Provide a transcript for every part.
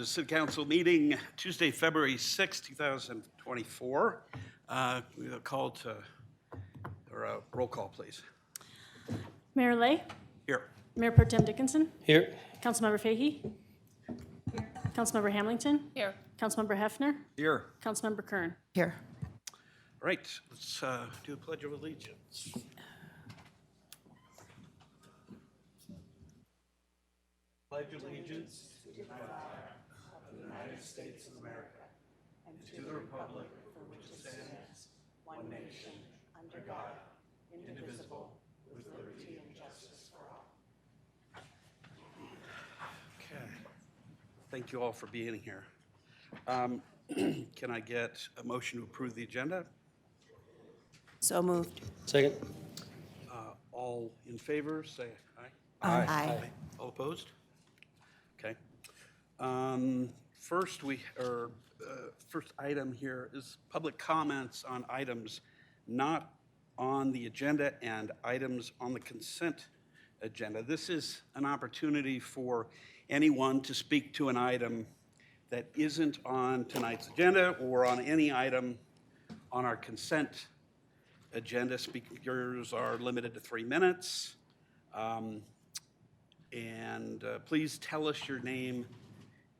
the City Council meeting Tuesday, February 6, 2024. We'll call to, or roll call, please. Mayor Lay, Here. Mayor Pro Tem Dickinson, Here. Councilmember Fahey, Councilmember Hamilton, Here. Councilmember Hefner, Here. Councilmember Kern. Here. All right, let's do the Pledge of Allegiance. Pledge allegiance to the flag of the United States of America and to the republic for which it stands, one nation, under God, indivisible, with liberty and justice for all. Okay. Thank you all for being here. Can I get a motion to approve the agenda? So moved. Second. All in favor, say aye. Aye. All opposed? Okay. First item here is public comments on items not on the agenda and items on the consent agenda. This is an opportunity for anyone to speak to an item that isn't on tonight's agenda or on any item on our consent agenda. Speakers are limited to 3 minutes. Please tell us your name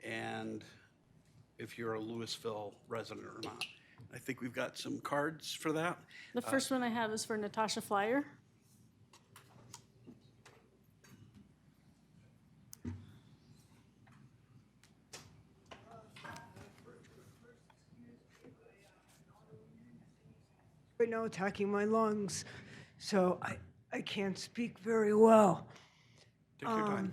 and if you're a Louisville resident or not. I think we've got some cards for that. The first one I have is for Natasha Flyer. Right now attacking my lungs, so I can't speak very well. Take your time.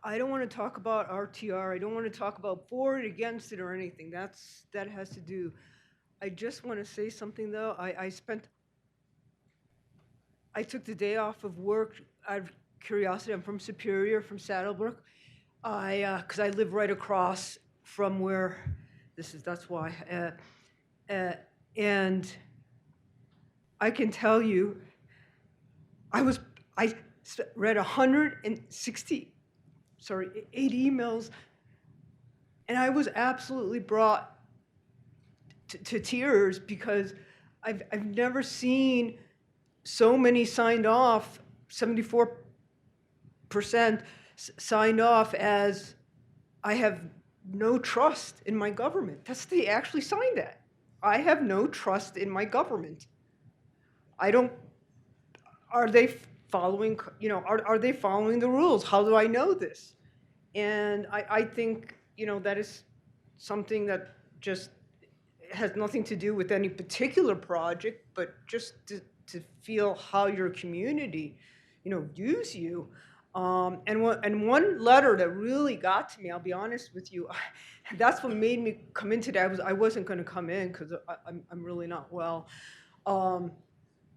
I don't want to talk about RTR. I don't want to talk about for it, against it, or anything. That has to do. I just want to say something though. I took the day off of work out of curiosity. I'm from Superior, from Saddlebrook. Because I live right across from where that's why. And I can tell you, I read 8 emails, and I was absolutely brought to tears because I've never seen so many signed off, 74% signed off as I have no trust in my government. They actually signed that. I have no trust in my government. Are they following, are they following the rules? How do I know this? And I think, that is something that just has nothing to do with any particular project, but just to feel how your community, views you. And one letter that really got to me, I'll be honest with you, that's what made me come in today. I wasn't going to come in because I'm really not well.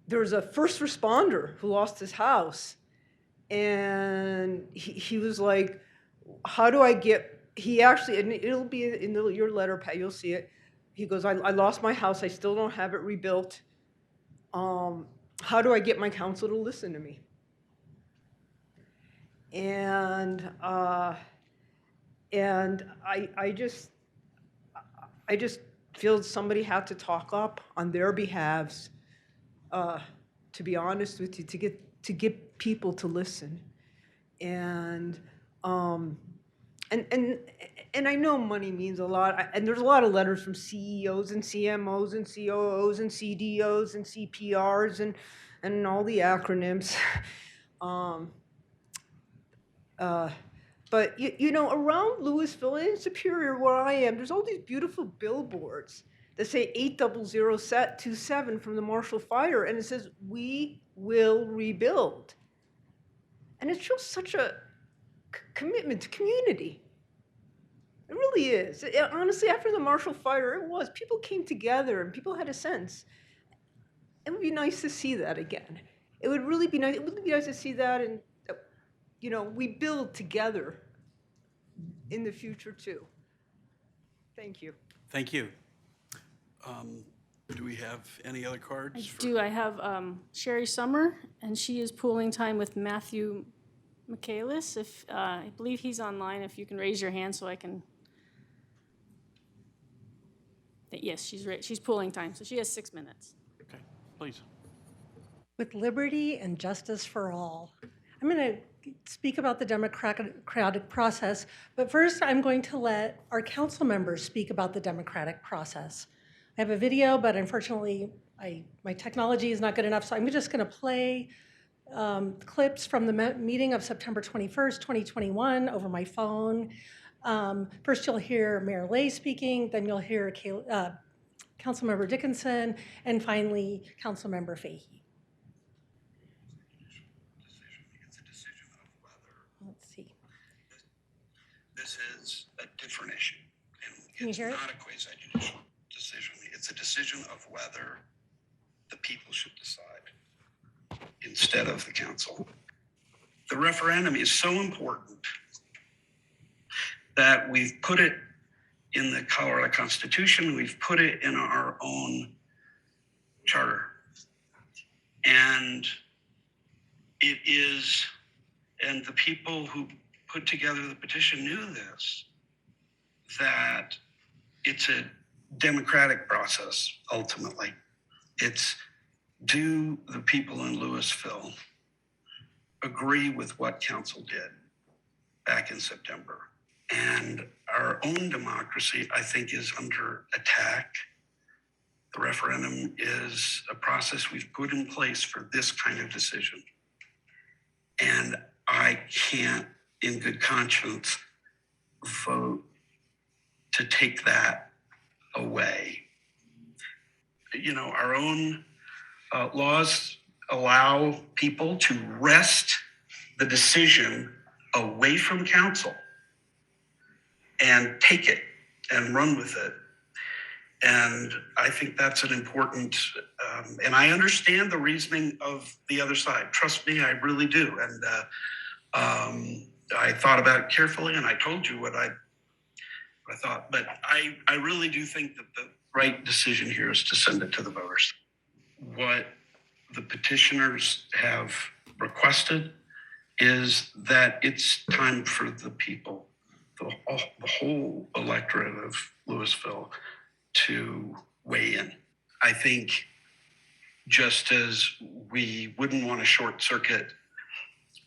There was a first responder who lost his house, and he was like, how do I get, he actually, and it'll be in your letter, Pat, you'll see it. He goes, I lost my house, I still don't have it rebuilt. How do I get my council to listen to me? And I just feel somebody had to talk up on their behalves, to be honest with you, to get people to listen. And I know money means a lot, and there's a lot of letters from CEOs and CMOs and COOs and CDOs and CPRs and all the acronyms. But around Louisville and Superior, where I am, there's all these beautiful billboards that say 800-27 from the Marshall Fire, and it says, "We will rebuild." And it shows such a commitment to community. It really is. Honestly, after the Marshall Fire, people came together and people had a sense. It would be nice to see that again. It would really be nice. It would be nice to see that, and we build together in the future too. Thank you. Thank you. Do we have any other cards? I have Sherry Summer, and she is pooling time with Matthew Michaelis, if, I believe he's online, if you can raise your hand so I can. Yes, she's pulling time, so she has 6 minutes. Okay, please. With liberty and justice for all. I'm going to speak about the democratic process, but first I'm going to let our council members speak about the democratic process. I have a video, but unfortunately my technology is not good enough, so I'm just going to play clips from the meeting of September 21st, 2021 over my phone. First you'll hear Mayor Lay speaking, then you'll hear Councilmember Dickinson, and finally Councilmember Fahey. It's a decision of whether Let's see. this is a different issue. And Can you hear it? It's not a quasi-judicial decision. It's a decision of whether the people should decide instead of the council. The referendum is so important that we've put it in the Colorado Constitution, we've put it in our own charter. And it is, and the people who put together the petition knew this, that it's a democratic process, ultimately. It's, do the people in Louisville agree with what council did back in September? And our own democracy, I think, is under attack. The referendum is a process we've put in place for this kind of decision. And I can't, in good conscience, vote to take that away. You know, our own laws allow people to wrest the decision away from council and take it and run with it. And I think that's an important, and I understand the reasoning of the other side. Trust me, I really do. And I thought about it carefully, and I told you what I thought. But I really do think that the right decision here is to send it to the voters. What the petitioners have requested is that it's time for the people, the whole electorate of Louisville, to weigh in. I think just as we wouldn't want to short circuit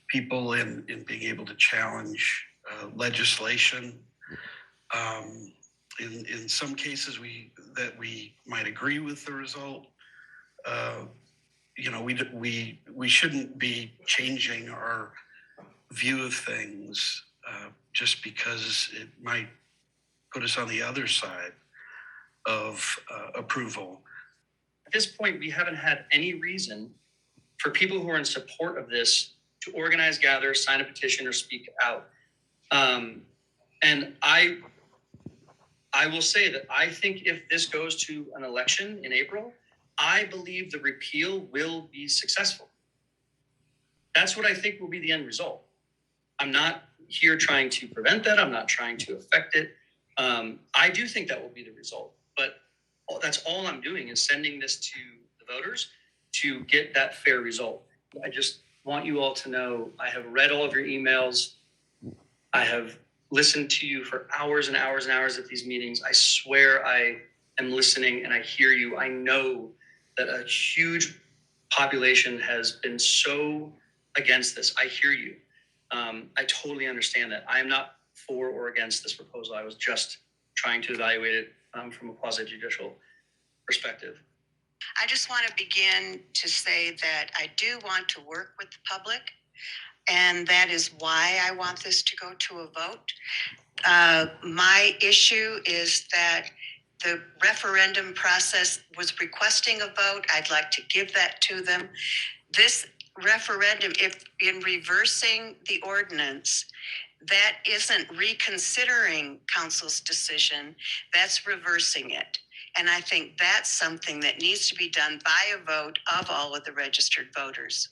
people in being able to challenge legislation, in some cases we might agree with the result. You know, we shouldn't be changing our view of things just because it might put us on the other side of approval. At this point, we haven't had any reason for people who are in support of this to organize, gather, sign a petition, or speak out. And I will say that I think if this goes to an election in April, I believe the repeal will be successful. That's what I think will be the end result. I'm not here trying to prevent that. I'm not trying to affect it. I do think that will be the result, but that's all I'm doing is sending this to the voters to get that fair result. I just want you all to know I have read all of your emails. I have listened to you for hours and hours and hours at these meetings. I swear I am listening and I hear you. I know that a huge population has been so against this. I hear you. I totally understand that. I am not for or against this proposal. I was just trying to evaluate it from a quasi-judicial perspective. I just want to begin to say that I do want to work with the public, and that is why I want this to go to a vote. My issue is that the referendum process was requesting a vote. I'd like to give that to them. This referendum, if in reversing the ordinance, that isn't reconsidering council's decision, that's reversing it. And I think that's something that needs to be done by a vote of all of the registered voters.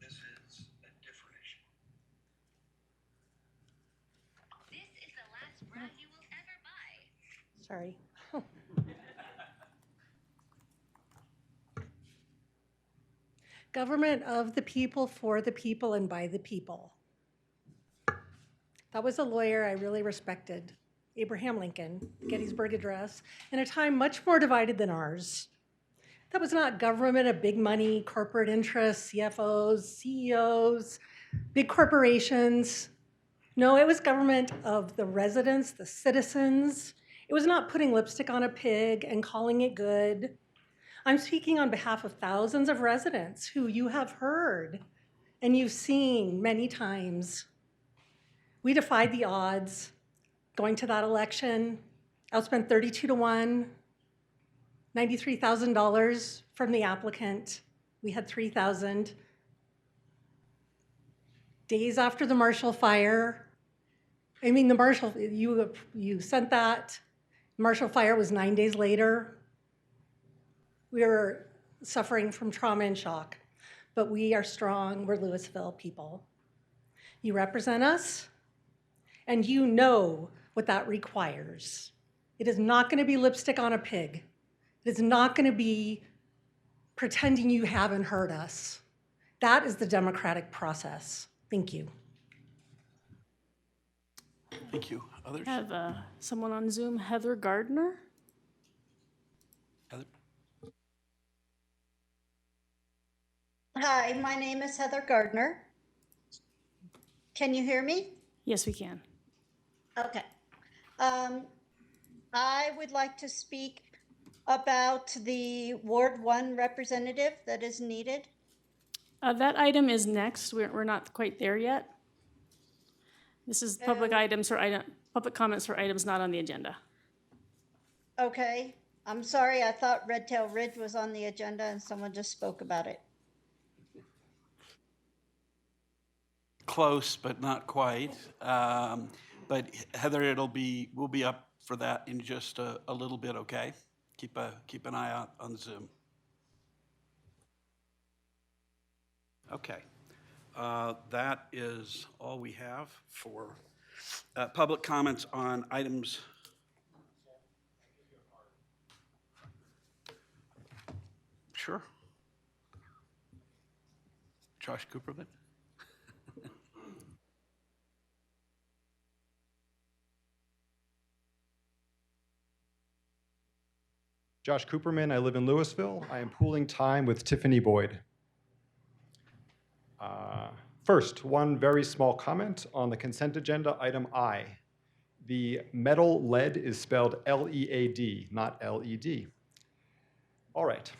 This is a different issue. This is the last bra you will ever buy. Sorry. Government of the people, for the people, and by the people. That was a lawyer I really respected, Abraham Lincoln, Gettysburg Address, in a time much more divided than ours. That was not government of big money, corporate interests, CFOs, CEOs, big corporations. No, it was government of the residents, the citizens. It was not putting lipstick on a pig and calling it good. I'm speaking on behalf of thousands of residents who you have heard and you've seen many times. We defied the odds going to that election, outspent 32-1, $93,000 from the applicant. We had 3,000. Days after the Marshall Fire, the Marshall, you sent that. Marshall Fire was 9 days later. We were suffering from trauma and shock, but we are strong. We're Louisville people. You represent us, and you know what that requires. It is not going to be lipstick on a pig. It is not going to be pretending you haven't heard us. That is the democratic process. Thank you. Thank you. Others? I have someone on Zoom, Heather Gardner. Heather? Hi, my name is Heather Gardner. Can you hear me? Yes, we can. Okay. I would like to speak about the Ward 1 representative that is needed. That item is next. We're not quite there yet. This is public public comments for items not on the agenda. Okay. I'm sorry, I thought Red Tail Ridge was on the agenda and someone just spoke about it. Close, but not quite. But Heather, we'll be up for that in just a little bit, okay? Keep an eye out on Zoom. Okay. That is all we have for public comments on items. Sure. Josh Cooperman. Josh Cooperman, I live in Louisville. I am pooling time with Tiffany Boyd. First, one very small comment on the consent agenda, item I. The metal lead is spelled L-E-A-D, not L-E-D. All right.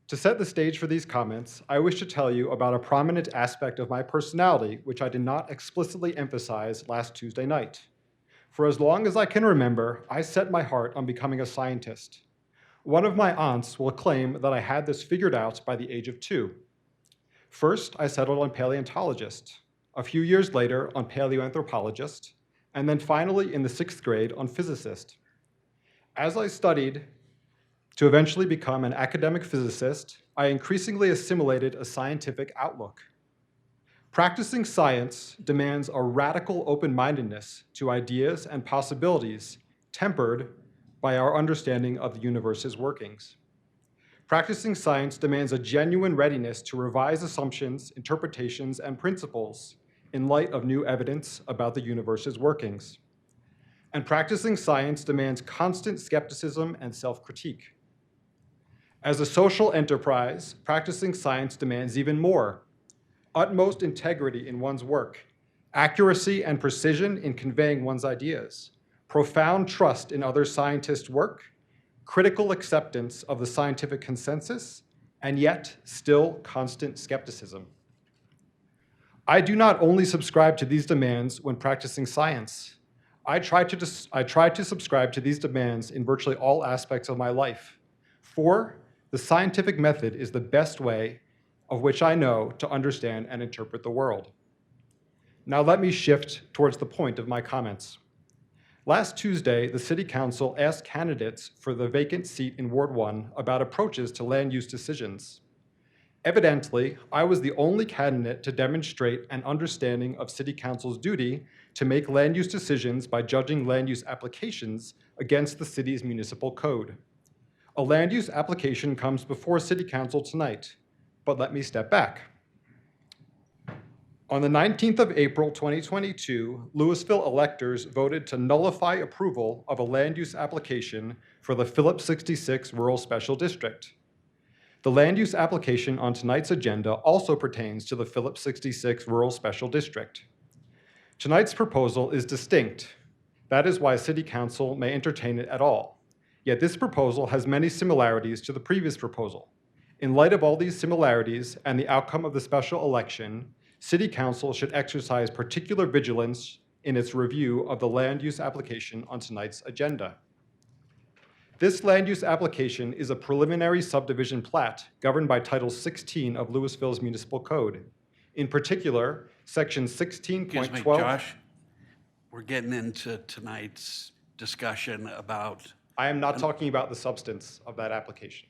To set the stage for these comments, I wish to tell you about a prominent aspect of my personality, which I did not explicitly emphasize last Tuesday night. For as long as I can remember, I set my heart on becoming a scientist. One of my aunts will claim that I had this figured out by the age of 2. First, I settled on paleontologist, a few years later on paleoanthropologist, and then finally in the 6th grade on physicist. As I studied to eventually become an academic physicist, I increasingly assimilated a scientific outlook. Practicing science demands a radical open-mindedness to ideas and possibilities tempered by our understanding of the universe's workings. Practicing science demands a genuine readiness to revise assumptions, interpretations, and principles in light of new evidence about the universe's workings. And practicing science demands constant skepticism and self-critique. As a social enterprise, practicing science demands even more: utmost integrity in one's work, accuracy and precision in conveying one's ideas, profound trust in other scientists' work, critical acceptance of the scientific consensus, and yet still constant skepticism. I do not only subscribe to these demands when practicing science. I try to subscribe to these demands in virtually all aspects of my life. For the scientific method is the best way of which I know to understand and interpret the world. Now let me shift towards the point of my comments. Last Tuesday, the City Council asked candidates for the vacant seat in Ward 1 about approaches to land use decisions. Evidently, I was the only candidate to demonstrate an understanding of City Council's duty to make land use decisions by judging land use applications against the city's municipal code. A land use application comes before City Council tonight. But let me step back. On the 19th of April 2022, Louisville electors voted to nullify approval of a land use application for the Phillips 66 Rural Special District. The land use application on tonight's agenda also pertains to the Phillips 66 Rural Special District. Tonight's proposal is distinct. That is why City Council may entertain it at all. Yet this proposal has many similarities to the previous proposal. In light of all these similarities and the outcome of the special election, City Council should exercise particular vigilance in its review of the land use application on tonight's agenda. This land use application is a preliminary subdivision plat governed by Title 16 of Louisville's Municipal Code. In particular, Section 16.12. Excuse me, Josh, we're getting into tonight's discussion about, I am not talking about the substance of that application.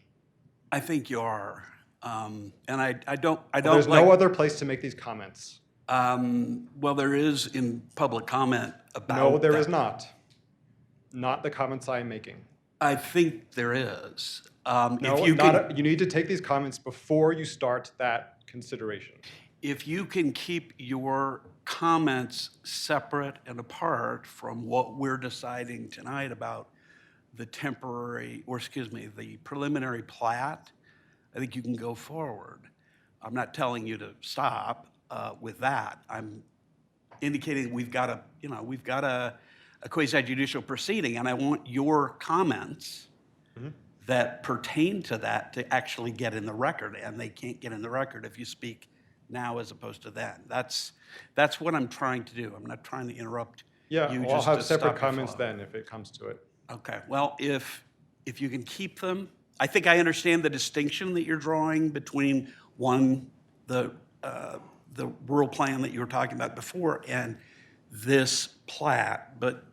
I think you are. And I don't There's like, no other place to make these comments. well, there is in public comment about No, there that. is not. Not the comments I am making. I think there is. No, If you can, you need to take these comments before you start that consideration. if you can keep your comments separate and apart from what we're deciding tonight about the the preliminary plat, I think you can go forward. I'm not telling you to stop with that. I'm indicating we've got a quasi judicial proceeding, and I want your comments that pertain to that to actually get in the record, and they can't get in the record if you speak now as opposed to then. That's what I'm trying to do. I'm not trying to interrupt Yeah, you well, I'll just have to separate stop your comments flow. then if it comes to it. Okay, well, if you can keep them, I think I understand the distinction that you're drawing between the rural plan that you were talking about before and this plat, but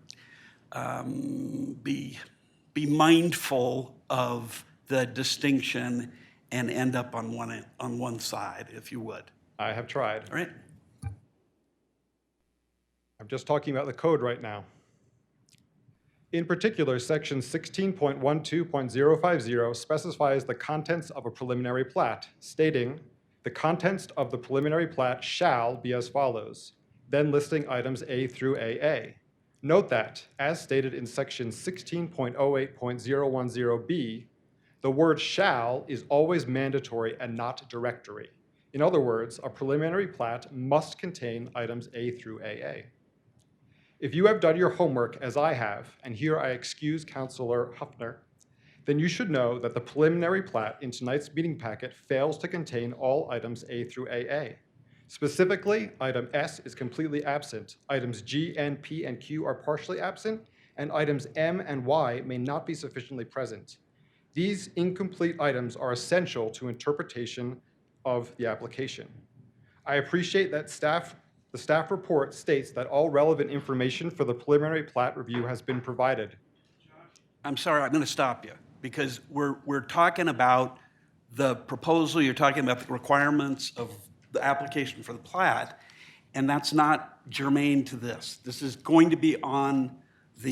be mindful of the distinction and end up on one side, if you would. I have tried. All right? I'm just talking about the code right now. In particular, section 16.12.050 specifies the contents of a preliminary plat, stating, the contents of the preliminary plat shall be as follows, then listing items A through AA. Note that, as stated in section 16.08.010B, the word shall is always mandatory and not directory. In other words, a preliminary plat must contain items A through AA. If you have done your homework as I have, and here I excuse Councilor Huffner, then you should know that the preliminary plat in tonight's meeting packet fails to contain all items A through AA. Specifically, item S is completely absent, items G, N, P, and Q are partially absent, and items M and Y may not be sufficiently present. These incomplete items are essential to interpretation of the application. I appreciate that the staff report states that all relevant information for the preliminary plat review has been provided. I'm sorry, I'm going to stop you because we're talking about the proposal, you're talking about the requirements of the application for the plat, and that's not germane to this. This is going to be on the.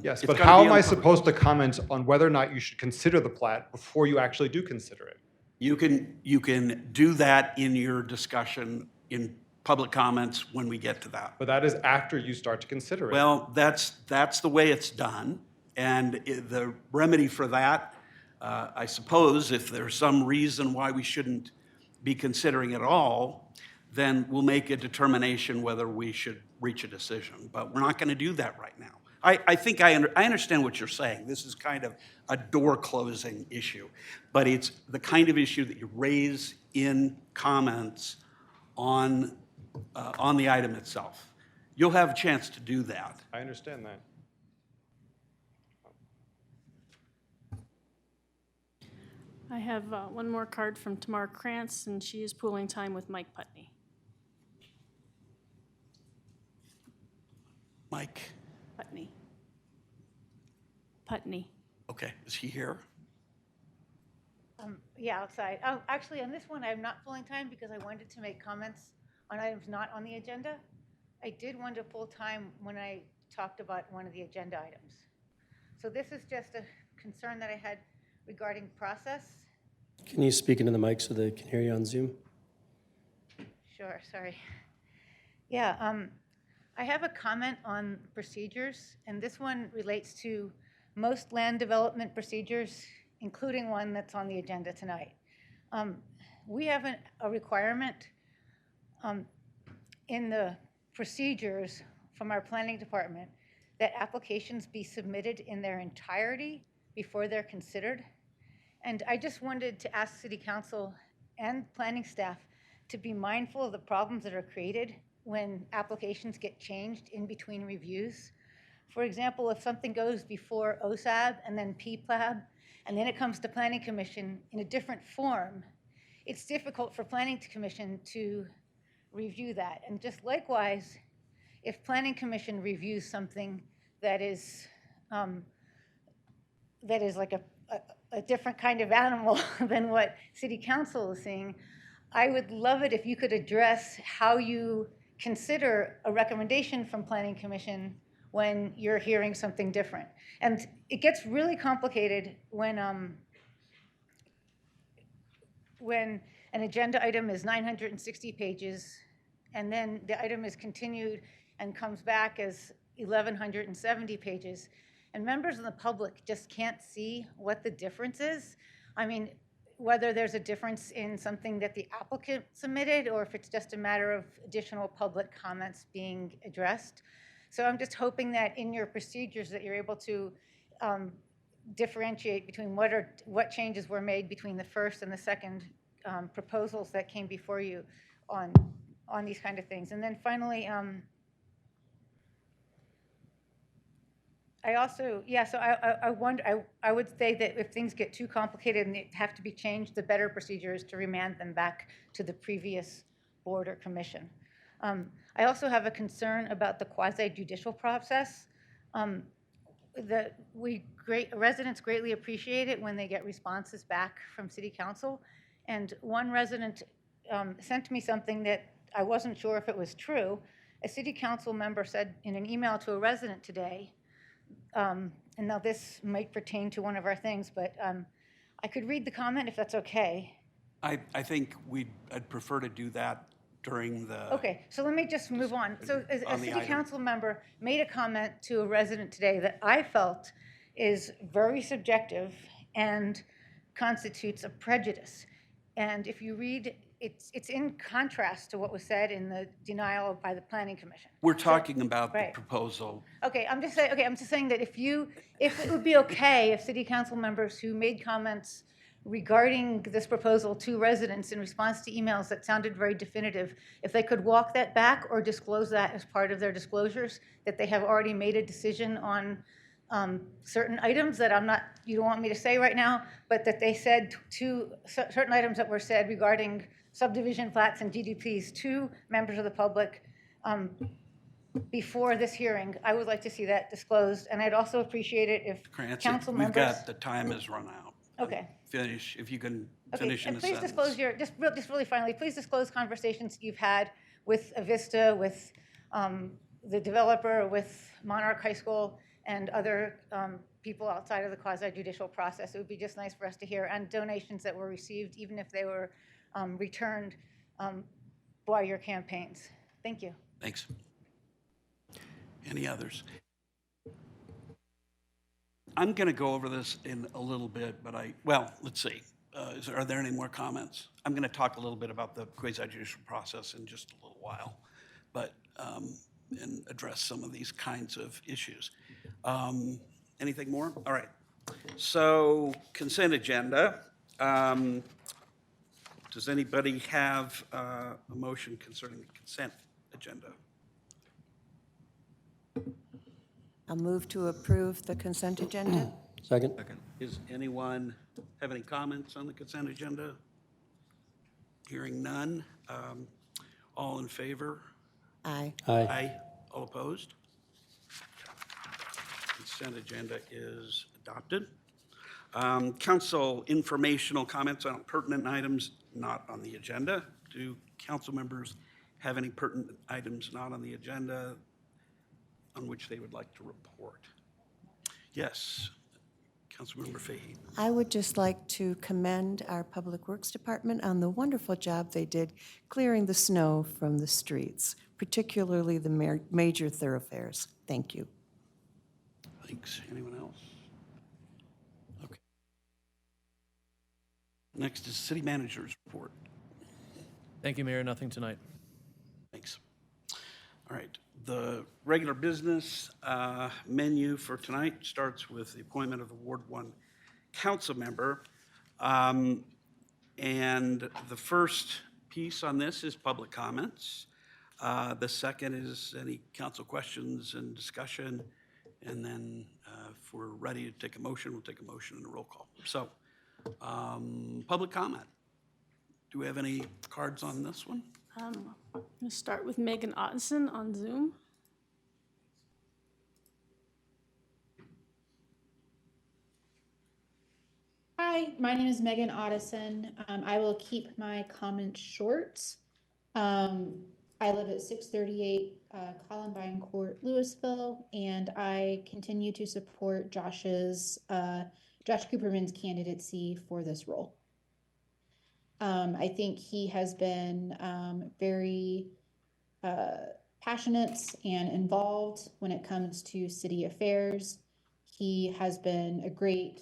Yes, it's but gonna how be am on I the- supposed to comment on whether or not you should consider the plat before you actually do consider it? You can do that in your discussion in public comments when we get to that. But that is after you start to consider it. Well, that's the way it's done, and the remedy for that, I suppose, if there's some reason why we shouldn't be considering it all, then we'll make a determination whether we should reach a decision. But we're not going to do that right now. I think I understand what you're saying. This is kind of a door-closing issue, but it's the kind of issue that you raise in comments on the item itself. You'll have a chance to do that. I understand that. I have one more card from Tamar Krantz, and she is pooling time with Mike Putney. Mike, Putney. Putney. okay, is he here? Yeah, outside. Actually, on this one, I'm not pulling time because I wanted to make comments on items not on the agenda. I did want to pull time when I talked about one of the agenda items. So this is just a concern that I had regarding process. Can you speak into the mic so they can hear you on Zoom? Sure, sorry. Yeah, I have a comment on procedures, and this one relates to most land development procedures, including one that's on the agenda tonight. We have a requirement in the procedures from our planning department that applications be submitted in their entirety before they're considered. And I just wanted to ask City Council and planning staff to be mindful of the problems that are created when applications get changed in between reviews. For example, if something goes before OSAB and then PPLAB, and then it comes to Planning Commission in a different form, it's difficult for Planning Commission to review that. And just likewise, if Planning Commission reviews something that is like a different kind of animal than what City Council is seeing, I would love it if you could address how you consider a recommendation from Planning Commission when you're hearing something different. And it gets really complicated when an agenda item is 960 pages, and then the item is continued and comes back as 1,170 pages. And members of the public just can't see what the difference is. I mean, whether there's a difference in something that the applicant submitted or if it's just a matter of additional public comments being addressed. So I'm just hoping that in your procedures that you're able to differentiate between what changes were made between the first and the second proposals that came before you on these kind of things. And then finally, I also, yeah, so I wonder, I would say that if things get too complicated and they have to be changed, the better procedure is to remand them back to the previous board or commission. I also have a concern about the quasi-judicial process. Residents greatly appreciate it when they get responses back from City Council. And one resident sent me something that I wasn't sure if it was true. A City Council member said in an email to a resident today, and now this might pertain to one of our things, but I could read the comment if that's okay. I think I'd prefer to do that during the. Okay, so let me just move on. So a City Council member made a comment to a resident today that I felt is very subjective and constitutes a prejudice. And if you read, it's in contrast to what was said in the denial by the Planning Commission. We're talking about the proposal. Okay, I'm just saying that if it would be okay if City Council members who made comments regarding this proposal to residents in response to emails that sounded very definitive, if they could walk that back or disclose that as part of their disclosures, that they have already made a decision on certain items that you don't want me to say right now, but that they said to certain items that were said regarding subdivision plats and GDPs to members of the public before this hearing. I would like to see that disclosed, and I'd also appreciate it if council members. The time has run out. Okay. Finish, if you can finish in a please sentence. disclose just really finally, please disclose conversations you've had with Avista, with the developer, with Monarch High School, and other people outside of the quasi-judicial process. It would be just nice for us to hear, and donations that were received, even if they were returned by your campaigns. Thank you. Thanks. Any others? I'm going to go over this in a little bit, but let's see. Are there any more comments? I'm going to talk a little bit about the quasi-judicial process in just a little while, but and address some of these kinds of issues. Anything more? All right. So consent agenda. Does anybody have a motion concerning the consent agenda? I'll move to approve the consent agenda. Second. Does anyone have any comments on the consent agenda? Hearing none. All in favor? Aye. Aye. All opposed? Consent agenda is adopted. Council informational comments on pertinent items not on the agenda. Do council members have any pertinent items not on the agenda on which they would like to report? Yes. Councilmember Fahey. I would just like to commend our Public Works Department on the wonderful job they did clearing the snow from the streets, particularly the major thoroughfares. Thank you. Thanks. Anyone else? Okay. Next is city manager's report. Thank you, Mayor. Nothing tonight. Thanks. All right. The regular business menu for tonight starts with the appointment of the Ward 1 council member. And the first piece on this is public comments. The second is any council questions and discussion. And then if we're ready to take a motion, we'll take a motion and a roll call. So, public comment. Do we have any cards on this one? I'm going to start with Megan Ottenson on Zoom. Hi, my name is Megan Otteson. I will keep my comments short. I live at 638 Columbine Court, Louisville, and I continue to support Josh Cooperman's candidacy for this role. I think he has been very passionate and involved when it comes to city affairs. He has been a great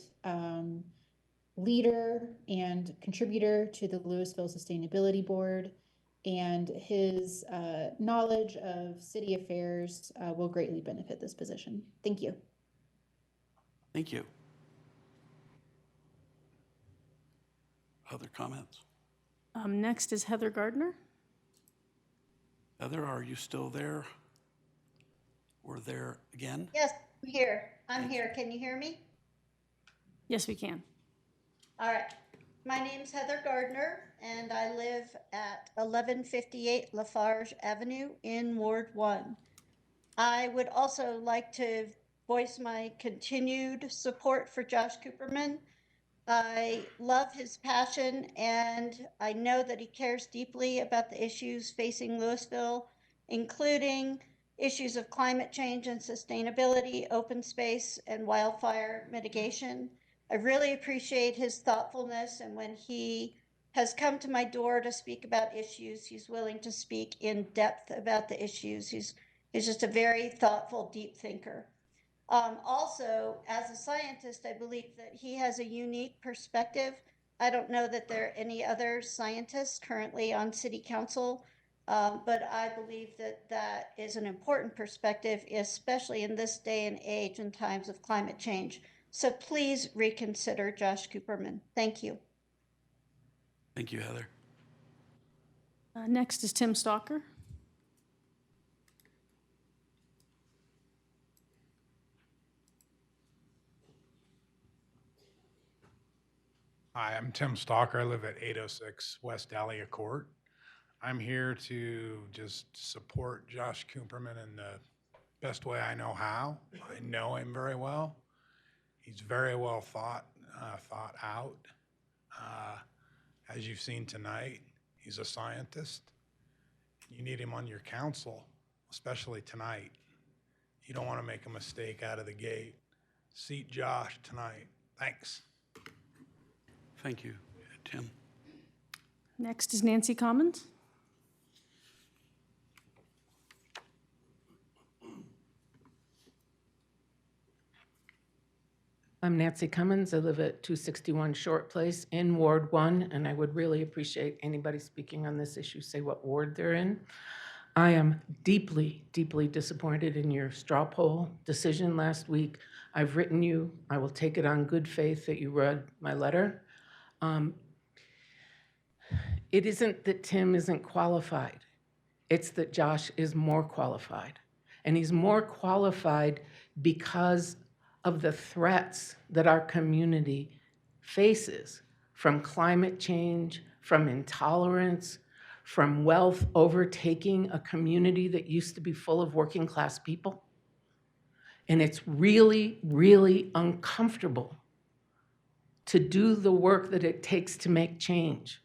leader and contributor to the Louisville Sustainability Board, and his knowledge of city affairs will greatly benefit this position. Thank you. Thank you. Other comments? Next is Heather Gardner. Heather, are you still there? Or there again? Yes, I'm here. I'm here. Can you hear me? Yes, we can. All right. My name's Heather Gardner, and I live at 1158 Lafarge Avenue in Ward 1. I would also like to voice my continued support for Josh Cooperman. I love his passion, and I know that he cares deeply about the issues facing Louisville, including issues of climate change and sustainability, open space, and wildfire mitigation. I really appreciate his thoughtfulness, and when he has come to my door to speak about issues, he's willing to speak in depth about the issues. He's just a very thoughtful, deep thinker. Also, as a scientist, I believe that he has a unique perspective. I don't know that there are any other scientists currently on city council, but I believe that that is an important perspective, especially in this day and age in times of climate change. So please reconsider Josh Cooperman. Thank you. Thank you, Heather. Next is Tim Stalker. Hi, I'm Tim Stalker. I live at 806 West Dahlia Court. I'm here to just support Josh Cooperman in the best way I know how. I know him very well. He's very well thought out. As you've seen tonight, he's a scientist. You need him on your council, especially tonight. You don't want to make a mistake out of the gate. Seat Josh tonight. Thanks. Thank you, Tim. Next is Nancy Commons. I'm Nancy Cummins. I live at 261 Short Place in Ward 1, and I would really appreciate anybody speaking on this issue say what ward they're in. I am deeply, deeply disappointed in your straw poll decision last week. I've written you. I will take it on good faith that you read my letter. It isn't that Tim isn't qualified. It's that Josh is more qualified. And he's more qualified because of the threats that our community faces from climate change, from intolerance, from wealth overtaking a community that used to be full of working class people. And it's really, really uncomfortable to do the work that it takes to make change.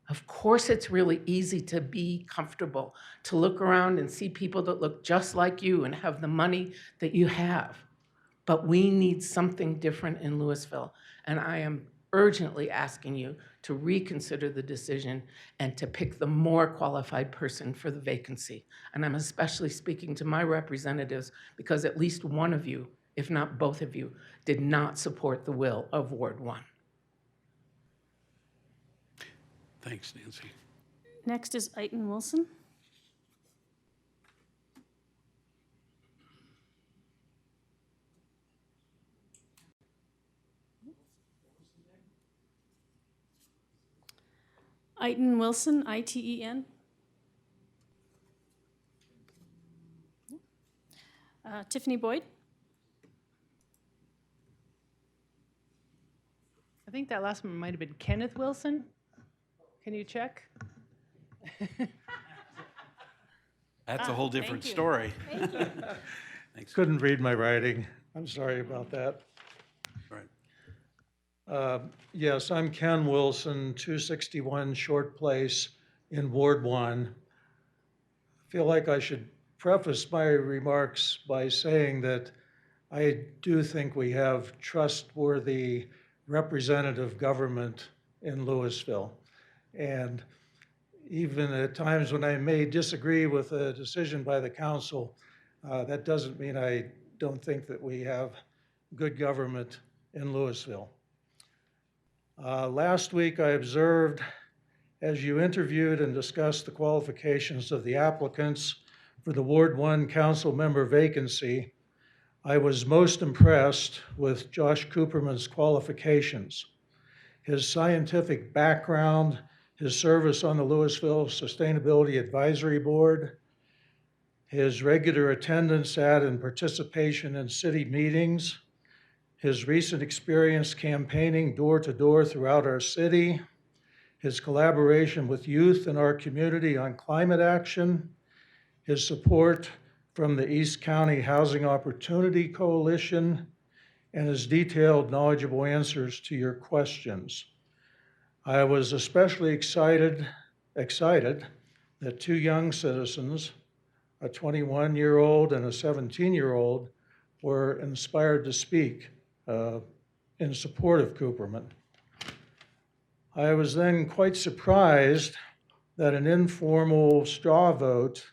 Of course, it's really easy to be comfortable, to look around and see people that look just like you and have the money that you have. but we need something different in Louisville. And I am urgently asking you to reconsider the decision and to pick the more qualified person for the vacancy. And I'm especially speaking to my representatives because at least one of you, if not both of you, did not support the will of Ward 1. Thanks, Nancy. Next is Ayton Wilson. Ayton Wilson, I-T-E-N. Tiffany Boyd. I think that last one might have been Kenneth Wilson. Can you check? That's a whole different thank you. story. Thank you. Thanks. Couldn't read my writing. I'm sorry about that. Right. Yes, I'm Ken Wilson, 261 Short Place in Ward 1. I feel like I should preface my remarks by saying that I do think we have trustworthy representative government in Louisville. And even at times when I may disagree with a decision by the council, that doesn't mean I don't think that we have good government in Louisville. Last week, I observed as you interviewed and discussed the qualifications of the applicants for the Ward 1 council member vacancy, I was most impressed with Josh Cooperman's qualifications. His scientific background, his service on the Louisville Sustainability Advisory Board, his regular attendance at and participation in city meetings, his recent experience campaigning door to door throughout our city, his collaboration with youth in our community on climate action, his support from the East County Housing Opportunity Coalition, and his detailed, knowledgeable answers to your questions. I was especially excited that two young citizens, a 21-year-old and a 17-year-old, were inspired to speak in support of Cooperman. I was then quite surprised that an informal straw vote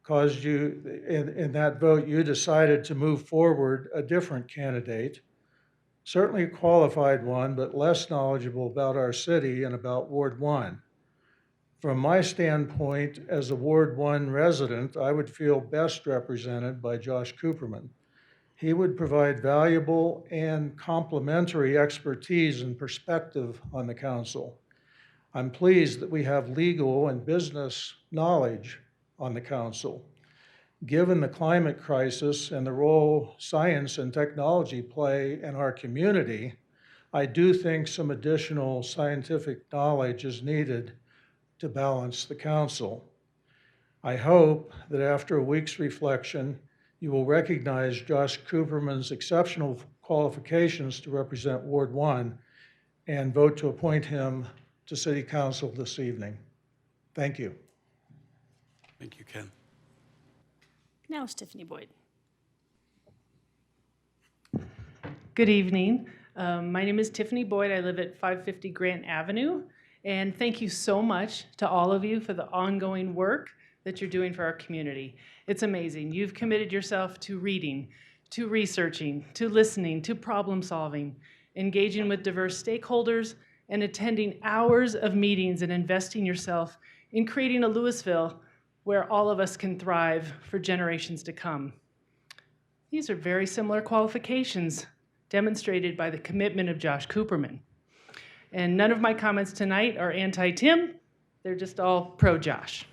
caused you, in that vote, you decided to move forward a different candidate, certainly a qualified one, but less knowledgeable about our city and about Ward 1. From my standpoint, as a Ward 1 resident, I would feel best represented by Josh Cooperman. He would provide valuable and complementary expertise and perspective on the council. I'm pleased that we have legal and business knowledge on the council. Given the climate crisis and the role science and technology play in our community, I do think some additional scientific knowledge is needed to balance the council. I hope that after a week's reflection, you will recognize Josh Cooperman's exceptional qualifications to represent Ward 1 and vote to appoint him to City Council this evening. Thank you. Thank you, Ken. Now it's Tiffany Boyd. Good evening. My name is Tiffany Boyd. I live at 550 Grant Avenue. And thank you so much to all of you for the ongoing work that you're doing for our community. It's amazing. You've committed yourself to reading, to researching, to listening, to problem solving, engaging with diverse stakeholders, and attending hours of meetings and investing yourself in creating a Louisville where all of us can thrive for generations to come. These are very similar qualifications demonstrated by the commitment of Josh Cooperman. And none of my comments tonight are anti-Tim, they're just all pro-Josh.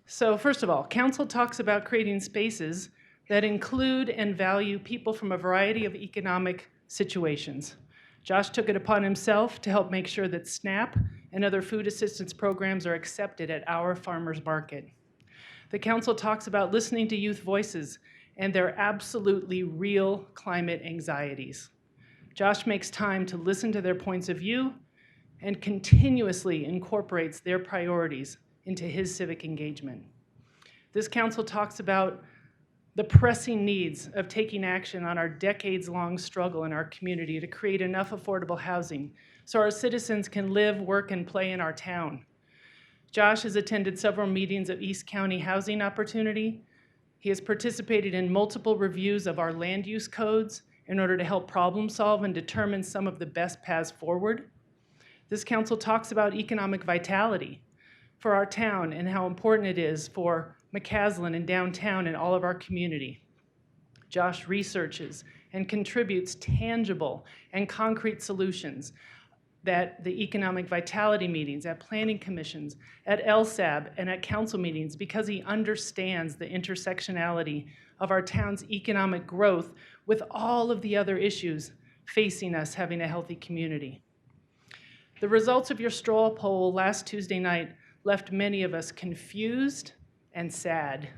So first of all, council talks about creating spaces that include and value people from a variety of economic situations. Josh took it upon himself to help make sure that SNAP and other food assistance programs are accepted at our farmers market. The council talks about listening to youth voices and their absolutely real climate anxieties. Josh makes time to listen to their points of view and continuously incorporates their priorities into his civic engagement. This council talks about the pressing needs of taking action on our decades-long struggle in our community to create enough affordable housing so our citizens can live, work, and play in our town. Josh has attended several meetings of East County Housing Opportunity. He has participated in multiple reviews of our land use codes in order to help problem solve and determine some of the best paths forward. This council talks about economic vitality for our town and how important it is for McCaslin and downtown and all of our community. Josh researches and contributes tangible and concrete solutions that the economic vitality meetings, at planning commissions, at LSAB, and at council meetings, because he understands the intersectionality of our town's economic growth with all of the other issues facing us having a healthy community. The results of your straw poll last Tuesday night left many of us confused and sad.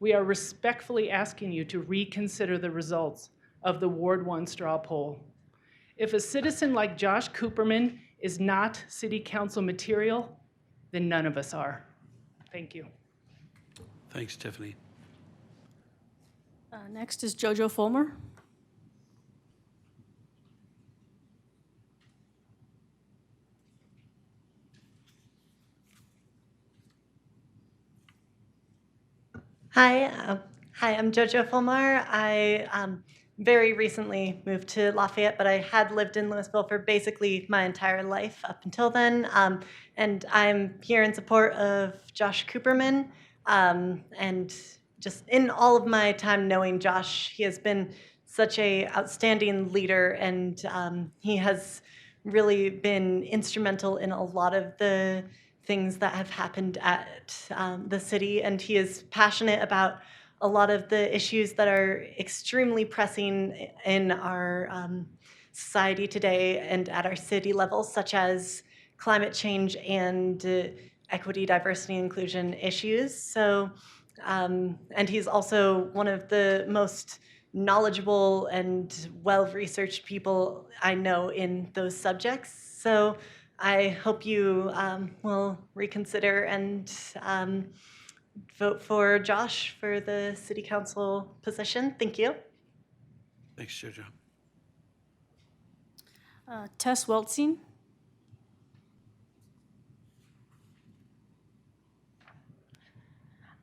We are respectfully asking you to reconsider the results of the Ward 1 straw poll. If a citizen like Josh Cooperman is not city council material, then none of us are. Thank you. Thanks, Tiffany. Next is Jojo Fulmer. Hi, I'm Jojo Fulmar. I very recently moved to Lafayette, but I had lived in Louisville for basically my entire life up until then. And I'm here in support of Josh Cooperman. And just in all of my time knowing Josh, he has been such an outstanding leader, and he has really been instrumental in a lot of the things that have happened at the city, and he is passionate about a lot of the issues that are extremely pressing in our society today and at our city level, such as climate change and equity, diversity, inclusion issues. So, and he's also one of the most knowledgeable and well-researched people I know in those subjects. So I hope you will reconsider and vote for Josh for the city council position. Thank you. Thanks, Jojo. Tess Weltzing.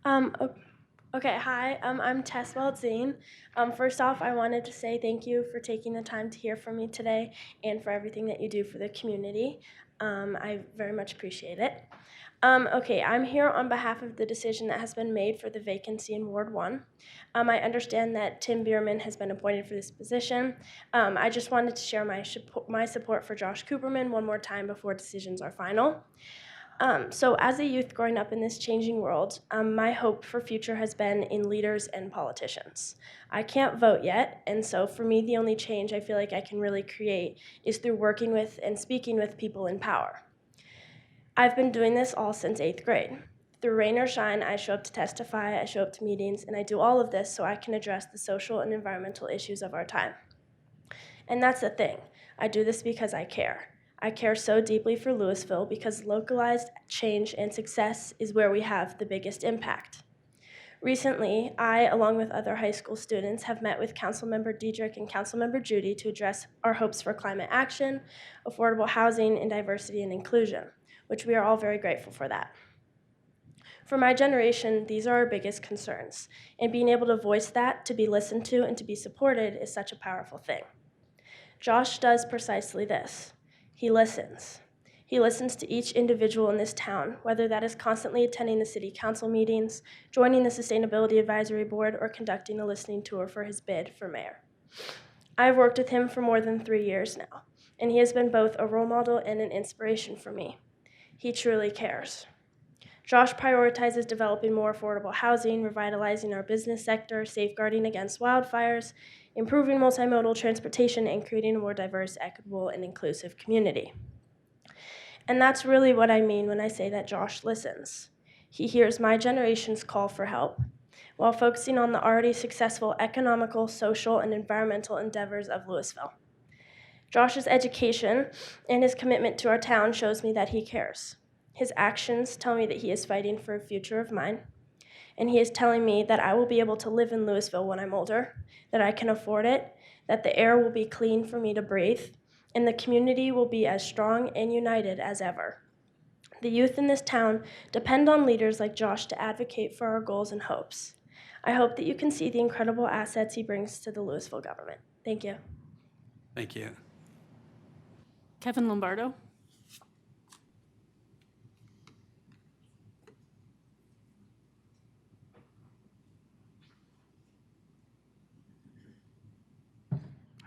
Okay, hi, I'm Tess Weltzine. First off, I wanted to say thank you for taking the time to hear from me today and for everything that you do for the community. I very much appreciate it. Okay, I'm here on behalf of the decision that has been made for the vacancy in Ward 1. I understand that Tim Bierman has been appointed for this position. I just wanted to share my support for Josh Cooperman one more time before decisions are final. So as a youth growing up in this changing world, my hope for future has been in leaders and politicians. I can't vote yet, and so for me, the only change I feel like I can really create is through working with and speaking with people in power. I've been doing this all since 8th grade. Through rain or shine, I show up to testify, I show up to meetings, and I do all of this so I can address the social and environmental issues of our time. And that's the thing. I do this because I care. I care so deeply for Louisville because localized change and success is where we have the biggest impact. Recently, I, along with other high school students, have met with Councilmember Diedrich and Councilmember Judy to address our hopes for climate action, affordable housing, and diversity and inclusion, which we are all very grateful for that. For my generation, these are our biggest concerns, and being able to voice that, to be listened to, and to be supported is such a powerful thing. Josh does precisely this. He listens. He listens to each individual in this town, whether that is constantly attending the city council meetings, joining the Sustainability Advisory Board, or conducting a listening tour for his bid for mayor. I've worked with him for more than 3 years now, and he has been both a role model and an inspiration for me. He truly cares. Josh prioritizes developing more affordable housing, revitalizing our business sector, safeguarding against wildfires, improving multimodal transportation, and creating a more diverse, equitable, and inclusive community. And that's really what I mean when I say that Josh listens. He hears my generation's call for help, while focusing on the already successful economical, social, and environmental endeavors of Louisville. Josh's education and his commitment to our town shows me that he cares. His actions tell me that he is fighting for a future of mine. And he is telling me that I will be able to live in Louisville when I'm older, that I can afford it, that the air will be clean for me to breathe, and the community will be as strong and united as ever. The youth in this town depend on leaders like Josh to advocate for our goals and hopes. I hope that you can see the incredible assets he brings to the Louisville government. Thank you. Thank you. Kevin Lombardo.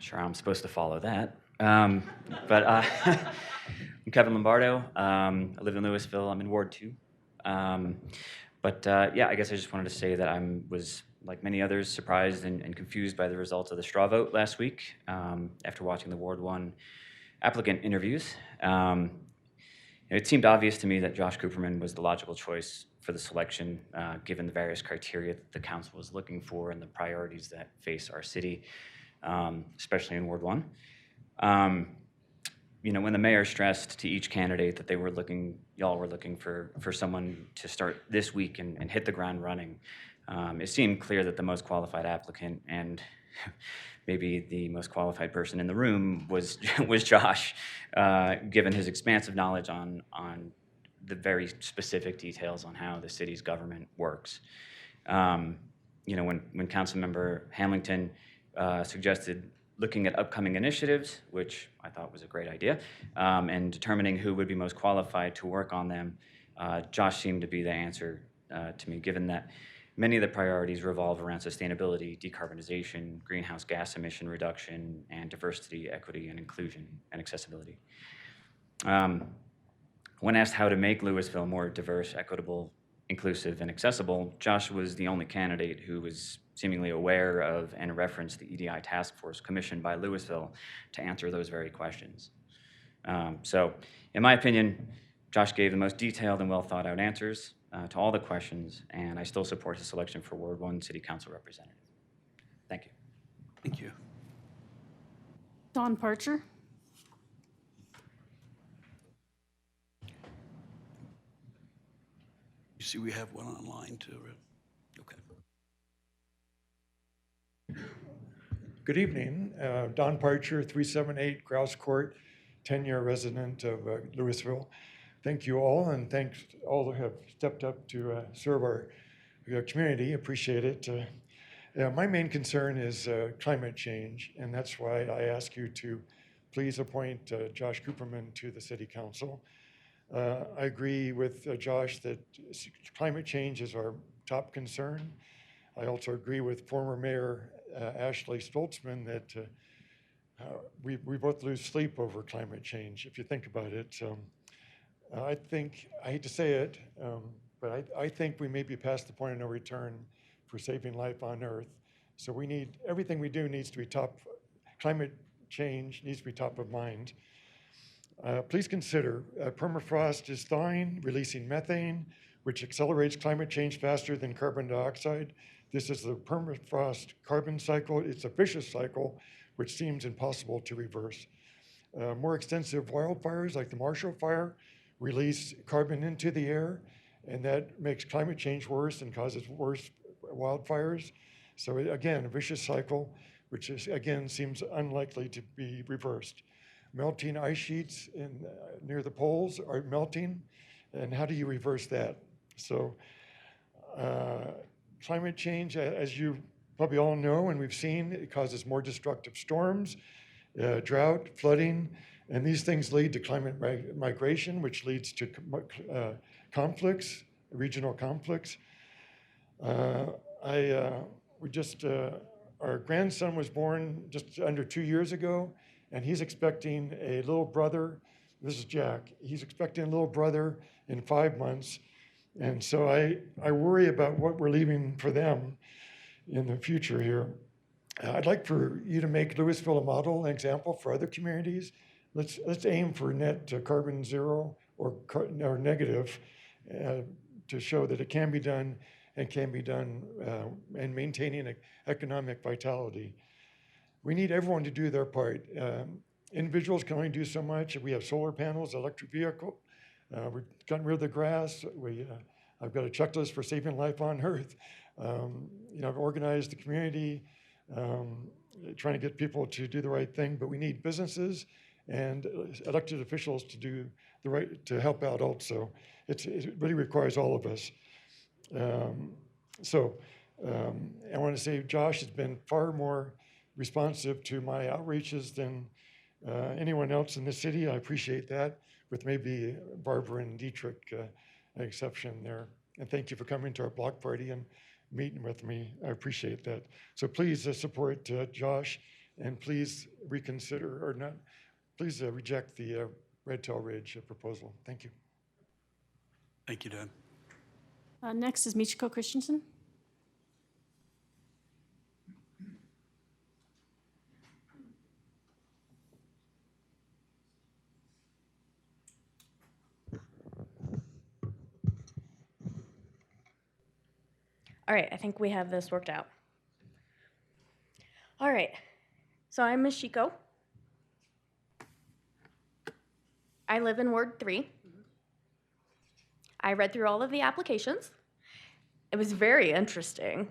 Sure, I'm supposed to follow that. But I'm Kevin Lombardo. I live in Louisville. I'm in Ward 2. Yeah, I guess I just wanted to say that I was, like many others, surprised and confused by the results of the straw vote last week after watching the Ward 1 applicant interviews. It seemed obvious to me that Josh Cooperman was the logical choice for the selection, given the various criteria that the council was looking for and the priorities that face our city, especially in Ward 1. When the mayor stressed to each candidate that y'all were looking for someone to start this week and hit the ground running, it seemed clear that the most qualified applicant and maybe the most qualified person in the room was Josh, given his expansive knowledge on the very specific details on how the city's government works. When Councilmember Hamilton suggested looking at upcoming initiatives, which I thought was a great idea, and determining who would be most qualified to work on them, Josh seemed to be the answer to me, given that many of the priorities revolve around sustainability, decarbonization, greenhouse gas emission reduction, and diversity, equity, and inclusion, and accessibility. When asked how to make Louisville more diverse, equitable, inclusive, and accessible, Josh was the only candidate who was seemingly aware of and referenced the EDI task force commissioned by Louisville to answer those very questions. So, in my opinion, Josh gave the most detailed and well thought out answers to all the questions, and I still support his selection for Ward 1 City Council representative. Thank you. Thank you. Don Parcher. You see we have one online too, right? Okay. Good evening. Don Parcher, 378 Grouse Court, 10-year resident of Louisville. Thank you all, and thanks all who have stepped up to serve our community. Appreciate it. My main concern is climate change, and that's why I ask you to please appoint Josh Cooperman to the City Council. I agree with Josh that climate change is our top concern. I also agree with former Mayor Ashley Stoltzman that we both lose sleep over climate change, if you think about it. I hate to say it, but I think we may be past the point of no return for saving life on Earth. So everything we do needs to be climate change needs to be top of mind. Please consider permafrost is thawing, releasing methane, which accelerates climate change faster than carbon dioxide. This is the permafrost carbon cycle. It's a vicious cycle, which seems impossible to reverse. More extensive wildfires like the Marshall Fire release carbon into the air, and that makes climate change worse and causes worse wildfires. So again, a vicious cycle, which again seems unlikely to be reversed. Melting ice sheets near the poles are melting, and how do you reverse that? So climate change, as you probably all know and we've seen, it causes more destructive storms, drought, flooding, and these things lead to climate migration, which leads to conflicts, regional conflicts. Our grandson was born just under 2 years ago, and he's expecting a little brother. This is Jack. He's expecting a little brother in 5 months. And so I worry about what we're leaving for them in the future here. I'd like for you to make Louisville a model, an example for other communities. Let's aim for net carbon zero or negative to show that it can be done and maintaining economic vitality. We need everyone to do their part. Individuals can only do so much. We have solar panels, electric vehicle. We've gotten rid of the grass. I've got a checklist for saving life on Earth. I've organized the community, trying to get people to do the right thing, but we need businesses and elected officials to do the right, to help out also. It really requires all of us. I want to say Josh has been far more responsive to my outreaches than anyone else in the city. I appreciate that, with maybe Barbara and Dietrich an exception there. And thank you for coming to our block party and meeting with me. I appreciate that. So please support Josh, and please reconsider, or not, please reject the Red Tail Ridge proposal. Thank you. Thank you, Dan. Next is Michiko Christensen. All right, I think we have this worked out. All right, so I'm Michiko. I live in Ward 3. I read through all of the applications. It was very interesting.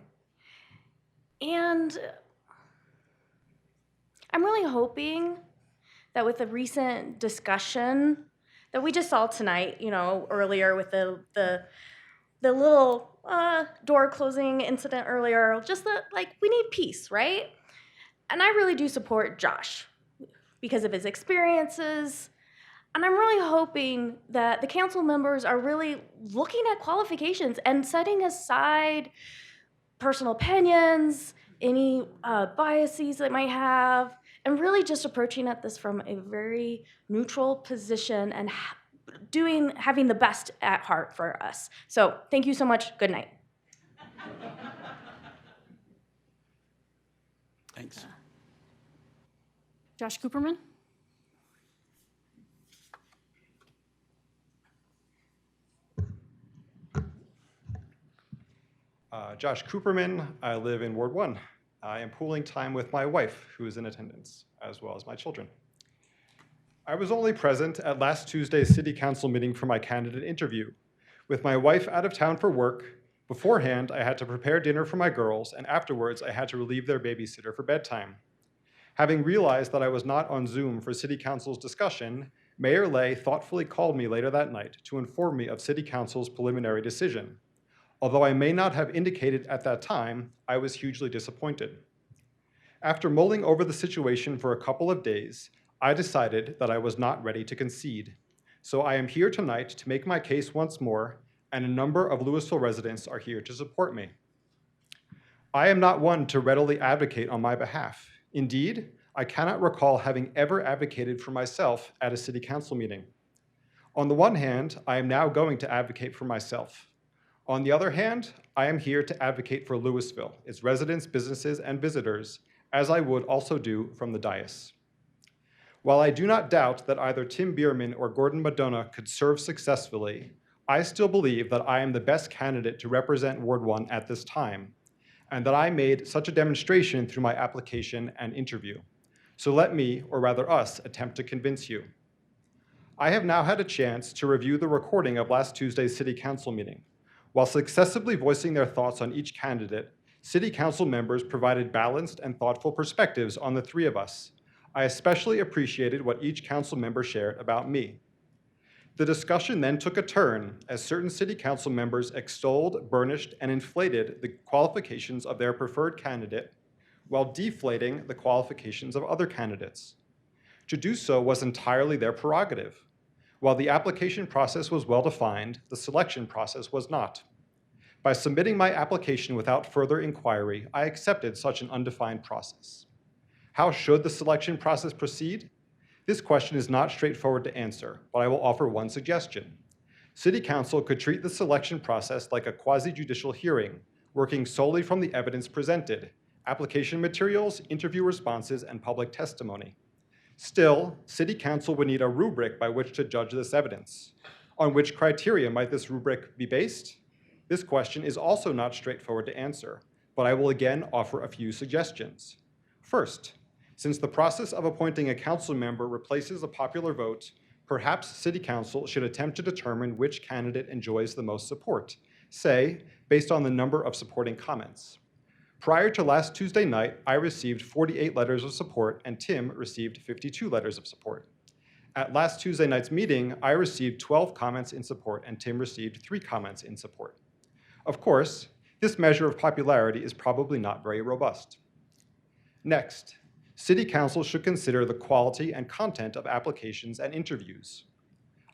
And I'm really hoping that with the recent discussion that we just saw tonight, earlier with the little door closing incident earlier, just that, we need peace, right? And I really do support Josh because of his experiences. And I'm really hoping that the council members are really looking at qualifications and setting aside personal opinions, any biases they might have, and really just approaching at this from a very neutral position and having the best at heart for us. So thank you so much. Good night. Thanks. Josh Cooperman. Josh Cooperman. I live in Ward 1. I am pooling time with my wife, who is in attendance, as well as my children. I was only present at last Tuesday's City Council meeting for my candidate interview. With my wife out of town for work, beforehand I had to prepare dinner for my girls, and afterwards I had to relieve their babysitter for bedtime. Having realized that I was not on Zoom for City Council's discussion, Mayor Lay thoughtfully called me later that night to inform me of City Council's preliminary decision. Although I may not have indicated at that time, I was hugely disappointed. After mulling over the situation for a couple of days, I decided that I was not ready to concede. So I am here tonight to make my case once more, and a number of Louisville residents are here to support me. I am not one to readily advocate on my behalf. Indeed, I cannot recall having ever advocated for myself at a City Council meeting. On the one hand, I am now going to advocate for myself. On the other hand, I am here to advocate for Louisville, its residents, businesses, and visitors, as I would also do from the dais. While I do not doubt that either Tim Bierman or Gordon Madonna could serve successfully, I still believe that I am the best candidate to represent Ward 1 at this time, and that I made such a demonstration through my application and interview. So let me, or rather us, attempt to convince you. I have now had a chance to review the recording of last Tuesday's City Council meeting. While successively voicing their thoughts on each candidate, City Council members provided balanced and thoughtful perspectives on the three of us. I especially appreciated what each council member shared about me. The discussion then took a turn as certain City Council members extolled, burnished, and inflated the qualifications of their preferred candidate while deflating the qualifications of other candidates. To do so was entirely their prerogative. While the application process was well-defined, the selection process was not. By submitting my application without further inquiry, I accepted such an undefined process. How should the selection process proceed? This question is not straightforward to answer, but I will offer one suggestion. City Council could treat the selection process like a quasi-judicial hearing, working solely from the evidence presented, application materials, interview responses, and public testimony. Still, City Council would need a rubric by which to judge this evidence. On which criteria might this rubric be based? This question is also not straightforward to answer, but I will again offer a few suggestions. First, since the process of appointing a council member replaces a popular vote, perhaps City Council should attempt to determine which candidate enjoys the most support, say, based on the number of supporting comments. Prior to last Tuesday night, I received 48 letters of support and Tim received 52 letters of support. At last Tuesday night's meeting, I received 12 comments in support and Tim received 3 comments in support. Of course, this measure of popularity is probably not very robust. Next, City Council should consider the quality and content of applications and interviews.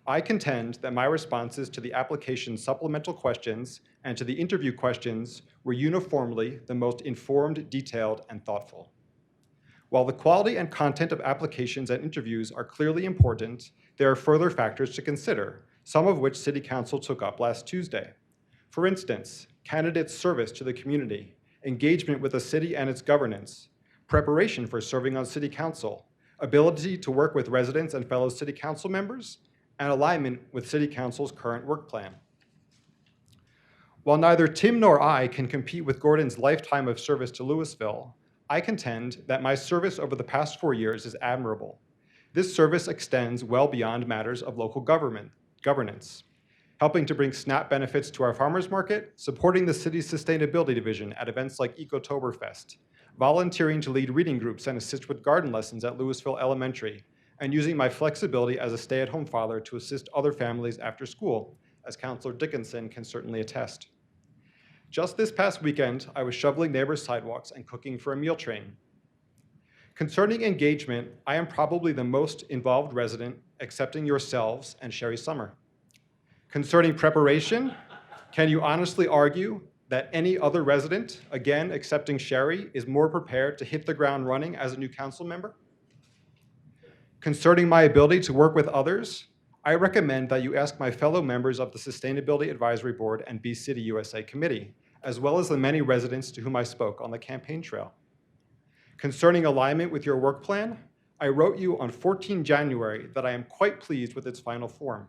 I contend that my responses to the application supplemental questions and to the interview questions were uniformly the most informed, detailed, and thoughtful. While the quality and content of applications and interviews are clearly important, there are further factors to consider, some of which City Council took up last Tuesday. For instance, candidates' service to the community, engagement with the city and its governance, preparation for serving on City Council, ability to work with residents and fellow City Council members, and alignment with City Council's current work plan. While neither Tim nor I can compete with Gordon's lifetime of service to Louisville, I contend that my service over the past 4 years is admirable. This service extends well beyond matters of local governance, helping to bring SNAP benefits to our farmers market, supporting the city's sustainability division at events like Ecotoberfest, volunteering to lead reading groups and assist with garden lessons at Louisville Elementary, and using my flexibility as a stay-at-home father to assist other families after school, as Councilor Dickinson can certainly attest. Just this past weekend, I was shoveling neighbors' sidewalks and cooking for a meal train. Concerning engagement, I am probably the most involved resident, excepting yourselves and Sherry Summer. Concerning preparation, can you honestly argue that any other resident, again excepting Sherry, is more prepared to hit the ground running as a new council member? Concerning my ability to work with others, I recommend that you ask my fellow members of the Sustainability Advisory Board and Bee City USA Committee, as well as the many residents to whom I spoke on the campaign trail. Concerning alignment with your work plan, I wrote you on 14 January that I am quite pleased with its final form.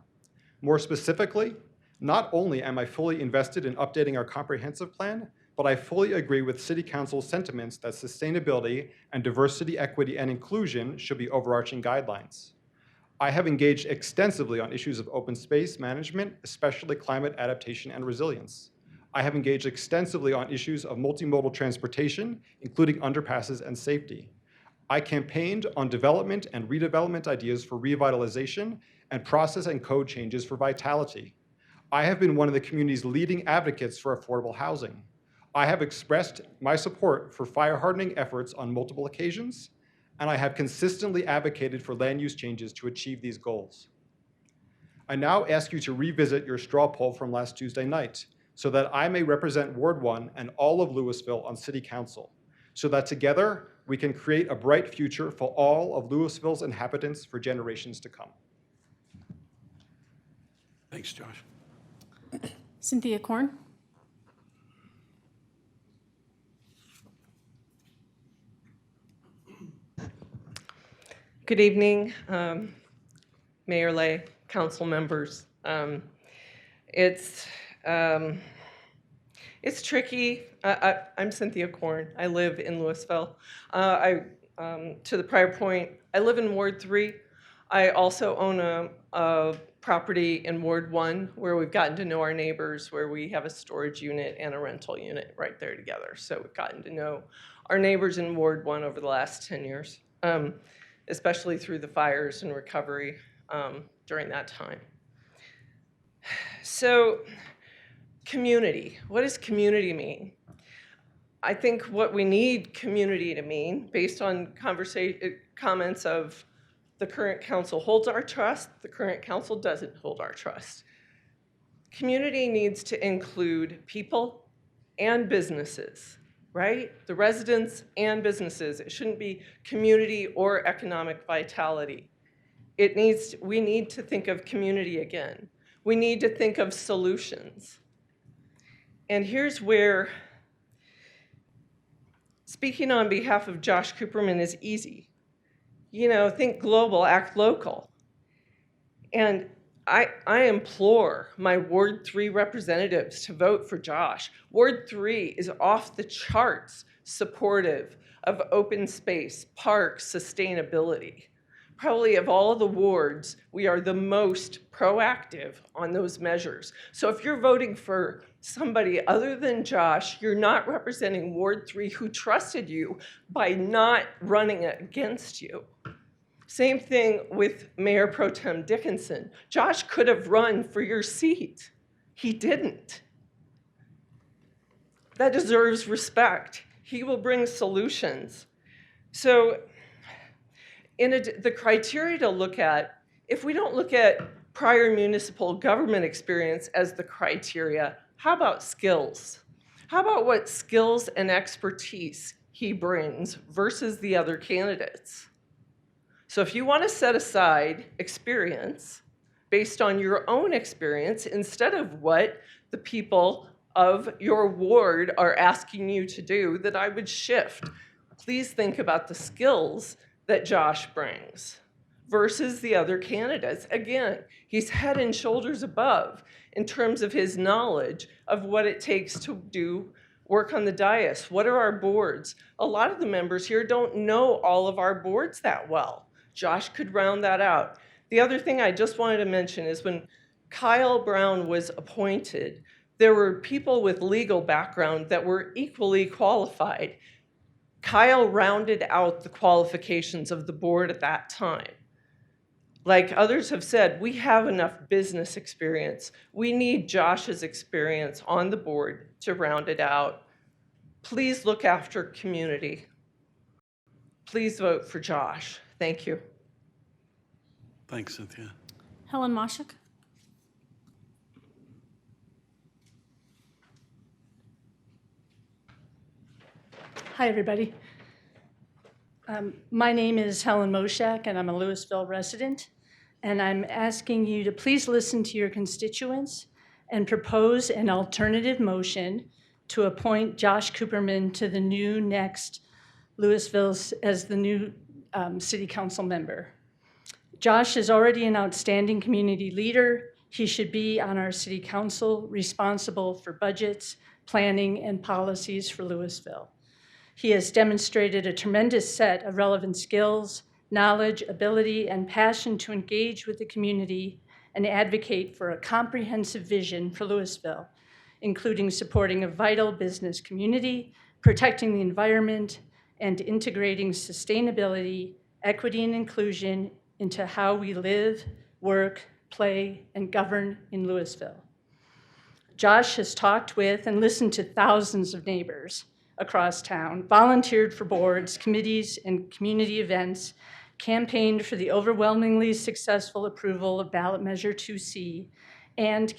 More specifically, not only am I fully invested in updating our comprehensive plan, but I fully agree with City Council's sentiments that sustainability and diversity, equity, and inclusion should be overarching guidelines. I have engaged extensively on issues of open space management, especially climate adaptation and resilience. I have engaged extensively on issues of multimodal transportation, including underpasses and safety. I campaigned on development and redevelopment ideas for revitalization and process and code changes for vitality. I have been one of the community's leading advocates for affordable housing. I have expressed my support for fire hardening efforts on multiple occasions, and I have consistently advocated for land use changes to achieve these goals. I now ask you to revisit your straw poll from last Tuesday night so that I may represent Ward 1 and all of Louisville on City Council, so that together we can create a bright future for all of Louisville's inhabitants for generations to come. Thanks, Josh. Cynthia Korn. Good evening, Mayor Lay, council members. It's tricky. I'm Cynthia Korn. I live in Louisville. To the prior point, I live in Ward 3. I also own a property in Ward 1 where we've gotten to know our neighbors, where we have a storage unit and a rental unit right there together. So we've gotten to know our neighbors in Ward 1 over the last 10 years. Especially through the fires and recovery during that time. So, community. What does community mean? I think what we need community to mean, based on comments of the current council holds our trust, the current council doesn't hold our trust. Community needs to include people and businesses. Right? The residents and businesses. It shouldn't be community or economic vitality. We need to think of community again. We need to think of solutions. And here's where speaking on behalf of Josh Cooperman is easy. You know, think global, act local. And I implore my Ward 3 representatives to vote for Josh. Ward 3 is off the charts supportive of open space, parks, sustainability. Probably of all the wards, we are the most proactive on those measures. So if you're voting for somebody other than Josh, you're not representing Ward 3 who trusted you by not running it against you. Same thing with Mayor Pro Tem Dickinson. Josh could have run for your seat. He didn't. That deserves respect. He will bring solutions. So the criteria to look at, if we don't look at prior municipal government experience as the criteria, how about skills? How about what skills and expertise he brings versus the other candidates? So if you want to set aside experience based on your own experience instead of what the people of your ward are asking you to do, then I would shift. Please think about the skills that Josh brings versus the other candidates. Again, he's head and shoulders above in terms of his knowledge of what it takes to do work on the dais. What are our boards? A lot of the members here don't know all of our boards that well. Josh could round that out. The other thing I just wanted to mention is when Kyle Brown was appointed, there were people with legal background that were equally qualified. Kyle rounded out the qualifications of the board at that time. Like others have said, we have enough business experience. We need Josh's experience on the board to round it out. Please look after community. Please vote for Josh. Thank you. Thanks, Cynthia. Helen Moshik? Hi, everybody. My name is Helen Moshak, and I'm a Louisville resident. And I'm asking you to please listen to your constituents and propose an alternative motion to appoint Josh Cooperman to the new next Louisville as the new city council member. Josh is already an outstanding community leader. He should be on our city council, responsible for budgets, planning, and policies for Louisville. He has demonstrated a tremendous set of relevant skills, knowledge, ability, and passion to engage with the community and advocate for a comprehensive vision for Louisville, including supporting a vital business community, protecting the environment, and integrating sustainability, equity, and inclusion into how we live, work, play, and govern in Louisville. Josh has talked with and listened to thousands of neighbors across town, volunteered for boards, committees, and community events, campaigned for the overwhelmingly successful approval of ballot measure 2C, and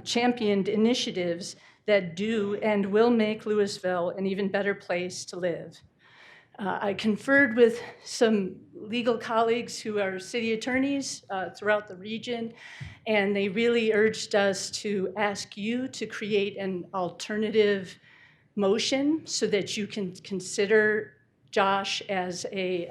championed initiatives that do and will make Louisville an even better place to live. I conferred with some legal colleagues who are city attorneys throughout the region, and they really urged us to ask you to create an alternative motion so that you can consider Josh as a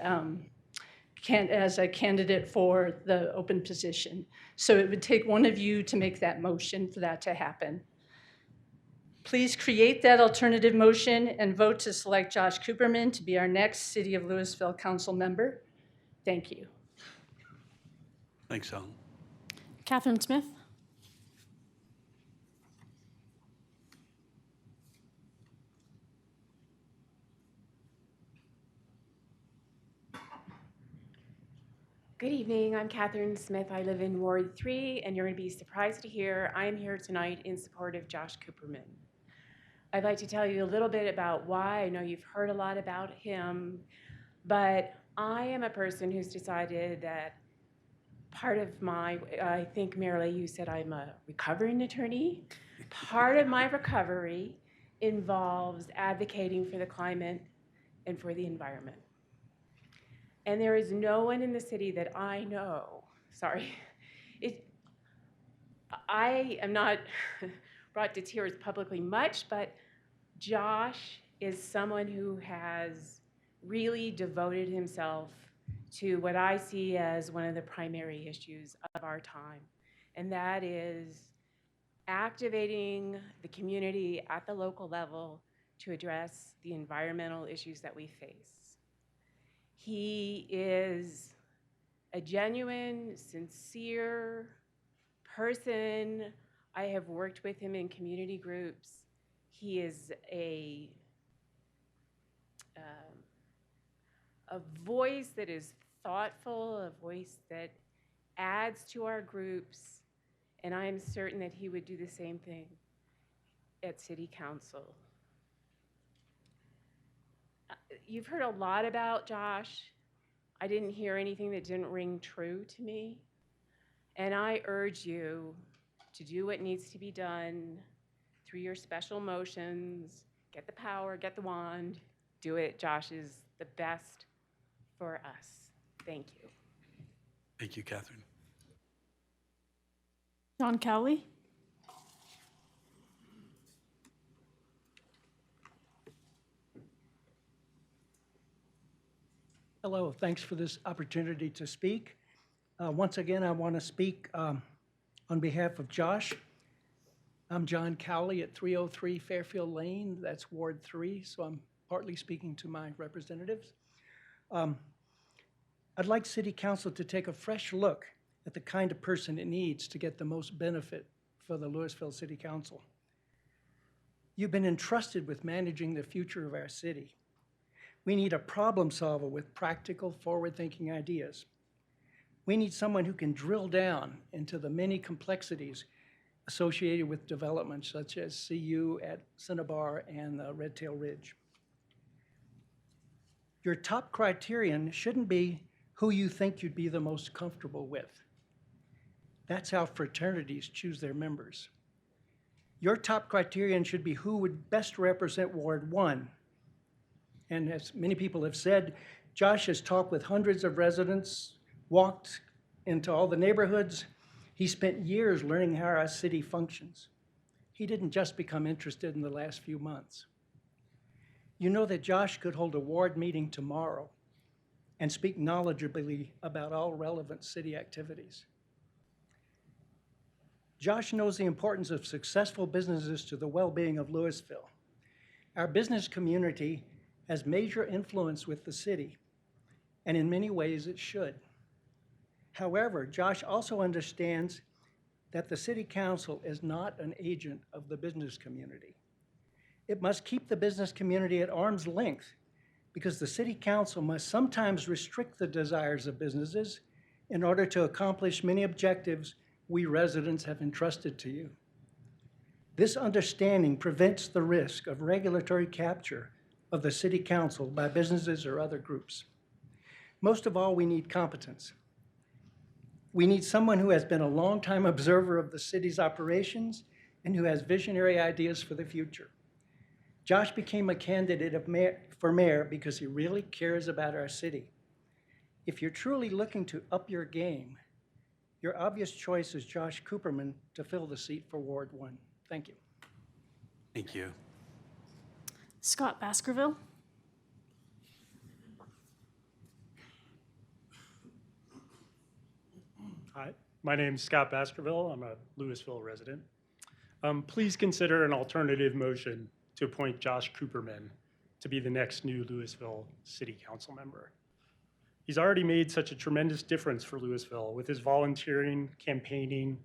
candidate for the open position. So it would take one of you to make that motion for that to happen. Please create that alternative motion and vote to select Josh Cooperman to be our next City of Louisville Council member. Thank you. Thanks, Helen. Catherine Smith? Good evening, I'm Catherine Smith. I live in Ward 3, and you're going to be surprised to hear I'm here tonight in support of Josh Cooperman. I'd like to tell you a little bit about why. I know you've heard a lot about him, but I am a person who's decided that part of my, I think, Marilee, you said I'm a recovering attorney. Part of my recovery involves advocating for the climate and for the environment. And there is no one in the city that I know, I am not brought to tears publicly much, but Josh is someone who has really devoted himself to what I see as one of the primary issues of our time, and that is activating the community at the local level to address the environmental issues that we face. He is a genuine, sincere person I have worked with him in community groups. He is a voice that is thoughtful, a voice that adds to our groups, and I am certain that he would do the same thing at City Council. You've heard a lot about Josh. I didn't hear anything that didn't ring true to me, and I urge you to do what needs to be done through your special motions. Get the power, get the wand, do it. Josh is the best for us. Thank you. Thank you, Catherine. John Cowley? Hello, thanks for this opportunity to speak. Once again, I want to speak on behalf of Josh. I'm John Cowley at 303 Fairfield Lane, that's Ward 3, so I'm partly speaking to my representatives. I'd like City Council to take a fresh look at the kind of person it needs to get the most benefit for the Louisville City Council. You've been entrusted with managing the future of our city. We need a problem solver with practical, forward-thinking ideas. We need someone who can drill down into the many complexities associated with development such as CU at Cinnabar and Red Tail Ridge. Your top criterion shouldn't be who you think you'd be the most comfortable with. That's how fraternities choose their members. Your top criterion should be who would best represent Ward 1. And as many people have said, Josh has talked with hundreds of residents, walked into all the neighborhoods. He spent years learning how our city functions. He didn't just become interested in the last few months. You know that Josh could hold a ward meeting tomorrow and speak knowledgeably about all relevant city activities. Josh knows the importance of successful businesses to the well-being of Louisville. Our business community has major influence with the city, and in many ways it should. However, Josh also understands that the City Council is not an agent of the business community. It must keep the business community at arm's length because the City Council must sometimes restrict the desires of businesses in order to accomplish many objectives we residents have entrusted to you. This understanding prevents the risk of regulatory capture of the City Council by businesses or other groups. Most of all, we need competence. We need someone who has been a longtime observer of the city's operations and who has visionary ideas for the future. Josh became a candidate for mayor because he really cares about our city. If you're truly looking to up your game, your obvious choice is Josh Cooperman to fill the seat for Ward 1. Thank you. Thank you. Scott Baskerville? Hi, my name's Scott Baskerville. I'm a Louisville resident. Please consider an alternative motion to appoint Josh Cooperman to be the next new Louisville City Council member. He's already made such a tremendous difference for Louisville with his volunteering, campaigning,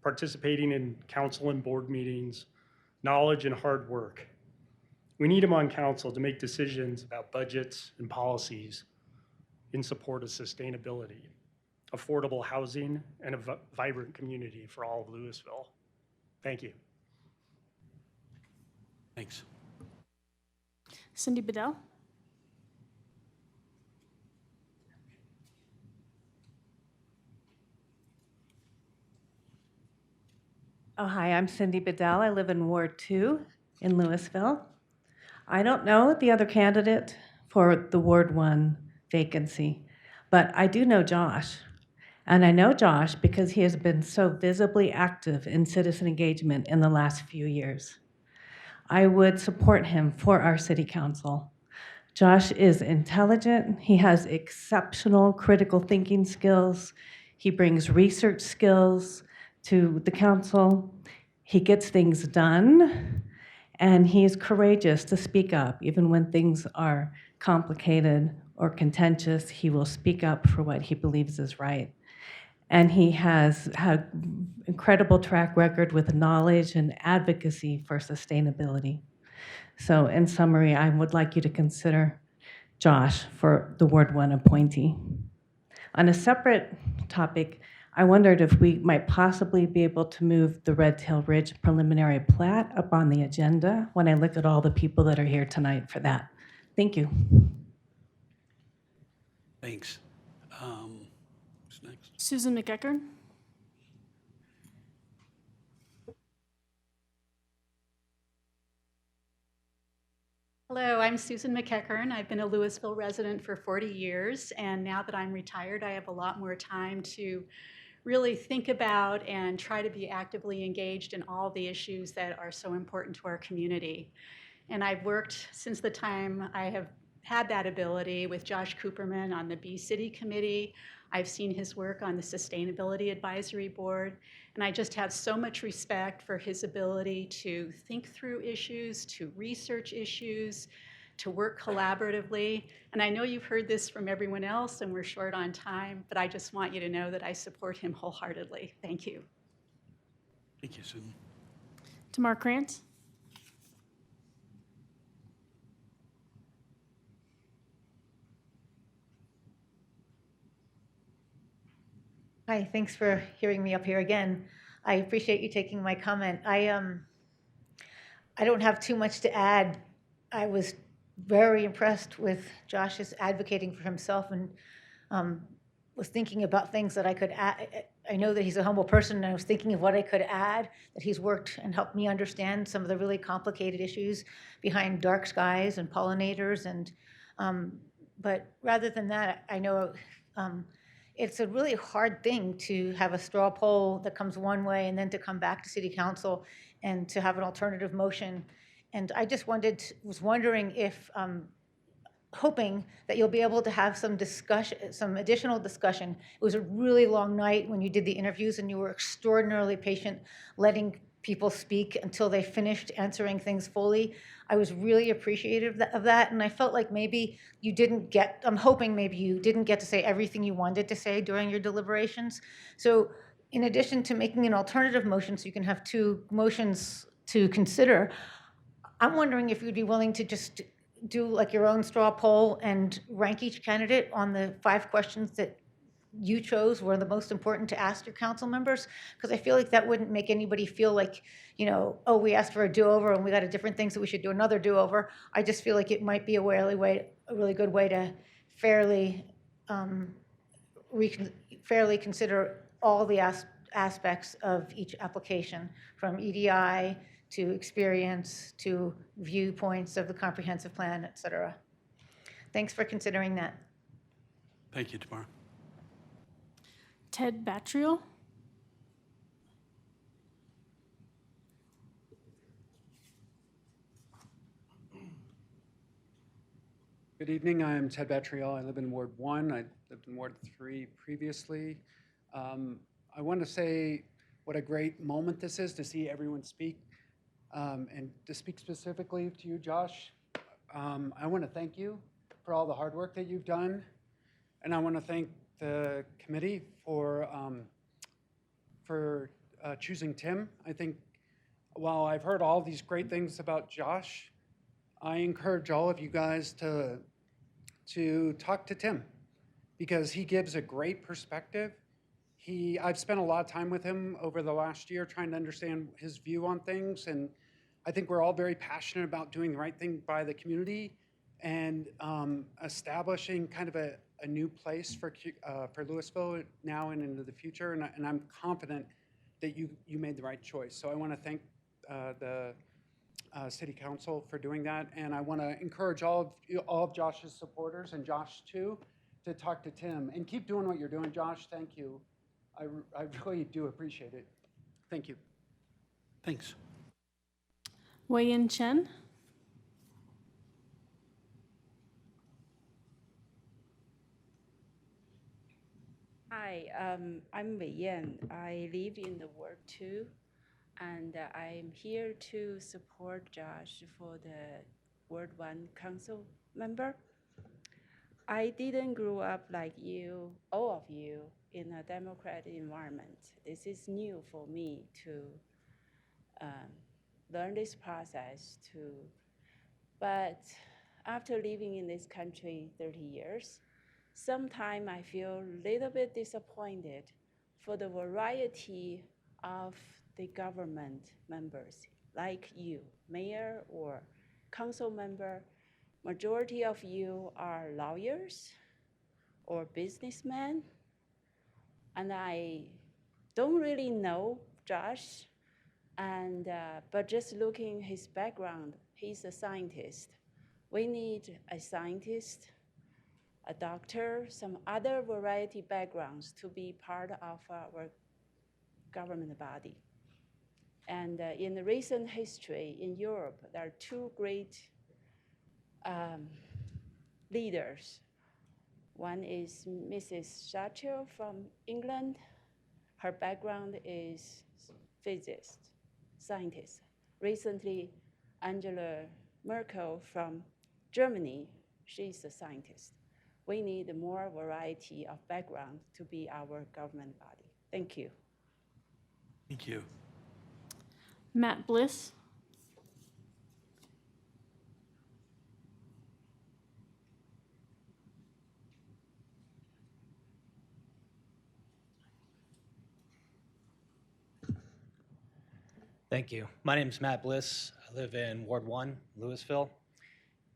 participating in council and board meetings, knowledge and hard work. We need him on council to make decisions about budgets and policies in support of sustainability, affordable housing, and a vibrant community for all of Louisville. Thank you. Thanks. Cindy Bedell? Oh, hi, I'm Cindy Bedell. I live in Ward 2 in Louisville. I don't know the other candidate for the Ward 1 vacancy, but I do know Josh. And I know Josh because he has been so visibly active in citizen engagement in the last few years. I would support him for our city council. Josh is intelligent. He has exceptional critical thinking skills. He brings research skills to the council. He gets things done, and he is courageous to speak up. Even when things are complicated or contentious, he will speak up for what he believes is right. and he has had incredible track record with knowledge and advocacy for sustainability. So in summary, I would like you to consider Josh for the Ward 1 appointee. On a separate topic, I wondered if we might possibly be able to move the Red Tail Ridge preliminary plat up on the agenda when I look at all the people that are here tonight for that. Thank you. Thanks. Who's next? Susan McEachern. Hello, I'm Susan McEachern. I've been a Louisville resident for 40 years, and now that I'm retired, I have a lot more time to really think about and try to be actively engaged in all the issues that are so important to our community. And I've worked since the time I have had that ability with Josh Cooperman on the Bee City Committee. I've seen his work on the Sustainability Advisory Board, and I just have so much respect for his ability to think through issues, to research issues, to work collaboratively. And I know you've heard this from everyone else, and we're short on time, but I just want you to know that I support him wholeheartedly. Thank you. Thank you, Susan. Tamar Krantz. Hi, thanks for hearing me up here again. I appreciate you taking my comment. I don't have too much to add. I was very impressed with Josh's advocating for himself and was thinking about things that I could add. I know that he's a humble person, and I was thinking of what I could add, that he's worked and helped me understand some of the really complicated issues behind dark skies and pollinators. And but rather than that, I know it's a really hard thing to have a straw poll that comes one way and then to come back to City Council and to have an alternative motion. And I just was wondering if, hoping that you'll be able to have some discussion, some additional discussion. It was a really long night when you did the interviews, and you were extraordinarily patient, letting people speak until they finished answering things fully. I was really appreciative of that, and I felt like maybe you didn't get, I'm hoping maybe you didn't get to say everything you wanted to say during your deliberations. So in addition to making an alternative motion so you can have two motions to consider, I'm wondering if you'd be willing to just do like your own straw poll and rank each candidate on the 5 questions that you chose were the most important to ask your council members, because I feel like that wouldn't make anybody feel like, you know, oh, we asked for a do-over and we got a different thing, so we should do another do-over. I just feel like it might be a really good way to fairly consider all the aspects of each application, from EDI to experience to viewpoints of the comprehensive plan, et cetera. Thanks for considering that. Thank you, Tamar. Ted Battriel. Good evening, I'm Ted Battriel. I live in Ward 1. I lived in Ward 3 previously. I want to say what a great moment this is to see everyone speak, and to speak specifically to you, Josh. I want to thank you for all the hard work that you've done, and I want to thank the committee for choosing Tim. I think while I've heard all these great things about Josh, I encourage all of you guys to talk to Tim, because he gives a great perspective. I've spent a lot of time with him over the last year trying to understand his view on things, and I think we're all very passionate about doing the right thing by the community and establishing kind of a new place for Louisville now and into the future, and I'm confident that you made the right choice. So I want to thank the City Council for doing that, and I want to encourage all of Josh's supporters, and Josh too, to talk to Tim and keep doing what you're doing. Josh, thank you. I really do appreciate it. Thank you. Thanks. Wei-Yin Chen. Hi, I'm Wei-Yin. I live in the Ward 2, and I'm here to support Josh for the Ward 1 council member. I didn't grow up like you, all of you, in a democratic environment. This is new for me to learn this process but after living in this country 30 years, sometimes I feel a little bit disappointed for the variety of the government members, like you, mayor or council member. Majority of you are lawyers or businessmen, and I don't really know Josh, but just looking his background, he's a scientist. We need a scientist, a doctor, some other variety backgrounds to be part of our government body. And in the recent history in Europe, there are two great leaders. One is Mrs. Churchill from England. Her background is physicist, scientist. Recently, Angela Merkel from Germany, she's a scientist. We need more variety of background to be our government body. Thank you. Thank you. Matt Bliss. Thank you. My name is Matt Bliss. I live in Ward 1, Louisville.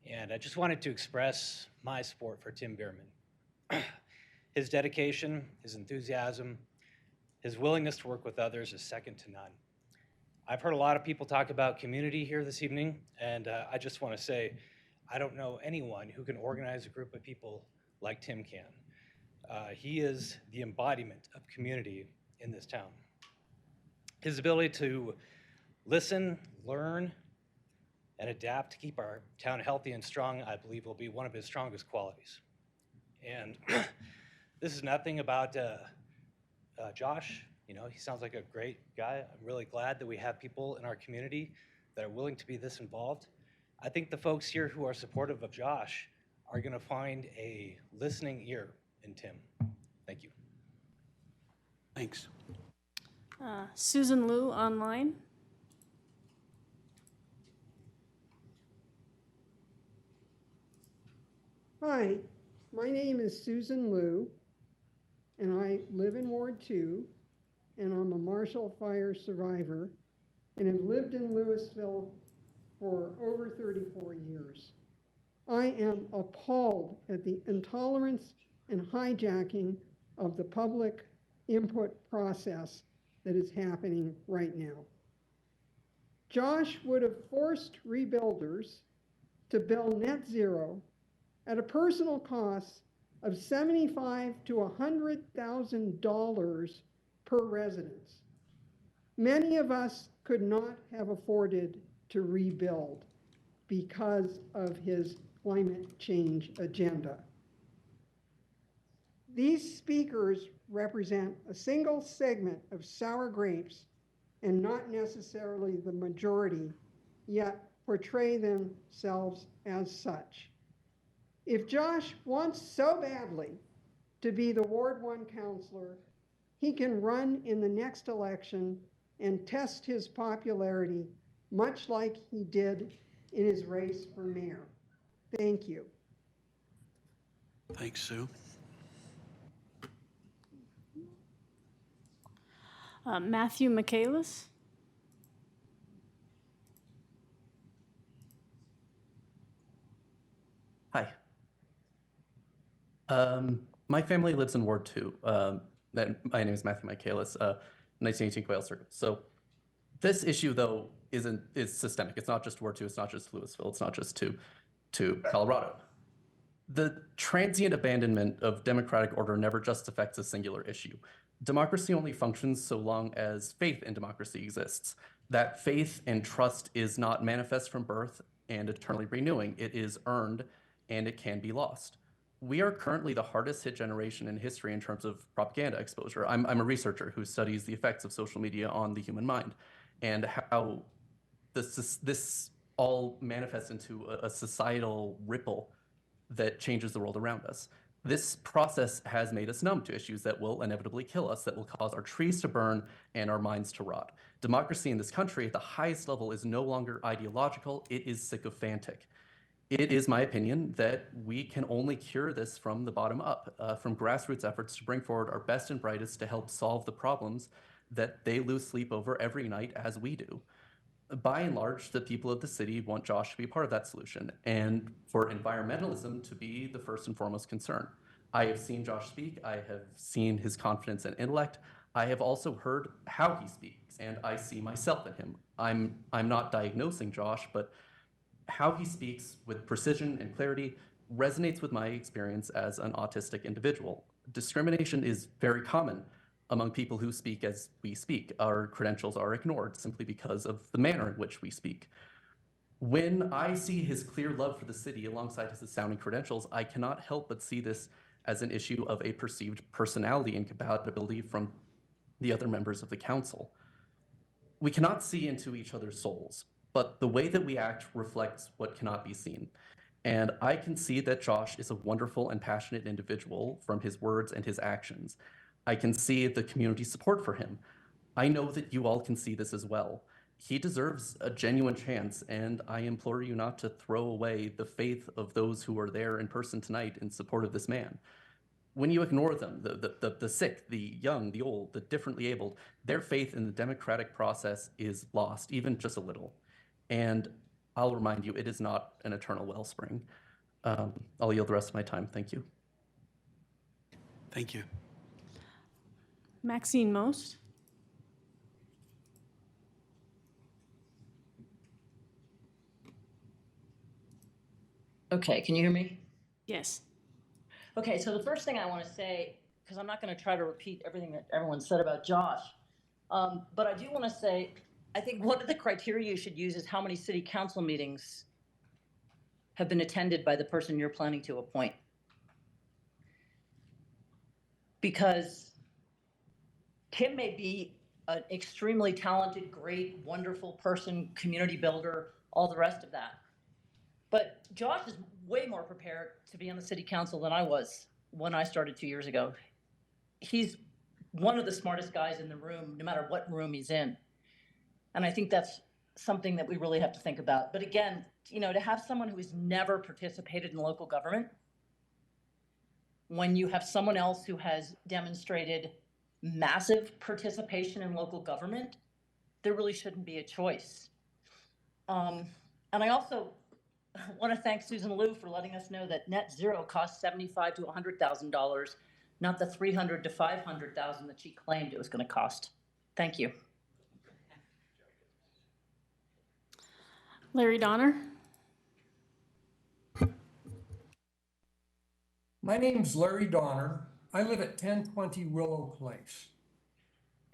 And I just wanted to express my support for Tim Bierman. His dedication, his enthusiasm, his willingness to work with others is second to none. I've heard a lot of people talk about community here this evening, and I just want to say, I don't know anyone who can organize a group of people like Tim can. He is the embodiment of community in this town. His ability to listen, learn, and adapt to keep our town healthy and strong, I believe, will be one of his strongest qualities. And this is nothing about Josh. You know, he sounds like a great guy. I'm really glad that we have people in our community that are willing to be this involved. I think the folks here who are supportive of Josh are going to find a listening ear in Tim. Thank you. Thanks. Susan Liu online. Hi, my name is Susan Liu, and I live in Ward 2, and I'm a Marshall Fire survivor, and have lived in Louisville for over 34 years. I am appalled at the intolerance and hijacking of the public input process that is happening right now. Josh would have forced rebuilders to build net zero at a personal cost of $75,000 to $100,000 per residence. Many of us could not have afforded to rebuild because of his climate change agenda. These speakers represent a single segment of sour grapes and not necessarily the majority, yet portray themselves as such. If Josh wants so badly to be the Ward 1 counselor, he can run in the next election and test his popularity, much like he did in his race for mayor. Thank you. Thanks, Sue. Matthew Michaelis. Hi. My family lives in Ward 2. My name is Matthew Michaelis, 1918 Quail Circle. So this issue, though, is systemic. It's not just Ward 2. It's not just Louisville. It's not just to Colorado. The transient abandonment of democratic order never just affects a singular issue. Democracy only functions so long as faith in democracy exists. That faith and trust is not manifest from birth and eternally renewing. It is earned and it can be lost. We are currently the hardest hit generation in history in terms of propaganda exposure. I'm a researcher who studies the effects of social media on the human mind and how this all manifests into a societal ripple that changes the world around us. This process has made us numb to issues that will inevitably kill us, that will cause our trees to burn and our minds to rot. Democracy in this country at the highest level is no longer ideological, it is sycophantic. It is my opinion that we can only cure this from the bottom up, from grassroots efforts to bring forward our best and brightest to help solve the problems that they lose sleep over every night as we do. By and large, the people of the city want Josh to be part of that solution and for environmentalism to be the first and foremost concern. I have seen Josh speak, I have seen his confidence and intellect, I have also heard how he speaks, and I see myself in him. I'm not diagnosing Josh, but how he speaks with precision and clarity resonates with my experience as an autistic individual. Discrimination is very common among people who speak as we speak. Our credentials are ignored simply because of the manner in which we speak. When I see his clear love for the city alongside his astounding credentials, I cannot help but see this as an issue of a perceived personality incompatibility from the other members of the council. We cannot see into each other's souls, but the way that we act reflects what cannot be seen. And I can see that Josh is a wonderful and passionate individual from his words and his actions. I can see the community support for him. I know that you all can see this as well. He deserves a genuine chance, and I implore you not to throw away the faith of those who are there in person tonight in support of this man. When you ignore them, the sick, the young, the old, the differently abled, their faith in the democratic process is lost, even just a little. And I'll remind you, it is not an eternal wellspring. I'll yield the rest of my time. Thank you. Thank you. Maxine Most. Okay, can you hear me? Yes. Okay, so the first thing I want to say, because I'm not going to try to repeat everything that everyone said about Josh, but I do want to say, I think one of the criteria you should use is how many city council meetings have been attended by the person you're planning to appoint. Because Tim may be an extremely talented, great, wonderful person, community builder, all the rest of that. But Josh is way more prepared to be on the city council than I was when I started 2 years ago. He's one of the smartest guys in the room, no matter what room he's in. And I think that's something that we really have to think about. But again, you know, to have someone who has never participated in local government, when you have someone else who has demonstrated massive participation in local government, there really shouldn't be a choice. And I also want to thank Susan Liu for letting us know that net zero costs $75,000 to $100,000, not the $300,000 to $500,000 that she claimed it was going to cost. Thank you. Larry Donner. My name's Larry Donner. I live at 1020 Willow Place.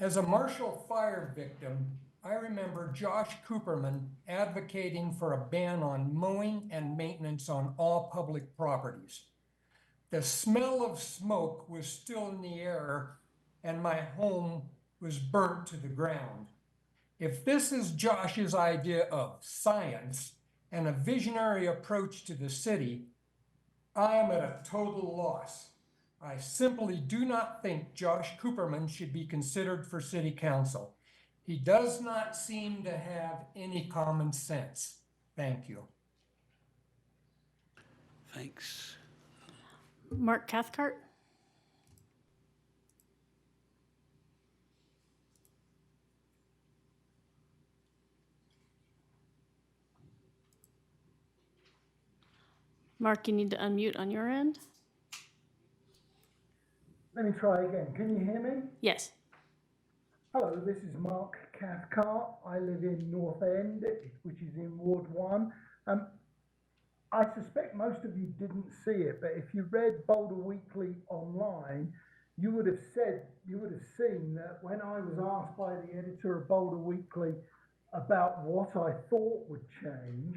As a Marshall Fire victim, I remember Josh Cooperman advocating for a ban on mowing and maintenance on all public properties. The smell of smoke was still in the air, and my home was burnt to the ground. If this is Josh's idea of science and a visionary approach to the city, I am at a total loss. I simply do not think Josh Cooperman should be considered for city council. He does not seem to have any common sense. Thank you. Thanks. Mark Cathcart. Mark, you need to unmute on your end. Let me try again. Can you hear me? Yes. Hello, this is Mark Cathcart. I live in North End, which is in Ward 1. I suspect most of you didn't see it, but if you read Boulder Weekly online, you would have seen that when I was asked by the editor of Boulder Weekly about what I thought would change,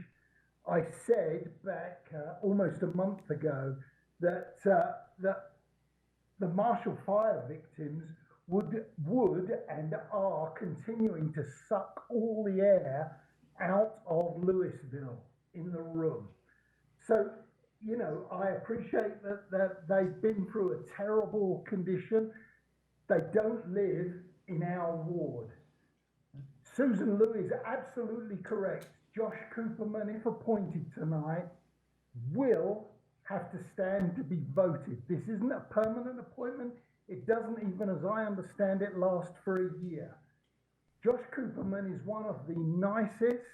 I said back almost a month ago that the Marshall Fire victims would and are continuing to suck all the air out of Louisville in the room. So, you know, I appreciate that they've been through a terrible condition. They don't live in our ward. Susan Liu is absolutely correct. Josh Cooperman, if appointed tonight, will have to stand to be voted. This isn't a permanent appointment. It doesn't even, as I understand it, last for a year. Josh Cooperman is one of the nicest,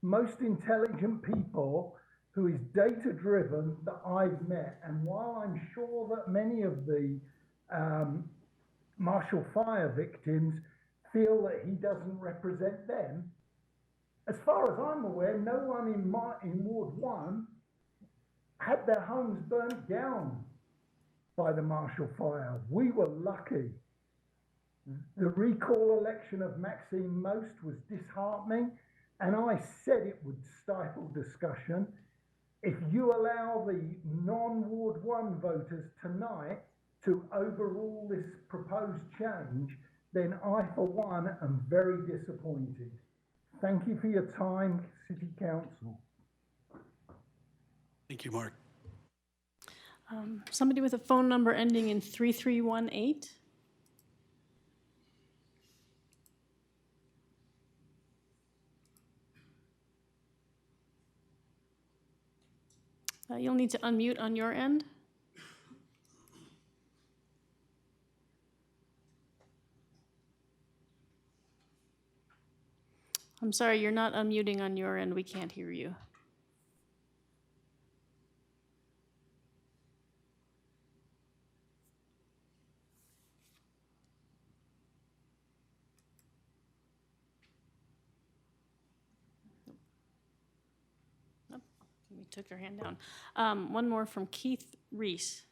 most intelligent people who is data-driven that I've met. And while I'm sure that many of the Marshall Fire victims feel that he doesn't represent them, as far as I'm aware, no one in Ward 1 had their homes burnt down by the Marshall Fire. We were lucky. The recall election of Maxine Most was disheartening, and I said it would stifle discussion. If you allow the non-Ward 1 voters tonight to overrule this proposed change, then I, for one, am very disappointed. Thank you for your time, City Council. Thank you, Mark. Somebody with a phone number ending in 3318? You'll need to unmute on your end. I'm sorry, you're not unmuting on your end. We can't hear you. Nope, we took your hand down. One more from Keith Reese.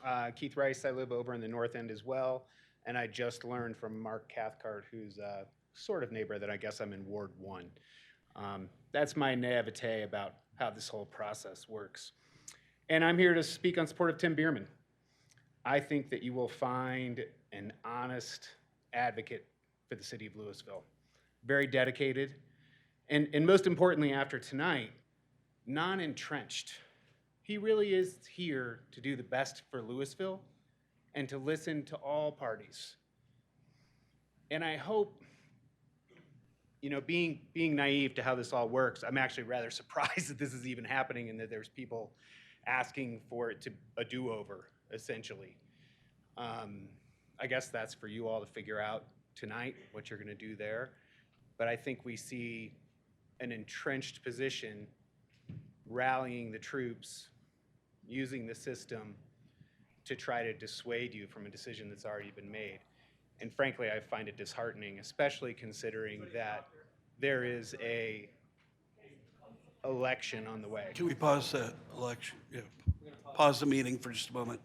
Hi, Keith Rice. I live over in the north end as well. And I just learned from Mark Cathcart, who's a sort of neighbor, that I guess I'm in Ward 1. That's my naivete about how this whole process works. And I'm here to speak on support of Tim Bierman. I think that you will find an honest advocate for the city of Louisville, very dedicated, and most importantly after tonight, non-entrenched. He really is here to do the best for Louisville and to listen to all parties. And I hope, you know, being naive to how this all works, I'm actually rather surprised that this is even happening and that there's people asking for it to a do-over, essentially. I guess that's for you all to figure out tonight, what you're gonna do there. But I think we see an entrenched position rallying the troops, using the system to try to dissuade you from a decision that's already been made. And frankly, I find it disheartening, especially considering that there is a election on the way. Can we pause the election? Yeah. Pause the meeting for just a moment.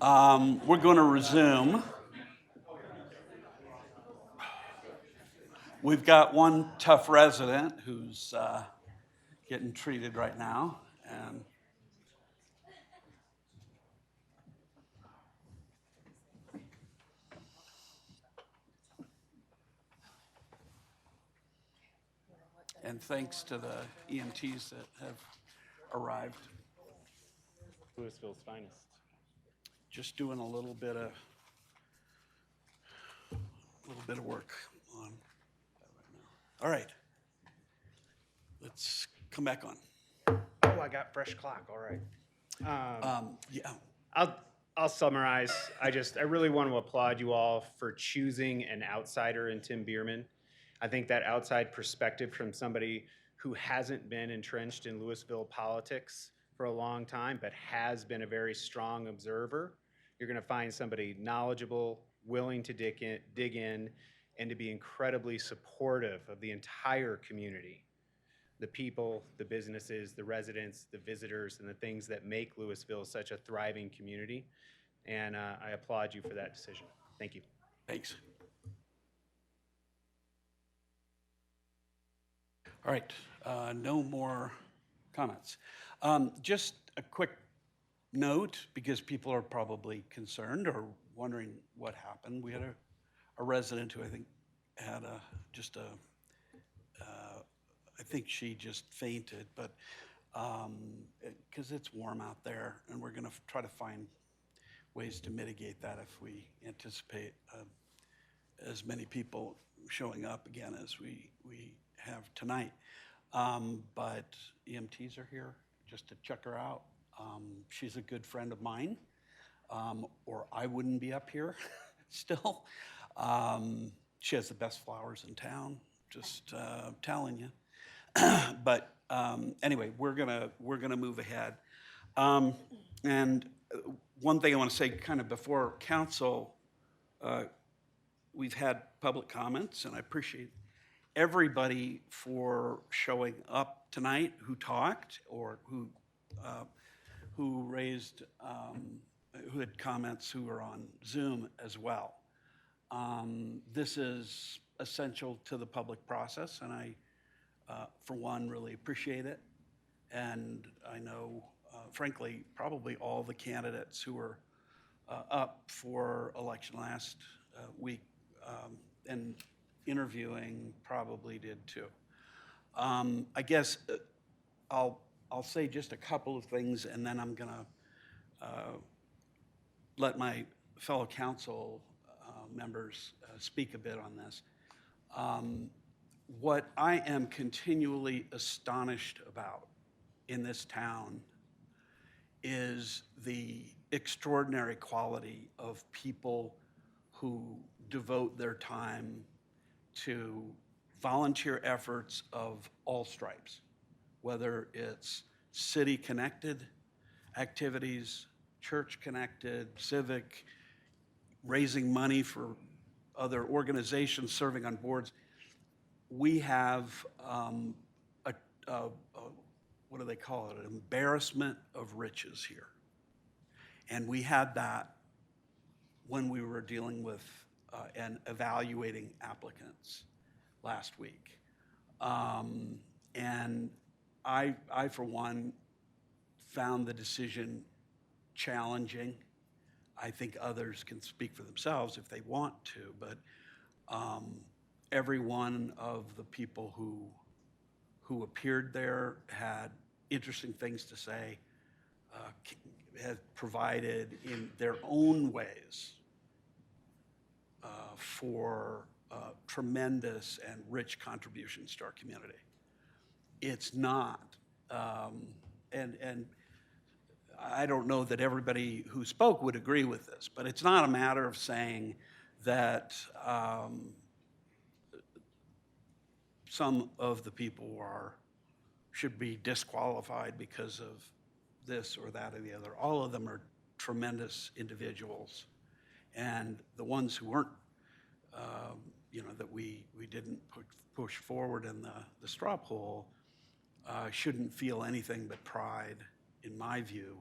We're going to resume. We've got one tough resident who's getting treated right now. And thanks to the EMTs that have arrived. Louisville's finest. Just doing a little bit of work on that right now. All right. Let's come back on. Oh, I got fresh clock. All right. Yeah. I'll summarize. I really want to applaud you all for choosing an outsider in Tim Bierman. I think that outside perspective from somebody who hasn't been entrenched in Louisville politics for a long time, but has been a very strong observer. You're going to find somebody knowledgeable, willing to dig in, and to be incredibly supportive of the entire community. The people, the businesses, the residents, the visitors, and the things that make Louisville such a thriving community. And I applaud you for that decision. Thank you. Thanks. All right, no more comments. Just a quick note, because people are probably concerned or wondering what happened. We had a resident who I think had I think she just fainted, but because it's warm out there, and we're going to try to find ways to mitigate that if we anticipate as many people showing up again as we have tonight. But EMTs are here just to check her out. She's a good friend of mine, or I wouldn't be up here still. She has the best flowers in town, just telling you. But anyway, we're gonna move ahead. And one thing I want to say, kind of before council, we've had public comments, and I appreciate everybody for showing up tonight who talked or who raised, who had comments, who were on Zoom as well. This is essential to the public process, and I, for one, really appreciate it. And I know, frankly, probably all the candidates who were up for election last week and interviewing probably did too. I guess I'll say just a couple of things, and then I'm gonna let my fellow council members speak a bit on this. What I am continually astonished about in this town is the extraordinary quality of people who devote their time to volunteer efforts of all stripes, whether it's city-connected activities, church-connected, civic, raising money for other organizations, serving on boards. We have what do they call it? An embarrassment of riches here. And we had that when we were dealing with and evaluating applicants last week. And I, for one, found the decision challenging. I think others can speak for themselves if they want to, but every one of the people who appeared there had interesting things to say, had provided in their own ways for tremendous and rich contributions to our community. It's not, and I don't know that everybody who spoke would agree with this, but it's not a matter of saying that some of the people should be disqualified because of this or that or the other. All of them are tremendous individuals, and the ones who weren't, that we didn't push forward in the straw poll shouldn't feel anything but pride, in my view.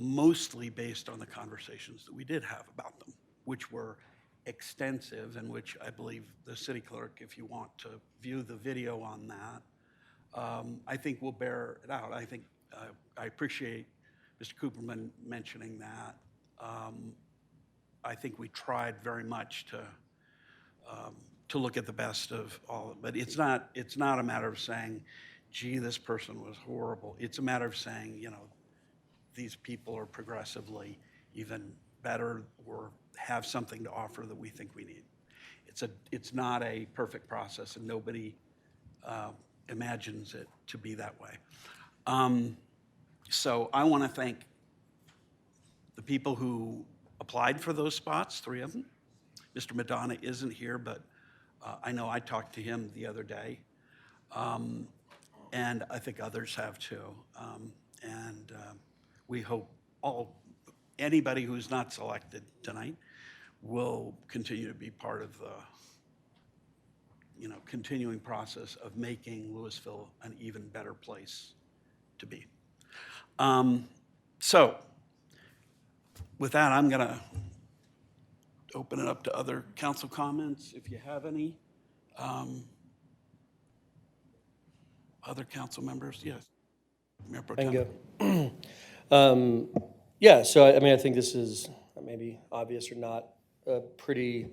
mostly based on the conversations that we did have about them, which were extensive, and which I believe the city clerk, if you want to view the video on that, I think will bear it out. I think I appreciate Mr. Cooperman mentioning that. I think we tried very much to look at the best of all, but it's not a matter of saying, gee, this person was horrible. It's a matter of saying, you know, these people are progressively even better or have something to offer that we think we need. It's not a perfect process, and nobody imagines it to be that way. So I want to thank the people who applied for those spots, 3 of them. Mr. Madonna isn't here, but I know I talked to him the other day, and I think others have too. We hope anybody who's not selected tonight will continue to be part of the continuing process of making Louisville an even better place to be. So with that, I'm going to open it up to other council comments, if you have any. Other council members? Yes. Mayor Pro Tem. Yeah, so I mean, I think this is maybe obvious or not, a pretty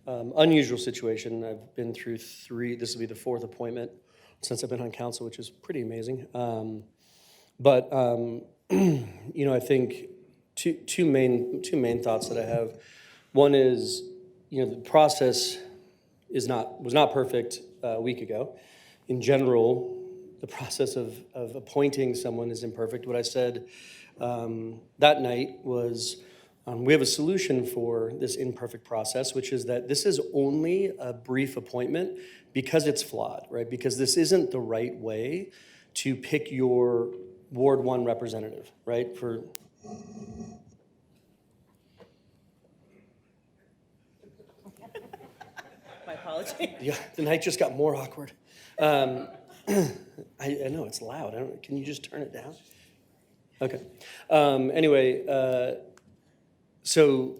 unusual situation. I've been through 3, this will be the 4th appointment since I've been on council, which is pretty amazing. But you know, I think two main thoughts that I have. One is, you know, the process was not perfect a week ago. In general, the process of appointing someone is imperfect. What I said that night was, we have a solution for this imperfect process, which is that this is only a brief appointment because it's flawed, right? Because this isn't the right way to pick your Ward 1 representative, right? My apology. Yeah, the night just got more awkward. I know, it's loud. Can you just turn it down? Okay. Anyway, so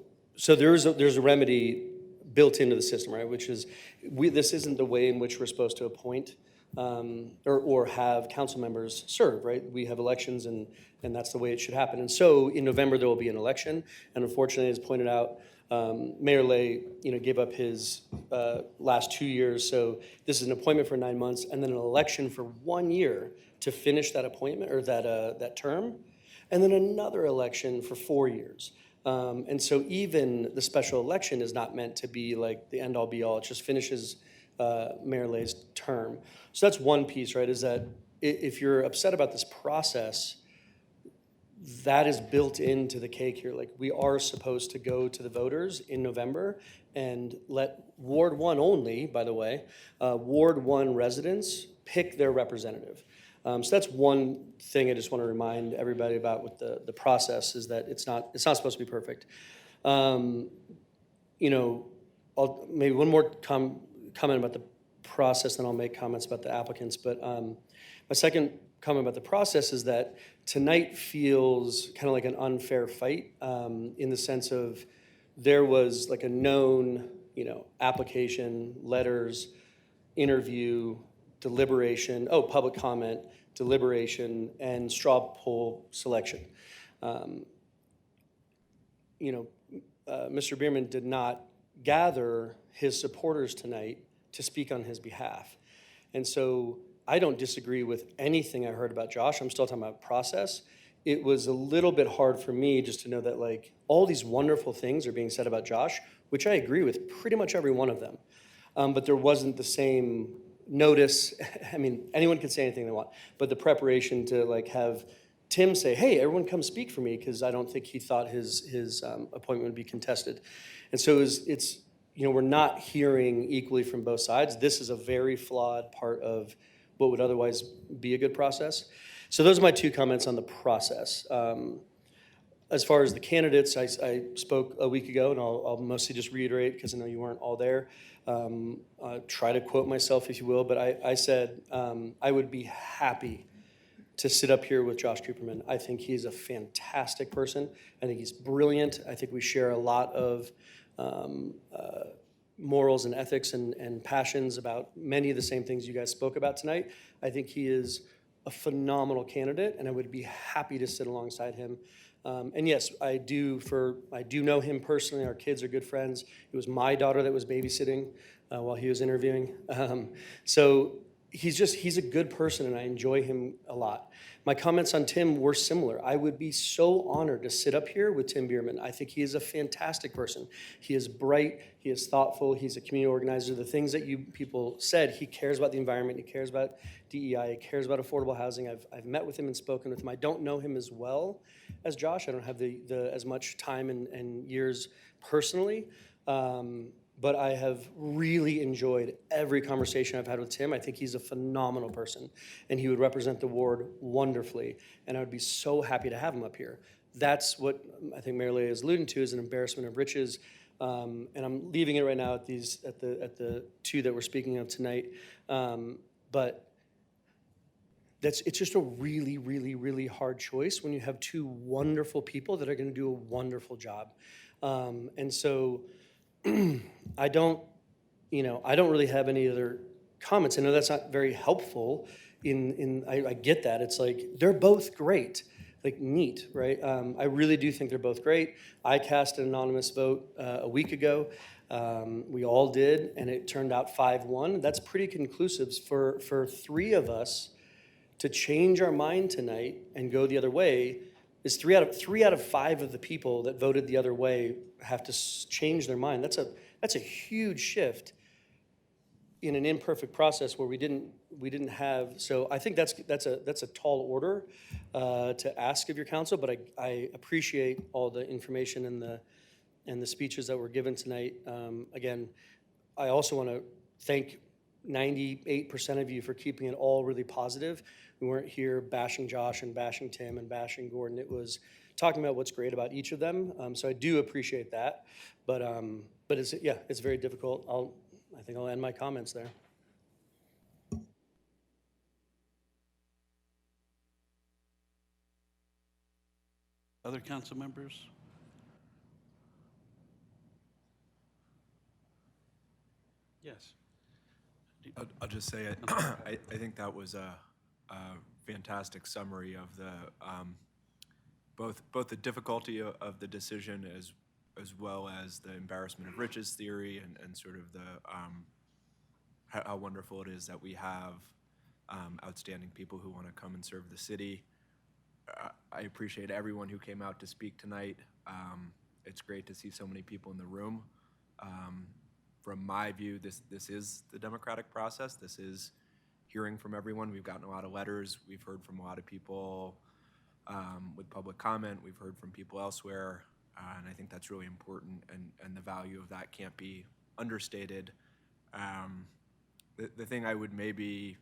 there's a remedy built into the system, right? Which is, this isn't the way in which we're supposed to appoint or have council members serve, right? We have elections, and that's the way it should happen. And so in November there will be an election, and unfortunately, as pointed out, Mayor Lay, gave up his last 2 years. So this is an appointment for 9 months, and then an election for 1 year to finish that appointment or that term, and then another election for 4 years. And so even the special election is not meant to be like the end all be all. It just finishes Mayor Lay's term. So that's one piece, right? Is that if you're upset about this process, that is built into the cake here. Like, we are supposed to go to the voters in November and let Ward 1 only, by the way, Ward 1 residents pick their representative. So that's one thing I just want to remind everybody about with the process, is that it's not supposed to be perfect. Maybe one more comment about the process, then I'll make comments about the applicants. But my second comment about the process is that tonight feels kind of like an unfair fight, in the sense of there was like a known, application, letters, interview, deliberation, public comment, deliberation, and straw poll selection. Mr. Bierman did not gather his supporters tonight to speak on his behalf. And so I don't disagree with anything I heard about Josh. I'm still talking about process. It was a little bit hard for me just to know that, like, all these wonderful things are being said about Josh, which I agree with pretty much every one of them. But there wasn't the same notice. I mean, anyone can say anything they want, but the preparation to have Tim say, hey, everyone come speak for me, because I don't think he thought his appointment would be contested. And so it's we're not hearing equally from both sides. This is a very flawed part of what would otherwise be a good process. So those are my 2 comments on the process. As far as the candidates, I spoke a week ago, and I'll mostly just reiterate because I know you weren't all there. Try to quote myself, if you will, but I said I would be happy to sit up here with Josh Cooperman. I think he's a fantastic person. I think he's brilliant. I think we share a lot of morals and ethics and passions about many of the same things you guys spoke about tonight. I think he is a phenomenal candidate, and I would be happy to sit alongside him. And yes, I do know him personally. Our kids are good friends. It was my daughter that was babysitting while he was interviewing. So he's a good person, and I enjoy him a lot. My comments on Tim were similar. I would be so honored to sit up here with Tim Bierman. I think he is a fantastic person. He is bright, he is thoughtful, he's a community organizer. The things that you people said, he cares about the environment, he cares about DEI, he cares about affordable housing. I've met with him and spoken with him. I don't know him as well as Josh. I don't have as much time and years personally. But I have really enjoyed every conversation I've had with Tim. I think he's a phenomenal person, and he would represent the ward wonderfully, and I would be so happy to have him up here. That's what I think Mayor Leah is alluding to, is an embarrassment of riches, and I'm leaving it right now at the two that we're speaking of tonight. But it's just a really, really, really hard choice when you have two wonderful people that are going to do a wonderful job, and so. I don't really have any other comments. I know that's not very helpful. I get that. It's like, they're both great. Like, neat, right? I really do think they're both great. I cast an anonymous vote a week ago. We all did, and it turned out 5-1. That's pretty conclusive for three of us to change our mind tonight and go the other way. Is three out of five of the people that voted the other way have to change their mind. That's a huge shift in an imperfect process where we didn't have. So I think that's a tall order to ask of your council. But I appreciate all the information and the speeches that were given tonight. Again, I also want to thank 98% of you for keeping it all really positive. We weren't here bashing Josh and bashing Tim and bashing Gordon. It was talking about what's great about each of them. So I do appreciate that. But it's very difficult. I think I'll end my comments there. Other council members? Yes. I'll just say it. I think that was a fantastic summary of the both the difficulty of the decision as well as the embarrassment of riches theory and sort of the how wonderful it is that we have outstanding people who want to come and serve the city. I appreciate everyone who came out to speak tonight. It's great to see so many people in the room. From my view, this is the democratic process. This is hearing from everyone. We've gotten a lot of letters. We've heard from a lot of people with public comment. We've heard from people elsewhere, and I think that's really important, and the value of that can't be understated. The thing I would maybe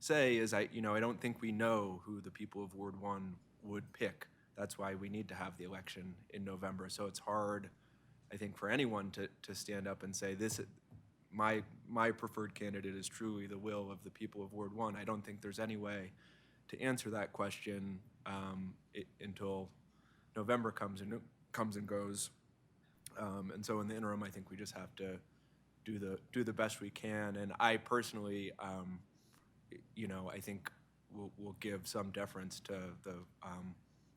say is I don't think we know who the people of Ward 1 would pick. That's why we need to have the election in November. So it's hard, I think, for anyone to stand up and say my preferred candidate is truly the will of the people of Ward 1. I don't think there's any way to answer that question until November comes and goes. And so in the interim, I think we just have to do the best we can. And I personally, I think we'll give some deference to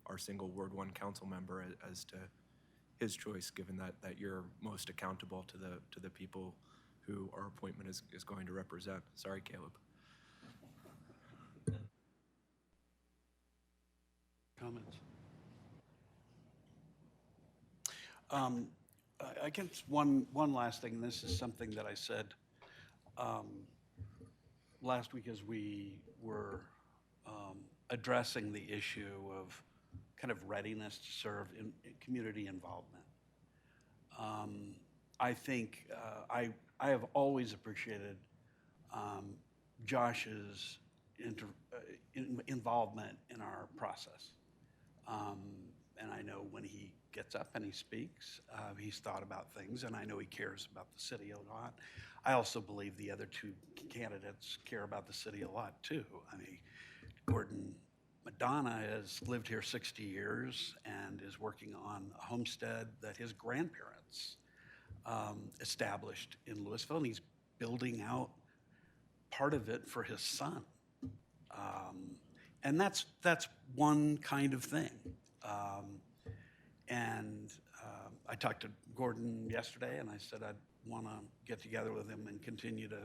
our single Ward 1 council member as to his choice, given that you're most accountable to the people who our appointment is going to represent. Sorry, Caleb. Comments? I guess one last thing, and this is something that I said last week as we were addressing the issue of kind of readiness to serve in community involvement. I think I have always appreciated Josh's involvement in our process. And I know when he gets up and he speaks, he's thought about things, and I know he cares about the city a lot. I also believe the other two candidates care about the city a lot too. I mean, Gordon Madonna has lived here 60 years and is working on a homestead that his grandparents established in Louisville, and he's building out part of it for his son. And that's one kind of thing. I talked to Gordon yesterday, and I said I'd want to get together with him and continue to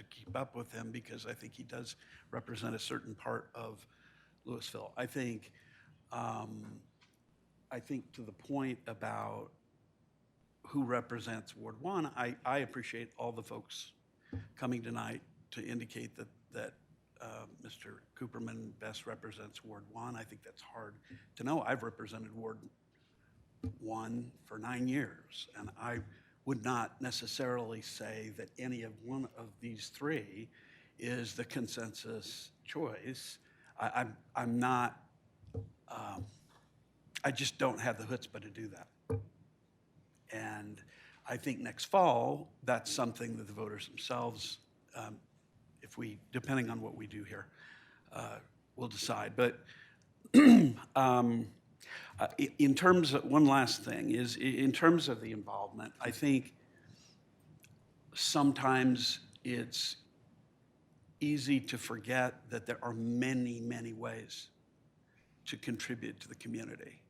keep up with him, because I think he does represent a certain part of Louisville. I think to the point about who represents Ward 1, I appreciate all the folks coming tonight to indicate that Mr. Cooperman best represents Ward 1. I think that's hard to know. I've represented Ward 1 for 9 years, and I would not necessarily say that any of one of these three is the consensus choice. I'm not, I just don't have the chutzpah to do that. And I think next fall, that's something that the voters themselves, depending on what we do here, will decide. But in terms of, one last thing is, in terms of the involvement, I think sometimes it's easy to forget that there are many, many ways to contribute to the community.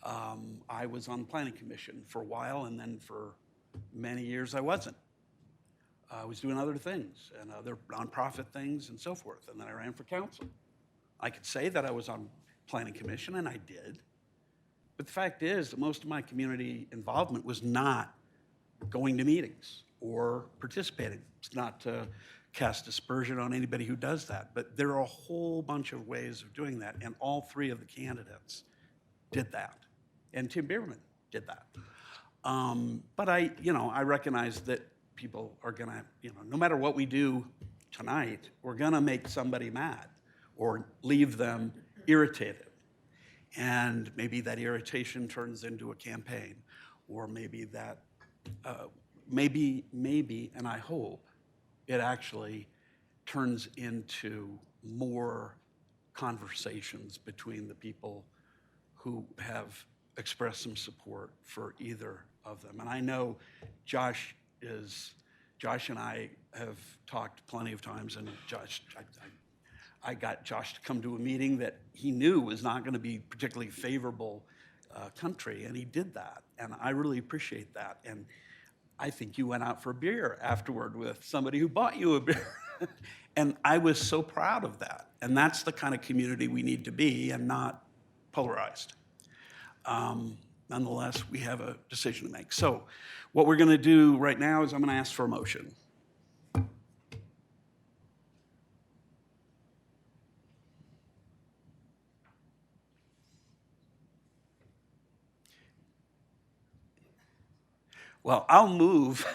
I was on the planning commission for a while, and then for many years I wasn't. I was doing other things and other nonprofit things and so forth, and then I ran for council. I could say that I was on planning commission, and I did. But the fact is that most of my community involvement was not going to meetings or participating. It's not to cast aspersion on anybody who does that, but there are a whole bunch of ways of doing that, and all three of the candidates did that, and Tim Bierman did that. But I recognize that people are gonna, no matter what we do tonight, we're gonna make somebody mad or leave them irritated. And maybe that irritation turns into a campaign, or maybe that, maybe, and I hope it actually turns into more conversations between the people who have expressed some support for either of them. And I know Josh and I have talked plenty of times, and Josh, I got Josh to come to a meeting that he knew was not going to be particularly favorable country, and he did that, and I really appreciate that. And I think you went out for a beer afterward with somebody who bought you a beer, and I was so proud of that. And that's the kind of community we need to be, and not polarized. Nonetheless, we have a decision to make. So what we're going to do right now is I'm going to ask for a motion. Well, I'll move.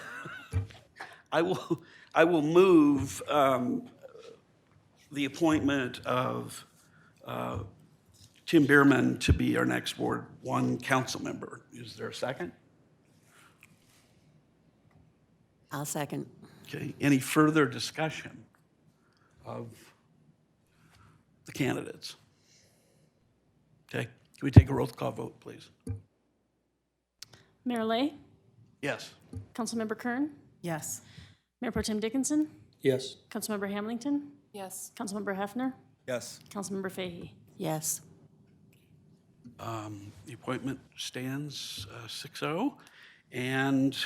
I will move the appointment of Tim Bierman to be our next Ward 1 council member. Is there a second? I'll second. Okay. Any further discussion of the candidates? Okay. Can we take a roll call vote, please? Mayor Lay? Yes. Councilmember Kern? Yes. Mayor Pro Tem Dickinson? Yes. Councilmember Hamilton? Yes. Councilmember Hefner? Yes. Councilmember Fahey? Yes. The appointment stands 6-0, and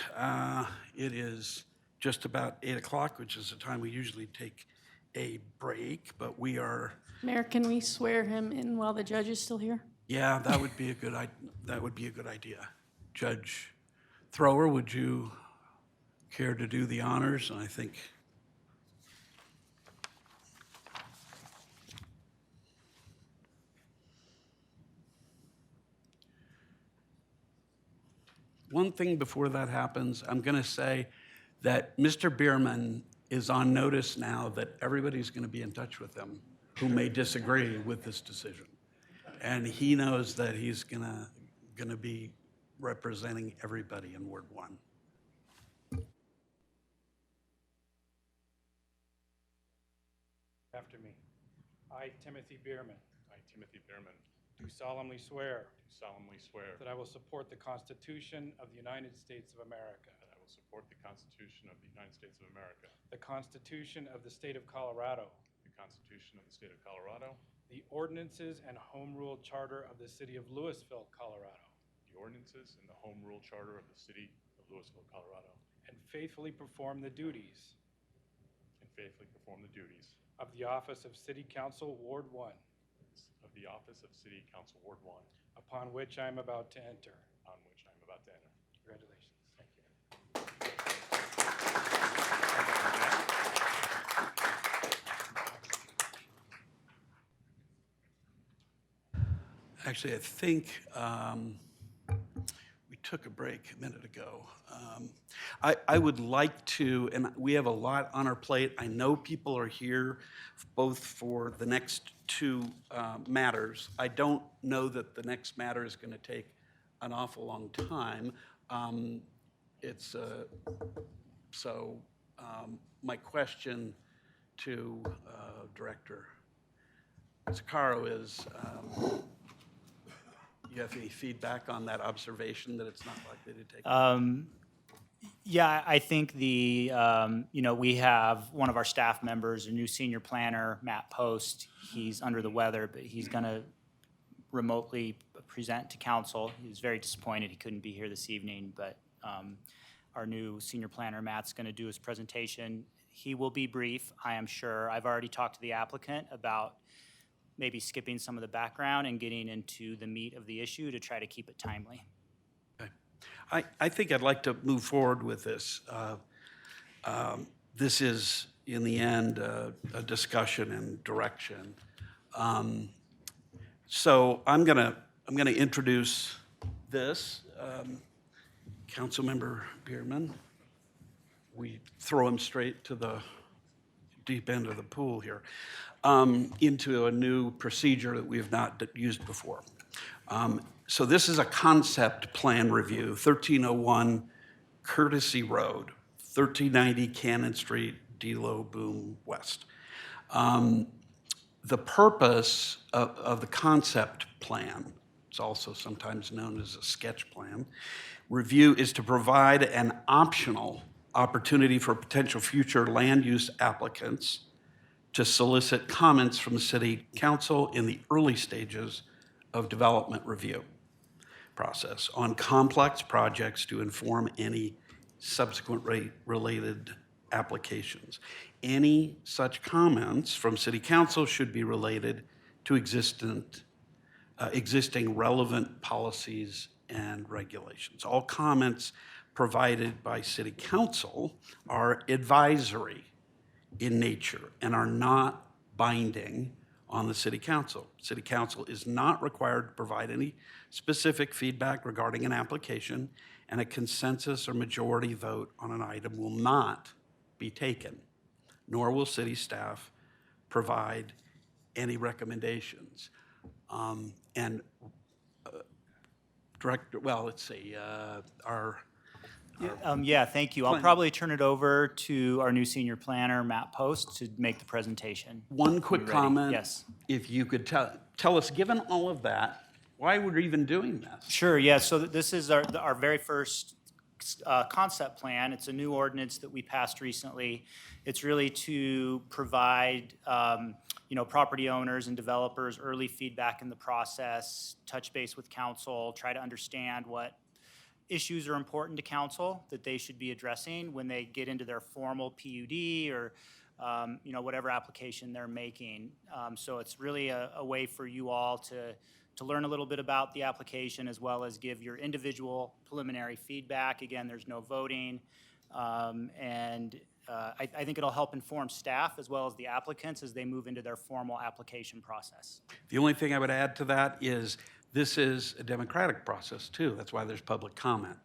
it is just about 8 o'clock, which is the time we usually take a break, but we are... Mayor, can we swear him in while the judge is still here? Yeah, that would be a good idea. Judge Thrower, would you care to do the honors? I think... One thing before that happens, I'm going to say that Mr. Bierman is on notice now that everybody's going to be in touch with him who may disagree with this decision. And he knows that he's going to be representing everybody in Ward 1. After me. I, Timothy Bierman, I, Timothy Bierman, do solemnly swear do solemnly swear that I will support the Constitution of the United States of America, that I will support the Constitution of the United States of America, the Constitution of the State of Colorado, the Constitution of the State of Colorado, the ordinances and home rule charter of the City of Louisville, Colorado, the ordinances and the Home Rule Charter of the City of Louisville, Colorado, and faithfully perform the duties and faithfully perform the duties of the office of City Council Ward 1, of the office of City Council Ward 1, upon which I am about to enter. on which I am about to enter. Congratulations. Thank you. Actually, I think we took a break a minute ago. I would like to, and we have a lot on our plate. I know people are here both for the next two matters. I don't know that the next matter is going to take an awful long time. My question to Director Zaccaro is, you have any feedback on that observation that it's not likely to take? Yeah, I think we have one of our staff members, a new senior planner, Matt Post. He's under the weather, but he's going to remotely present to council. He was very disappointed he couldn't be here this evening, but our new senior planner, Matt's going to do his presentation. He will be brief, I am sure. I've already talked to the applicant about maybe skipping some of the background and getting into the meat of the issue to try to keep it timely. Okay. I think I'd like to move forward with this. This is, in the end, a discussion and direction. So I'm gonna introduce this. Councilmember Bierman. We throw him straight to the deep end of the pool here, into a new procedure that we have not used before. So this is a concept plan review, 1301 Courtesy Road, 1390 Cannon Street, Delo Boom West. The purpose of the concept plan, it's also sometimes known as a sketch plan, review is to provide an optional opportunity for potential future land use applicants to solicit comments from the City Council in the early stages of development review process on complex projects to inform any subsequent related applications. Any such comments from City Council should be related to existing relevant policies and regulations. All comments provided by City Council are advisory in nature and are not binding on the City Council. City Council is not required to provide any specific feedback regarding an application, and a consensus or majority vote on an item will not be taken, nor will city staff provide any recommendations. Director, well, let's see, Yeah, thank you. I'll Plan. probably turn it over to our new senior planner, Matt Post, to make the presentation. One quick Ready? comment. Yes. If you could tell us, given all of that, why we're even doing this? Sure, yeah, so this is our very first concept plan. It's a new ordinance that we passed recently. It's really to provide property owners and developers early feedback in the process, touch base with council, try to understand what issues are important to council that they should be addressing when they get into their formal PUD or whatever application they're making. So it's really a way for you all to learn a little bit about the application as well as give your individual preliminary feedback. Again, there's no voting. I think it'll help inform staff as well as the applicants as they move into their formal application process. The only thing I would add to that is this is a democratic process too. That's why there's public comment.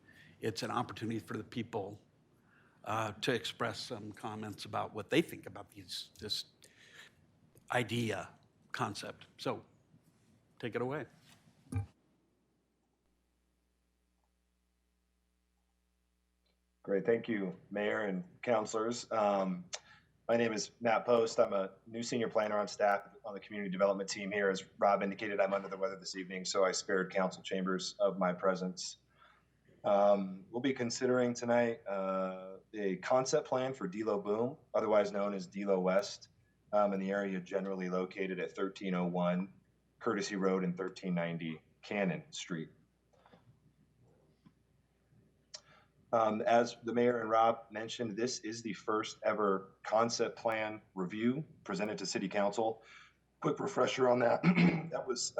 It's an opportunity for the people to express some comments about what they think about this idea, concept. So take it away. Great, thank you, Mayor and councilors. My name is Matt Post. I'm a new senior planner on staff on the community development team here. As Rob indicated, I'm under the weather this evening, so I spared council chambers of my presence. We'll be considering tonight a concept plan for Delo Boom, otherwise known as Delo West, in the area generally located at 1301 Courtesy Road and 1390 Cannon Street. As the mayor and Rob mentioned, this is the first ever concept plan review presented to City Council. Quick refresher on that. That was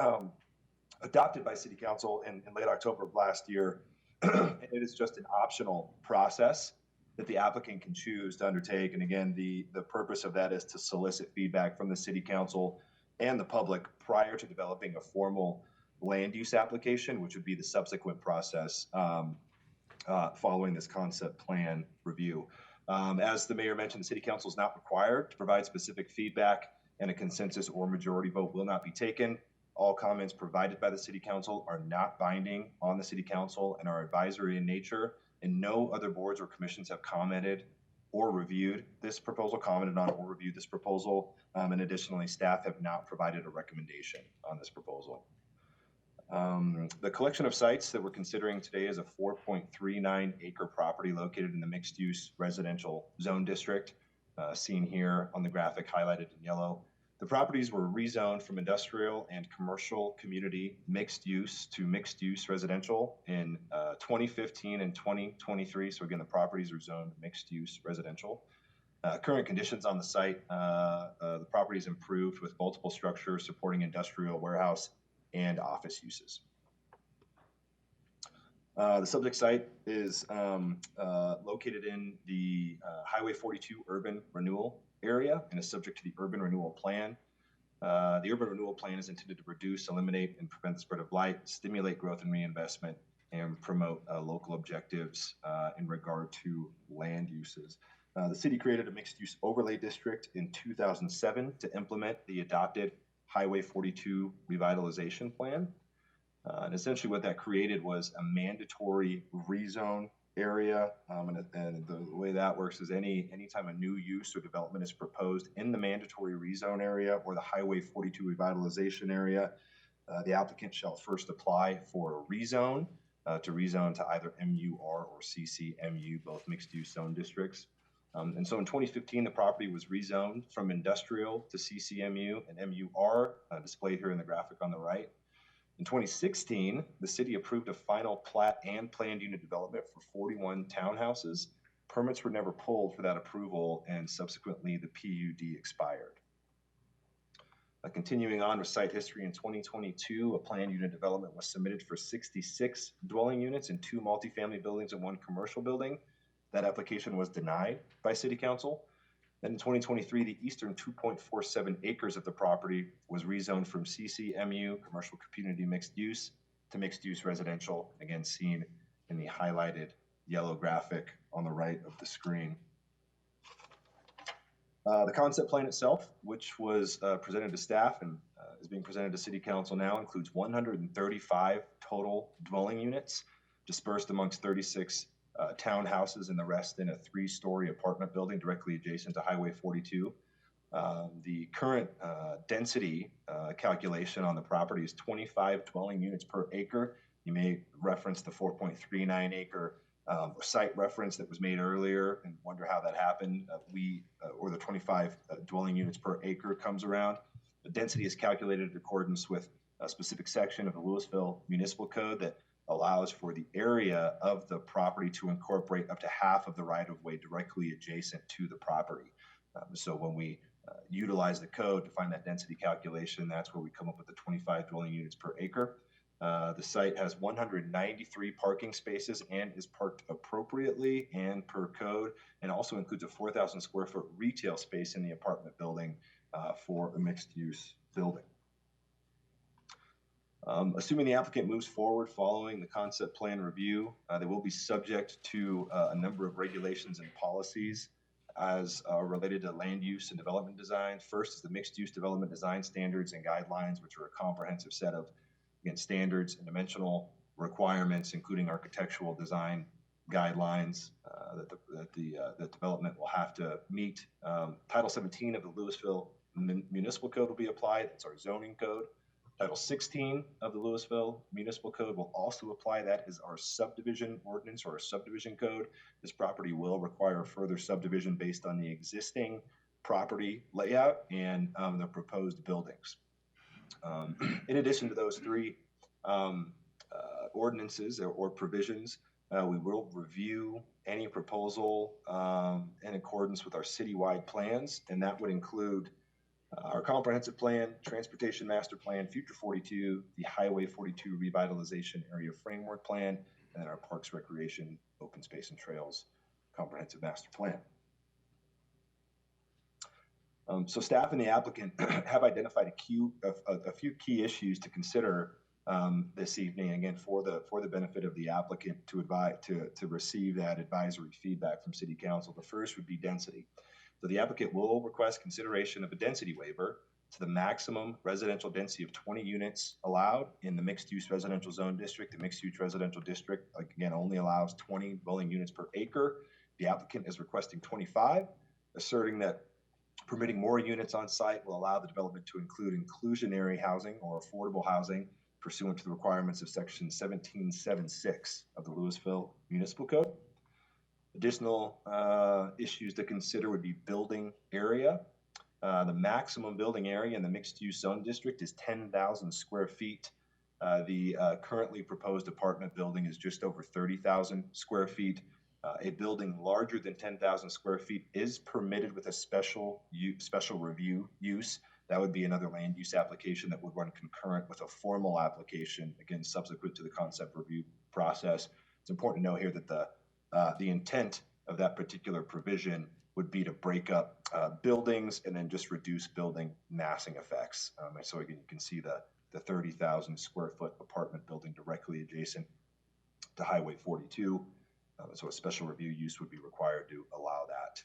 adopted by City Council in late October of last year. And it is just an optional process that the applicant can choose to undertake. And again, the purpose of that is to solicit feedback from the City Council and the public prior to developing a formal land use application, which would be the subsequent process following this concept plan review. As the mayor mentioned, the City Council is not required to provide specific feedback, and a consensus or majority vote will not be taken. All comments provided by the City Council are not binding on the City Council and are advisory in nature, and no other boards or commissions have commented or reviewed this proposal, commented on or reviewed this proposal, and additionally, staff have not provided a recommendation on this proposal. The collection of sites that we're considering today is a 4.39 acre property located in the mixed use residential zone district, seen here on the graphic highlighted in yellow. The properties were rezoned from industrial and commercial community mixed use to mixed use residential in 2015 and 2023. So again, the properties are zoned mixed use residential. Current conditions on the site, the property is improved with multiple structures supporting industrial, warehouse, and office uses. The subject site is located in the Highway 42 urban renewal area and is subject to the urban renewal plan. The urban renewal plan is intended to reduce, eliminate, and prevent the spread of light, stimulate growth and reinvestment, and promote local objectives in regard to land uses. The city created a mixed-use overlay district in 2007 to implement the adopted Highway 42 revitalization plan. And essentially what that created was a mandatory rezone area. And the way that works is anytime a new use or development is proposed in the mandatory rezone area or the Highway 42 revitalization area, the applicant shall first apply for a rezone to rezone to either MUR or CCMU, both mixed use zone districts. And so in 2015, the property was rezoned from industrial to CCMU and MUR, displayed here in the graphic on the right. In 2016, the city approved a final plat and planned unit development for 41 townhouses. Permits were never pulled for that approval, and subsequently the PUD expired. Continuing on with site history, in 2022, a planned unit development was submitted for 66 dwelling units in 2 multifamily buildings and 1 commercial building. That application was denied by City Council. Then in 2023, the eastern 2.47 acres of the property was rezoned from CCMU, commercial community mixed use, to mixed use residential, again seen in the highlighted yellow graphic on the right of the screen. The concept plan itself, which was presented to staff and is being presented to City Council now, includes 135 total dwelling units dispersed amongst 36 townhouses and the rest in a 3-story apartment building directly adjacent to Highway 42. The current density calculation on the property is 25 dwelling units per acre. You may reference the 4.39 acre site reference that was made earlier and wonder how that happened. Or the 25 dwelling units per acre comes around. The density is calculated in accordance with a specific section of the Louisville Municipal Code that allows for the area of the property to incorporate up to half of the right-of-way directly adjacent to the property. So when we utilize the code to find that density calculation, that's where we come up with the 25 dwelling units per acre. The site has 193 parking spaces and is parked appropriately and per code, and also includes a 4,000 square foot retail space in the apartment building for a mixed use building. Assuming the applicant moves forward following the concept plan review, they will be subject to a number of regulations and policies as related to land use and development design. First is the mixed use development design standards and guidelines, which are a comprehensive set of standards and dimensional requirements, including architectural design guidelines that development will have to meet. Title 17 of the Louisville Municipal Code will be applied. It's our zoning code. Title 16 of the Louisville Municipal Code will also apply. That is our subdivision ordinance or our subdivision code. This property will require further subdivision based on the existing property layout and the proposed buildings. In addition to those three ordinances or provisions, we will review any proposal in accordance with our citywide plans, and that would include our comprehensive plan, transportation master plan, Future 42, the Highway 42 revitalization area framework plan, and then our parks, recreation, open space and trails comprehensive master plan. So staff and the applicant have identified a few key issues to consider this evening, again, for the benefit of the applicant to receive that advisory feedback from City Council. The first would be density. So the applicant will request consideration of a density waiver to the maximum residential density of 20 units allowed in the mixed-use residential zone district. The mixed-use residential district, again, only allows 20 dwelling units per acre. The applicant is requesting 25, asserting that permitting more units on site will allow the development to include inclusionary housing or affordable housing pursuant to the requirements of section 1776 of the Louisville Municipal Code. Additional issues to consider would be building area. The maximum building area in the mixed-use zone district is 10,000 square feet. The currently proposed apartment building is just over 30,000 square feet. A building larger than 10,000 square feet is permitted with a special review use. That would be another land use application that would run concurrent with a formal application, again, subsequent to the concept review process. It's important to know here that the intent of that particular provision would be to break up buildings and then just reduce building massing effects. And so again, you can see the 30,000 square foot apartment building directly adjacent to Highway 42. So a special review use would be required to allow that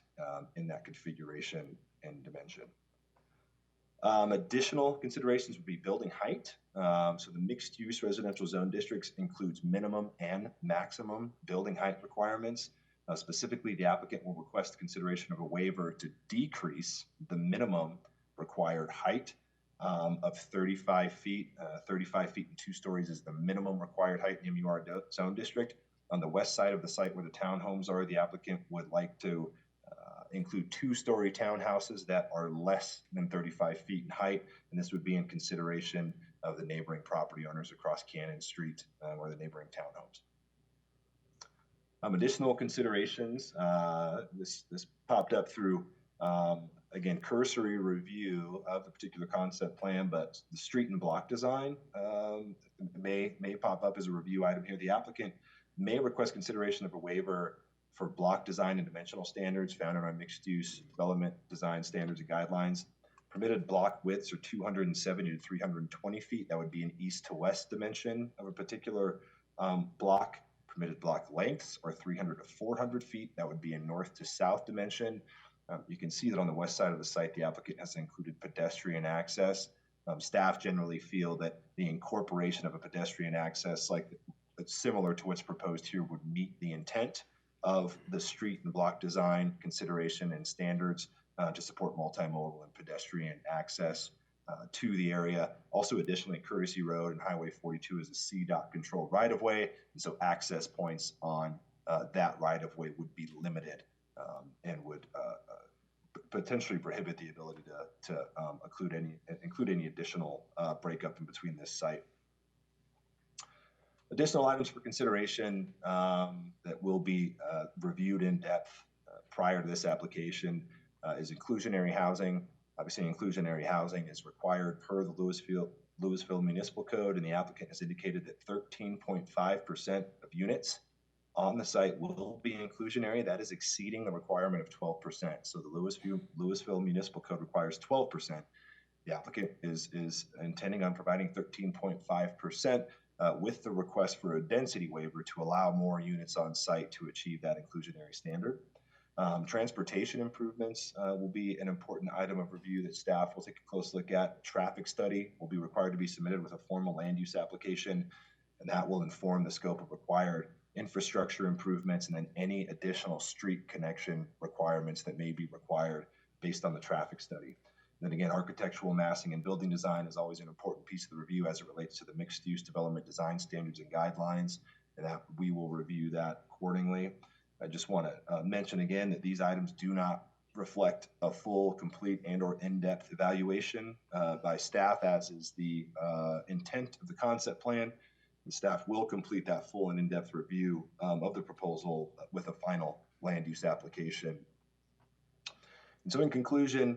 in that configuration and dimension. Additional considerations would be building height. So the mixed use residential zone districts includes minimum and maximum building height requirements. Specifically, the applicant will request consideration of a waiver to decrease the minimum required height of 35 feet. 35 feet and 2 stories is the minimum required height in the MUR zone district. On the west side of the site where the townhomes are, the applicant would like to include 2-story townhouses that are less than 35 feet in height, and this would be in consideration of the neighboring property owners across Cannon Street or the neighboring townhomes. Additional considerations, this popped up through, again, cursory review of the particular concept plan, but the street and block design may pop up as a review item here. The applicant may request consideration of a waiver for block design and dimensional standards found in our mixed-use development design standards and guidelines. Permitted block widths are 270 to 320 feet. That would be an east to west dimension of a particular block. Permitted block lengths are 300 to 400 feet. That would be a north to south dimension. You can see that on the west side of the site, the applicant has included pedestrian access. Staff generally feel that the incorporation of a pedestrian access similar to what's proposed here would meet the intent of the street and block design consideration and standards to support multimodal and pedestrian access to the area. Also, additionally, Courtesy Road and Highway 42 is a CDOT controlled right-of-way, and so access points on that right-of-way would be limited and would potentially prohibit the ability to include any additional breakup in between this site. Additional items for consideration that will be reviewed in depth prior to this application is inclusionary housing. Obviously, inclusionary housing is required per the Louisville Municipal Code, and the applicant has indicated that 13.5% of units on the site will be inclusionary. That is exceeding the requirement of 12%. So the Louisville Municipal Code requires 12%. The applicant is intending on providing 13.5%. With the request for a density waiver to allow more units on site to achieve that inclusionary standard. Transportation improvements will be an important item of review that staff will take a close look at. Traffic study will be required to be submitted with a formal land use application, and that will inform the scope of required infrastructure improvements, and then any additional street connection requirements that may be required based on the traffic study. Then again, architectural massing and building design is always an important piece of the review as it relates to the mixed-use development design standards and guidelines, and that we will review that accordingly. I just want to mention again that these items do not reflect a full, complete, and/or in-depth evaluation by staff, as is the intent of the concept plan. The staff will complete that full and in-depth review of the proposal with a final land use application. And so in conclusion,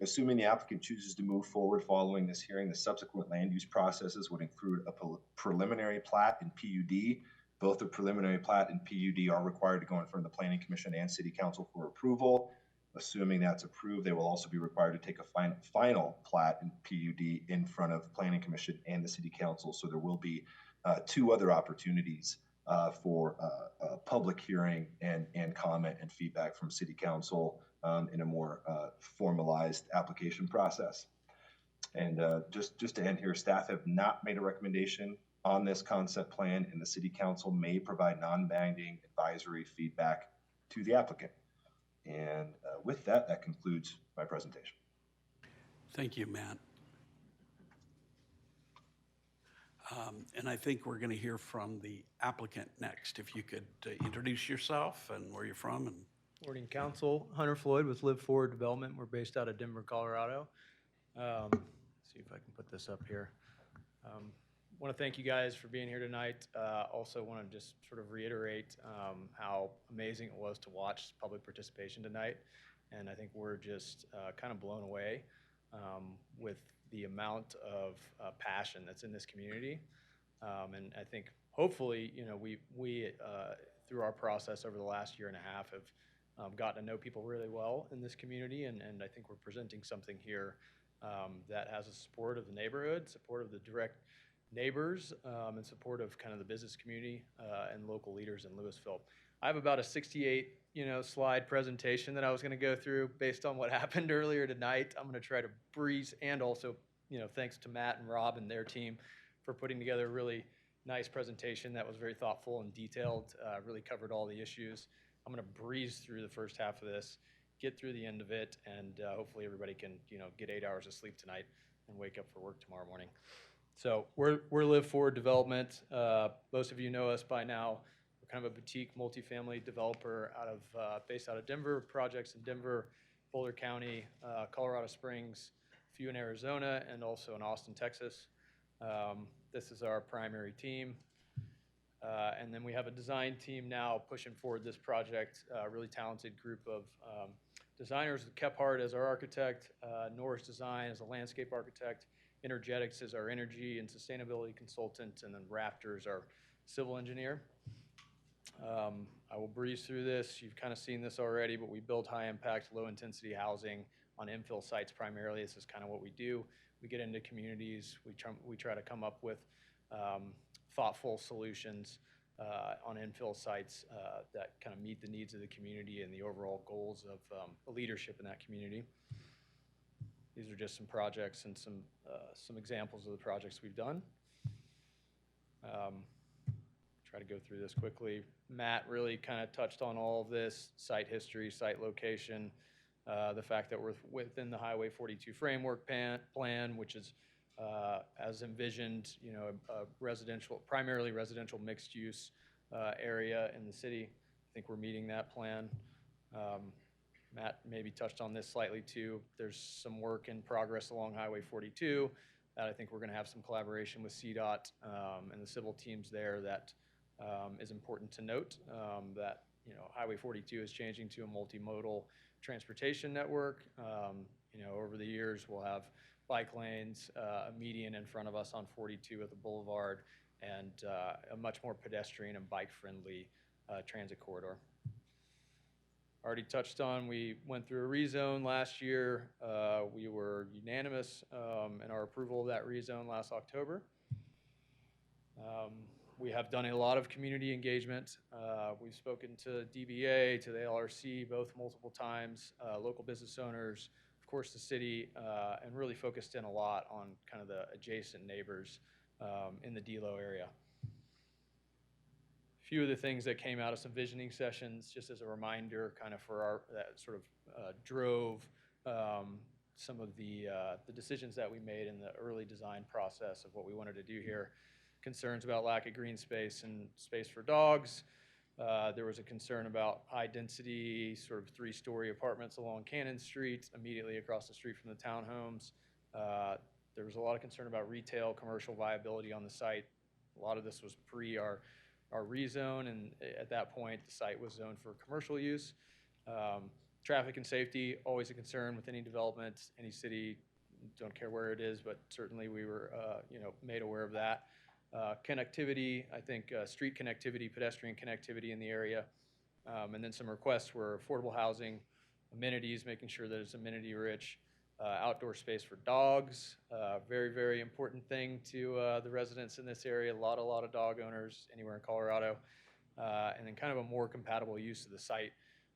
assuming the applicant chooses to move forward following this hearing, the subsequent land use processes would include a preliminary plat and PUD. Both the preliminary plat and PUD are required to go in front of the Planning Commission and City Council for approval. Assuming that's approved, they will also be required to take a final plat and PUD in front of Planning Commission and the City Council. So there will be 2 other opportunities for a public hearing and comment and feedback from City Council in a more formalized application process. And just to end here, staff have not made a recommendation on this concept plan, and the City Council may provide non-binding advisory feedback to the applicant. And with that, that concludes my presentation. Thank you, Matt. And I think we're going to hear from the applicant next. If you could introduce yourself and where you're from. And Morning, Council. Hunter Floyd with Live Forward Development. We're based out of Denver, Colorado. See if I can put this up here. Want to thank you guys for being here tonight. Also want to just sort of reiterate how amazing it was to watch public participation tonight. And I think we're just kind of blown away with the amount of passion that's in this community. And I think hopefully, you know, we through our process over the last year and a half have gotten to know people really well in this community. And I think we're presenting something here that has a support of the neighborhood, support of the direct neighbors, and support of kind of the business community and local leaders in Louisville. I have about a 68, slide presentation that I was going to go through based on what happened earlier tonight. I'm going to try to breeze, and also, thanks to Matt and Rob and their team for putting together a really nice presentation that was very thoughtful and detailed, really covered all the issues. I'm going to breeze through the first half of this, get through the end of it, and hopefully everybody can, get 8 hours of sleep tonight and wake up for work tomorrow morning. So we're Live Forward Development. Most of you know us by now. We're kind of a boutique multifamily developer based out of Denver, projects in Denver, Boulder County, Colorado Springs, a few in Arizona, and also in Austin, Texas. This is our primary team. And then we have a design team now pushing forward this project, a really talented group of designers, Kephart as our architect, Norris Design as a landscape architect, Energetics is our energy and sustainability consultant, and then Raptors, our civil engineer. I will breeze through this. You've kind of seen this already, but we build high-impact, low-intensity housing on infill sites primarily. This is kind of what we do. We get into communities. We try to come up with thoughtful solutions on infill sites that kind of meet the needs of the community and the overall goals of the leadership in that community. These are just some projects and some examples of the projects we've done. Try to go through this quickly. Matt really kind of touched on all of this: site history, site location, the fact that we're within the Highway 42 framework plan, which is as envisioned, a primarily residential mixed-use area in the city. I think we're meeting that plan. Matt maybe touched on this slightly too. There's some work in progress along Highway 42 that I think we're going to have some collaboration with CDOT and the civil teams there that is important to note. That Highway 42 is changing to a multimodal transportation network. Over the years we'll have bike lanes, a median in front of us on 42 at the boulevard, and a much more pedestrian and bike-friendly transit corridor. Already touched on, we went through a rezone last year. We were unanimous in our approval of that rezone last October. We have done a lot of community engagement. We've spoken to DBA, to the LRC, both multiple times, local business owners, of course the city, and really focused in a lot on kind of the adjacent neighbors in the DLO area. A few of the things that came out of some visioning sessions, just as a reminder, kind of for our, that sort of drove some of the decisions that we made in the early design process of what we wanted to do here. Concerns about lack of green space and space for dogs. There was a concern about high-density, sort of three-story apartments along Cannon Street, immediately across the street from the townhomes. There was a lot of concern about retail, commercial viability on the site. A lot of this was pre our rezone, and at that point, the site was zoned for commercial use. Traffic and safety, always a concern with any development, any city, don't care where it is, but certainly we were made aware of that. Connectivity, I think street connectivity, pedestrian connectivity in the area, and then some requests were affordable housing, amenities, making sure that it's amenity rich, outdoor space for dogs, very, very important thing to the residents in this area, a lot of dog owners anywhere in Colorado, and then kind of a more compatible use of the site,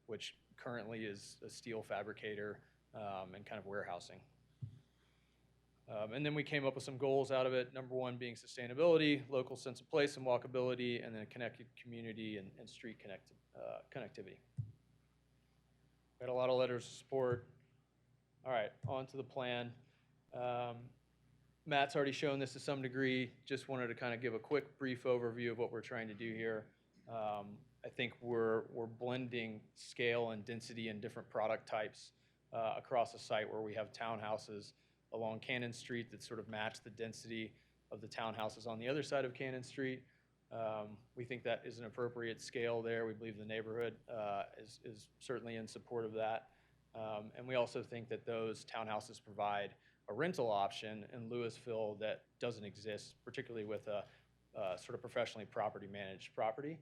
which currently is a steel fabricator and kind of warehousing. And then we came up with some goals out of it. Number one being sustainability, local sense of place and walkability, and then a connected community and street connectivity. We had a lot of letters of support. All right, on to the plan. Matt's already shown this to some degree. Just wanted to kind of give a quick, brief overview of what we're trying to do here. I think we're blending scale and density and different product types across the site where we have townhouses along Cannon Street that sort of match the density of the townhouses on the other side of Cannon Street. We think that is an appropriate scale there. We believe the neighborhood is certainly in support of that. And we also think that those townhouses provide a rental option in Louisville that doesn't exist, particularly with a sort of professionally managed property.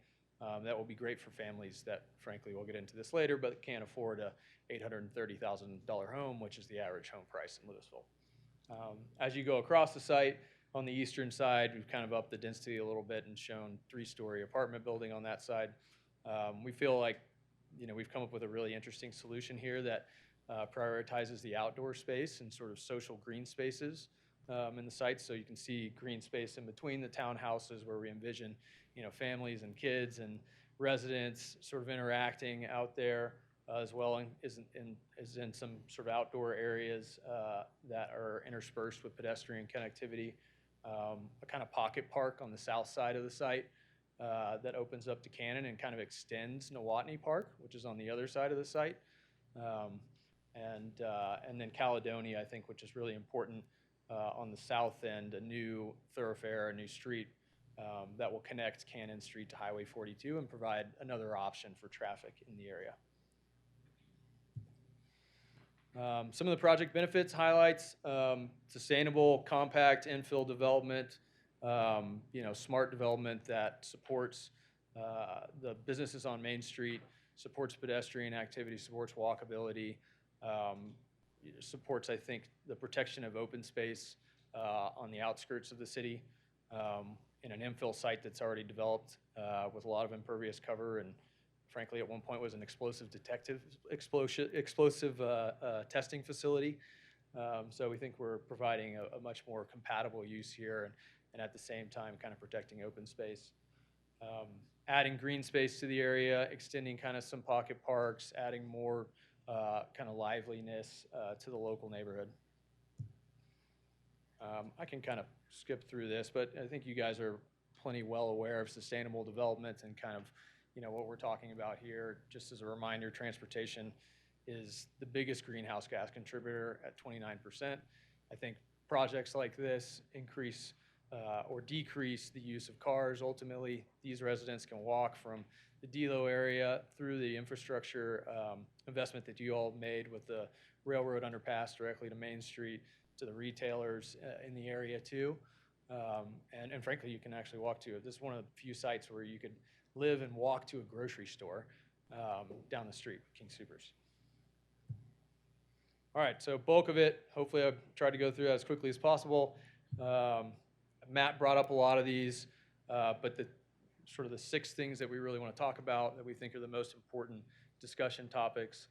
That will be great for families that, frankly, we'll get into this later, but can't afford a $830,000 home, which is the average home price in Louisville. As you go across the site, on the eastern side, we've kind of upped the density a little bit and shown three-story apartment building on that side. We feel like we've come up with a really interesting solution here that prioritizes the outdoor space and sort of social green spaces in the site. So you can see green space in between the townhouses where we envision families and kids and residents sort of interacting out there, as well as in some sort of outdoor areas that are interspersed with pedestrian connectivity. A kind of pocket park on the south side of the site that opens up to Cannon and kind of extends Nowotny Park, which is on the other side of the site. And then Caledonia, I think, which is really important on the south end, a new thoroughfare, a new street that will connect Cannon Street to Highway 42 and provide another option for traffic in the area. Some of the project benefits, highlights, sustainable, compact infill development, smart development that supports the businesses on Main Street, supports pedestrian activity, supports walkability, supports, I think, the protection of open space on the outskirts of the city in an infill site that's already developed with a lot of impervious cover and frankly at one point was an explosive testing facility. So we think we're providing a much more compatible use here and at the same time kind of protecting open space. Adding green space to the area, extending kind of some pocket parks, adding more kind of liveliness to the local neighborhood. I can kind of skip through this, but I think you guys are plenty well aware of sustainable development and kind of what we're talking about here. Just as a reminder, transportation is the biggest greenhouse gas contributor at 29%. I think projects like this increase or decrease the use of cars. Ultimately, these residents can walk from the Delo area through the infrastructure investment that you all made with the railroad underpass directly to Main Street, to the retailers in the area too. And frankly, you can actually walk to it. This is one of the few sites where you could live and walk to a grocery store down the street, King Soopers. All right, so bulk of it, hopefully I've tried to go through that as quickly as possible. Matt brought up a lot of these, but the sort of the 6 things that we really want to talk about that we think are the most important discussion topics.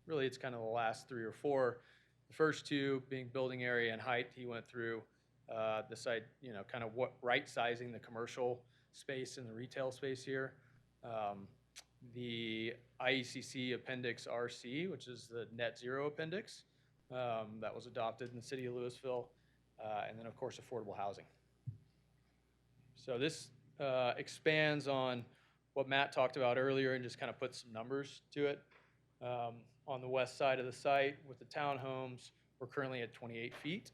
Really, it's kind of the last 3 or 4. The first 2 being building area and height, he went through. the site, kind of what right-sizing the commercial space and the retail space here. The IECC Appendix RC, which is the net zero appendix, that was adopted in the city of Louisville, and then of course affordable housing. So this expands on what Matt talked about earlier and just kind of puts some numbers to it. On the west side of the site with the townhomes, we're currently at 28 feet.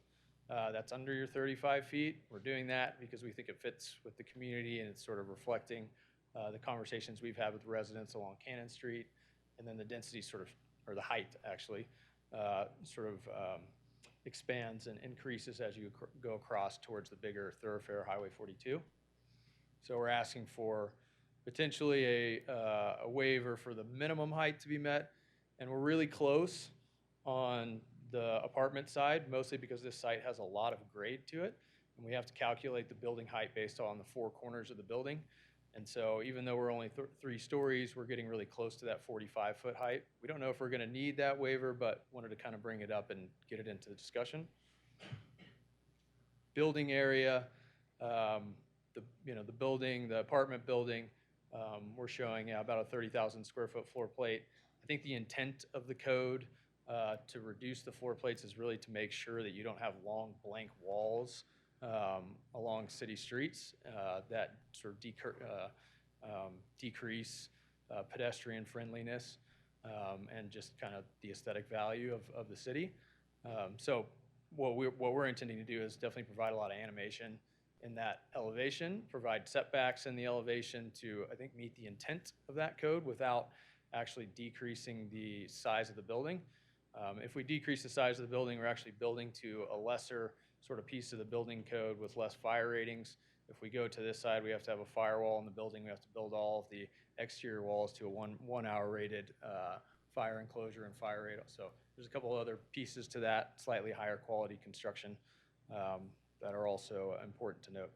That's under your 35 feet. We're doing that because we think it fits with the community and it's sort of reflecting the conversations we've had with residents along Cannon Street. And then the density sort of, or the height actually, expands and increases as you go across towards the bigger thoroughfare Highway 42. So we're asking for potentially a waiver for the minimum height to be met, and we're really close on the apartment side, mostly because this site has a lot of grade to it, and we have to calculate the building height based on the four corners of the building. And so even though we're only 3 stories, we're getting really close to that 45-foot height. We don't know if we're going to need that waiver, but wanted to kind of bring it up and get it into the discussion. Building area, the building, the apartment building, we're showing about a 30,000 square foot floor plate. I think the intent of the code to reduce the floor plates is really to make sure that you don't have long blank walls along city streets that sort of decrease pedestrian friendliness and just kind of the aesthetic value of the city. So what we're intending to do is definitely provide a lot of animation in that elevation, provide setbacks in the elevation to, I think, meet the intent of that code without actually decreasing the size of the building. If we decrease the size of the building, we're actually building to a lesser sort of piece of the building code with less fire ratings. If we go to this side, we have to have a firewall in the building. We have to build all of the exterior walls to a one hour rated fire enclosure and fire rate. So there's a couple other pieces to that, slightly higher quality construction that are also important to note.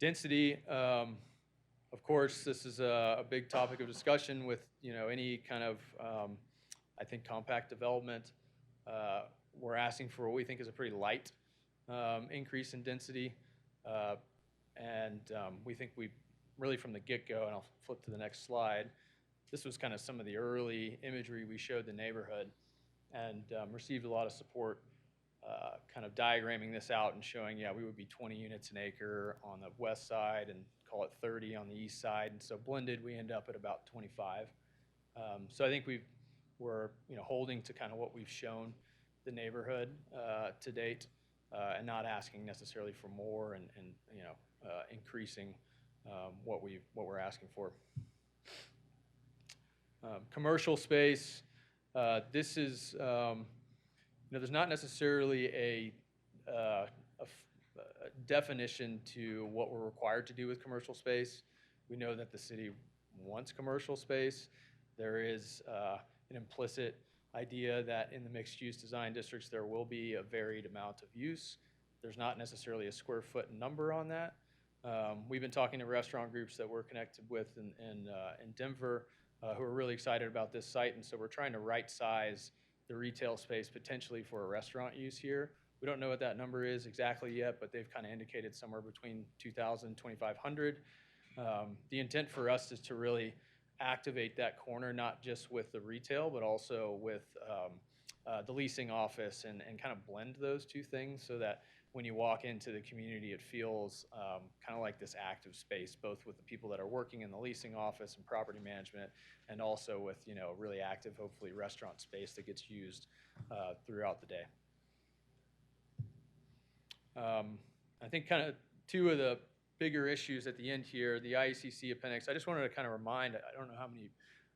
Density, of course, this is a big topic of discussion with any kind of, I think, compact development. We're asking for what we think is a pretty light increase in density. And we think we really from the get-go, and I'll flip to the next slide, this was kind of some of the early imagery we showed the neighborhood and received a lot of support kind of diagramming this out and showing, we would be 20 units an acre on the west side and call it 30 on the east side. And so blended, we end up at about 25. So I think we're holding to kind of what we've shown the neighborhood to date and not asking necessarily for more and increasing what we're asking for. Commercial space, this is, there's not necessarily a definition to what we're required to do with commercial space. We know that the city wants commercial space. There is an implicit idea that in the mixed-use design districts there will be a varied amount of use. There's not necessarily a square foot number on that. We've been talking to restaurant groups that we're connected with in Denver who are really excited about this site, and so we're trying to right-size the retail space potentially for a restaurant use here. We don't know what that number is exactly yet, but they've kind of indicated somewhere between 2,000 and 2,500. The intent for us is to really activate that corner, not just with the retail, but also with the leasing office and kind of blend those two things so that when you walk into the community, it feels kind of like this active space, both with the people that are working in the leasing office and property management, and also with really active, hopefully, restaurant space that gets used throughout the day. I think kind of two of the bigger issues at the end here, the IECC appendix, I just wanted to kind of remind, I don't know how many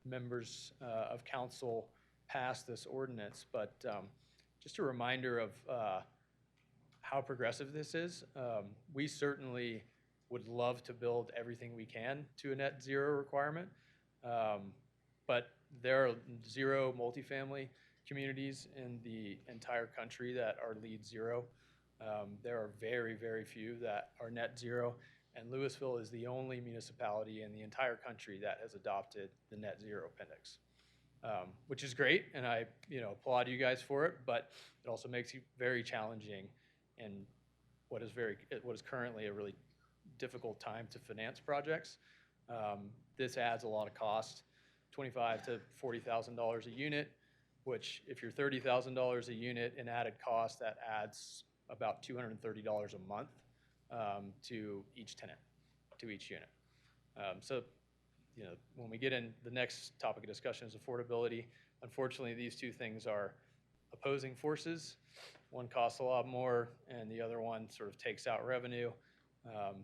members of council passed this ordinance, but just a reminder of how progressive this is. We certainly would love to build everything we can to a net zero requirement, but there are 0 multifamily communities in the entire country that are LEED 0. There are very, very few that are net zero, and Louisville is the only municipality in the entire country that has adopted the net zero appendix, which is great, and I applaud you guys for it, but it also makes it very challenging in what is currently a really difficult time to finance projects. This adds a lot of cost, $25,000 to $40,000 a unit, which if you're $30,000 a unit in added cost, that adds about $230 a month to each tenant, to each unit. So, you know, when we get in, the next topic of discussion is affordability. Unfortunately, these two things are opposing forces. One costs a lot more and the other one sort of takes out revenue.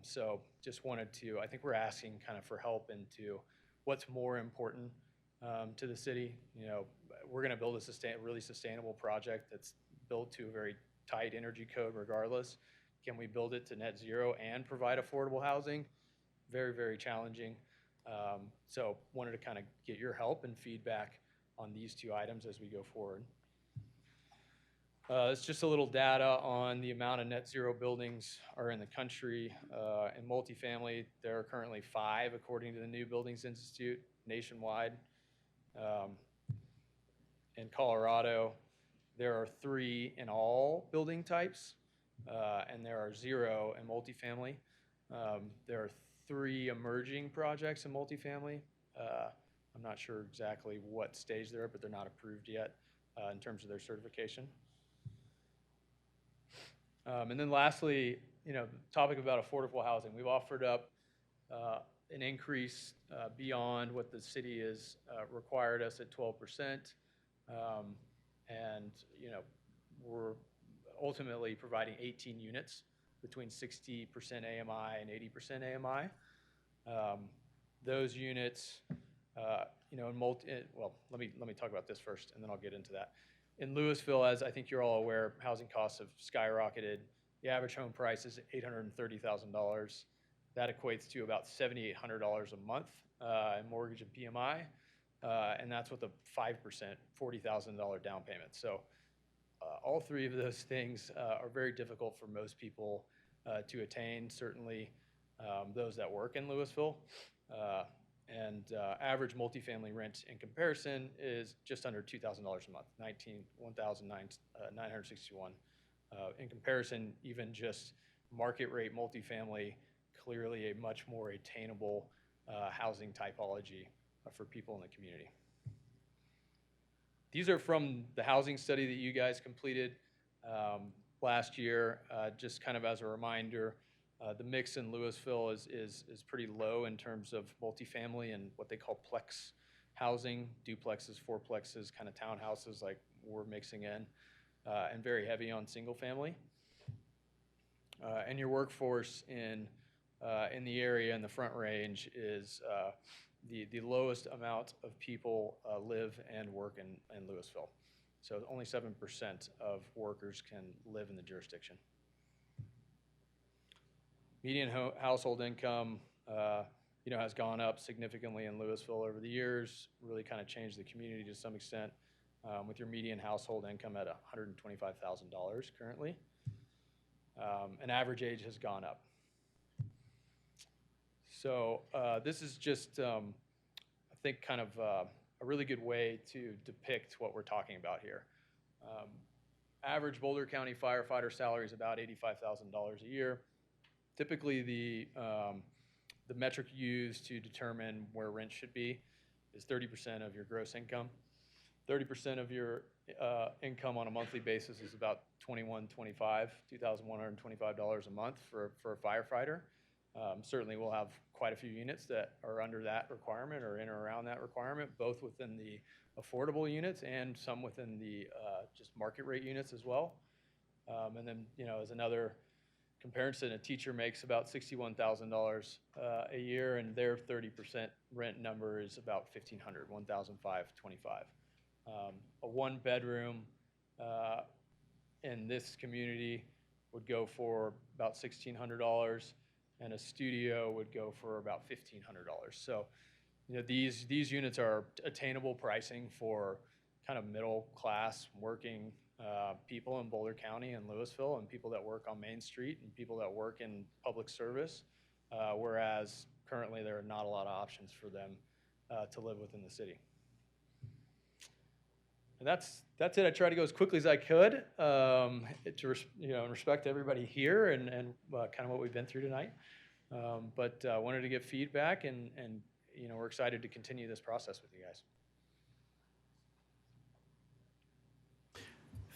So just wanted to, I think we're asking kind of for help into what's more important to the city. You know, we're going to build a really sustainable project that's built to a very tight energy code regardless. Can we build it to net zero and provide affordable housing? Very, very challenging. So wanted to kind of get your help and feedback on these two items as we go forward. It's just a little data on the amount of net zero buildings are in the country. In multifamily, there are currently 5, according to the New Buildings Institute, nationwide. In Colorado, there are 3 in all building types, and there are 0 in multifamily. There are 3 emerging projects in multifamily. I'm not sure exactly what stage they're at, but they're not approved yet in terms of their certification. And then lastly, you know, the topic about affordable housing. We've offered up an increase beyond what the city has required us at 12%. And, you know, we're ultimately providing 18 units between 60% AMI and 80% AMI. Those units, you know, well, let me talk about this first, and then I'll get into that. In Louisville, as I think you're all aware, housing costs have skyrocketed. The average home price is $830,000. That equates to about $7,800 a month in mortgage and PMI, and that's with a 5%, $40,000 down payment. So all 3 of those things are very difficult for most people to attain, certainly those that work in Louisville. And average multifamily rent in comparison is just under $2,000 a month, $1,961. In comparison, even just market rate multifamily, clearly a much more attainable housing typology for people in the community. These are from the housing study that you guys completed last year. Just kind of as a reminder, the mix in Louisville is pretty low in terms of multifamily and what they call plex housing, duplexes, fourplexes, kind of townhouses like we're mixing in, and very heavy on single family. And your workforce in the area in the Front Range is the lowest amount of people live and work in Louisville. So only 7% of workers can live in the jurisdiction. Median household income, you know, has gone up significantly in Louisville over the years, really kind of changed the community to some extent, with your median household income at $125,000 currently. And average age has gone up. So this is just, I think, kind of a really good way to depict what we're talking about here. Average Boulder County firefighter salary is about $85,000 a year. Typically, the metric used to determine where rent should be is 30% of your gross income. 30% of your income on a monthly basis is about $2,125 a month for a firefighter. Certainly, we'll have quite a few units that are under that requirement or in or around that requirement, both within the affordable units and some within the just market rate units as well. And then, you know, as another comparison, a teacher makes about $61,000 a year, and their 30% rent number is about $1,500, $1,525. A 1-bedroom in this community would go for about $1,600, and a studio would go for about $1,500. So, you know, these units are attainable pricing for kind of middle class working people in Boulder County and Louisville, and people that work on Main Street and people that work in public service, whereas currently there are not a lot of options for them to live within the city. And that's it. I tried to go as quickly as I could in respect to everybody here and kind of what we've been through tonight. But wanted to get feedback and we're excited to continue this process with you guys.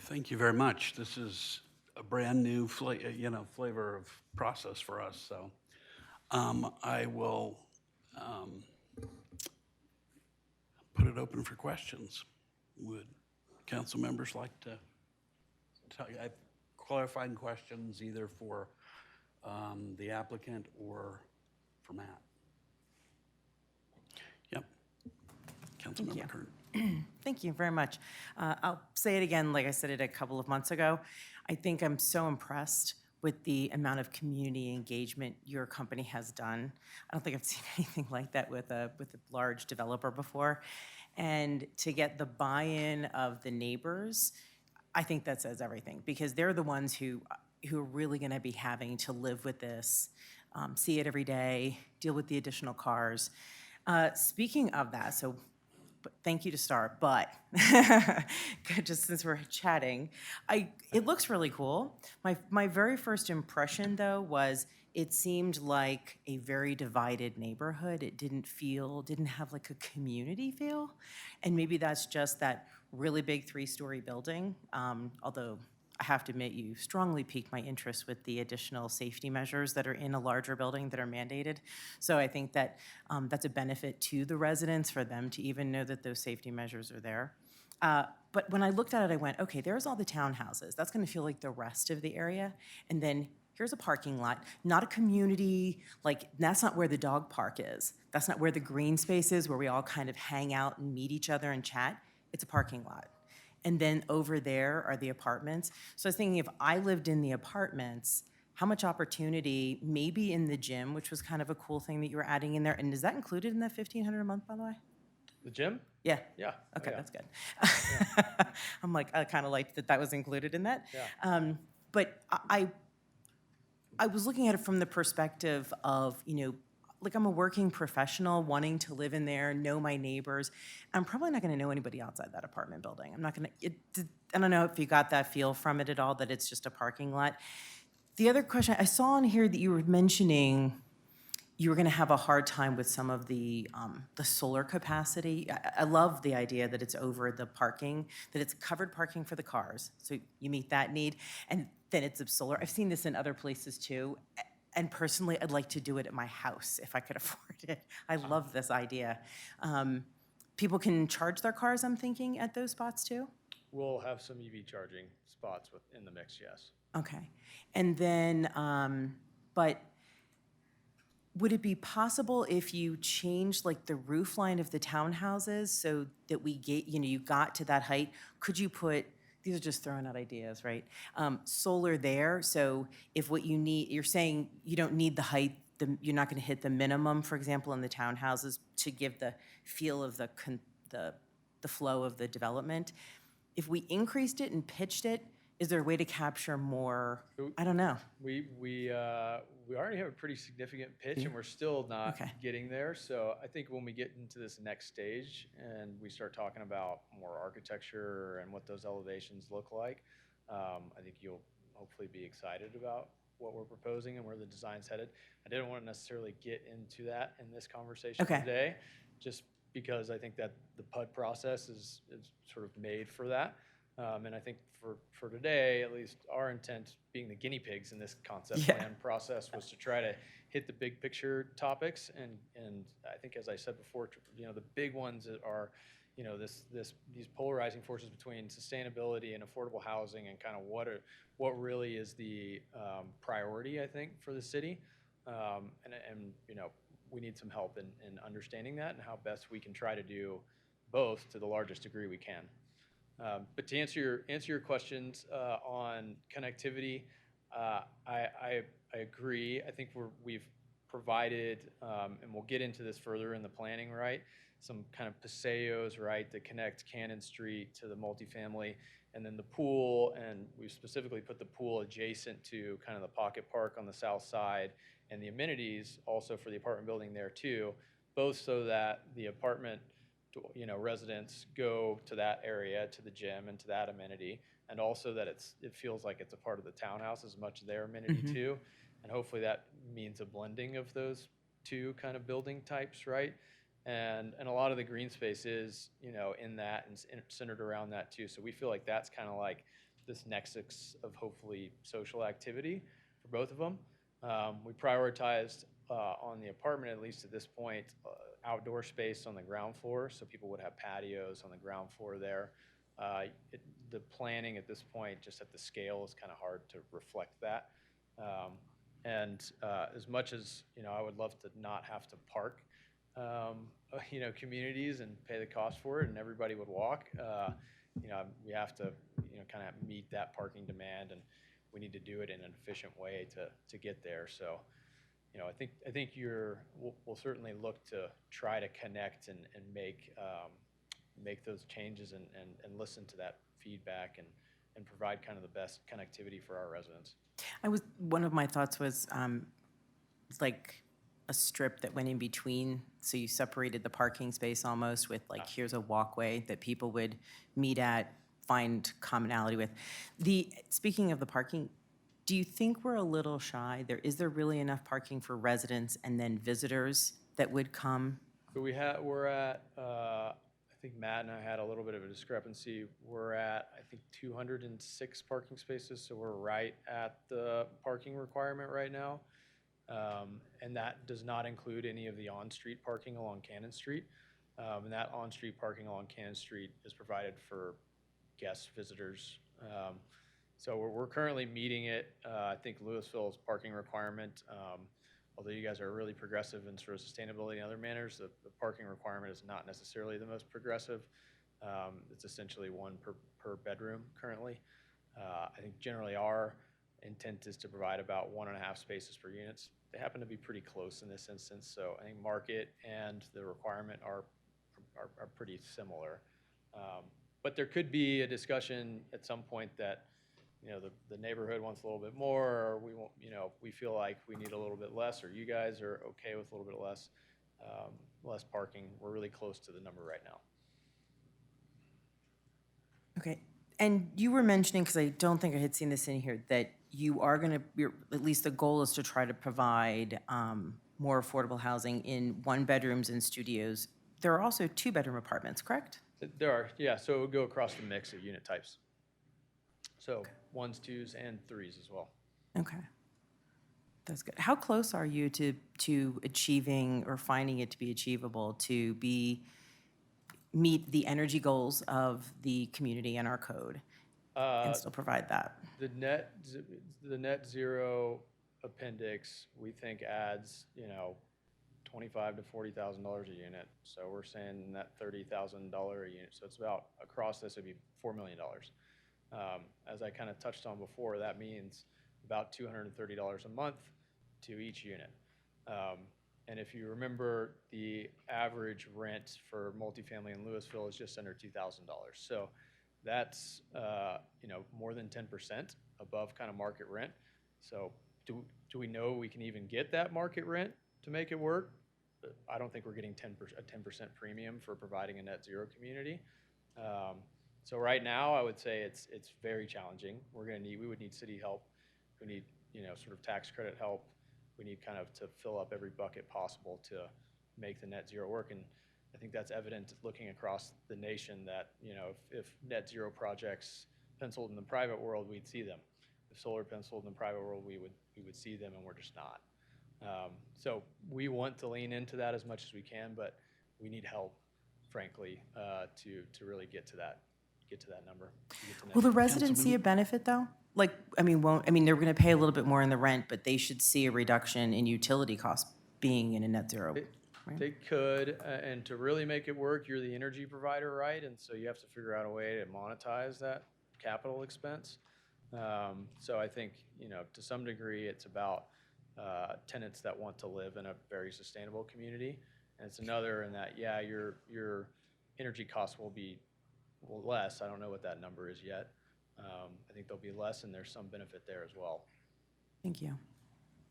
Thank you very much. This is a brand new flavor of process for us. So I will put it open for questions. Would council members like to have clarifying questions either for the applicant or for Matt? Yep. Councilmember Kern. Thank you very much. I'll say it again, like I said it a couple of months ago. I think I'm so impressed with the amount of community engagement your company has done. I don't think I've seen anything like that with a large developer before. And to get the buy-in of the neighbors, I think that says everything, because they're the ones who are really going to be having to live with this, see it every day, deal with the additional cars. Speaking of that, so thank you to start, but just since we're chatting, it looks really cool. My very first impression, though, was it seemed like a very divided neighborhood. It didn't have like a community feel. And maybe that's just that really big 3-story building, although I have to admit you strongly piqued my interest with the additional safety measures that are in a larger building that are mandated. So I think that that's a benefit to the residents for them to even know that those safety measures are there. But when I looked at it, I went, okay, there's all the townhouses. That's gonna feel like the rest of the area. And then here's a parking lot, not a community, like that's not where the dog park is. That's not where the green space is, where we all kind of hang out and meet each other and chat. It's a parking lot. And then over there are the apartments. So I was thinking, if I lived in the apartments, how much opportunity, maybe in the gym, which was kind of a cool thing that you were adding in there. And is that included in that $1,500 a month, by the way? The gym? Yeah. Yeah. Okay, Yeah. that's good. I'm like, I kind of liked that was included in that. Yeah. But I was looking at it from the perspective of, like I'm a working professional wanting to live in there, know my neighbors. I'm probably not going to know anybody outside that apartment building. I don't know if you got that feel from it at all, that it's just a parking lot. The other question, I saw on here that you were mentioning you were going to have a hard time with some of the solar capacity. I love the idea that it's over the parking, that it's covered parking for the cars. So you meet that need. And then it's solar. I've seen this in other places too. And personally, I'd like to do it at my house if I could afford it. I love this idea. People can charge their cars, I'm thinking, at those spots too? We'll have some EV charging spots in the mix, yes. Okay. And then, but would it be possible if you changed like the roof line of the townhouses so that you got to that height? Could you put, these are just throwing out ideas, right? Solar there, so if what you need, you're saying you don't need the height, you're not gonna hit the minimum, for example, in the townhouses to give the feel of the flow of the development. If we increased it and pitched it, is there a way to capture more? I don't know. We already have a pretty significant pitch, and we're still not getting there. So I think when we get into this next stage and we start talking about more architecture and what those elevations look like, I think you'll hopefully be excited about what we're proposing and where the design's headed. I didn't want to necessarily get into that in this conversation today, just because I think that the PUD process is sort of made for that. And I think for today, at least our intent being the guinea pigs in this concept plan process was to try to hit the big picture topics. And I think, as I said before, the big ones are, these polarizing forces between sustainability and affordable housing, and kind of what really is the priority, I think, for the city. And we need some help in understanding that and how best we can try to do both to the largest degree we can. But to answer your questions on connectivity, I agree. I think we've provided, and we'll get into this further in the planning, right? Some kind of paseos, right, that connect Cannon Street to the multifamily, and then the pool, and we've specifically put the pool adjacent to kind of the pocket park on the south side, and the amenities also for the apartment building there too, both so that the apartment residents go to that area, to the gym and to that amenity, and also that it feels like it's a part of the townhouse as much their amenity too. And hopefully that means a blending of those two kind of building types, right? And a lot of the green space is, in that and centered around that too. So we feel like that's kind of like this nexus of hopefully social activity for both of them. We prioritized on the apartment, at least at this point, outdoor space on the ground floor, so people would have patios on the ground floor there. The planning at this point, just at the scale, is kind of hard to reflect that. As much as I would love to not have to park, communities and pay the cost for it, and everybody would walk. We have to kind of meet that parking demand, and we need to do it in an efficient way to get there. So, I think we'll certainly look to try to connect and make those changes and listen to that feedback and provide kind of the best connectivity for our residents. One of my thoughts was like a strip that went in between, so you separated the parking space almost with like, here's a walkway that people would meet at, find commonality with. Speaking of the parking, do you think we're a little shy? Is there really enough parking for residents and then visitors that would come? So we're at, I think Matt and I had a little bit of a discrepancy. We're at, I think, 206 parking spaces, so we're right at the parking requirement right now. And that does not include any of the on-street parking along Cannon Street. And that on-street parking along Cannon Street is provided for guests, visitors. So we're currently meeting it. I think Louisville's parking requirement, although you guys are really progressive in sort of sustainability and other manners, the parking requirement is not necessarily the most progressive. It's essentially one per bedroom currently. I think generally our intent is to provide about 1.5 spaces per units. They happen to be pretty close in this instance, so I think market and the requirement are pretty similar. But there could be a discussion at some point that the neighborhood wants a little bit more, or we feel like we need a little bit less, or you guys are okay with a little bit less parking. We're really close to the number right now. Okay. And you were mentioning, because I don't think I had seen this in here, that you are going to, at least the goal is to try to provide more affordable housing in 1-bedrooms and studios. There are also 2-bedroom apartments, correct? There are, yeah. So it would go across the mix of unit types. So 1s, 2s, and 3s as well. Okay. That's good. How close are you to achieving or finding it to be achievable to meet the energy goals of the community and our code and still provide that? The net zero appendix, we think, adds $25,000 to $40,000 a unit. So we're saying net $30,000 a unit. So it's about, across this, it'd be $4 million. As I kind of touched on before, that means about $230 a month to each unit. And if you remember, the average rent for multifamily in Louisville is just under $2,000. So that's more than 10% above kind of market rent. So do we know we can even get that market rent to make it work? I don't think we're getting a 10% premium for providing a net zero community. So right now, I would say it's very challenging. We would need city help. We need sort of tax credit help. We need kind of to fill up every bucket possible to make the net zero work. And I think that's evident looking across the nation that if net zero projects penciled in the private world, we'd see them. If solar penciled in the private world, we would see them, and we're just not. So we want to lean into that as much as we can, but we need help, frankly, to really get to that number. Will the residents see a benefit, though? They're going to pay a little bit more in the rent, but they should see a reduction in utility costs being in a net zero. Right? They could, and to really make it work, you're the energy provider, right? And so you have to figure out a way to monetize that capital expense. So I think, to some degree, it's about tenants that want to live in a very sustainable community. And it's another in that, yeah, your energy costs will be less. I don't know what that number is yet. I think they'll be less, and there's some benefit there as well. Thank you.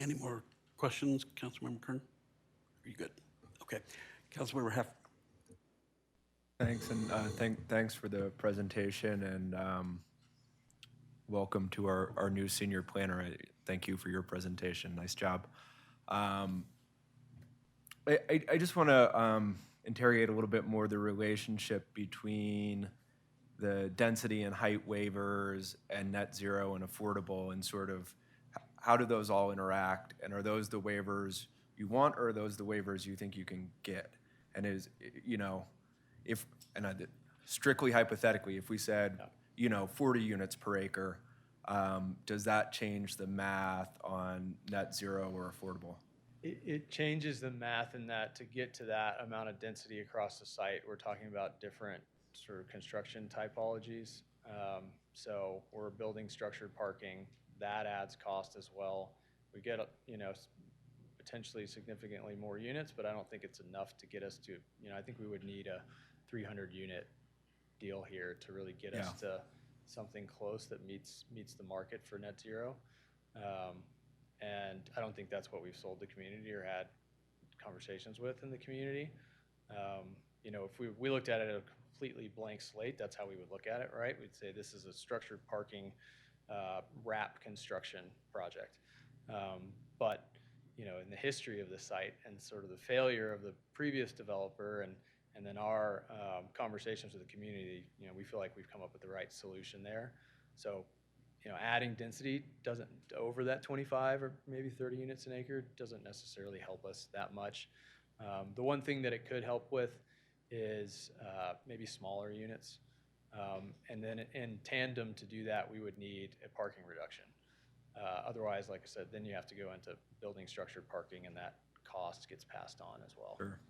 Any more questions, Councilmember Kern? Are you good? Okay. Councilmember Heff. Thanks, and thanks for the presentation, and welcome to our new senior planner. Thank you for your presentation. Nice job. I just want to interrogate a little bit more the relationship between the density and height waivers and net zero and affordable, and sort of how do those all interact, and are those the waivers you want, or are those the waivers you think you can get? And is, you know, if, and strictly hypothetically, if we said, you know, 40 units per acre, does that change the math on net zero or affordable? It changes the math in that to get to that amount of density across the site, we're talking about different sort of construction typologies. So we're building structured parking, that adds cost as well. We get, you know, potentially significantly more units, but I don't think it's enough to get us to, you know, I think we would need a 300 unit deal here to really get us to something close that meets the market for net zero. And I don't think that's what we've sold the community or had conversations with in the community. You know, if we looked at it at a completely blank slate, that's how we would look at it, right? We'd say this is a structured parking wrap construction project. But, you know, in the history of the site and sort of the failure of the previous developer and then our conversations with the community, you know, we feel like we've come up with the right solution there. So, you know, adding density doesn't, over that 25 or maybe 30 units an acre, doesn't necessarily help us that much. The one thing that it could help with is maybe smaller units. And then in tandem to do that, we would need a parking reduction. Otherwise, like I said, then you have to go into building structured parking, and that cost gets passed on as well. Sure.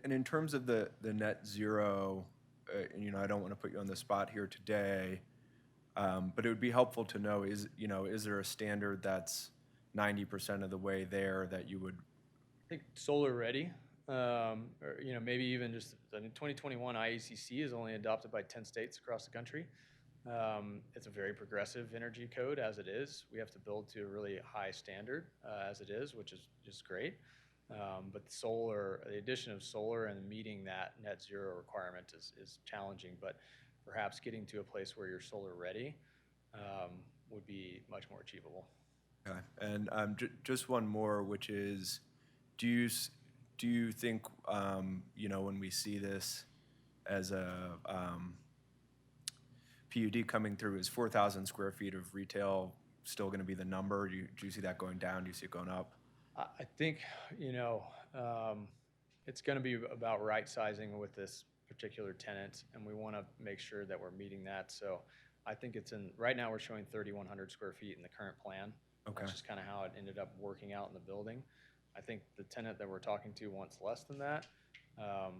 And in terms of the net zero, you know, I don't want to put you on the spot here today, but it would be helpful to know, is there a standard that's 90% of the way there that you would? I think solar ready, or, you know, maybe even just, I mean, 2021 IECC is only adopted by 10 states across the country. It's a very progressive energy code as it is. We have to build to a really high standard as it is, which is just great. But the addition of solar and meeting that net zero requirement is challenging, but perhaps getting to a place where you're solar ready would be much more achievable. Okay. And just one more, which is, do you think, you know, when we see this as a PUD coming through, is 4,000 square feet of retail still going to be the number? Do you see that going down? Do you see it going up? I think, you know, it's going to be about right sizing with this particular tenant, and we want to make sure that we're meeting that. So I think right now we're showing 3,100 square feet in the current plan. Okay. That's just kind of how it ended up working out in the building. I think the tenant that we're talking to wants less than that. I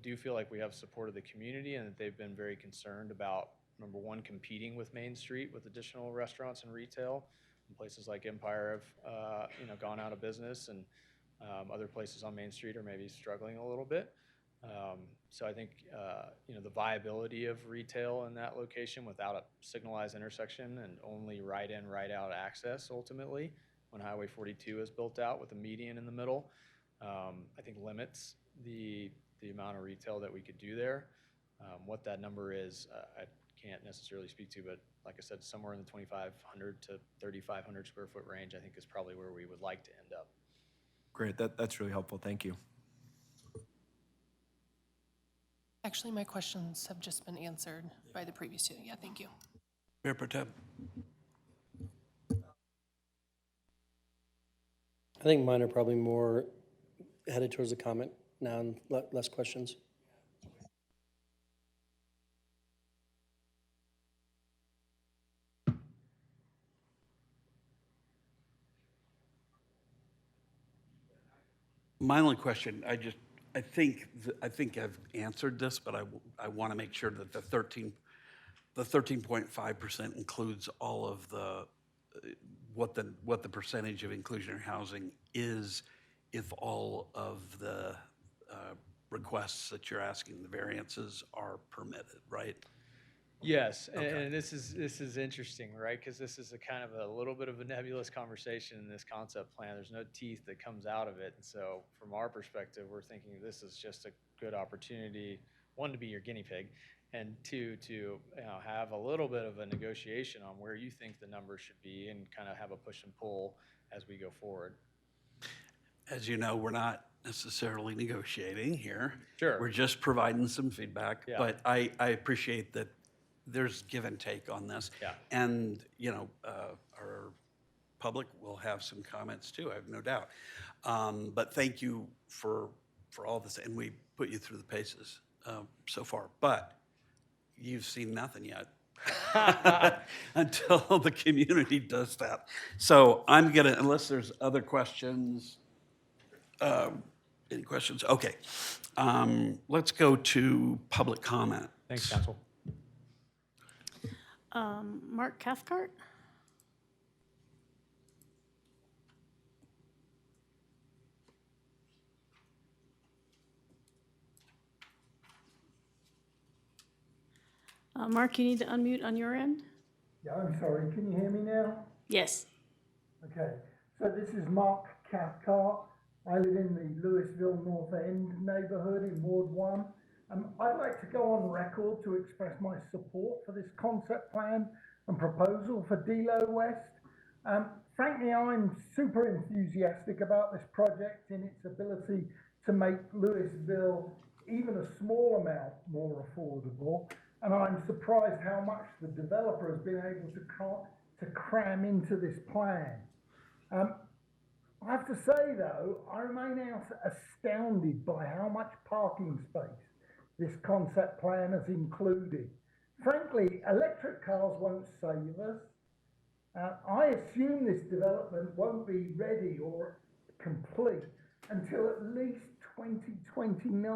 do feel like we have support of the community and that they've been very concerned about, number one, competing with Main Street with additional restaurants and retail. And places like Empire have, you know, gone out of business, and other places on Main Street are maybe struggling a little bit. So I think, you know, the viability of retail in that location without a signalized intersection and only right in, right out access ultimately, when Highway 42 is built out with a median in the middle, I think limits the amount of retail that we could do there. What that number is, I can't necessarily speak to, but like I said, somewhere in the 2,500 to 3,500 square foot range, I think is probably where we would like to end up. Great. That's really helpful. Thank you. Actually, my questions have just been answered by the previous two. Yeah, thank you. Mayor Pro Tem. I think mine are probably more headed towards the comment now and less questions. My only question, I think I've answered this, but I want to make sure that the 13.5% includes all of what the percentage of inclusionary housing is if all of the requests that you're asking, the variances, are permitted, right? Yes, Okay. and this is interesting, right? Because this is a kind of a little bit of a nebulous conversation in this concept plan. There's no teeth that comes out of it, and so from our perspective, we're thinking this is just a good opportunity, one, to be your guinea pig, and two, to have a little bit of a negotiation on where you think the numbers should be, and kind of have a push and pull as we go forward. As you know, we're not necessarily negotiating here. Sure. We're just providing some feedback. Yeah. But I appreciate that there's give and take on this. Yeah. And, our public will have some comments too, I have no doubt. But thank you for all this, and we put you through the paces so far. But you've seen nothing yet. Until the community does that. So I'm gonna, unless there's other questions, any questions? Okay. Let's go to public comment. Thanks, Council. Mark Cathcart? Mark, you need to unmute on your end? Yeah, I'm sorry, can you hear me now? Yes. Okay, so this is Mark Cathcart. I live in the Louisville North End neighbourhood in Ward 1. I'd like to go on record to express my support for this concept plan and proposal for Delo West. Frankly, I'm super enthusiastic about this project and its ability to make Louisville even a small amount more affordable. And I'm surprised how much the developer has been able to cram into this plan. I have to say though, I remain astounded by how much parking space this concept plan has included. Frankly, electric cars won't save us. I assume this development won't be ready or complete until at least 2029,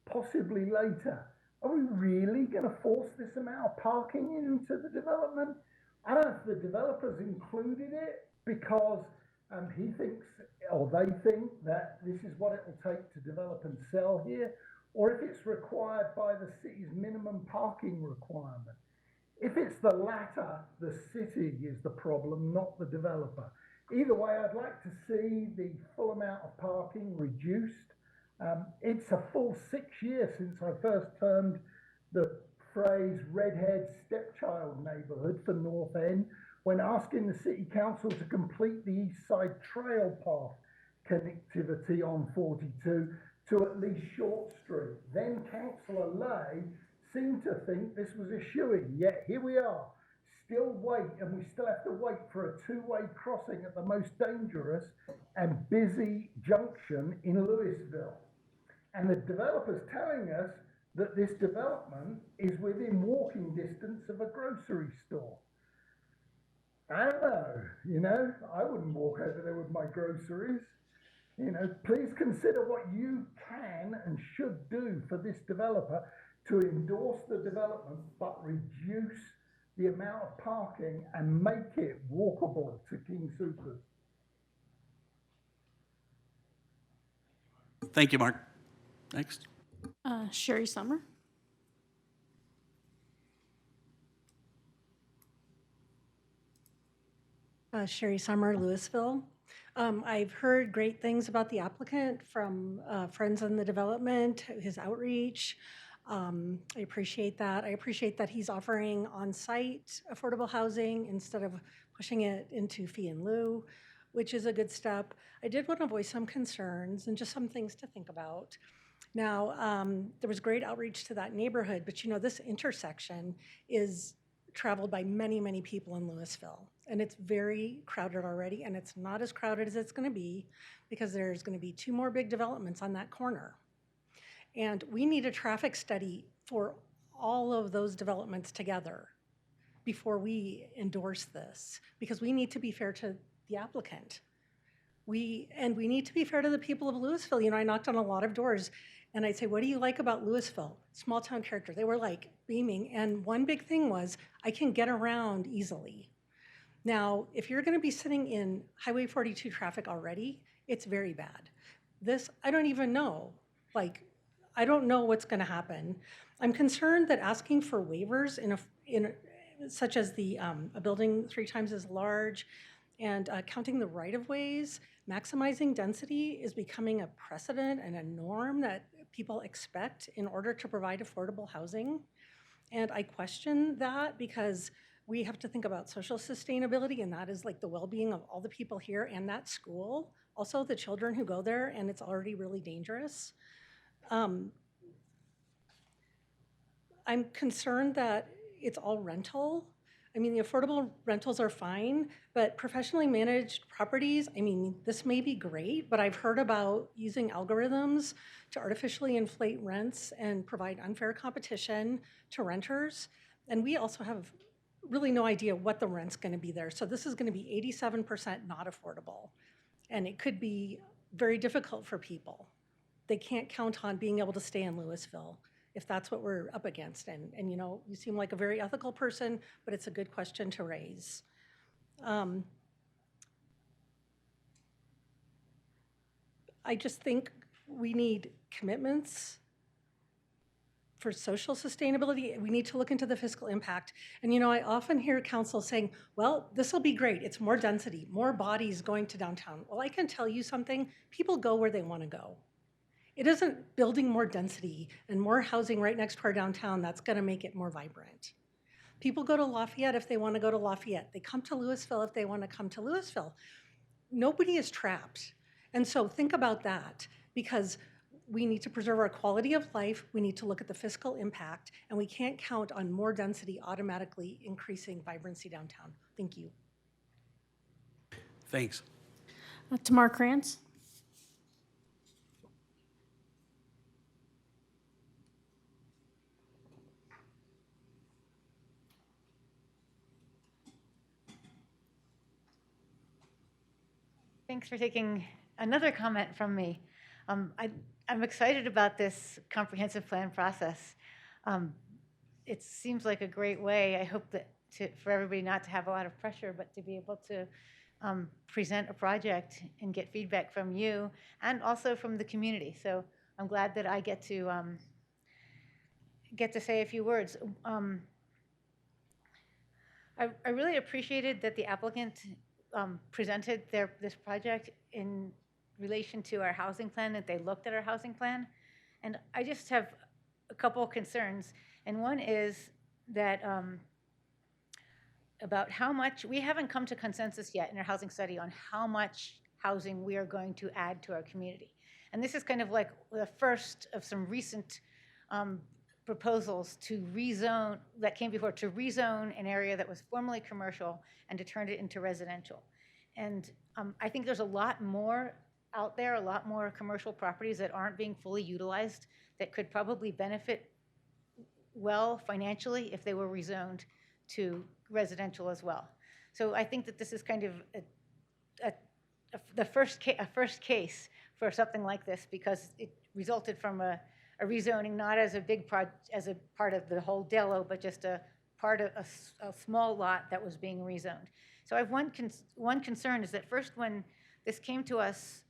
possibly later. Are we really going to force this amount of parking into the development? I don't know if the developer's included it because he thinks, or they think, that this is what it will take to develop and sell here, or if it's required by the city's minimum parking requirement. If it's the latter, the city is the problem, not the developer. Either way, I'd like to see the full amount of parking reduced. It's a full 6 years since I first termed the phrase redhead stepchild neighbourhood for North End when asking the City Council to complete the East Side Trail Path connectivity on 42 to at least Short Street. Then Councillor Lay seemed to think this was a shoo-in, yet here we are, still wait, and we still have to wait for a two-way crossing at the most dangerous and busy junction in Louisville. And the developer's telling us that this development is within walking distance of a grocery store. I don't know, I wouldn't walk over there with my groceries. Please consider what you can and should do for this developer to endorse the development, but reduce the amount of parking and make it walkable to King Soopers. Thank you, Mark. Next. Sherry Summer? Sherry Summer, Louisville. I've heard great things about the applicant from friends in the development, his outreach. I appreciate that. I appreciate that he's offering on-site affordable housing instead of pushing it into fee and lieu, which is a good step. I did want to voice some concerns and just some things to think about. Now, there was great outreach to that neighborhood, but this intersection is traveled by many, many people in Louisville. And it's very crowded already, and it's not as crowded as it's gonna be because there's gonna be 2 more big developments on that corner. And we need a traffic study for all of those developments together before we endorse this, because we need to be fair to the applicant. We need to be fair to the people of Louisville. I knocked on a lot of doors and I'd say, what do you like about Louisville? Small town character. They were like beaming. And one big thing was, I can get around easily. Now, if you're gonna be sitting in Highway 42 traffic already, it's very bad. This, I don't even know. I don't know what's gonna happen. I'm concerned that asking for waivers such as a building 3 times as large and counting the right-of-ways, maximizing density is becoming a precedent and a norm that people expect in order to provide affordable housing. And I question that because we have to think about social sustainability, and that is like the well-being of all the people here and that school, also the children who go there, and it's already really dangerous. I'm concerned that it's all rental. I mean, the affordable rentals are fine, but professionally managed properties, I mean, this may be great, but I've heard about using algorithms to artificially inflate rents and provide unfair competition to renters. And we also have really no idea what the rent's going to be there. So this is going to be 87% not affordable. And it could be very difficult for people. They can't count on being able to stay in Louisville if that's what we're up against. And you know, you seem like a very ethical person, but it's a good question to raise. I just think we need commitments for social sustainability. We need to look into the fiscal impact. And you know, I often hear council saying, well, this will be great. It's more density, more bodies going to downtown. Well, I can tell you something, people go where they want to go. It isn't building more density and more housing right next to our downtown that's going to make it more vibrant. People go to Lafayette if they want to go to Lafayette. They come to Louisville if they want to come to Louisville. Nobody is trapped. And so think about that, because we need to preserve our quality of life. We need to look at the fiscal impact, and we can't count on more density automatically increasing vibrancy downtown. Thank you. Thanks. Tamar Krantz. Thanks for taking another comment from me. I'm excited about this comprehensive plan process. It seems like a great way. I hope that for everybody not to have a lot of pressure, but to be able to present a project and get feedback from you and also from the community. So I'm glad that I get to say a few words. I really appreciated that the applicant presented this project in relation to our housing plan, that they looked at our housing plan. And I just have a couple of concerns. And one is that about how much, we haven't come to consensus yet in our housing study on how much housing we are going to add to our community. And this is kind of like the first of some recent proposals to rezone, that came before, to rezone an area that was formerly commercial and to turn it into residential. And I think there's a lot more out there, a lot more commercial properties that aren't being fully utilized that could probably benefit well financially if they were rezoned to residential as well. So I think that this is kind of a first case for something like this, because it resulted from a rezoning, not as a big as a part of the whole delo, but just a part of a small lot that was being rezoned. So I have one concern is that first when this came to us,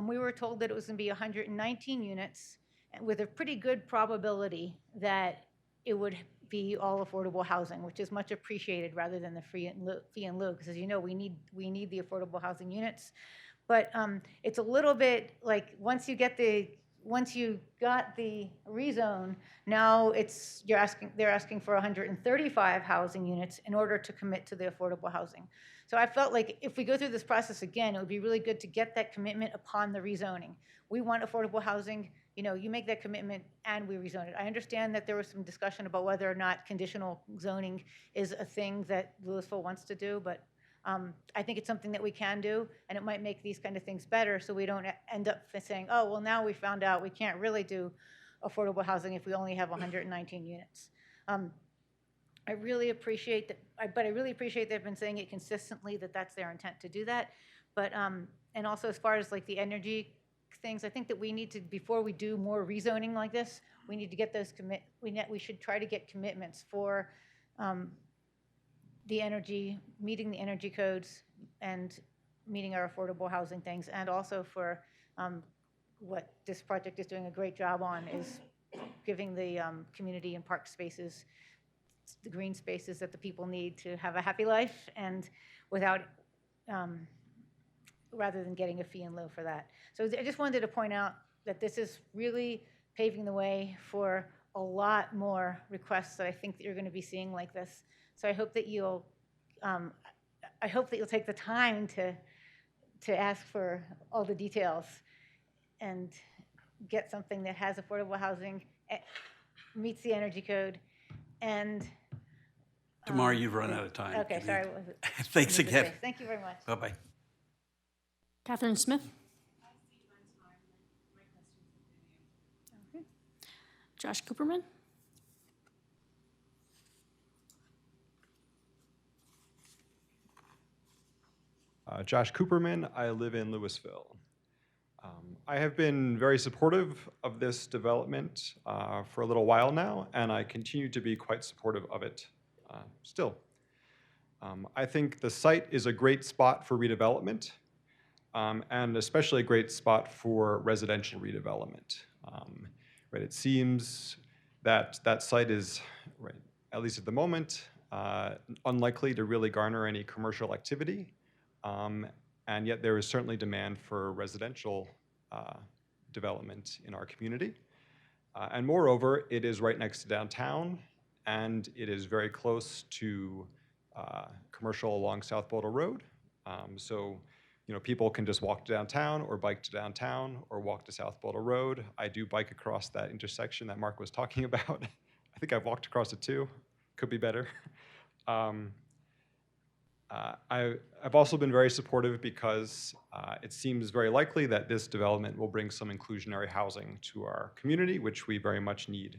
we were told that it was going to be 119 units with a pretty good probability that it would be all affordable housing, which is much appreciated rather than the fee and lieu, because as you know, we need the affordable housing units. But it's a little bit like once you got the rezone, now they're asking for 135 housing units in order to commit to the affordable housing. So I felt like if we go through this process again, it would be really good to get that commitment upon the rezoning. We want affordable housing. You know, you make that commitment and we rezone it. I understand that there was some discussion about whether or not conditional zoning is a thing that Louisville wants to do, but I think it's something that we can do, and it might make these kind of things better so we don't end up saying, oh, well, now we found out we can't really do affordable housing if we only have 119 units. I really appreciate that, but I really appreciate they've been saying it consistently that that's their intent to do that. But, and also as far as like the energy things, I think that we need to, before we do more rezoning like this, we need to get those we should try to get commitments for the energy, meeting the energy codes and meeting our affordable housing things, and also for what this project is doing a great job on is giving the community and park spaces, the green spaces that the people need to have a happy life, and without, rather than getting a fee in lieu for that. So I just wanted to point out that this is really paving the way for a lot more requests that I think that you're going to be seeing like this. So I hope that you'll take the time to ask for all the details and get something that has affordable housing, meets the energy code, and Tamara, you've run out of time. Okay, sorry. Thanks again. Thank you very much. Bye-bye. Catherine Smith? Josh Cooperman? Josh Cooperman, I live in Louisville. I have been very supportive of this development for a little while now, and I continue to be quite supportive of it still. I think the site is a great spot for redevelopment, and especially a great spot for residential redevelopment. Right, it seems that that site is, right, at least at the moment, unlikely to really garner any commercial activity. And yet there is certainly demand for residential development in our community. And moreover, it is right next to downtown, and it is very close to commercial along South Boulder Road. So, you know, people can just walk to downtown or bike to downtown or walk to South Boulder Road. I do bike across that intersection that Mark was talking about. I think I've walked across it too. Could be better. I've also been very supportive because it seems very likely that this development will bring some inclusionary housing to our community, which we very much need.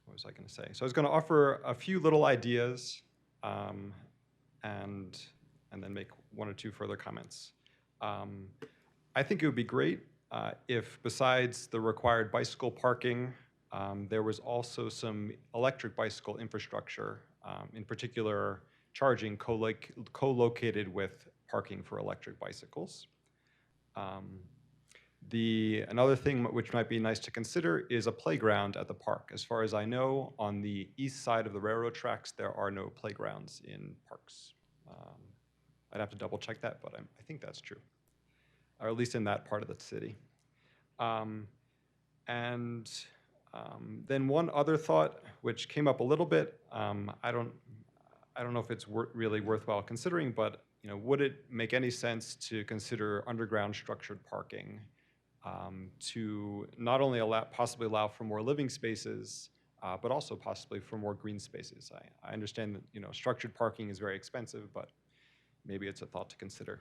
What was I going to say? So I was going to offer a few little ideas and then make one or two further comments. I think it would be great if besides the required bicycle parking, there was also some electric bicycle infrastructure, in particular charging co-located with parking for electric bicycles. Another thing which might be nice to consider is a playground at the park. As far as I know, on the east side of the railroad tracks, there are no playgrounds in parks. I'd have to double check that, but I think that's true, or at least in that part of the city. Then one other thought, which came up a little bit, I don't know if it's really worthwhile considering, but you know, would it make any sense to consider underground structured parking to not only possibly allow for more living spaces, but also possibly for more green spaces? I understand that, you know, structured parking is very expensive, but maybe it's a thought to consider.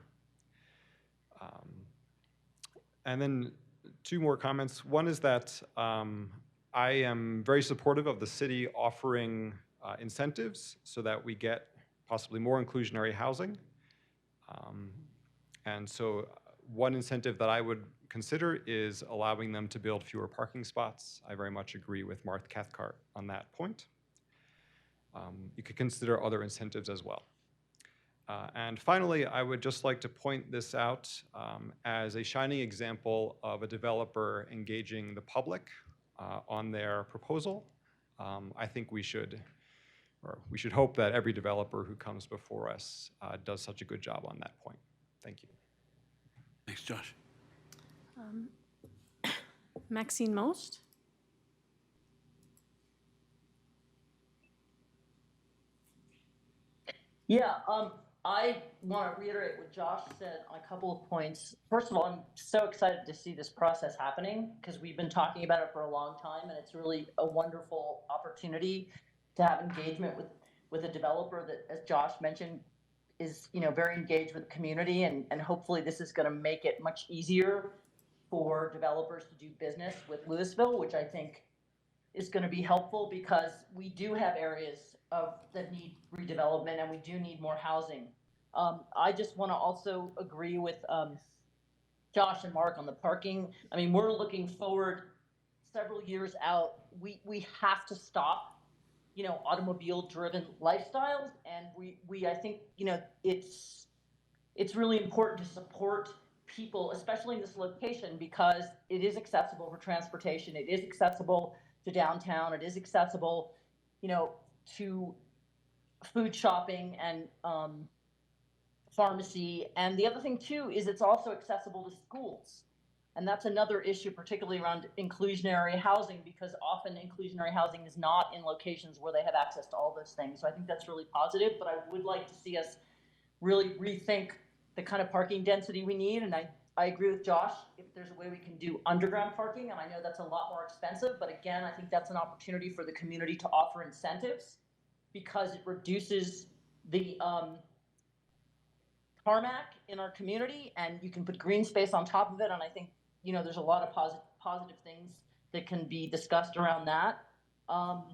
And then two more comments. One is that I am very supportive of the city offering incentives so that we get possibly more inclusionary housing. And so one incentive that I would consider is allowing them to build fewer parking spots. I very much agree with Mark Cathcart on that point. You could consider other incentives as well. And finally, I would just like to point this out as a shining example of a developer engaging the public on their proposal. I think we should hope that every developer who comes before us does such a good job on that point. Thank you. Thanks, Josh. Maxine Most? Yeah, I want to reiterate what Josh said on a couple of points. First of all, I'm so excited to see this process happening because we've been talking about it for a long time, and it's really a wonderful opportunity to have engagement with a developer that, as Josh mentioned, is, you know, very engaged with the community, and hopefully this is going to make it much easier for developers to do business with Louisville, which I think is going to be helpful because we do have areas that need redevelopment, and we do need more housing. I just want to also agree with Josh and Mark on the parking. I mean, we're looking forward several years out. We have to stop, you know, automobile-driven lifestyles, and we I think, you know, it's it's really important to support people, especially in this location, because it is accessible for transportation. It is accessible to downtown. It is accessible, you know, to food shopping and pharmacy. And the other thing too is it's also accessible to schools. And that's another issue, particularly around inclusionary housing, because often inclusionary housing is not in locations where they have access to all those things. So I think that's really positive, but I would like to see us really rethink the kind of parking density we need. And I agree with Josh, if there's a way we can do underground parking, and I know that's a lot more expensive, but again, I think that's an opportunity for the community to offer incentives because it reduces the tarmac in our community, and you can put green space on top of it. And I think, you know, there's a lot of positive things that can be discussed around that. I'm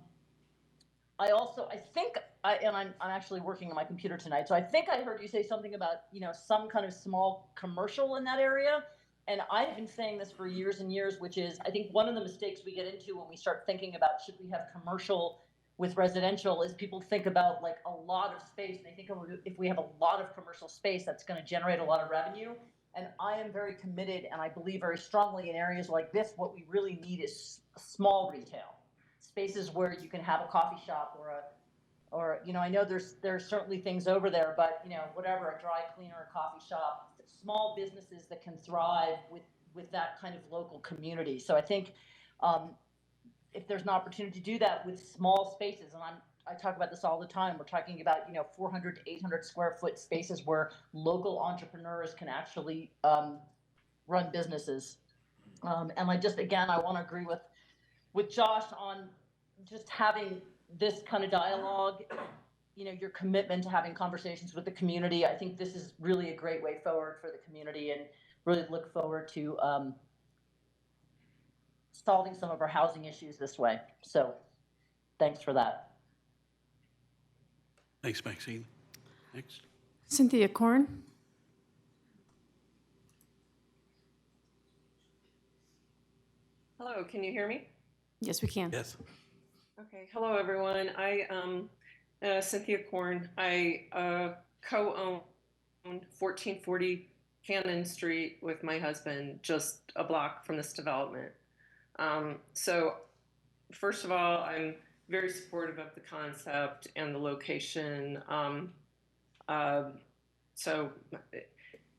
actually working on my computer tonight, so I think I heard you say something about, you know, some kind of small commercial in that area. And I've been saying this for years and years, which is, I think one of the mistakes we get into when we start thinking about should we have commercial with residential is people think about like a lot of space. They think if we have a lot of commercial space, that's going to generate a lot of revenue. And I am very committed, and I believe very strongly in areas like this, what we really need is small retail. Spaces where you can have a coffee shop or you know, I know there's certainly things over there, but you know, whatever, a dry cleaner, a coffee shop, small businesses that can thrive with that kind of local community. So I think if there's an opportunity to do that with small spaces, and I talk about this all the time, we're talking about, you know, 400 to 800 square foot spaces where local entrepreneurs can actually run businesses. And I just, again, I want to agree with Josh on just having this kind of dialogue, you know, your commitment to having conversations with the community. I think this is really a great way forward for the community, and really look forward to solving some of our housing issues this way. So thanks for that. Thanks, Maxine. Next. Cynthia Korn. Hello, can you hear me? Yes, we can. Yes. Okay, hello everyone. I am Cynthia Korn. I co-own 1440 Cannon Street with my husband, just a block from this development. So first of all, I'm very supportive of the concept and the location. So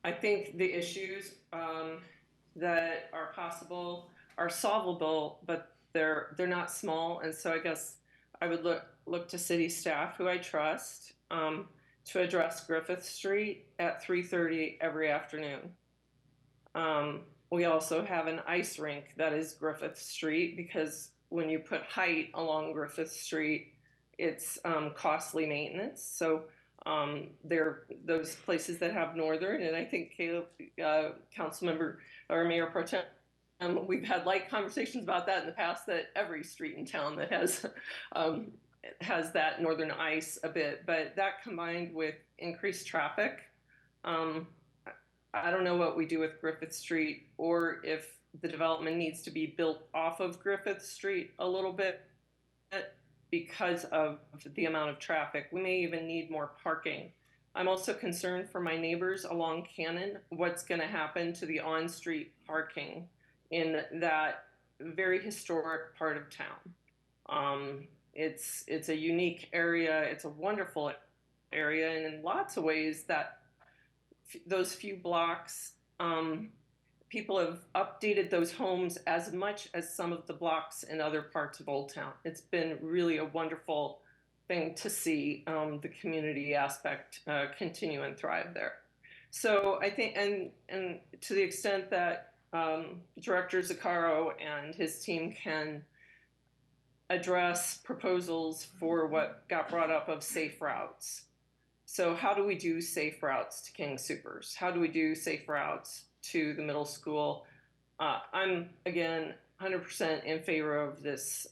I think the issues that are possible are solvable, but they're not small. And so I guess I would look to city staff, who I trust, to address Griffith Street at 3:30 every afternoon. We also have an ice rink that is Griffith Street, because when you put height along Griffith Street, it's costly maintenance. So there are those places that have northern, and I think Caleb, Councilmember or Mayor Pro Tem, we've had light conversations about that in the past, that every street in town that has that northern ice a bit, but that combined with increased traffic, I don't know what we do with Griffith Street, or if the development needs to be built off of Griffith Street a little bit because of the amount of traffic. We may even need more parking. I'm also concerned for my neighbors along Cannon, what's going to happen to the on-street parking in that very historic part of town. It's a unique area. It's a wonderful area, and in lots of ways that those few blocks, people have updated those homes as much as some of the blocks in other parts of Old Town. It's been really a wonderful thing to see the community aspect continue and thrive there. So I think, and to the extent that Director Zaccaro and his team can address proposals for what got brought up of safe routes. So how do we do safe routes to King Soopers? How do we do safe routes to the middle school? I'm, again, 100% in favor of this,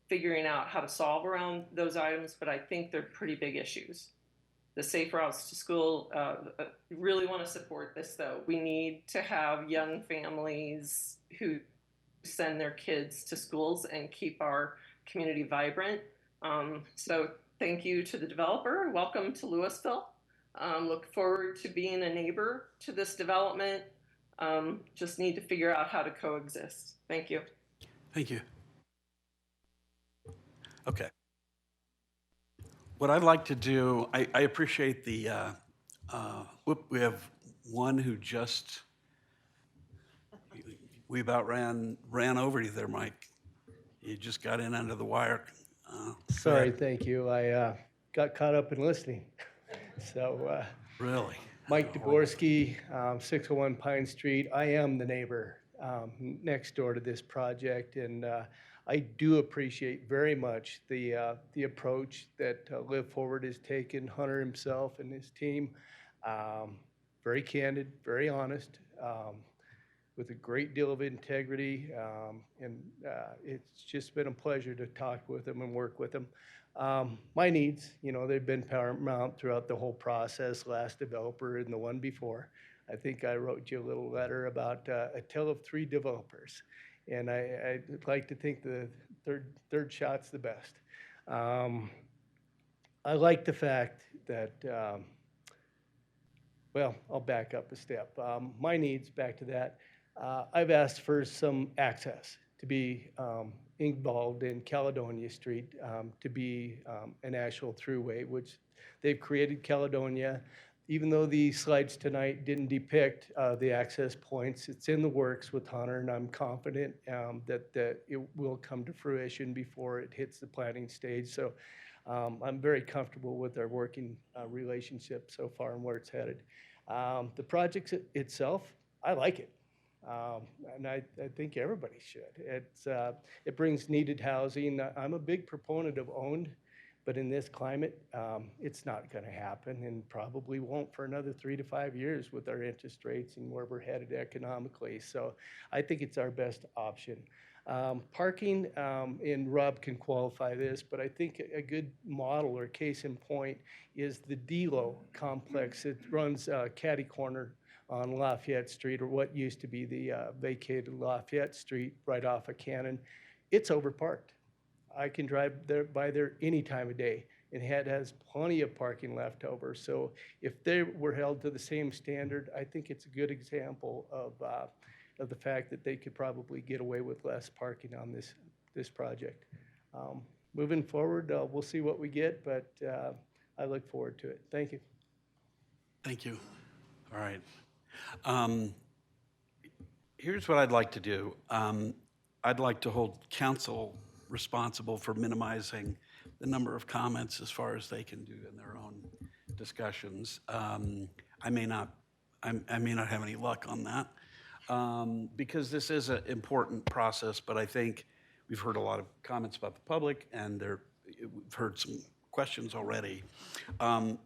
figuring out how to solve around those items, but I think they're pretty big issues. The safe routes to school, really want to support this though. We need to have young families who send their kids to schools and keep our community vibrant. So thank you to the developer. Welcome to Louisville. Look forward to being a neighbor to this development. Just need to figure out how to coexist. Thank you. Thank you. Okay. What I'd like to do, I appreciate the, we have one who just, we about ran over you there, Mike. You just got in under the wire. Sorry, thank you. I got caught up in listening. So, Really? Mike Dvorsky, 601 Pine Street. I am the neighbor next door to this project, and I do appreciate very much the approach that Live Forward has taken. Hunter himself and his team, very candid, very honest, with a great deal of integrity, and it's just been a pleasure to talk with them and work with them. My needs, they've been paramount throughout the whole process, last developer and the one before. I think I wrote you a little letter about a tale of three developers, and I'd like to think the third shot's the best. I like the fact that, well, I'll back up a step. My needs, back to that, I've asked for some access to be involved in Caledonia Street, to be an actual throughway, which they've created Caledonia. Even though the slides tonight didn't depict the access points, it's in the works with Hunter, and I'm confident that it will come to fruition before it hits the planning stage. So I'm very comfortable with our working relationship so far and where it's headed. The project itself, I like it. And I think everybody should. It brings needed housing. I'm a big proponent of owned, but in this climate, it's not going to happen and probably won't for another 3 to 5 years with our interest rates and where we're headed economically. So I think it's our best option. Parking, and Rob can qualify this, but I think a good model or case in point is the Delo complex. It runs catty corner on Lafayette Street, or what used to be the vacated Lafayette Street right off of Cannon. It's overparked. I can drive by there any time of day. It has plenty of parking left over. So if they were held to the same standard, I think it's a good example of the fact that they could probably get away with less parking on this project. Moving forward, we'll see what we get, but I look forward to it. Thank you. Thank you. All right. Here's what I'd like to do. I'd like to hold council responsible for minimizing the number of comments as far as they can do in their own discussions. I may not have any luck on that because this is an important process, but I think we've heard a lot of comments about the public, and we've heard some questions already. I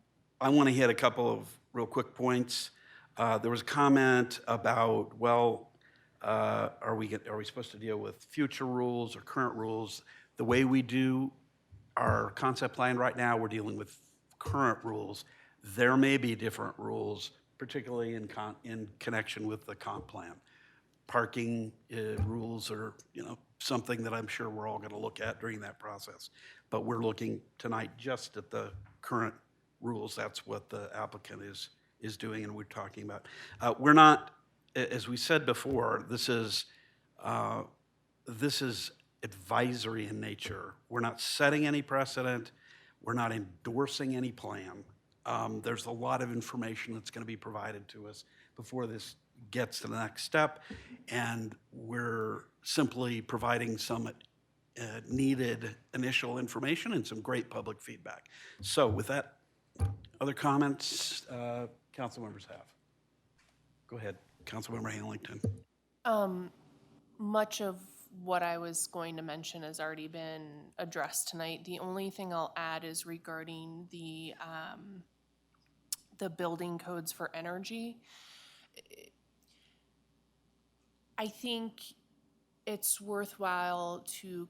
want to hit a couple of real quick points. There was a comment about, well, are we supposed to deal with future rules or current rules? The way we do our concept plan right now, we're dealing with current rules. There may be different rules, particularly in connection with the comp plan. Parking rules are, something that I'm sure we're all going to look at during that process. But we're looking tonight just at the current rules. That's what the applicant is doing and we're talking about. We're not, as we said before, this is advisory in nature. We're not setting any precedent. We're not endorsing any plan. There's a lot of information that's going to be provided to us before this gets to the next step, and we're simply providing some needed initial information and some great public feedback. So with that, other comments council members have? Go ahead, Councilmember Hamilton. Much of what I was going to mention has already been addressed tonight. The only thing I'll add is regarding the building codes for energy. I think it's worthwhile, to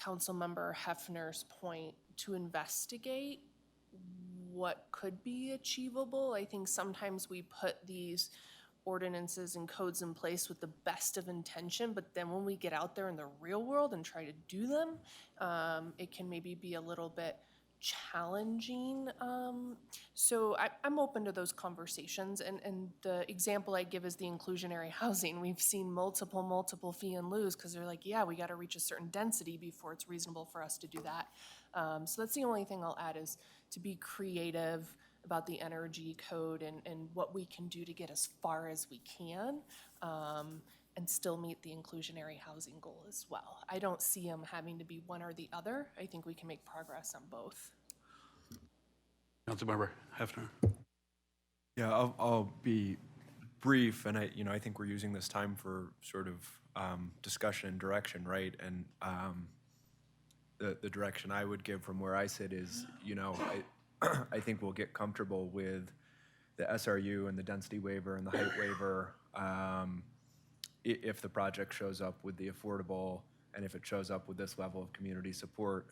Councilmember Hefner's point, to investigate what could be achievable. I think sometimes we put these ordinances and codes in place with the best of intention, but then when we get out there in the real world and try to do them, it can maybe be a little bit challenging. So I'm open to those conversations. And the example I give is the inclusionary housing. We've seen multiple fee and lieu's because they're like, yeah, we got to reach a certain density before it's reasonable for us to do that. So that's the only thing I'll add is to be creative about the energy code and what we can do to get as far as we can. And still meet the inclusionary housing goal as well. I don't see them having to be one or the other. I think we can make progress on both. Councilmember Hefner. Yeah, I'll be brief, and I think we're using this time for sort of discussion and direction, right? And the direction I would give from where I sit is, I think we'll get comfortable with the SRU and the density waiver and the height waiver if the project shows up with the affordable and if it shows up with this level of community support,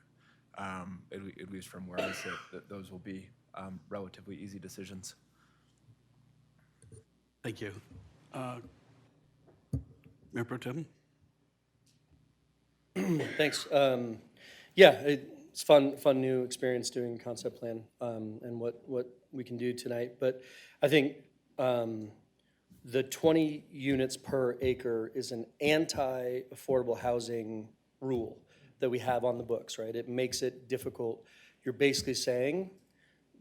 at least from where I sit, that those will be relatively easy decisions. Thank you. Mayor Pro Tem? Thanks. Yeah, it's fun new experience doing concept plan and what we can do tonight. But I think the 20 units per acre is an anti-affordable housing rule that we have on the books, right? It makes it difficult. You're basically saying,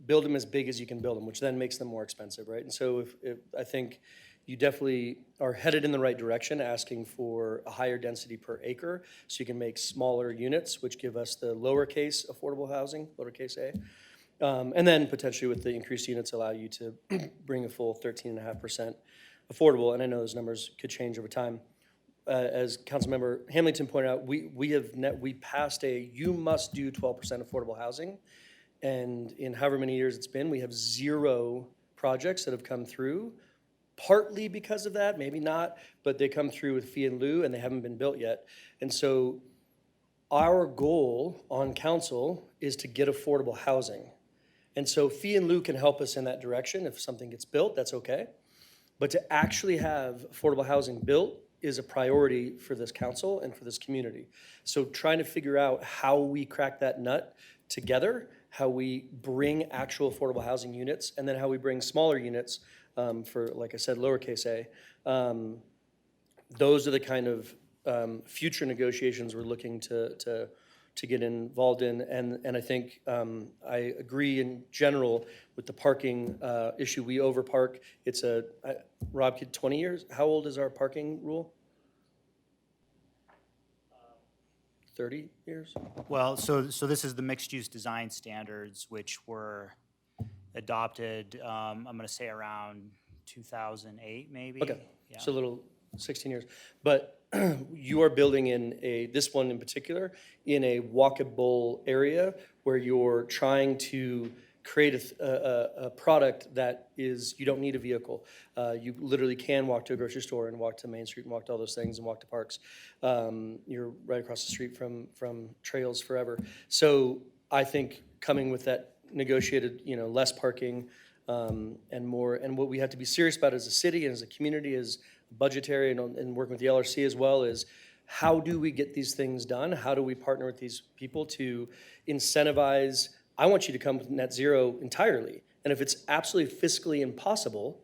build them as big as you can build them, which then makes them more expensive, right? And so if I think you definitely are headed in the right direction, asking for a higher density per acre, so you can make smaller units, which give us the lowercase affordable housing, lowercase a. And then potentially with the increased units allow you to bring a full 13.5% affordable, and I know those numbers could change over time. As Councilmember Hamilton pointed out, we passed you must do 12% affordable housing, and in however many years it's been, we have 0 projects that have come through, partly because of that, maybe not, but they come through with fee and lieu and they haven't been built yet. And so our goal on council is to get affordable housing. And so fee and lieu can help us in that direction. If something gets built, that's okay. But to actually have affordable housing built is a priority for this council and for this community. So trying to figure out how we crack that nut together, how we bring actual affordable housing units, and then how we bring smaller units for, like I said, lowercase a. Those are the kind of future negotiations we're looking to get involved in. And I think I agree in general with the parking issue. We overpark. It's Rob, 20 years? How old is our parking rule? 30 years? Well, so this is the mixed-use design standards, which were adopted, I'm going to say around 2008, maybe. Okay, Yeah. so a little 16 years. But you are building in this one in particular, in a walkable area where you're trying to create a product that is, you don't need a vehicle. You literally can walk to a grocery store and walk to Main Street and walk to all those things and walk to parks. You're right across the street from trails forever. So I think coming with that negotiated, less parking and more, and what we have to be serious about as a city and as a community is budgetary and working with the LRC as well is how do we get these things done? How do we partner with these people to incentivize? I want you to come with net zero entirely. And if it's absolutely fiscally impossible,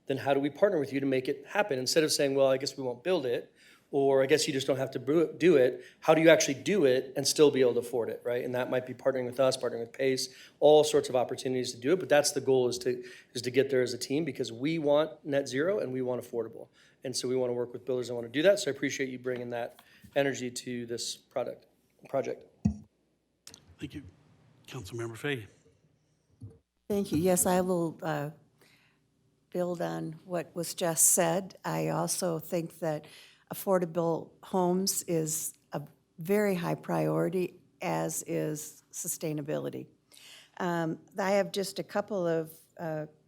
then how do we partner with you to make it happen? Instead of saying, well, I guess we won't build it, or I guess you just don't have to do it, how do you actually do it and still be able to afford it, right? And that might be partnering with us, partnering with PACE, all sorts of opportunities to do it. But that's the goal is to get there as a team because we want net zero and we want affordable. And so we want to work with builders that want to do that. So I appreciate you bringing that energy to this project. Thank you. Councilmember Fahey. Thank you. Yes, I will build on what was just said. I also think that affordable homes is a very high priority, as is sustainability. I have just a couple of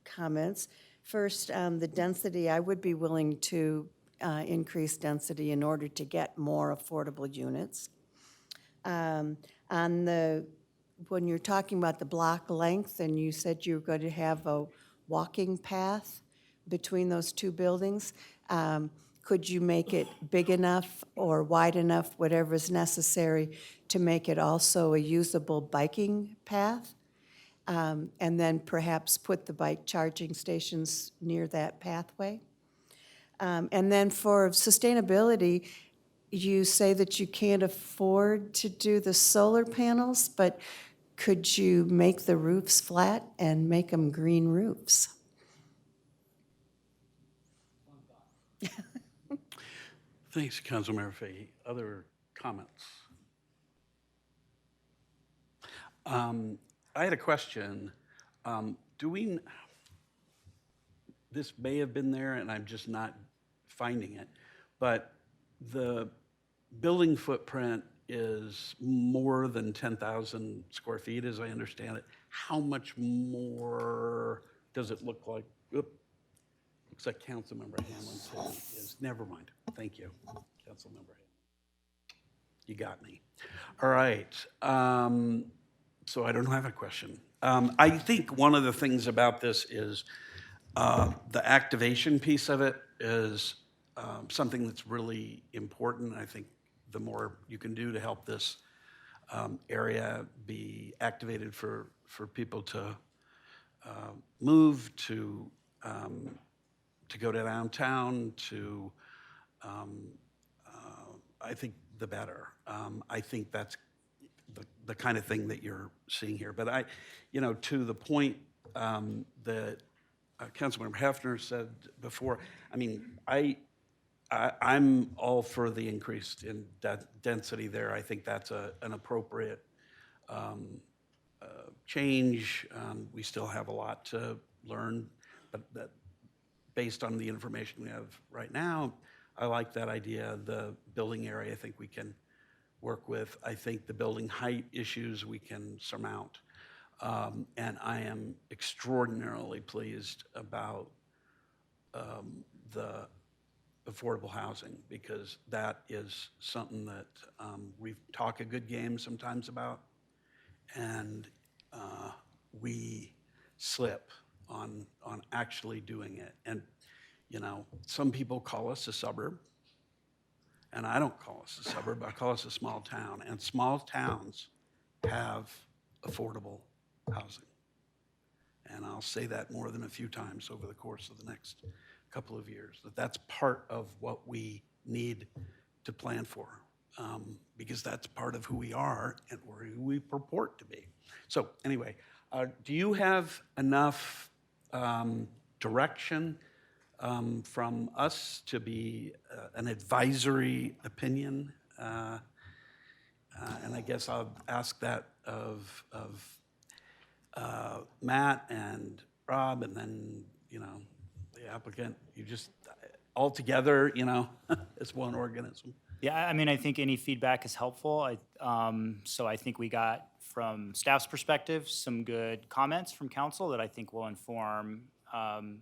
comments. First, the density, I would be willing to increase density in order to get more affordable units. When you're talking about the block length and you said you were going to have a walking path between those two buildings, could you make it big enough or wide enough, whatever is necessary, to make it also a usable biking path? And then perhaps put the bike charging stations near that pathway? And then for sustainability, you say that you can't afford to do the solar panels, but could you make the roofs flat and make them green roofs? Thanks, Councilmember Fahey. Other comments? I had a question. This may have been there and I'm just not finding it, but the building footprint is more than 10,000 square feet, as I understand it. How much more does it look like? Looks like Councilmember Hamilton is, never mind. Thank you, Councilmember Hamilton. You got me. All right. So I don't have a question. I think one of the things about this is the activation piece of it is something that's really important. I think the more you can do to help this area be activated for people to move, to go to downtown, I think the better. I think that's the kind of thing that you're seeing here. But to the point that Councilmember Hefner said before, I mean, I'm all for the increase in density there. I think that's an appropriate change. We still have a lot to learn, but that based on the information we have right now, I like that idea. The building area, I think we can work with. I think the building height issues we can surmount. And I am extraordinarily pleased about the affordable housing, because that is something that we talk a good game sometimes about, and we slip on actually doing it. And some people call us a suburb, and I don't call us a suburb, I call us a small town. And small towns have affordable housing. And I'll say that more than a few times over the course of the next couple of years, that's part of what we need to plan for, because that's part of who we are and who we purport to be. So anyway, do you have enough direction from us to be an advisory opinion? And I guess I'll ask that of Matt and Rob, and then, the applicant, you just, all together, as one organism. Yeah, I mean, I think any feedback is helpful. So I think we got, from staff's perspective, some good comments from council that I think will inform the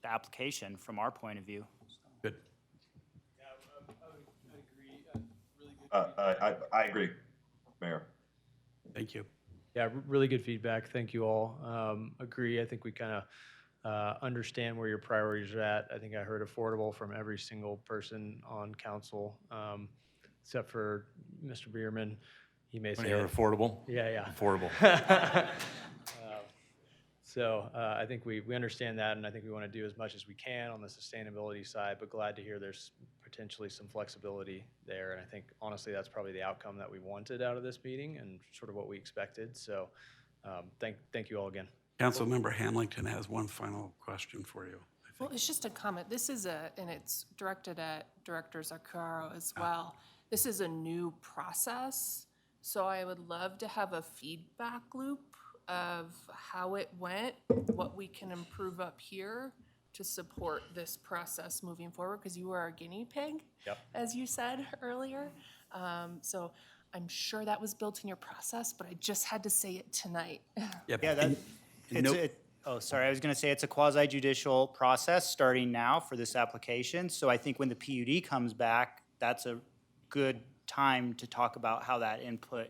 application from our point of view. Good. I agree, Mayor. Thank you. Yeah, really good feedback. Thank you all. Agree. I think we kind of understand where your priorities are at. I think I heard affordable from every single person on council, except for Mr. Bierman. He may say affordable. Yeah. Affordable. So I think we understand that, and I think we want to do as much as we can on the sustainability side, but glad to hear there's potentially some flexibility there. And I think, honestly, that's probably the outcome that we wanted out of this meeting and sort of what we expected. So thank you all again. Councilmember Hamilton has one final question for you. Well, it's just a comment. This is and it's directed at Director Zaccaro as well. This is a new process, so I would love to have a feedback loop of how it went, what we can improve up here to support this process moving forward, because you were our guinea pig, as you said earlier. So I'm sure that was built in your process, but I just had to say it tonight. I was going to say it's a quasi-judicial process starting now for this application. So I think when the PUD comes back, that's a good time to talk about how that input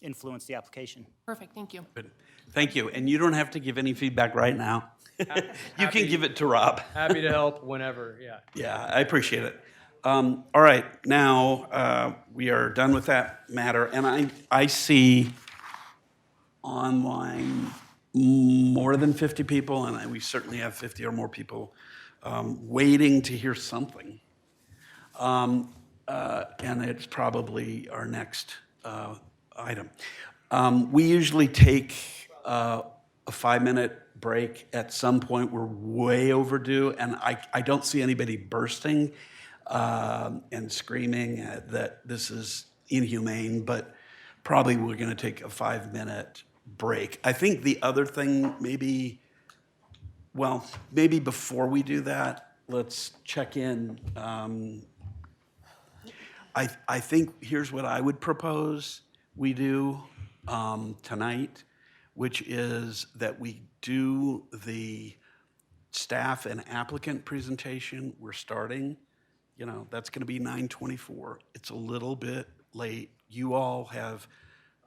influence the application. Perfect, thank you. Good. Thank you. And you don't have to give any feedback right now. You can give it to Rob. Happy to help whenever, yeah. Yeah, I appreciate it. All right, now we are done with that matter, and I see online more than 50 people, and we certainly have 50 or more people waiting to hear something. And it's probably our next item. We usually take a 5-minute break at some point. We're way overdue, and I don't see anybody bursting and screaming that this is inhumane, but probably we're going to take a 5-minute break. I think the other thing, maybe before we do that, let's check in. I think here's what I would propose we do tonight, which is that we do the staff and applicant presentation. We're starting, that's going to be 9:24. It's a little bit late. You all have,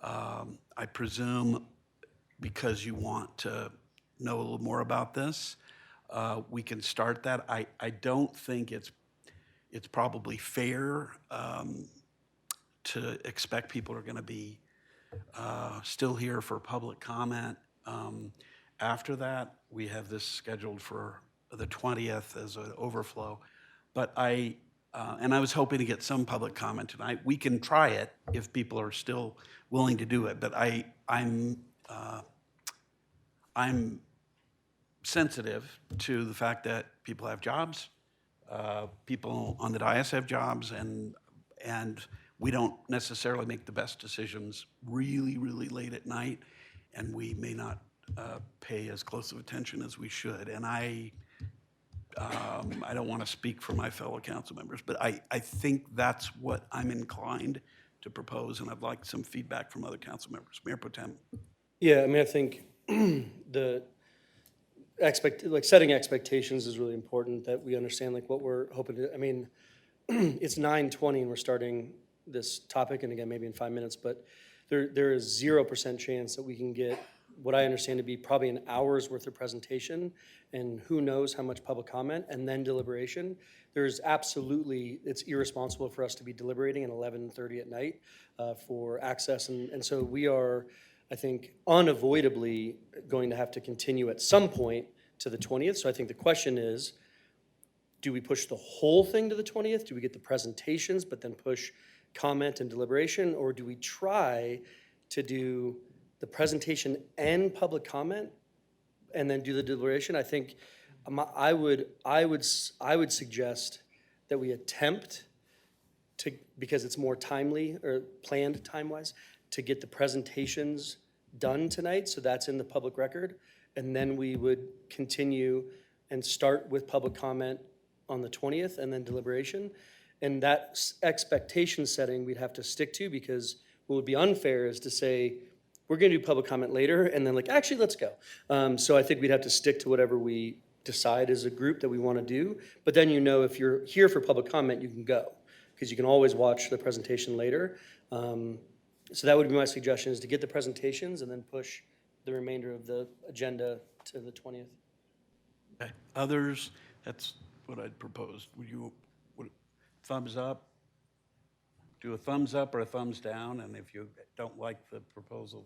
I presume, because you want to know a little more about this, we can start that. I don't think it's probably fair to expect people are going to be still here for public comment. After that, we have this scheduled for the 20th as an overflow. But I was hoping to get some public comment tonight. We can try it if people are still willing to do it. But I'm sensitive to the fact that people have jobs. People on the dais have jobs, and we don't necessarily make the best decisions really, really late at night, and we may not pay as close of attention as we should. And I don't want to speak for my fellow council members, but I think that's what I'm inclined to propose, and I'd like some feedback from other council members. Mayor Pro Tem. Yeah, I mean, I think setting expectations is really important, that we understand like what we're hoping to, I mean, it's 9:20 and we're starting this topic, and again, maybe in 5 minutes, but there is 0% chance that we can get what I understand to be probably an hour's worth of presentation, and who knows how much public comment, and then deliberation. There's absolutely, it's irresponsible for us to be deliberating at 11:30 at night for access, and so we are, I think, unavoidably going to have to continue at some point to the 20th. So I think the question is, do we push the whole thing to the 20th? Do we get the presentations but then push comment and deliberation? Or do we try to do the presentation and public comment and then do the deliberation? I think I would suggest that we attempt to, because it's more timely or planned time-wise, to get the presentations done tonight, so that's in the public record, and then we would continue and start with public comment on the 20th and then deliberation. And that expectation setting we'd have to stick to, because what would be unfair is to say, we're gonna do public comment later, and then like, actually, let's go. So I think we'd have to stick to whatever we decide as a group that we wanna do, but then if you're here for public comment, you can go, because you can always watch the presentation later. So that would be my suggestion, is to get the presentations and then push the remainder of the agenda to the 20th. Okay. Others, that's what I'd propose. Thumbs up? Do a thumbs up or a thumbs down, and if you don't like the proposal,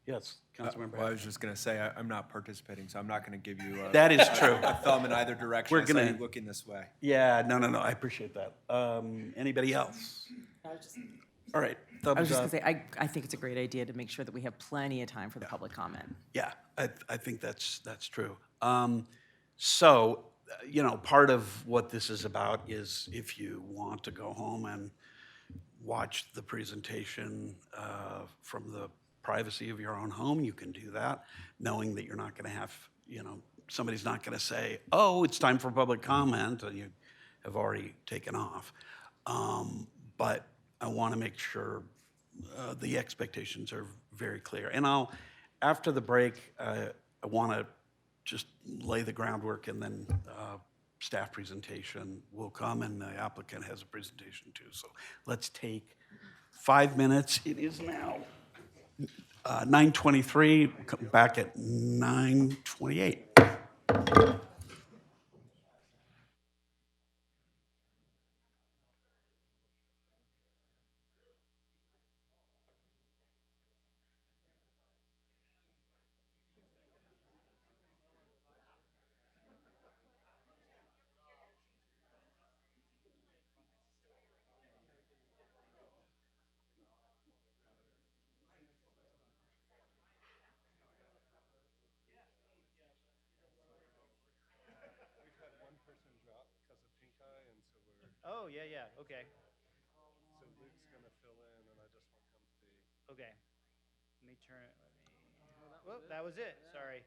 yes, Councilmember. Well, I was just going to say, I'm not participating, so I'm not going to give you that is true. a thumb in either direction. We're gonna looking this way. Yeah, no, I appreciate that. Anybody else? All right, thumbs up. I was just going to say, I think it's a great idea to make sure that we have plenty of time for the public comment. Yeah, I think that's true. So, part of what this is about is, if you want to go home and watch the presentation from the privacy of your own home, you can do that, knowing that you're not going to have, somebody's not going to say, oh, it's time for public comment, and you have already taken off. But I want to make sure the expectations are very clear. And after the break, I want to just lay the groundwork, and then staff presentation will come, and the applicant has a presentation too. So let's take 5 minutes. It is now 9:23. We'll come back at 9:28. Oh, yeah, yeah, okay. So Luke's gonna fill in, and I just want him to be. Okay. Let me turn it, Whoop, that was it, sorry.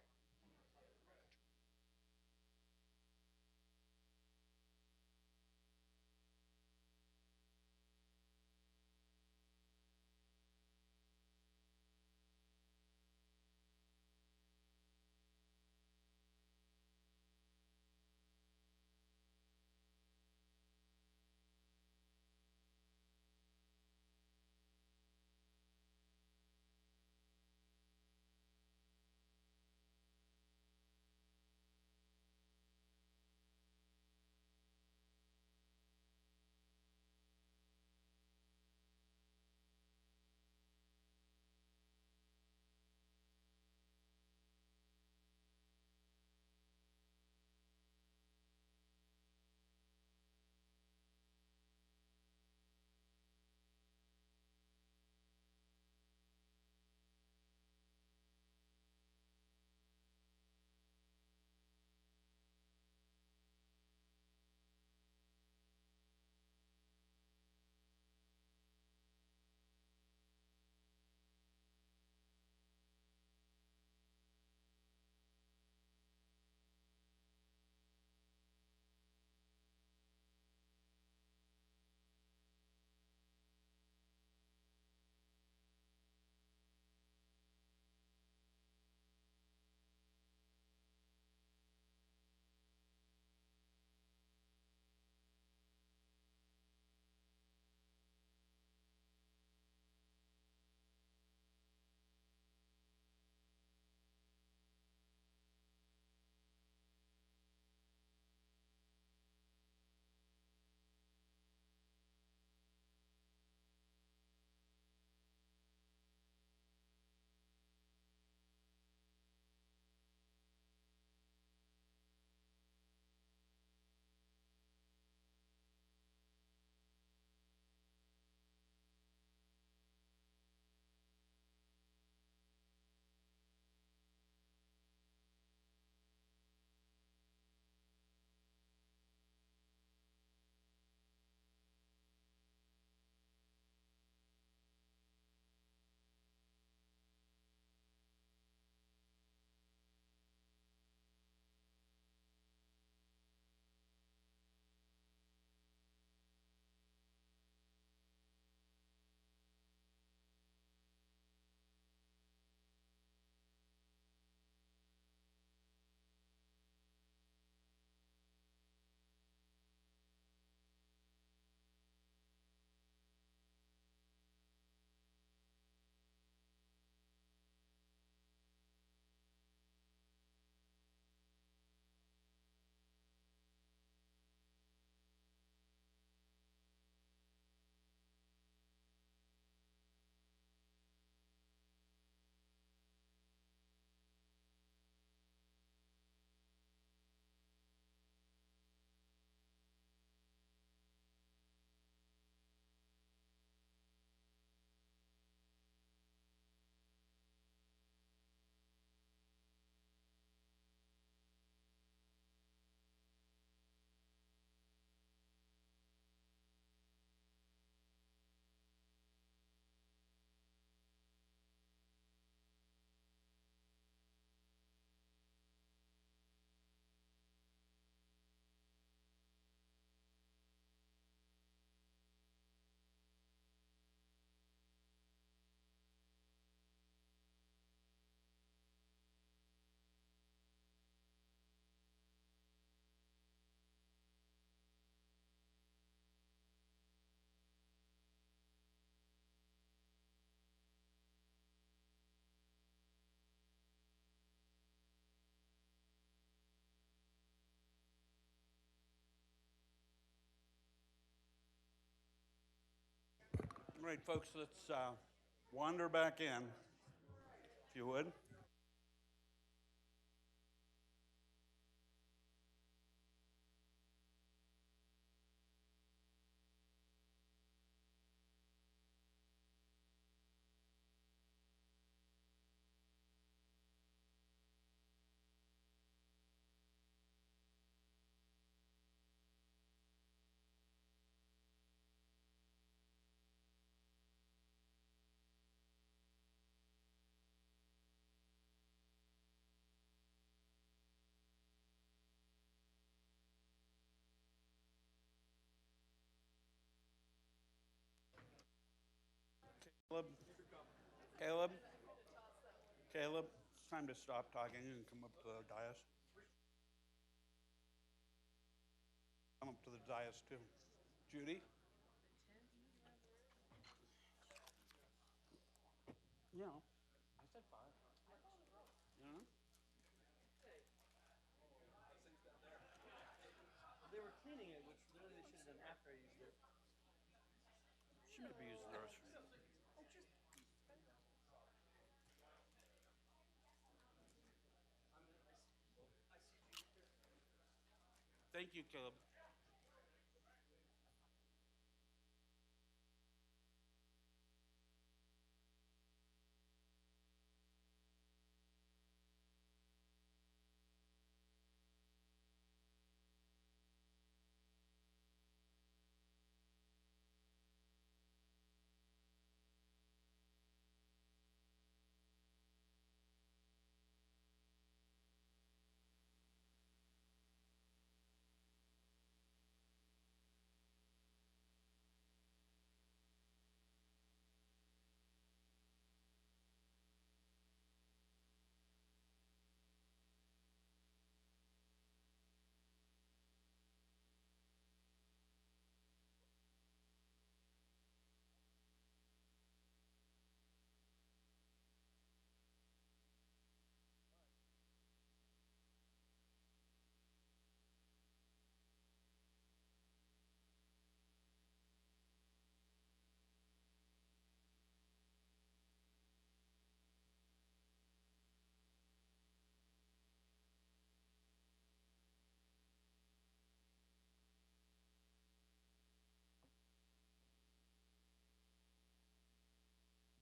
All right, folks, let's wander back in, if you would. Caleb? Caleb? Caleb, it's time to stop talking and come up to the dais. Come up to the dais too. Judy? Yeah. I said 5. Yeah. They were cleaning it, which literally they should have done after I used it. She may be using the restroom. Thank you, Caleb.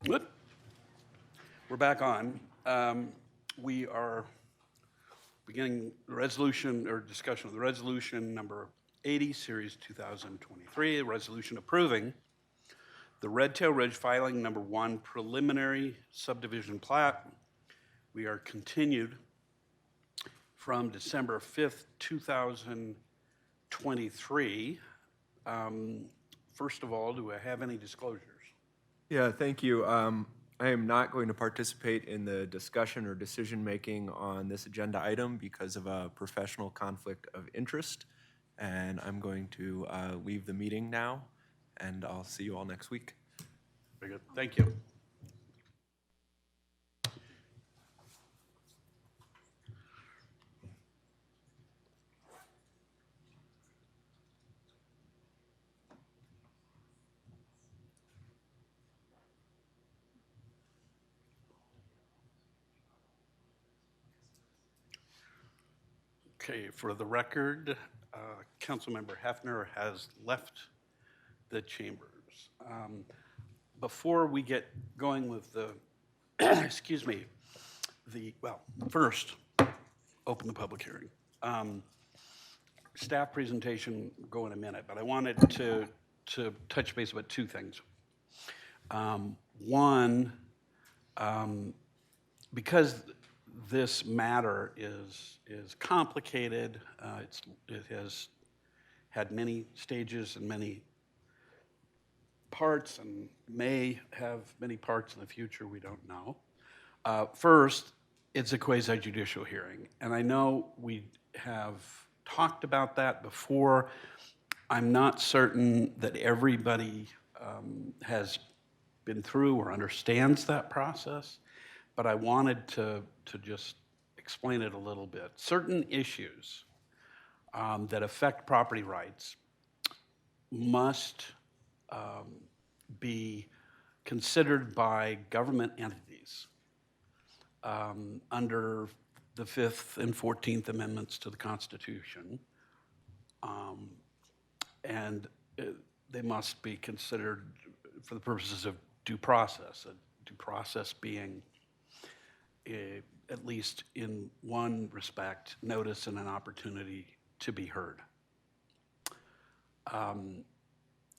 Good. We're back on. We are beginning the resolution or discussion of the resolution number 80, series 2023, a resolution approving the Red Tail Ridge filing number 1 preliminary subdivision plat. We are continued from December 5th, 2023. First of all, do I have any disclosures? Yeah, thank you. I am not going to participate in the discussion or decision-making on this agenda item because of a professional conflict of interest. And I'm going to leave the meeting now, and I'll see you all next week. Very good. Thank you. Okay, for the record, Councilmember Hefner has left the chambers. Before we get going with the, excuse me, first, open the public hearing. Staff presentation will go in a minute, but I wanted to touch base about 2 things. One, because this matter is complicated, it has had many stages and many parts and may have many parts in the future, we don't know. First, it's a quasi-judicial hearing, and I know we have talked about that before. I'm not certain that everybody has been through or understands that process, but I wanted to just explain it a little bit. Certain issues that affect property rights must be considered by government entities under the 5th and 14th Amendments to the Constitution. And they must be considered for the purposes of due process, due process being, at least in one respect, notice and an opportunity to be heard.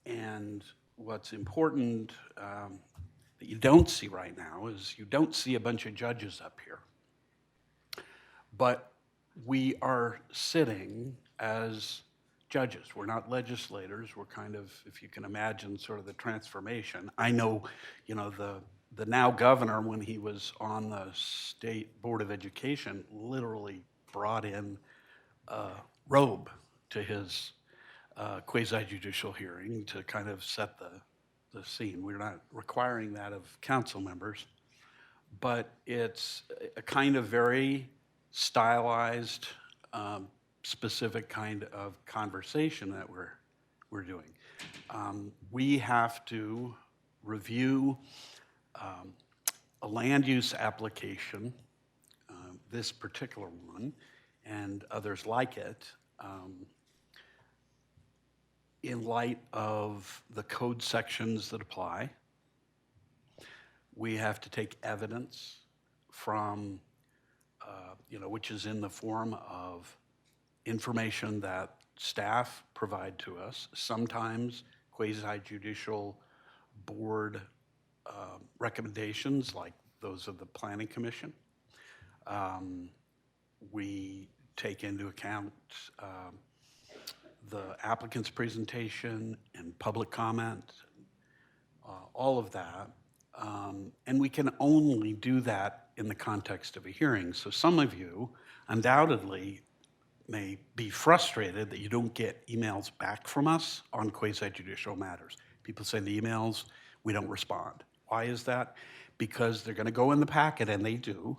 And what's important that you don't see right now is you don't see a bunch of judges up here. But we are sitting as judges. We're not legislators. We're kind of, if you can imagine, sort of the transformation. I know, the now governor, when he was on the State Board of Education, literally brought in a robe to his quasi-judicial hearing to kind of set the scene. We're not requiring that of council members, but it's a kind of very stylized, specific kind of conversation that we're doing. We have to review a land use application, this particular one, and others like it, in light of the code sections that apply. We have to take evidence from, which is in the form of information that staff provide to us, sometimes quasi-judicial board recommendations like those of the Planning Commission. We take into account the applicant's presentation and public comment, all of that. And we can only do that in the context of a hearing. So some of you undoubtedly may be frustrated that you don't get emails back from us on quasi-judicial matters. People send emails, we don't respond. Why is that? Because they're going to go in the packet, and they do,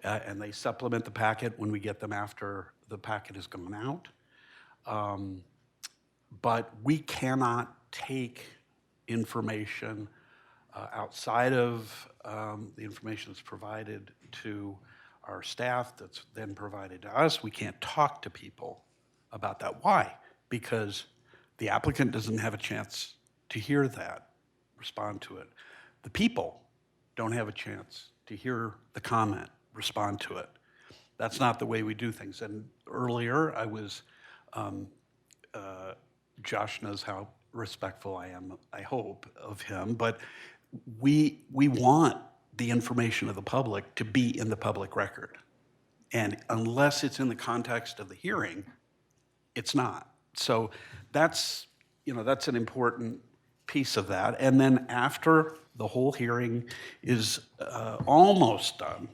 and they supplement the packet when we get them after the packet has gone out. But we cannot take information outside of the information that's provided to our staff that's then provided to us. We can't talk to people about that. Why? Because the applicant doesn't have a chance to hear that, respond to it. The people don't have a chance to hear the comment, respond to it. That's not the way we do things. And earlier I was, Josh knows how respectful I am, I hope, of him, but we want the information of the public to be in the public record. And unless it's in the context of the hearing, it's not. So that's an important piece of that. And then after the whole hearing is almost done,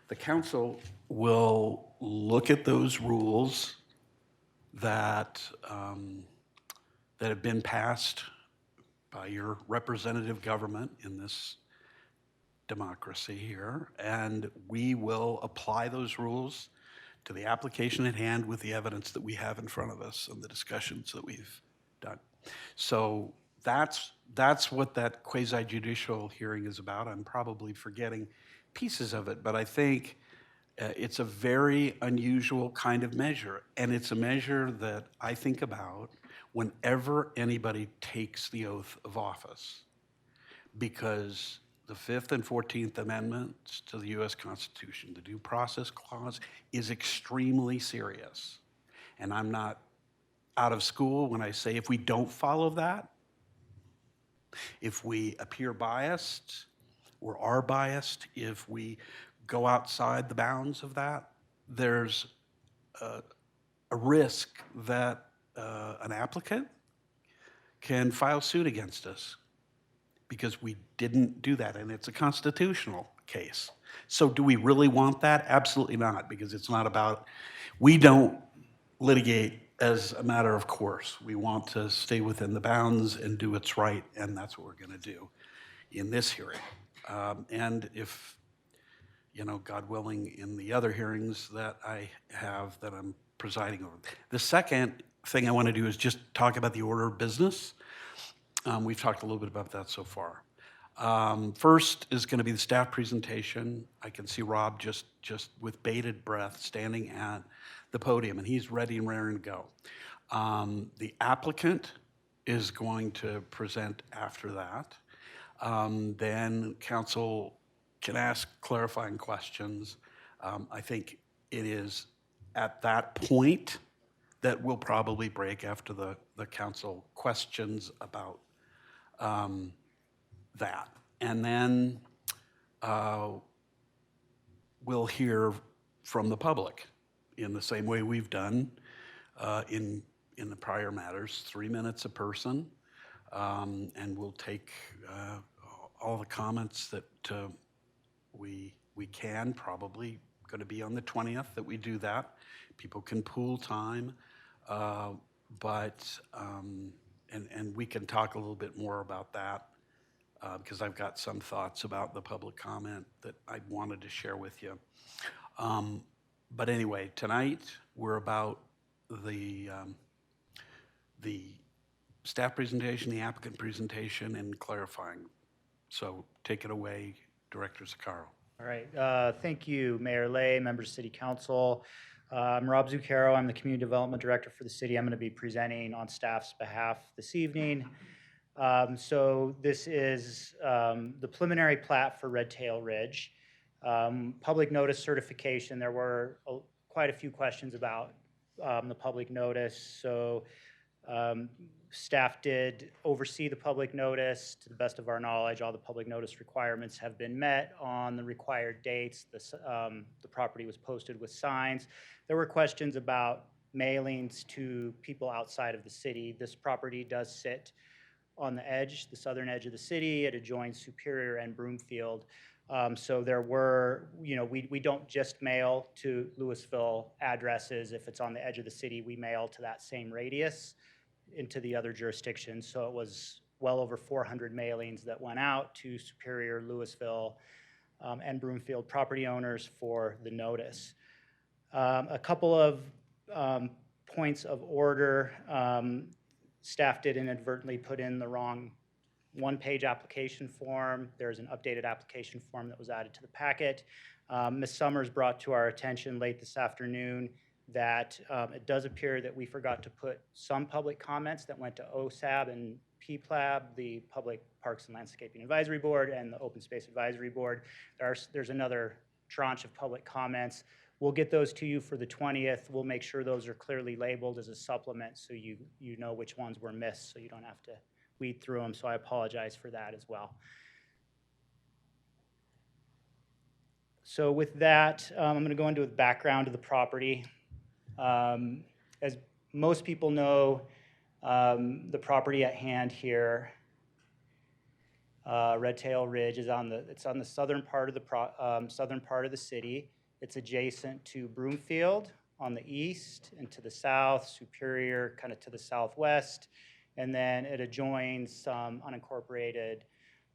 the council will look at those rules that have been passed by your representative government in this democracy here, and we will apply those rules to the application at hand with the evidence that we have in front of us and the discussions that we've done. So that's what that quasi-judicial hearing is about. I'm probably forgetting pieces of it, but I think it's a very unusual kind of measure, and it's a measure that I think about whenever anybody takes the oath of office, because the 5th and 14th Amendments to the U.S. Constitution, the Due Process Clause, is extremely serious. And I'm not out of school when I say if we don't follow that, if we appear biased or are biased, if we go outside the bounds of that, there's a risk that an applicant can file suit against us because we didn't do that, and it's a constitutional case. So do we really want that? Absolutely not, because it's not about, we don't litigate as a matter of course. We want to stay within the bounds and do what's right, and that's what we're going to do in this hearing. And if, God willing, in the other hearings that I have that I'm presiding over. The second thing I want to do is just talk about the order of business. We've talked a little bit about that so far. First is going to be the staff presentation. I can see Rob just with bated breath standing at the podium, and he's ready and raring to go. The applicant is going to present after that. Then council can ask clarifying questions. I think it is at that point that we'll probably break after the council questions about that. And then we'll hear from the public in the same way we've done in the prior matters, 3 minutes a person. And we'll take all the comments that we can, probably going to be on the 20th that we do that. People can pool time, and we can talk a little bit more about that because I've got some thoughts about the public comment that I wanted to share with you. But anyway, tonight we're about the staff presentation, the applicant presentation, and clarifying. So take it away, Director Zuccaro. All right. Thank you, Mayor Lay, members of City Council. I'm Rob Zuccaro. I'm the Community Development Director for the city. I'm going to be presenting on staff's behalf this evening. So this is the preliminary plat for Red Tail Ridge. Public notice certification. There were quite a few questions about the public notice. So staff did oversee the public notice. To the best of our knowledge, all the public notice requirements have been met on the required dates. The property was posted with signs. There were questions about mailings to people outside of the city. This property does sit on the edge, the southern edge of the city. It adjoins Superior and Broomfield. So there were, we don't just mail to Louisville addresses. If it's on the edge of the city, we mail to that same radius into the other jurisdictions. So it was well over 400 mailings that went out to Superior, Louisville, and Broomfield property owners for the notice. A couple of points of order. Staff did inadvertently put in the wrong one-page application form. There's an updated application form that was added to the packet. Ms. Summers brought to our attention late this afternoon that it does appear that we forgot to put some public comments that went to OSAB and PPLAB, the Public Parks and Landscaping Advisory Board, and the Open Space Advisory Board. There's another tranche of public comments. We'll get those to you for the 20th. We'll make sure those are clearly labeled as a supplement so you know which ones were missed, so you don't have to weed through them. So I apologize for that as well. So with that, I'm going to go into the background of the property. As most people know, the property at hand here, Red Tail Ridge, is on the southern part of the city. It's adjacent to Broomfield on the east and to the south, Superior kind of to the southwest, and then it adjoins some unincorporated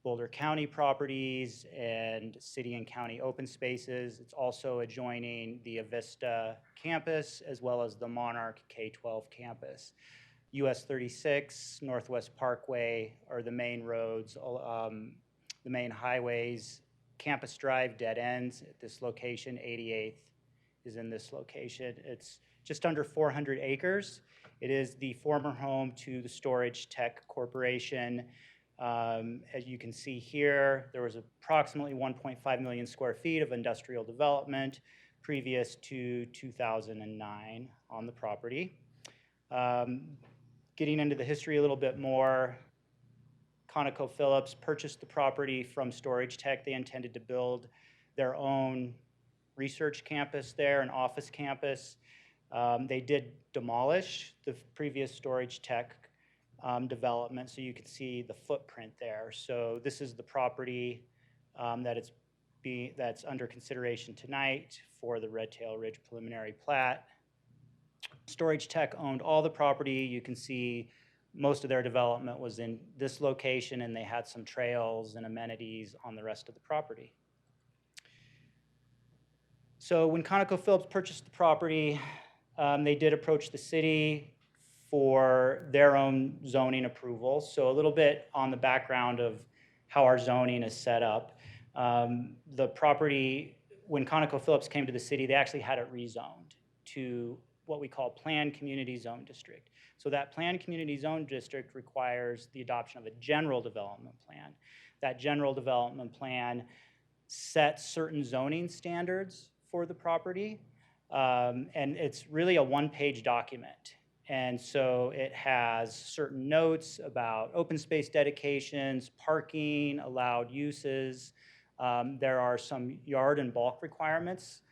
Boulder County properties and city and county open spaces. It's also adjoining the Avista campus as well as the Monarch K-12 campus. US 36, Northwest Parkway are the main roads, the main highways. Campus Drive dead ends at this location. 88th is in this location. It's just under 400 acres. It is the former home to the Storage Tech Corporation. As you can see here, there was approximately 1.5 million square feet of industrial development previous to 2009 on the property. Getting into the history a little bit more, ConocoPhillips purchased the property from Storage Tech. They intended to build their own research campus there, an office campus. They did demolish the previous Storage Tech development, so you can see the footprint there. So this is the property that's under consideration tonight for the Red Tail Ridge preliminary plat. Storage Tech owned all the property. You can see most of their development was in this location, and they had some trails and amenities on the rest of the property. So when ConocoPhillips purchased the property, they did approach the city for their own zoning approval. So a little bit on the background of how our zoning is set up. The property, when ConocoPhillips came to the city, they actually had it rezoned to what we call Planned Community Zone District. So that Planned Community Zone District requires the adoption of a general development plan. That general development plan sets certain zoning standards for the property, and it's really a one-page document. And so it has certain notes about open space dedications, parking, allowed uses. There are some yard and bulk requirements.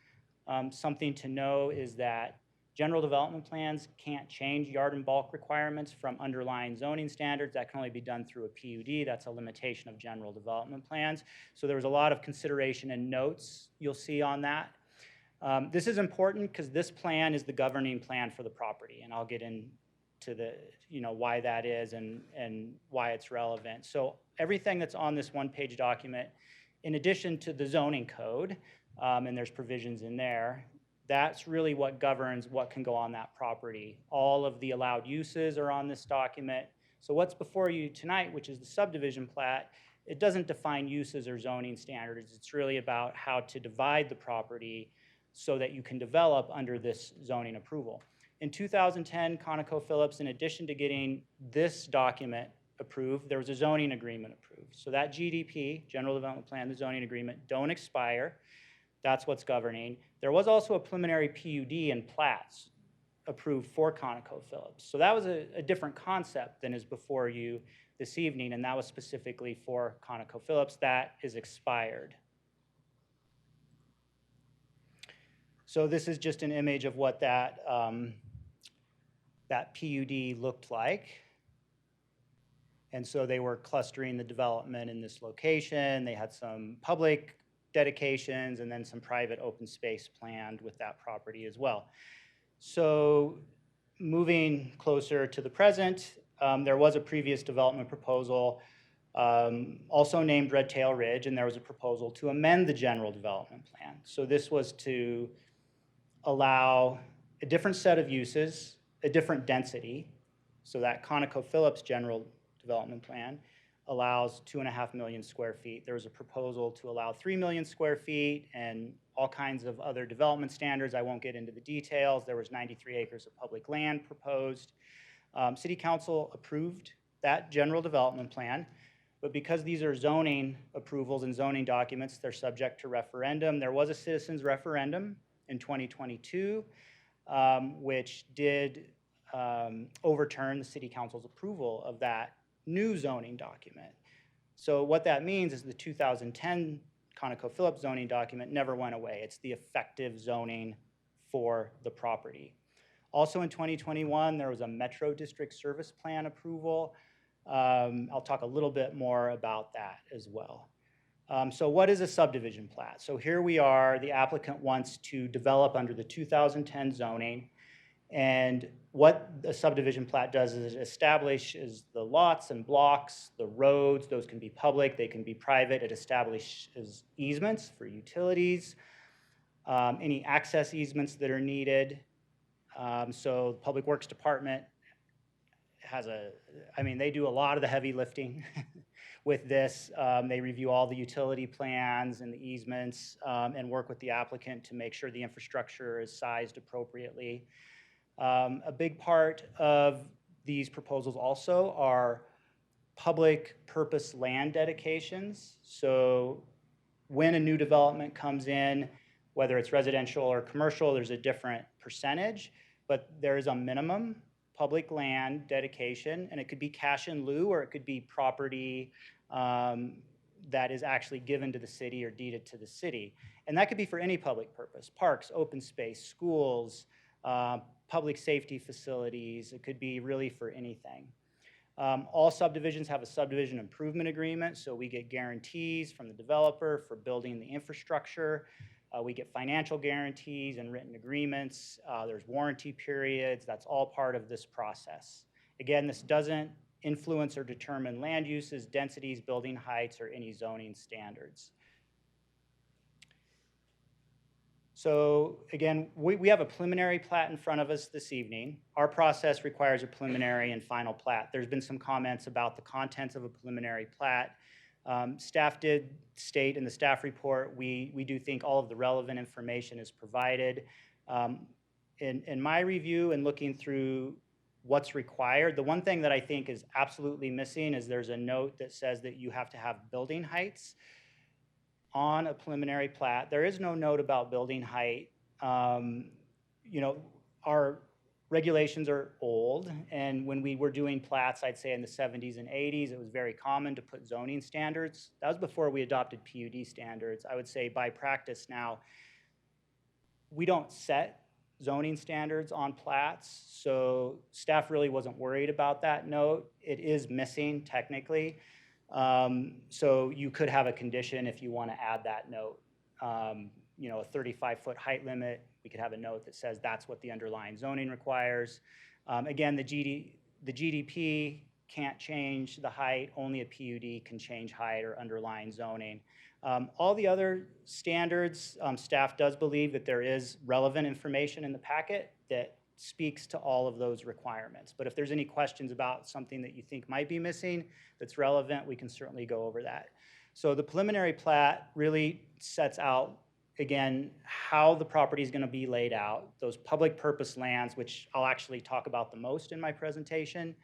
Something to know is that general development plans can't change yard and bulk requirements from underlying zoning standards. That can only be done through a PUD. That's a limitation of general development plans. So there was a lot of consideration and notes you'll see on that. This is important because this plan is the governing plan for the property, and I'll get into the, why that is and why it's relevant. So everything that's on this one-page document, in addition to the zoning code, and there's provisions in there, that's really what governs what can go on that property. All of the allowed uses are on this document. So what's before you tonight, which is the subdivision plat, it doesn't define uses or zoning standards. It's really about how to divide the property so that you can develop under this zoning approval. In 2010, ConocoPhillips, in addition to getting this document approved, there was a zoning agreement approved. So that GDP, General Development Plan, the zoning agreement, don't expire. That's what's governing. There was also a preliminary PUD and plats approved for ConocoPhillips. So that was a different concept than is before you this evening, and that was specifically for ConocoPhillips. That is expired. So this is just an image of what that, that PUD looked like. And so they were clustering the development in this location. They had some public dedications and then some private open space planned with that property as well. So moving closer to the present, there was a previous development proposal also named Red Tail Ridge, and there was a proposal to amend the general development plan. So this was to allow a different set of uses, a different density, so that ConocoPhillips general development plan allows 2.5 million square feet. There was a proposal to allow 3 million square feet and all kinds of other development standards. I won't get into the details. There was 93 acres of public land proposed. City Council approved that general development plan, but because these are zoning approvals and zoning documents, they're subject to referendum. There was a citizens referendum in 2022, which did overturn the City Council's approval of that new zoning document. So what that means is the 2010 ConocoPhillips zoning document never went away. It's the effective zoning for the property. Also in 2021, there was a Metro District Service Plan approval. I'll talk a little bit more about that as well. So what is a subdivision plat? So here we are, the applicant wants to develop under the 2010 zoning, and what the subdivision plat does is it establishes the lots and blocks, the roads, those can be public, they can be private. It establishes easements for utilities, any access easements that are needed. So the Public Works Department has they do a lot of the heavy lifting with this. They review all the utility plans and the easements and work with the applicant to make sure the infrastructure is sized appropriately. A big part of these proposals also are public purpose land dedications. So when a new development comes in, whether it's residential or commercial, there's a different percentage, but there is a minimum public land dedication, and it could be cash in lieu or it could be property that is actually given to the city or deeded to the city. And that could be for any public purpose, parks, open space, schools, public safety facilities. It could be really for anything. All subdivisions have a subdivision improvement agreement, so we get guarantees from the developer for building the infrastructure. We get financial guarantees and written agreements. There's warranty periods. That's all part of this process. Again, this doesn't influence or determine land uses, densities, building heights, or any zoning standards. So again, we have a preliminary plat in front of us this evening. Our process requires a preliminary and final plat. There's been some comments about the contents of a preliminary plat. Staff did state in the staff report, we do think all of the relevant information is provided. In my review and looking through what's required, the one thing that I think is absolutely missing is there's a note that says that you have to have building heights on a preliminary plat. There is no note about building height. You know, our regulations are old, and when we were doing plats, I'd say in the 70s and 80s, it was very common to put zoning standards. That was before we adopted PUD standards. I would say by practice now, we don't set zoning standards on plats, so staff really wasn't worried about that note. It is missing technically. So you could have a condition if you want to add that note. You know, a 35-foot height limit, we could have a note that says that's what the underlying zoning requires. Again, the GDP can't change the height, only a PUD can change height or underlying zoning. All the other standards, staff does believe that there is relevant information in the packet that speaks to all of those requirements. But if there's any questions about something that you think might be missing that's relevant, we can certainly go over that. So the preliminary plat really sets out, again, how the property is going to be laid out, those public purpose lands, which I'll actually talk about the most in my presentation.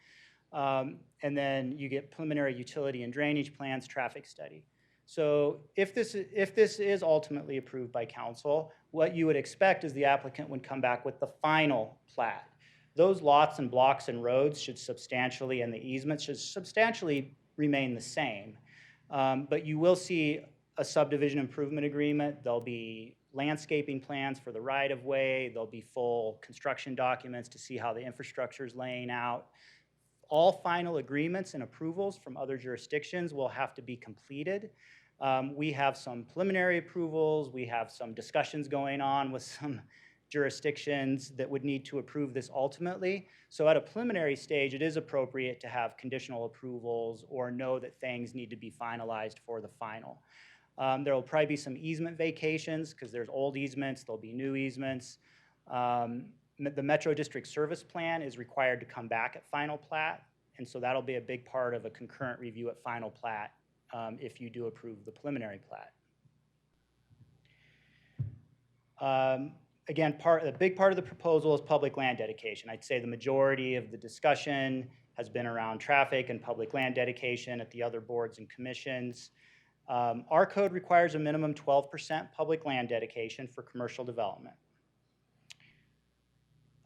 And then you get preliminary utility and drainage plans, traffic study. So if this is ultimately approved by council, what you would expect is the applicant would come back with the final plat. Those lots and blocks and roads should substantially, and the easements should substantially remain the same. But you will see a subdivision improvement agreement. There'll be landscaping plans for the right-of-way. There'll be full construction documents to see how the infrastructure is laying out. All final agreements and approvals from other jurisdictions will have to be completed. We have some preliminary approvals. We have some discussions going on with some jurisdictions that would need to approve this ultimately. So at a preliminary stage, it is appropriate to have conditional approvals or know that things need to be finalized for the final. There will probably be some easement vacations because there's old easements, there'll be new easements. The Metro District Service Plan is required to come back at final plat, and so that'll be a big part of a concurrent review at final plat if you do approve the preliminary plat. Again, a big part of the proposal is public land dedication. I'd say the majority of the discussion has been around traffic and public land dedication at the other boards and commissions. Our code requires a minimum 12% public land dedication for commercial development.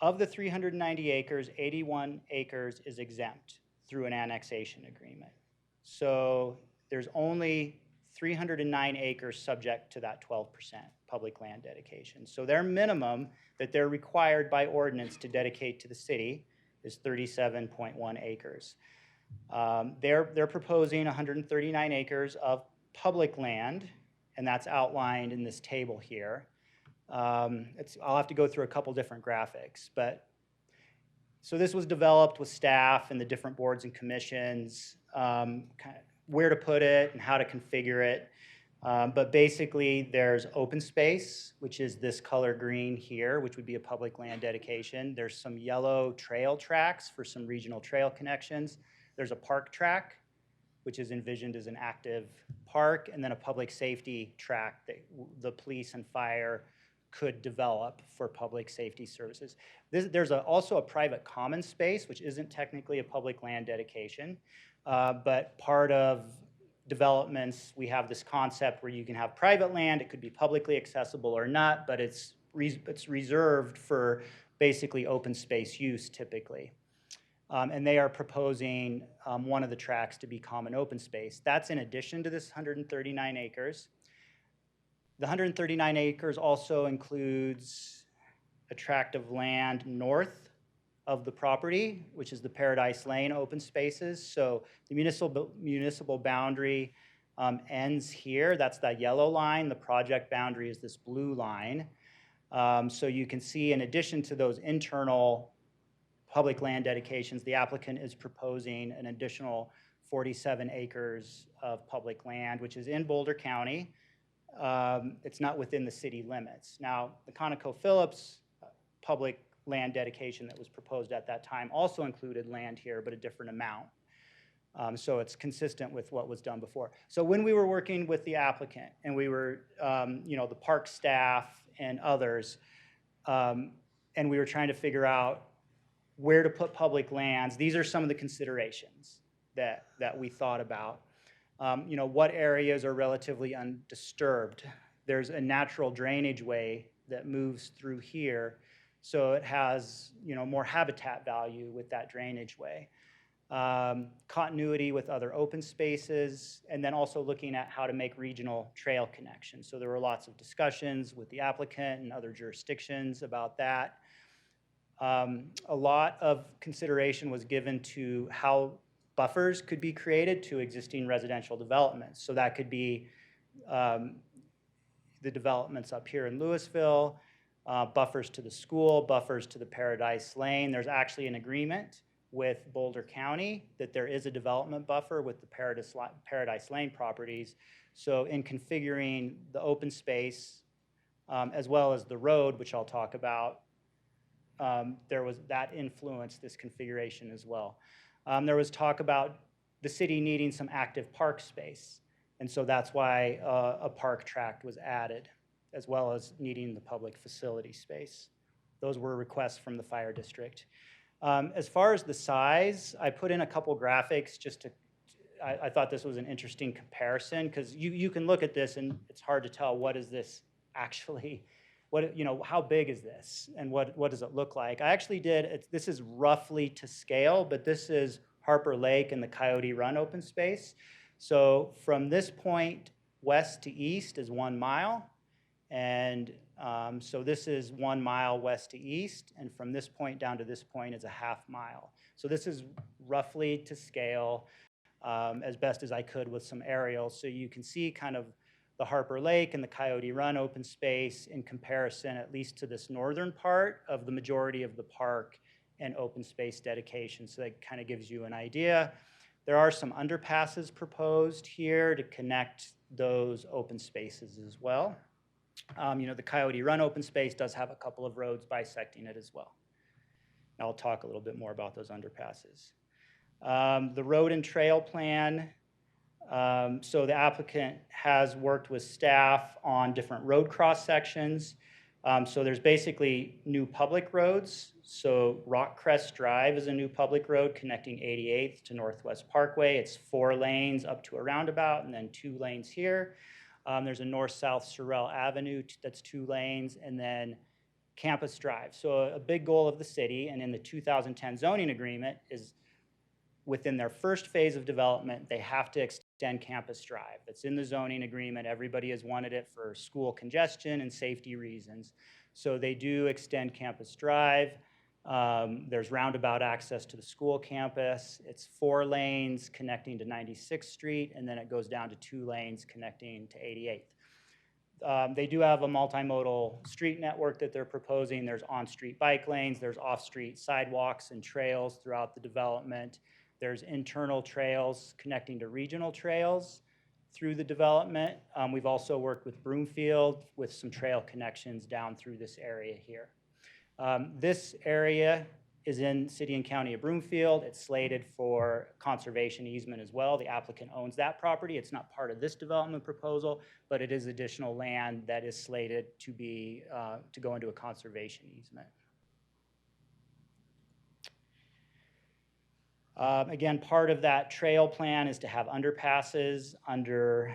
Of the 390 acres, 81 acres is exempt through an annexation agreement. So there's only 309 acres subject to that 12% public land dedication. So their minimum that they're required by ordinance to dedicate to the city is 37.1 acres. They're proposing 139 acres of public land, and that's outlined in this table here. I'll have to go through a couple different graphics, but so this was developed with staff and the different boards and commissions, kind of where to put it and how to configure it. But basically there's open space, which is this color green here, which would be a public land dedication. There's some yellow trail tracks for some regional trail connections. There's a park track, which is envisioned as an active park, and then a public safety track that the police and fire could develop for public safety services. There's also a private common space, which isn't technically a public land dedication, but part of developments, we have this concept where you can have private land, it could be publicly accessible or not, but it's reserved for basically open space use typically. And they are proposing one of the tracks to be common open space. That's in addition to this 139 acres. The 139 acres also includes a tract of land north of the property, which is the Paradise Lane open spaces. So the municipal boundary ends here. That's that yellow line. The project boundary is this blue line. So you can see in addition to those internal public land dedications, the applicant is proposing an additional 47 acres of public land, which is in Boulder County. it's not within the city limits. Now, the ConocoPhillips public land dedication that was proposed at that time also included land here, but a different amount. So it's consistent with what was done before. So when we were working with the applicant and we were, the park staff and others, and we were trying to figure out where to put public lands, these are some of the considerations that we thought about. What areas are relatively undisturbed? There's a natural drainage way that moves through here, so it has, more habitat value with that drainage way. Continuity with other open spaces, and then also looking at how to make regional trail connections. So there were lots of discussions with the applicant and other jurisdictions about that. A lot of consideration was given to how buffers could be created to existing residential developments. So that could be the developments up here in Louisville, buffers to the school, buffers to the Paradise Lane. There's actually an agreement with Boulder County that there is a development buffer with the Paradise Lane properties. So in configuring the open space, as well as the road, which I'll talk about, there was that influenced this configuration as well. There was talk about the city needing some active park space. And so that's why a park tract was added, as well as needing the public facility space. Those were requests from the fire district. As far as the size, I put in a couple graphics just to, I thought this was an interesting comparison, because you can look at this and it's hard to tell what is this actually, how big is this and what does it look like? I actually this is roughly to scale, but this is Harper Lake and the Coyote Run open space. So from this point west to east is 1 mile. And so this is 1 mile west to east, and from this point down to this point is a ½ mile. So this is roughly to scale as best as I could with some aerials. So you can see kind of the Harper Lake and the Coyote Run open space in comparison, at least to this northern part of the majority of the park and open space dedication. So that kind of gives you an idea. There are some underpasses proposed here to connect those open spaces as well. The Coyote Run open space does have a couple of roads bisecting it as well. I'll talk a little bit more about those underpasses. The road and trail plan. So the applicant has worked with staff on different road cross sections. So there's basically new public roads. So Rock Crest Drive is a new public road connecting 88th to Northwest Parkway. It's 4 lanes up to a roundabout and then 2 lanes here. There's a north-south Sorrel Avenue that's 2 lanes, and then Campus Drive. So a big goal of the city, and in the 2010 zoning agreement, is within their first phase of development, they have to extend Campus Drive. That's in the zoning agreement. Everybody has wanted it for school congestion and safety reasons. So they do extend Campus Drive. There's roundabout access to the school campus. It's 4 lanes connecting to 96th Street, and then it goes down to 2 lanes connecting to 88th. They do have a multimodal street network that they're proposing. There's on-street bike lanes, there's off-street sidewalks and trails throughout the development. There's internal trails connecting to regional trails through the development. We've also worked with Broomfield with some trail connections down through this area here. This area is in City and County of Broomfield. It's slated for conservation easement as well. The applicant owns that property. It's not part of this development proposal, but it is additional land that is slated to be to go into a conservation easement. Again, part of that trail plan is to have underpasses under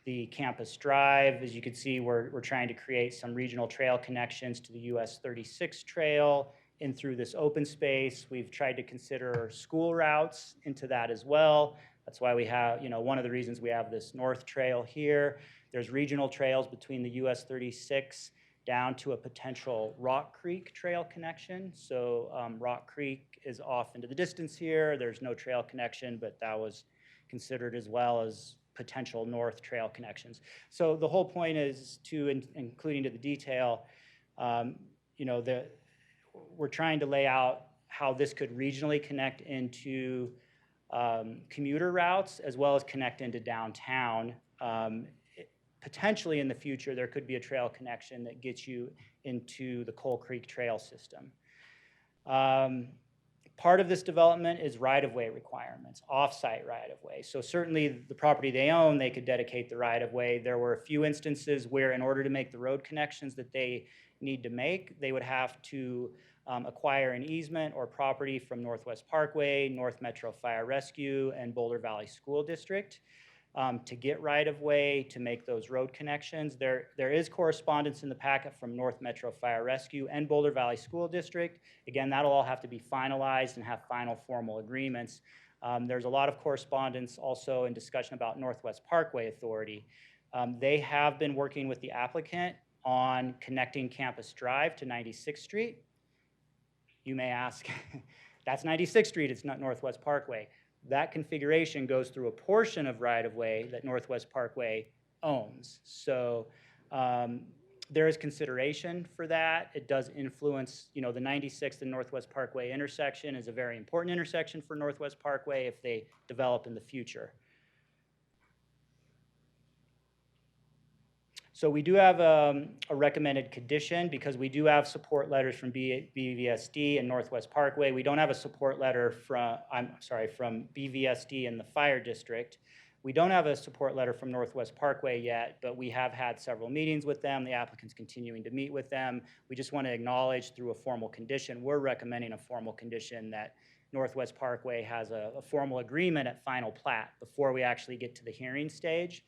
the Campus Drive. As you can see, we're trying to create some regional trail connections to the US 36 trail in through this open space. We've tried to consider school routes into that as well. That's why we have, one of the reasons we have this north trail here. There's regional trails between the US 36 down to a potential Rock Creek trail connection. So Rock Creek is off into the distance here. There's no trail connection, but that was considered as well as potential north trail connections. So the whole point is to, including to the detail, we're trying to lay out how this could regionally connect into commuter routes as well as connect into downtown potentially in the future, there could be a trail connection that gets you into the Coal Creek Trail system. Part of this development is right-of-way requirements, off-site right-of-way. So certainly the property they own, they could dedicate the right-of-way. There were a few instances where in order to make the road connections that they need to make, they would have to acquire an easement or property from Northwest Parkway, North Metro Fire Rescue, and Boulder Valley School District to get right-of-way to make those road connections. There is correspondence in the packet from North Metro Fire Rescue and Boulder Valley School District. Again, that'll all have to be finalized and have final formal agreements. There's a lot of correspondence also in discussion about Northwest Parkway Authority. They have been working with the applicant on connecting Campus Drive to 96th Street. You may ask, that's 96th Street, it's not Northwest Parkway. That configuration goes through a portion of right-of-way that Northwest Parkway owns. So there is consideration for that. It does influence, the 96th and Northwest Parkway intersection is a very important intersection for Northwest Parkway if they develop in the future. So we do have a recommended condition because we do have support letters from BVSD and Northwest Parkway. We don't have a support letter from BVSD and the Fire District. We don't have a support letter from Northwest Parkway yet, but we have had several meetings with them. The applicant's continuing to meet with them. We just want to acknowledge through a formal condition, we're recommending a formal condition that Northwest Parkway has a formal agreement at final plat before we actually get to the hearing stage.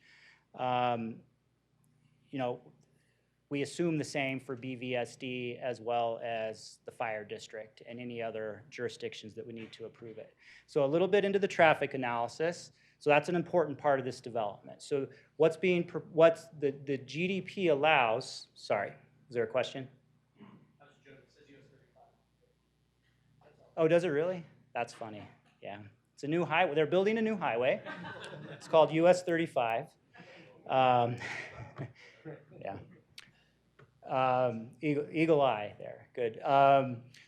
We assume the same for BVSD as well as the Fire District and any other jurisdictions that would need to approve it. So a little bit into the traffic analysis. So that's an important part of this development. So what's the GDP allows, sorry, is there a question? Oh, does it really? That's funny, yeah. It's a new highway, they're building a new highway. It's called US 35. Yeah. Eagle eye there, good.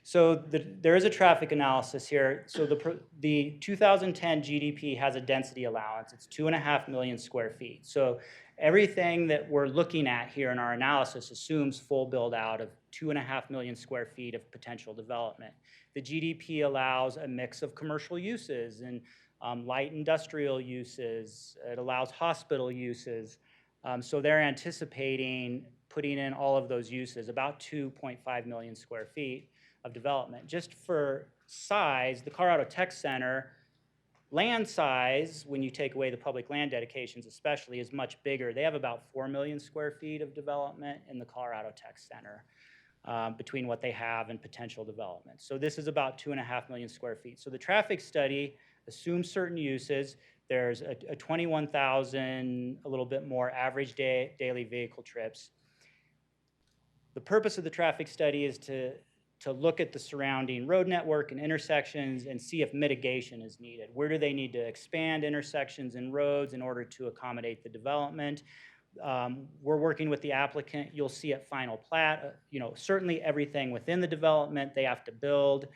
So there is a traffic analysis here. So the 2010 GDP has a density allowance. It's 2.5 million square feet. So everything that we're looking at here in our analysis assumes full build out of 2.5 million square feet of potential development. The GDP allows a mix of commercial uses and light industrial uses. It allows hospital uses. So they're anticipating putting in all of those uses, about 2.5 million square feet of development. Just for size, the Colorado Tech Center, land size, when you take away the public land dedications especially, is much bigger. They have about 4 million square feet of development in the Colorado Tech Center between what they have and potential development. So this is about 2.5 million square feet. So the traffic study assumes certain uses. There's a 21,000, a little bit more average daily vehicle trips. The purpose of the traffic study is to look at the surrounding road network and intersections and see if mitigation is needed. Where do they need to expand intersections and roads in order to accommodate the development? We're working with the applicant. You'll see at final plat, certainly everything within the development they have to build.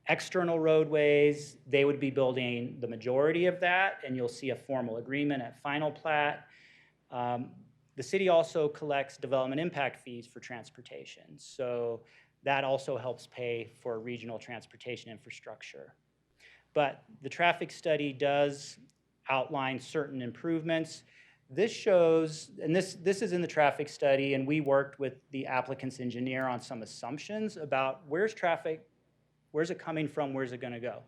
External roadways, they would be building the majority of that, and you'll see a formal agreement at final plat. The city also collects development impact fees for transportation, so that also helps pay for regional transportation infrastructure. But the traffic study does outline certain improvements. This shows, and this is in the traffic study, and we worked with the applicant's engineer on some assumptions about where's traffic, where's it coming from, where's it going to go.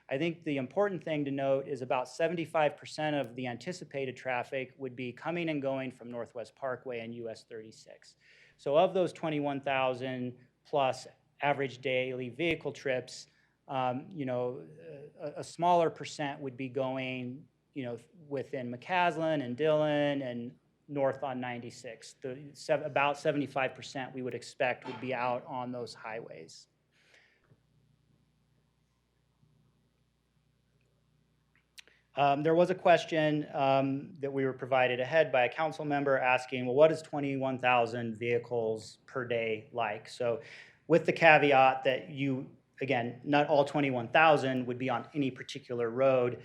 I think the important thing to note is about 75% of the anticipated traffic would be coming and going from Northwest Parkway and US 36. So of those 21,000 plus average daily vehicle trips, a smaller percent would be going, within McCaslin and Dillon and north on 96. About 75% we would expect would be out on those highways. There was a question that we were provided ahead by a council member asking, well, what is 21,000 vehicles per day like? So with the caveat that again, not all 21,000 would be on any particular road.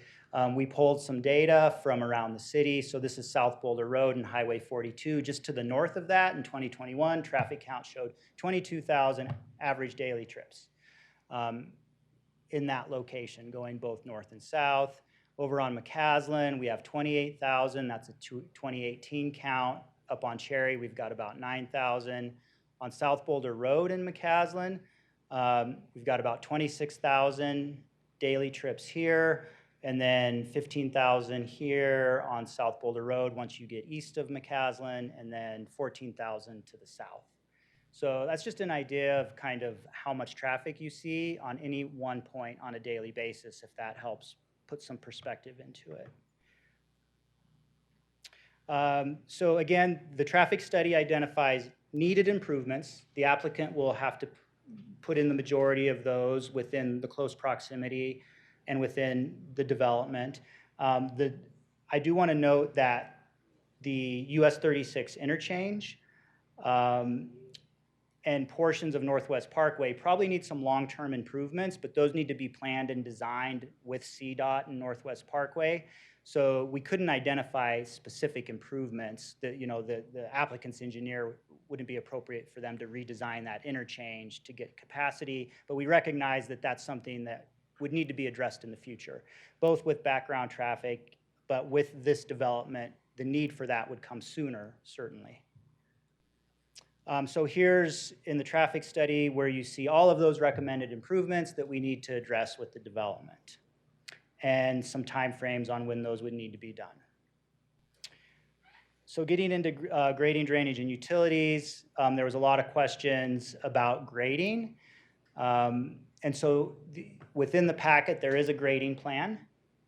We pulled some data from around the city. So this is South Boulder Road and Highway 42. Just to the north of that in 2021, traffic count showed 22,000 average daily trips in that location, going both north and south. Over on McCaslin, we have 28,000. That's a 2018 count. Up on Cherry, we've got about 9,000. On South Boulder Road in McCaslin, we've got about 26,000 daily trips here, and then 15,000 here on South Boulder Road once you get east of McCaslin, and then 14,000 to the south. So that's just an idea of kind of how much traffic you see on any one point on a daily basis, if that helps put some perspective into it. So again, the traffic study identifies needed improvements. The applicant will have to put in the majority of those within the close proximity and within the development. I do want to note that the US 36 interchange and portions of Northwest Parkway probably need some long-term improvements, but those need to be planned and designed with CDOT and Northwest Parkway. So we couldn't identify specific improvements that, you know, the applicant's engineer wouldn't be appropriate for them to redesign that interchange to get capacity, but we recognize that that's something that would need to be addressed in the future, both with background traffic, but with this development, the need for that would come sooner, certainly. So here's in the traffic study where you see all of those recommended improvements that we need to address with the development and some timeframes on when those would need to be done. So getting into grading, drainage, and utilities, there was a lot of questions about grading. And so within the packet, there is a grading plan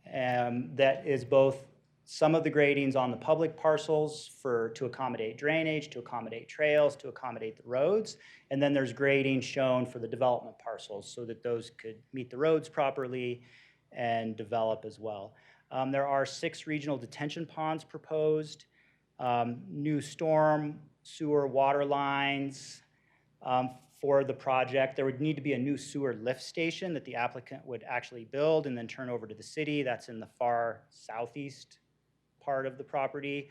that is both some of the gradings on the public parcels to accommodate drainage, to accommodate trails, to accommodate the roads. And then there's grading shown for the development parcels so that those could meet the roads properly and develop as well. There are 6 regional detention ponds proposed, new storm, sewer, water lines for the project. There would need to be a new sewer lift station that the applicant would actually build and then turn over to the city. That's in the far southeast part of the property.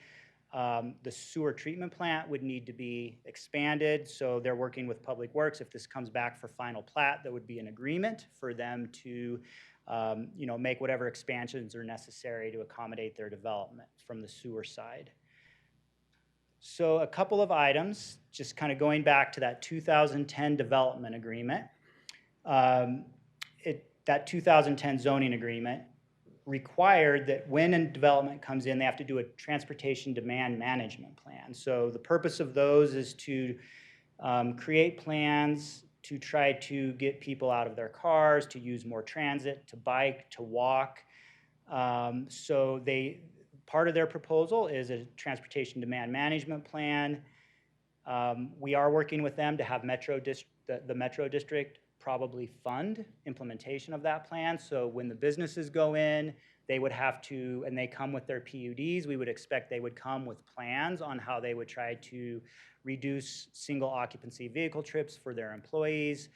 The sewer treatment plant would need to be expanded, so they're working with Public Works. If this comes back for final plat, there would be an agreement for them to make whatever expansions are necessary to accommodate their development from the sewer side. So a couple of items, just kind of going back to that 2010 development agreement. That 2010 zoning agreement required that when a development comes in, they have to do a transportation demand management plan. So the purpose of those is to create plans to try to get people out of their cars, to use more transit, to bike, to walk. So part of their proposal is a transportation demand management plan. We are working with them to have the Metro District probably fund implementation of that plan. So when the businesses go in, they would have to, and they come with their PUDs, we would expect they would come with plans on how they would try to reduce single occupancy vehicle trips for their employees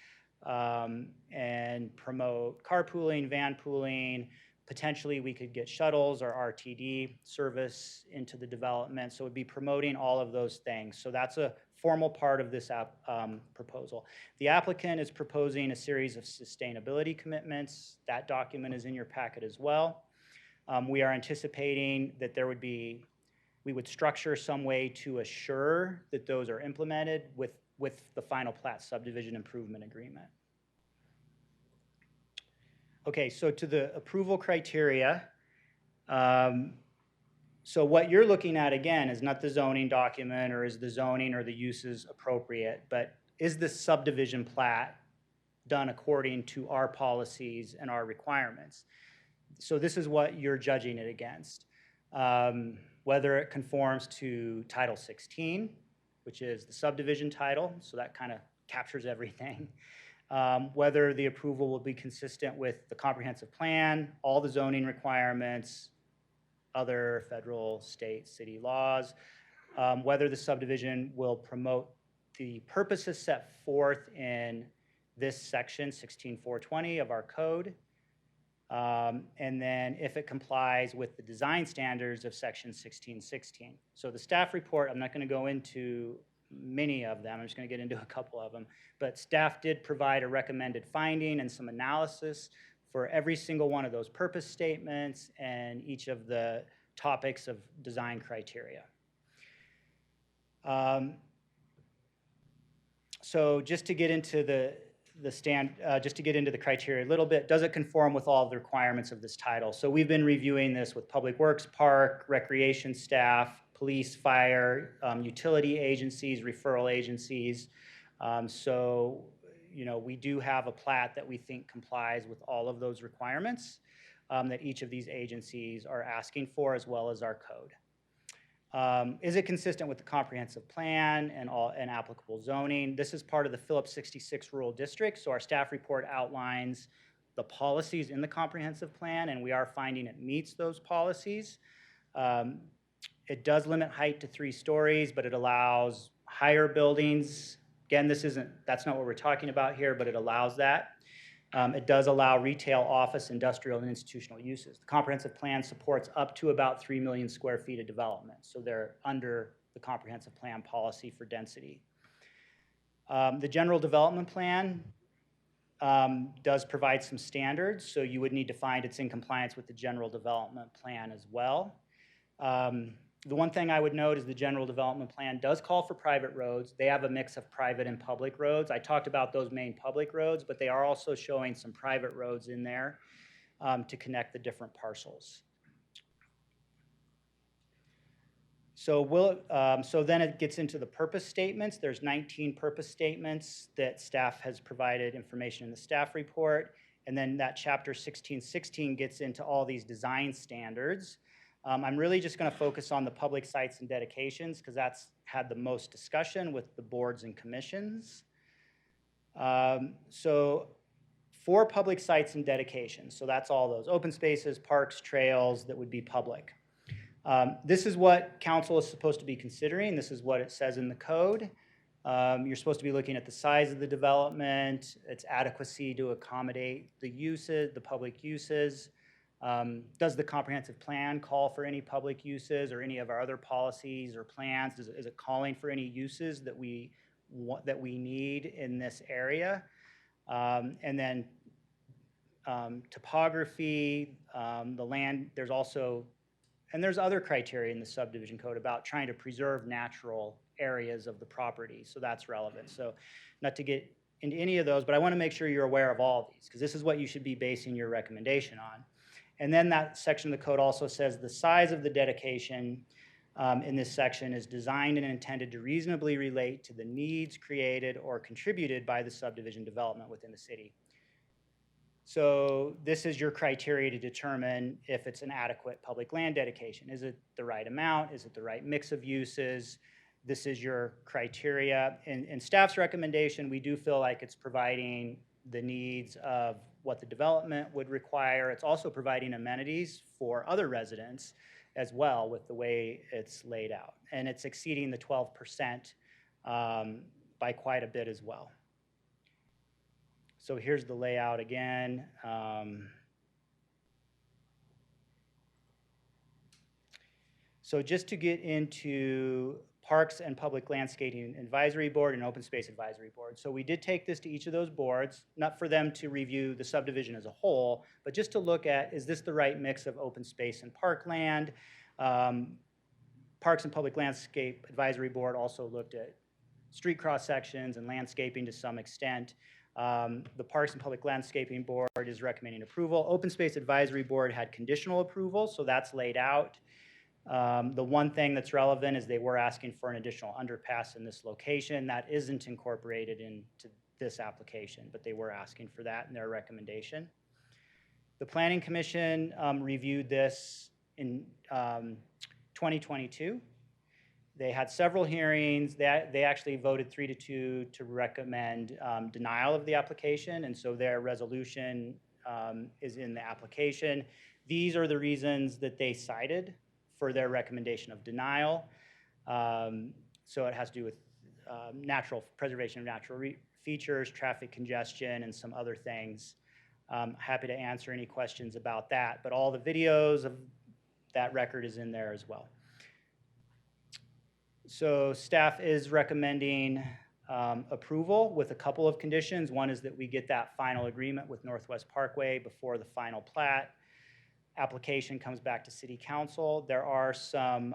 and promote carpooling, van pooling. Potentially we could get shuttles or RTD service into the development. So it would be promoting all of those things. So that's a formal part of this proposal. The applicant is proposing a series of sustainability commitments. That document is in your packet as well. We are anticipating that we would structure some way to assure that those are implemented with the final plat subdivision improvement agreement. Okay, so to the approval criteria, so what you're looking at again is not the zoning document or is the zoning or the uses appropriate, but is this subdivision plat done according to our policies and our requirements? So this is what you're judging it against. Whether it conforms to Title 16, which is the subdivision title, so that kind of captures everything. Whether the approval will be consistent with the comprehensive plan, all the zoning requirements, other federal, state, city laws, whether the subdivision will promote the purposes set forth in this section 16420 of our code, And then if it complies with the design standards of section 1616. So the staff report, I'm not going to go into many of them, I'm just going to get into a couple of them, but staff did provide a recommended finding and some analysis for every single one of those purpose statements and each of the topics of design criteria. So just to get into just to get into the criteria a little bit, does it conform with all of the requirements of this title? So we've been reviewing this with Public Works, Park, Recreation staff, police, fire, utility agencies, referral agencies. So, you know, we do have a plat that we think complies with all of those requirements that each of these agencies are asking for, as well as our code. Is it consistent with the comprehensive plan and applicable zoning? This is part of the Phillips 66 Rural District, so our staff report outlines the policies in the comprehensive plan, and we are finding it meets those policies. It does limit height to 3 stories, but it allows higher buildings. Again, that's not what we're talking about here, but it allows that. It does allow retail, office, industrial, and institutional uses. The comprehensive plan supports up to about 3 million square feet of development, so they're under the comprehensive plan policy for density. The general development plan does provide some standards, so you would need to find it's in compliance with the general development plan as well. The one thing I would note is the general development plan does call for private roads. They have a mix of private and public roads. I talked about those main public roads, but they are also showing some private roads in there to connect the different parcels. So so then it gets into the purpose statements. There's 19 purpose statements that staff has provided information in the staff report. And then that chapter 1616 gets into all these design standards. I'm really just going to focus on the public sites and dedications because that's had the most discussion with the boards and commissions. So for public sites and dedications, so that's all those open spaces, parks, trails that would be public. This is what council is supposed to be considering. This is what it says in the code. You're supposed to be looking at the size of the development, its adequacy to accommodate the uses, the public uses. Does the comprehensive plan call for any public uses or any of our other policies or plans? Is it calling for any uses that we need in this area? And then topography, the land, there's also, and there's other criteria in the subdivision code about trying to preserve natural areas of the property, so that's relevant. So not to get into any of those, but I want to make sure you're aware of all of these, because this is what you should be basing your recommendation on. And then that section of the code also says the size of the dedication in this section is designed and intended to reasonably relate to the needs created or contributed by the subdivision development within the city. So this is your criteria to determine if it's an adequate public land dedication. Is it the right amount? Is it the right mix of uses? This is your criteria. In staff's recommendation, we do feel like it's providing the needs of what the development would require. It's also providing amenities for other residents as well with the way it's laid out. And it's exceeding the 12% by quite a bit as well. So here's the layout again. So just to get into Parks and Public Landscaping Advisory Board and Open Space Advisory Board. So we did take this to each of those boards, not for them to review the subdivision as a whole, but just to look at, is this the right mix of open space and parkland? Parks and Public Landscape Advisory Board also looked at street cross sections and landscaping to some extent. The Parks and Public Landscaping Board is recommending approval. Open Space Advisory Board had conditional approval, so that's laid out. The one thing that's relevant is they were asking for an additional underpass in this location. That isn't incorporated into this application, but they were asking for that in their recommendation. The Planning Commission reviewed this in 2022. They had several hearings. They actually voted 3-2 to recommend denial of the application, and so their resolution is in the application. These are the reasons that they cited for their recommendation of denial. So it has to do with natural preservation of natural features, traffic congestion, and some other things. Happy to answer any questions about that, but all the videos of that record is in there as well. So staff is recommending approval with a couple of conditions. One is that we get that final agreement with Northwest Parkway before the final plat. Application comes back to City Council. There are some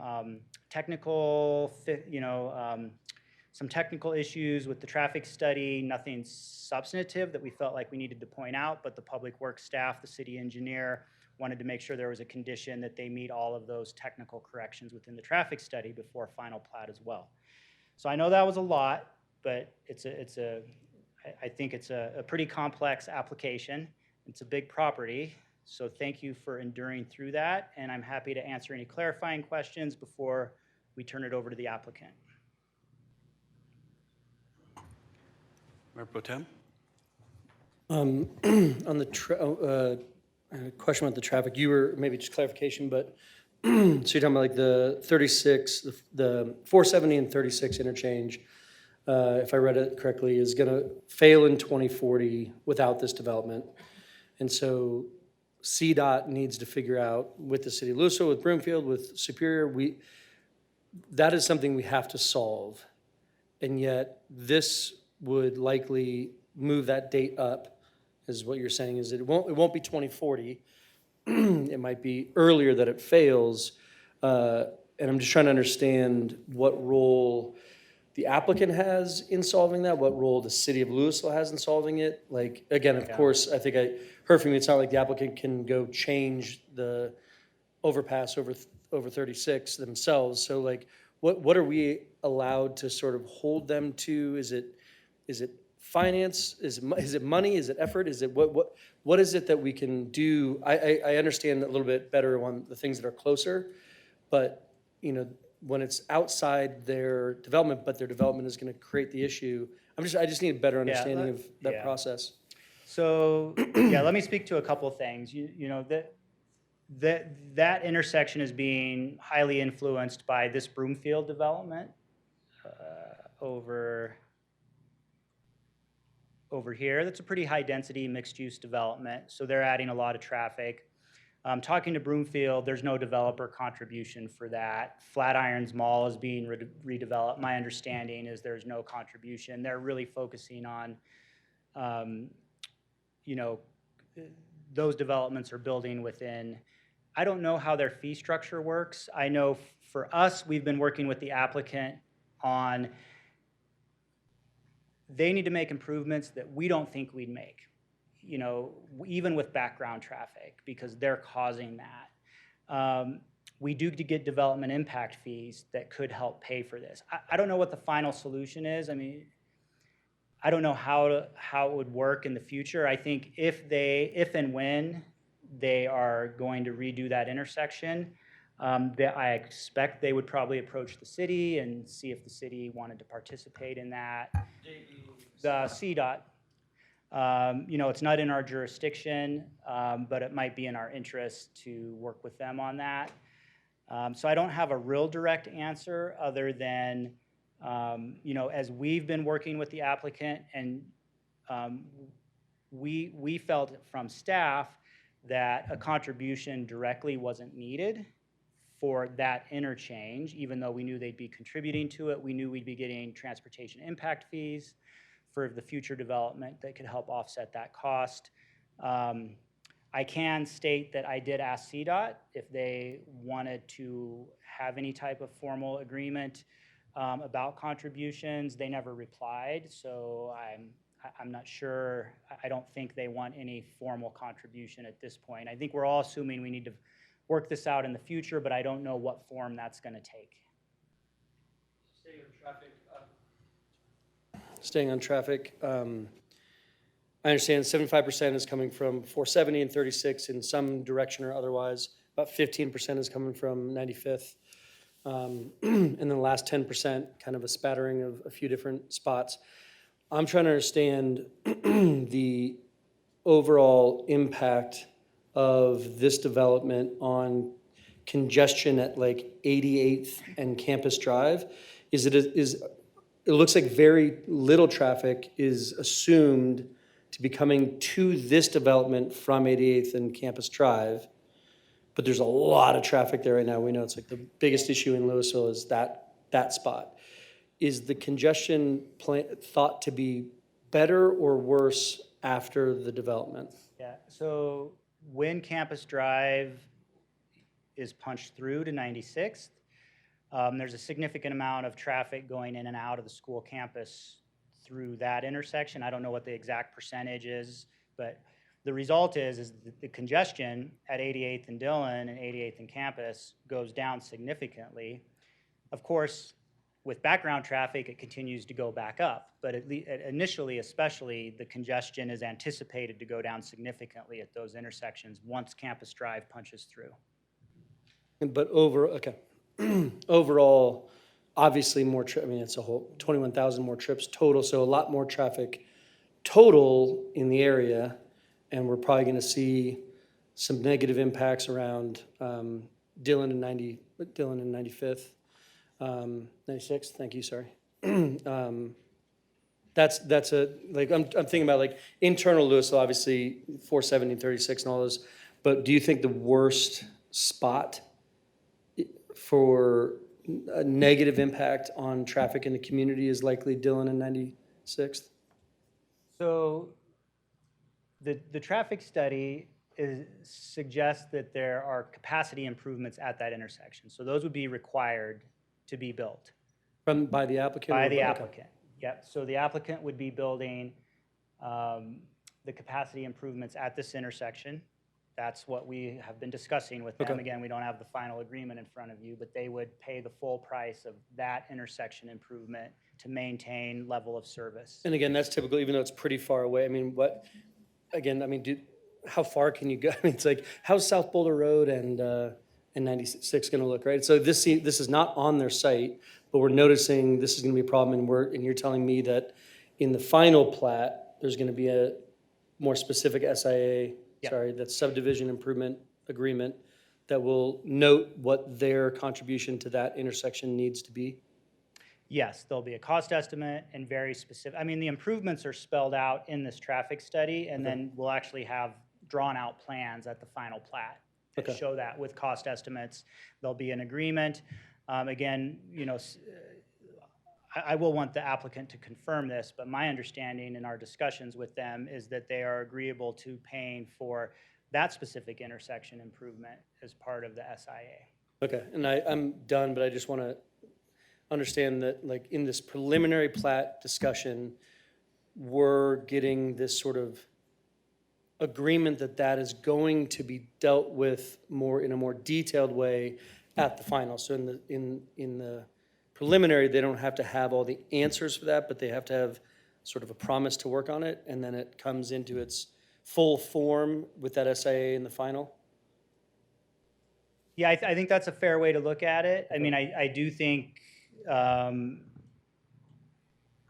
some technical issues with the traffic study, nothing substantive that we felt like we needed to point out, but the public works staff, the city engineer, wanted to make sure there was a condition that they meet all of those technical corrections within the traffic study before final plat as well. So I know that was a lot, but I think it's a pretty complex application. It's a big property. So thank you for enduring through that, and I'm happy to answer any clarifying questions before we turn it over to the applicant. Mayor Pro Tem? On the question about the traffic, you were, maybe just clarification, but so you're talking about like the 36, the 470 and 36 interchange, if I read it correctly, is going to fail in 2040 without this development. And so CDOT needs to figure out with the city of Louisville, with Broomfield, with Superior, that is something we have to solve. And yet this would likely move that date up, is what you're saying, is that it won't be 2040. It might be earlier that it fails. And I'm just trying to understand what role the applicant has in solving that, what role the city of Louisville has in solving it. Like, again, of course, I think I heard from you, it's not like the applicant can go change the overpass over 36 themselves. So like, what are we allowed to sort of hold them to? Is it finance? Is it money? Is it effort? Is it what is it that we can do? I understand a little bit better on the things that are closer, but when it's outside their development, but their development is going to create the issue, I just need a better understanding of that process. So yeah, let me speak to a couple of things. That intersection is being highly influenced by this Broomfield development over here. That's a pretty high density mixed use development. So they're adding a lot of traffic. Talking to Broomfield, there's no developer contribution for that. Flatirons Mall is being redeveloped. My understanding is there's no contribution. They're really focusing on, those developments are building within. I don't know how their fee structure works. I know for us, we've been working with the applicant on, they need to make improvements that we don't think we'd make. Even with background traffic, because they're causing that. We do get development impact fees that could help pay for this. I don't know what the final solution is. I mean, I don't know how it would work in the future. I think if and when they are going to redo that intersection, I expect they would probably approach the city and see if the city wanted to participate in that. The CDOT. It's not in our jurisdiction, but it might be in our interest to work with them on that. So I don't have a real direct answer other than, as we've been working with the applicant, and we felt from staff that a contribution directly wasn't needed for that interchange, even though we knew they'd be contributing to it. We knew we'd be getting transportation impact fees for the future development that could help offset that cost. I can state that I did ask CDOT if they wanted to have any type of formal agreement about contributions. They never replied, so I'm not sure. I don't think they want any formal contribution at this point. I think we're all assuming we need to work this out in the future, but I don't know what form that's going to take. Staying on traffic, I understand 75% is coming from 470 and 36 in some direction or otherwise. About 15% is coming from 95th. And then the last 10%, kind of a spattering of a few different spots. I'm trying to understand the overall impact of this development on congestion at like 88th and Campus Drive. It looks like very little traffic is assumed to be coming to this development from 88th and Campus Drive, but there's a lot of traffic there right now. We know it's like the biggest issue in Louisville is that spot. Is the congestion thought to be better or worse after the development? Yeah, so when Campus Drive is punched through to 96th, there's a significant amount of traffic going in and out of the school campus through that intersection. I don't know what the exact percentage is, but the result is the congestion at 88th and Dillon and 88th and Campus goes down significantly. Of course, with background traffic, it continues to go back up, but initially, especially, the congestion is anticipated to go down significantly at those intersections once Campus Drive punches through. But overall, obviously more, it's a whole 21,000 more trips total, so a lot more traffic total in the area, and we're probably going to see some negative impacts around Dillon and 95th. 96th, thank you, sorry. That's like, I'm thinking about like internal Louisville, obviously 470 and 36 and all those, but do you think the worst spot for a negative impact on traffic in the community is likely Dillon and 96th? So the traffic study suggests that there are capacity improvements at that intersection. So those would be required to be built. By the applicant? By the applicant, yep. So the applicant would be building the capacity improvements at this intersection. That's what we have been discussing with them. Okay. Again, we don't have the final agreement in front of you, but they would pay the full price of that intersection improvement to maintain level of service. And again, that's typical, even though it's pretty far away. I mean, how far can you go? I mean, it's like, how's South Boulder Road and 96 going to look, right? So this is not on their site, but we're noticing this is going to be a problem, and you're telling me that in the final plat, there's going to be a more specific SIA, that subdivision improvement agreement that will note what their contribution to that intersection needs to be? Yes, there'll be a cost estimate and very specific. I mean, the improvements are spelled out in this traffic study, and then we'll actually have drawn out plans at the final plat that show that with cost estimates. There'll be an agreement. Again, I will want the applicant to confirm this, but my understanding in our discussions with them is that they are agreeable to paying for that specific intersection improvement as part of the SIA. Okay, and I'm done, but I just want to understand that, like, in this preliminary plat discussion, we're getting this sort of agreement that is going to be dealt with in a more detailed way at the final. So in the preliminary, they don't have to have all the answers for that, but they have to have sort of a promise to work on it, and then it comes into its full form with that SIA in the final? Yeah, I think that's a fair way to look at it. I mean, I do think,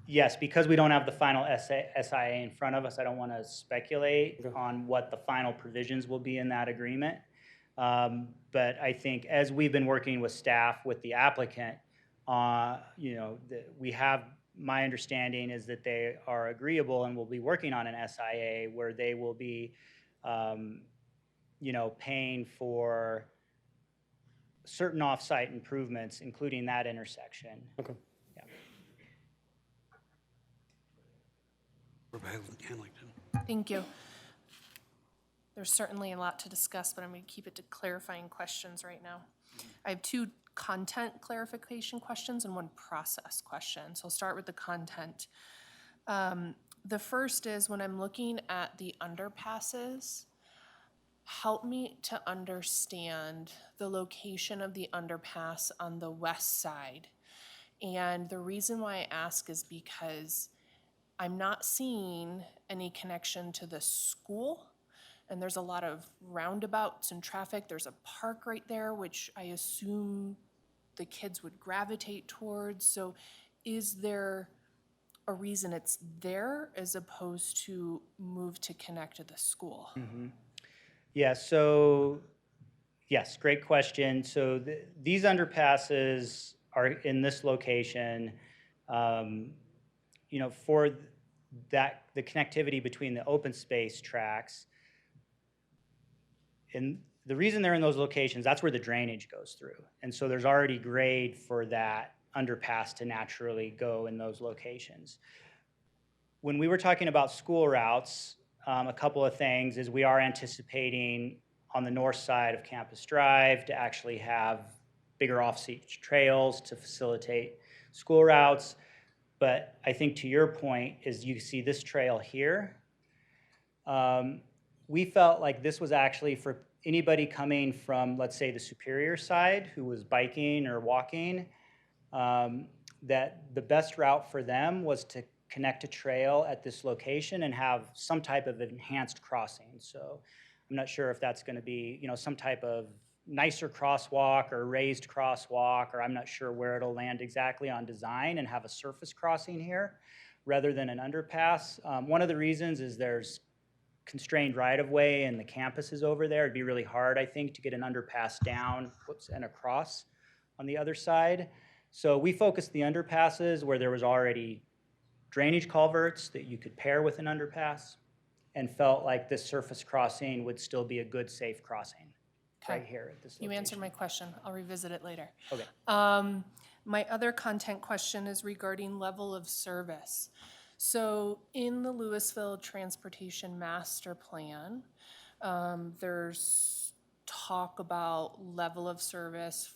yes, because we don't have the final SIA in front of us, I don't want to speculate on what the final provisions will be in that agreement. But I think as we've been working with staff, with the applicant, we have, my understanding is that they are agreeable and will be working on an SIA where they will be, paying for certain off-site improvements, including that intersection. Okay. Yeah. Thank you. There's certainly a lot to discuss, but I'm going to keep it to clarifying questions right now. I have two content clarification questions and one process question. So I'll start with the content. The first is, when I'm looking at the underpasses, help me to understand the location of the underpass on the west side. And the reason why I ask is because I'm not seeing any connection to the school, and there's a lot of roundabouts and traffic. There's a park right there, which I assume the kids would gravitate towards. So is there a reason it's there as opposed to move to connect to the school? Mm-hmm. Yeah, so yes, great question. So these underpasses are in this location, for that the connectivity between the open space tracks. And the reason they're in those locations, that's where the drainage goes through. And so there's already grade for that underpass to naturally go in those locations. When we were talking about school routes, a couple of things is we are anticipating on the north side of Campus Drive to actually have bigger off-street trails to facilitate school routes. But I think to your point is you see this trail here. We felt like this was actually for anybody coming from, let's say, the Superior side who was biking or walking, that the best route for them was to connect a trail at this location and have some type of enhanced crossing. So I'm not sure if that's going to be, some type of nicer crosswalk or raised crosswalk, or I'm not sure where it'll land exactly on design and have a surface crossing here rather than an underpass. One of the reasons is there's constrained right-of-way and the campus is over there. It'd be really hard, I think, to get an underpass down, and across on the other side. So we focused the underpasses where there was already drainage culverts that you could pair with an underpass, and felt like this surface crossing would still be a good, safe crossing right here at this location. You answered my question. I'll revisit it later. Okay. My other content question is regarding level of service. So in the Louisville Transportation Master Plan, there's talk about level of service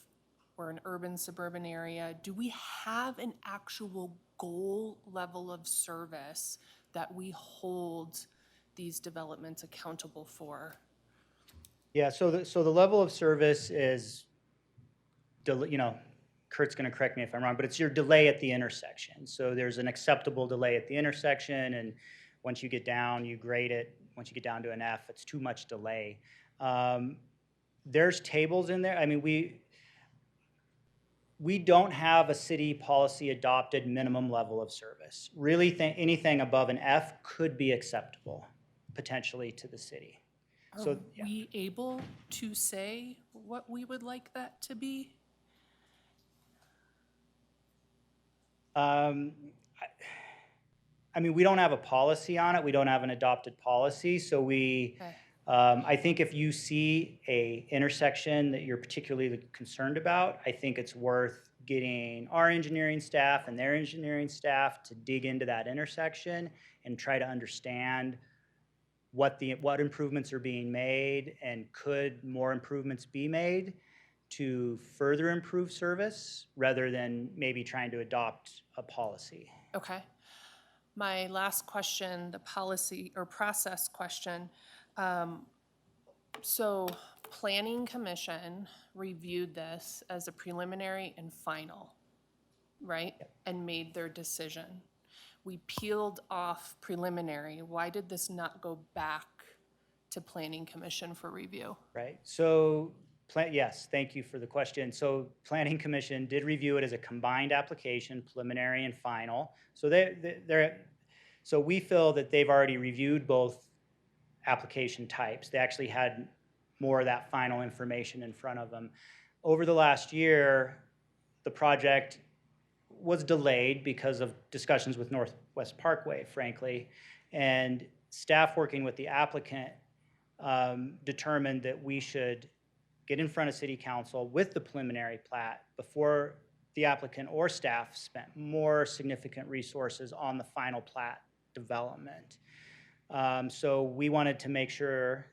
for an urban suburban area. Do we have an actual goal level of service that we hold these developments accountable for? Yeah, so the level of service is, Kurt's going to correct me if I'm wrong, but it's your delay at the intersection. So there's an acceptable delay at the intersection, and once you get down, you grade it. Once you get down to an F, it's too much delay. There's tables in there. I mean, we don't have a city policy adopted minimum level of service. Really, anything above an F could be acceptable, potentially, to the city. Are we able to say what we would like that to be? I mean, we don't have a policy on it. We don't have an adopted policy. So I think if you see a intersection that you're particularly concerned about, I think it's worth getting our engineering staff and their engineering staff to dig into that intersection and try to understand what improvements are being made, and could more improvements be made to further improve service rather than maybe trying to adopt a policy. Okay. My last question, the policy or process question. So Planning Commission reviewed this as a preliminary and final, right? Yep. And made their decision. We peeled off preliminary. Why did this not go back to Planning Commission for review? Right. So, yes, thank you for the question. So Planning Commission did review it as a combined application, preliminary and final. So so we feel that they've already reviewed both application types. They actually had more of that final information in front of them. Over the last year, the project was delayed because of discussions with Northwest Parkway, frankly, and staff working with the applicant determined that we should get in front of City Council with the preliminary plat before the applicant or staff spent more significant resources on the final plat development. So we wanted to make sure,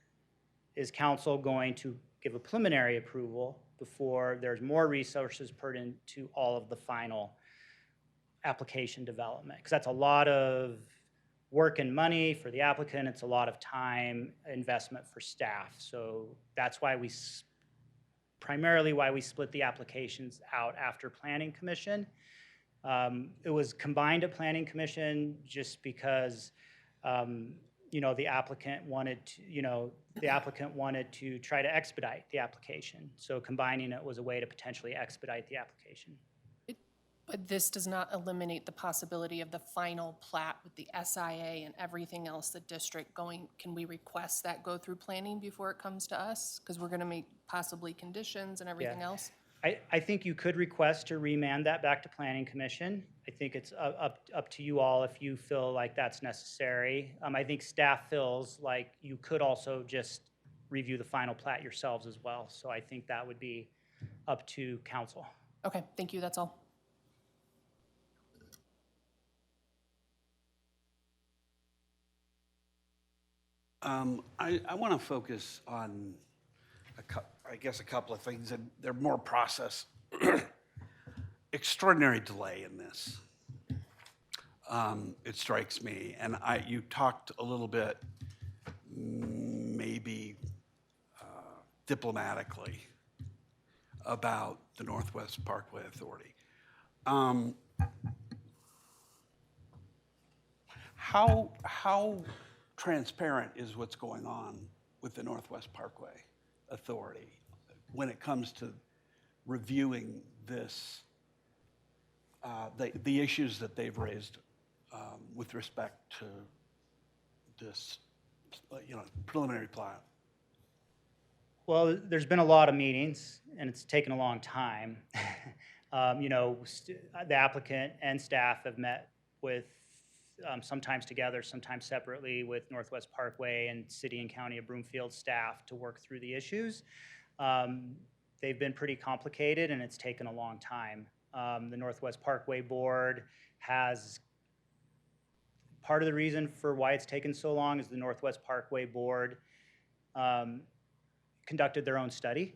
is council going to give a preliminary approval before there's more resources put into all of the final application development? Because that's a lot of work and money for the applicant. It's a lot of time investment for staff. So that's why primarily why we split the applications out after Planning Commission. It was combined at Planning Commission just because the applicant wanted to try to expedite the application. So combining it was a way to potentially expedite the application. But this does not eliminate the possibility of the final plat with the SIA and everything else, the district going. Can we request that go through planning before it comes to us? Because we're going to make possibly conditions and everything else. I think you could request to remand that back to Planning Commission. I think it's up to you all if you feel like that's necessary. I think staff feels like you could also just review the final plat yourselves as well. So I think that would be up to council. Okay, thank you, that's all. I want to focus on, I guess, a couple of things, and they're more process. Extraordinary delay in this. It strikes me, and you talked a little bit, maybe diplomatically, about the Northwest Parkway Authority. How transparent is what's going on with the Northwest Parkway Authority when it comes to reviewing this, the issues that they've raised with respect to this, preliminary plat? Well, there's been a lot of meetings, and it's taken a long time. The applicant and staff have met with, sometimes together, sometimes separately, with Northwest Parkway and City and County of Broomfield staff to work through the issues. They've been pretty complicated, and it's taken a long time. The Northwest Parkway Board has, part of the reason for why it's taken so long is the Northwest Parkway Board conducted their own study,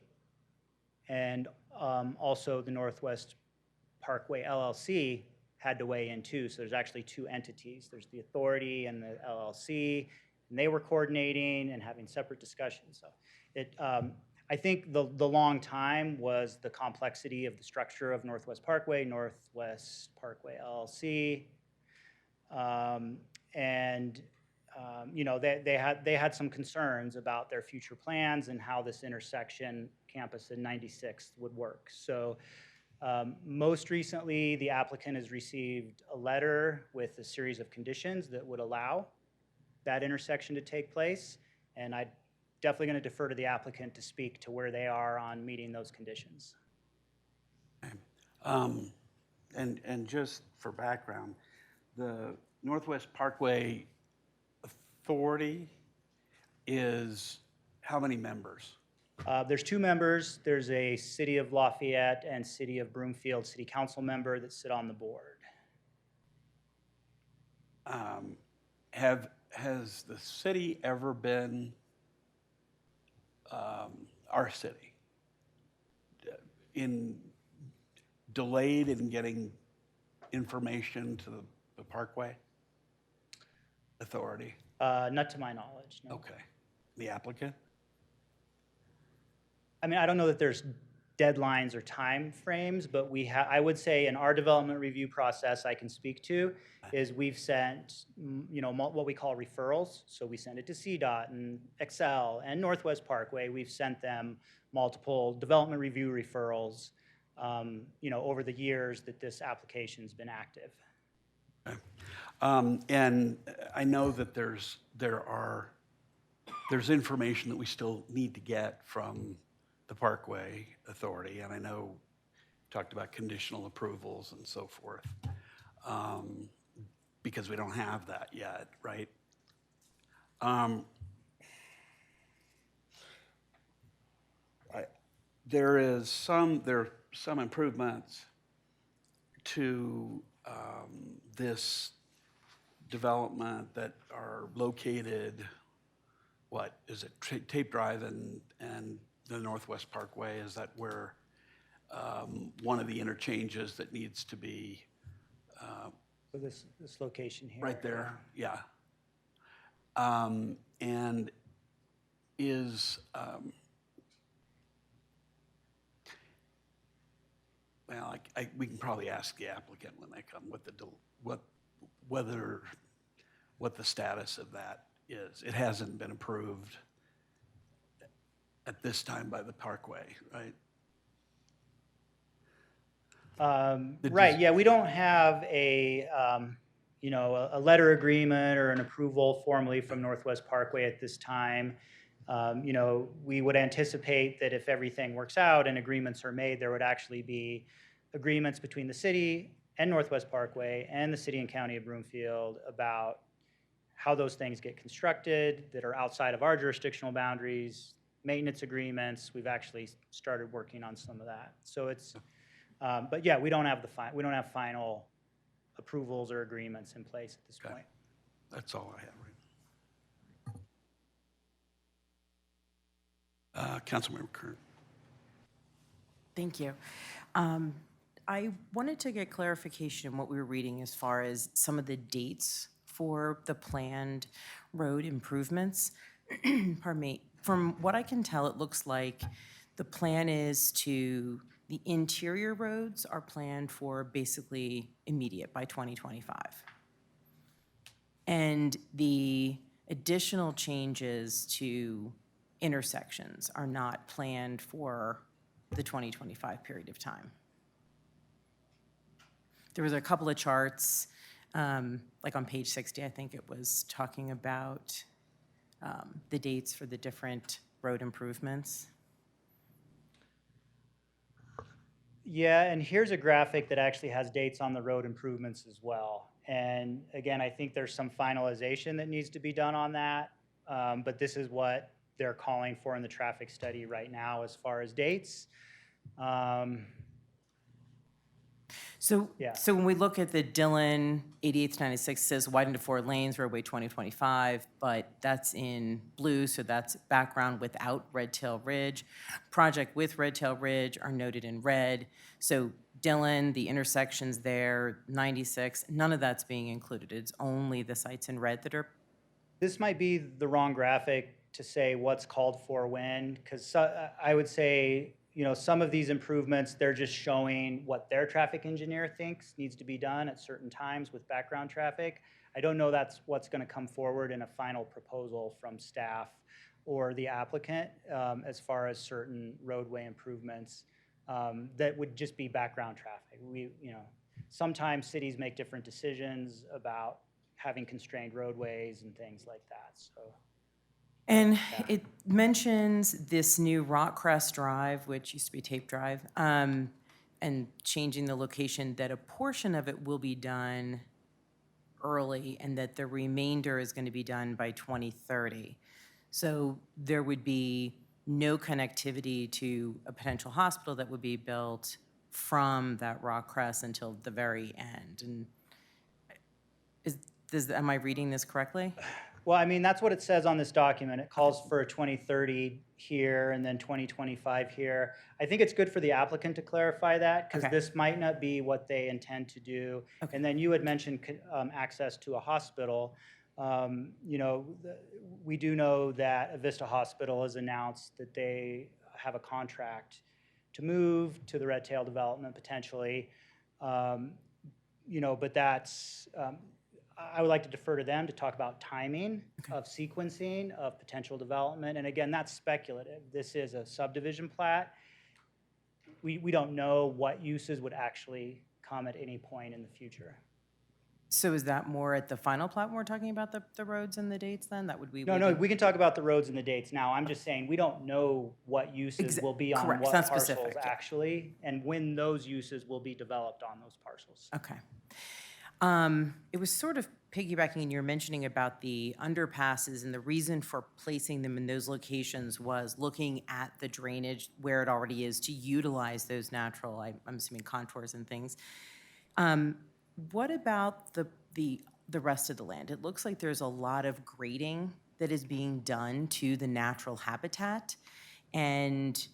and also the Northwest Parkway LLC had to weigh in too. So there's actually two entities. There's the authority and the LLC, and they were coordinating and having separate discussions. So I think the long time was the complexity of the structure of Northwest Parkway LLC, they had some concerns about their future plans and how this intersection campus in 96th would work. So most recently, the applicant has received a letter with a series of conditions that would allow that intersection to take place, and I'm definitely going to defer to the applicant to speak to where they are on meeting those conditions. And just for background, the Northwest Parkway Authority is how many members? There's two members. There's a City of Lafayette and City of Broomfield City Council member that sit on the board. Has the city ever been our city delayed in getting information to the Parkway Authority? Not to my knowledge, no. Okay. The applicant? I mean, I don't know that there's deadlines or time frames, but I would say in our development review process I can speak to is we've sent, what we call referrals. So we send it to CDOT and Excel and Northwest Parkway. We've sent them multiple development review referrals, over the years that this application's been active. Okay. And I know that there's information that we still need to get from the Parkway Authority, and I know you talked about conditional approvals and so forth, because we don't have that yet, right? There are some improvements to this development that are located, what is it, Tape Drive and the Northwest Parkway? Is that where one of the interchanges that needs to be? So this location here. Right there, yeah. And is, well, we can probably ask the applicant when they come what the status of that is. It hasn't been approved at this time by the Parkway, right? Right, yeah, we don't have a letter agreement or an approval formally from Northwest Parkway at this time. We would anticipate that if everything works out and agreements are made, there would actually be agreements between the city and Northwest Parkway and the city and county of Broomfield about how those things get constructed that are outside of our jurisdictional boundaries, maintenance agreements. We've actually started working on some of that. So it's, but yeah, we don't have final approvals or agreements in place at this point. That's all I have right now. Councilmember Kern. Thank you. I wanted to get clarification on what we were reading as far as some of the dates for the planned road improvements. Pardon me. From what I can tell, it looks like the plan is the interior roads are planned for basically immediate by 2025. And the additional changes to intersections are not planned for the 2025 period of time. There was a couple of charts, like on page 60, I think it was talking about the dates for the different road improvements. Yeah, and here's a graphic that actually has dates on the road improvements as well. And again, I think there's some finalization that needs to be done on that, but this is what they're calling for in the traffic study right now as far as dates. So Yeah. so when we look at the Dillon 88th 96 says widen to 4 lanes, roadway 2025, but that's in blue, so that's background without Red Tail Ridge. Project with Red Tail Ridge are noted in red. So Dillon, the intersections there, 96, none of that's being included. It's only the sites in red that are. This might be the wrong graphic to say what's called for when, because I would say, you know, some of these improvements, they're just showing what their traffic engineer thinks needs to be done at certain times with background traffic. I don't know that's what's going to come forward in a final proposal from staff or the applicant as far as certain roadway improvements that would just be background traffic. Sometimes cities make different decisions about having constrained roadways and things like that, so. And it mentions this new Rockcrest Drive, which used to be Tape Drive, and changing the location, that a portion of it will be done early and that the remainder is going to be done by 2030. So there would be no connectivity to a potential hospital that would be built from that Rockcrest until the very end. And am I reading this correctly? Well, I mean, that's what it says on this document. It calls for a 2030 here and then 2025 here. I think it's good for the applicant to clarify that because this might not be what they intend to do. And then you had mentioned access to a hospital. We do know that Avista Hospital has announced that they have a contract to move to the Red Tail development potentially. But that's, I would like to defer to them to talk about timing of sequencing of potential development. And again, that's speculative. This is a subdivision plat. We don't know what uses would actually come at any point in the future. So is that more at the final plat when we're talking about the roads and the dates then? That would be. No, we can talk about the roads and the dates now. I'm just saying we don't know what uses will be on correct. what Sounds parcels specific, yeah. actually, and when those uses will be developed on those parcels. Okay. It was sort of piggybacking, and you're mentioning about the underpasses, and the reason for placing them in those locations was looking at the drainage where it already is to utilize those natural, I'm assuming, contours and things. What about the rest of the land? It looks like there's a lot of grading that is being done to the natural habitat, and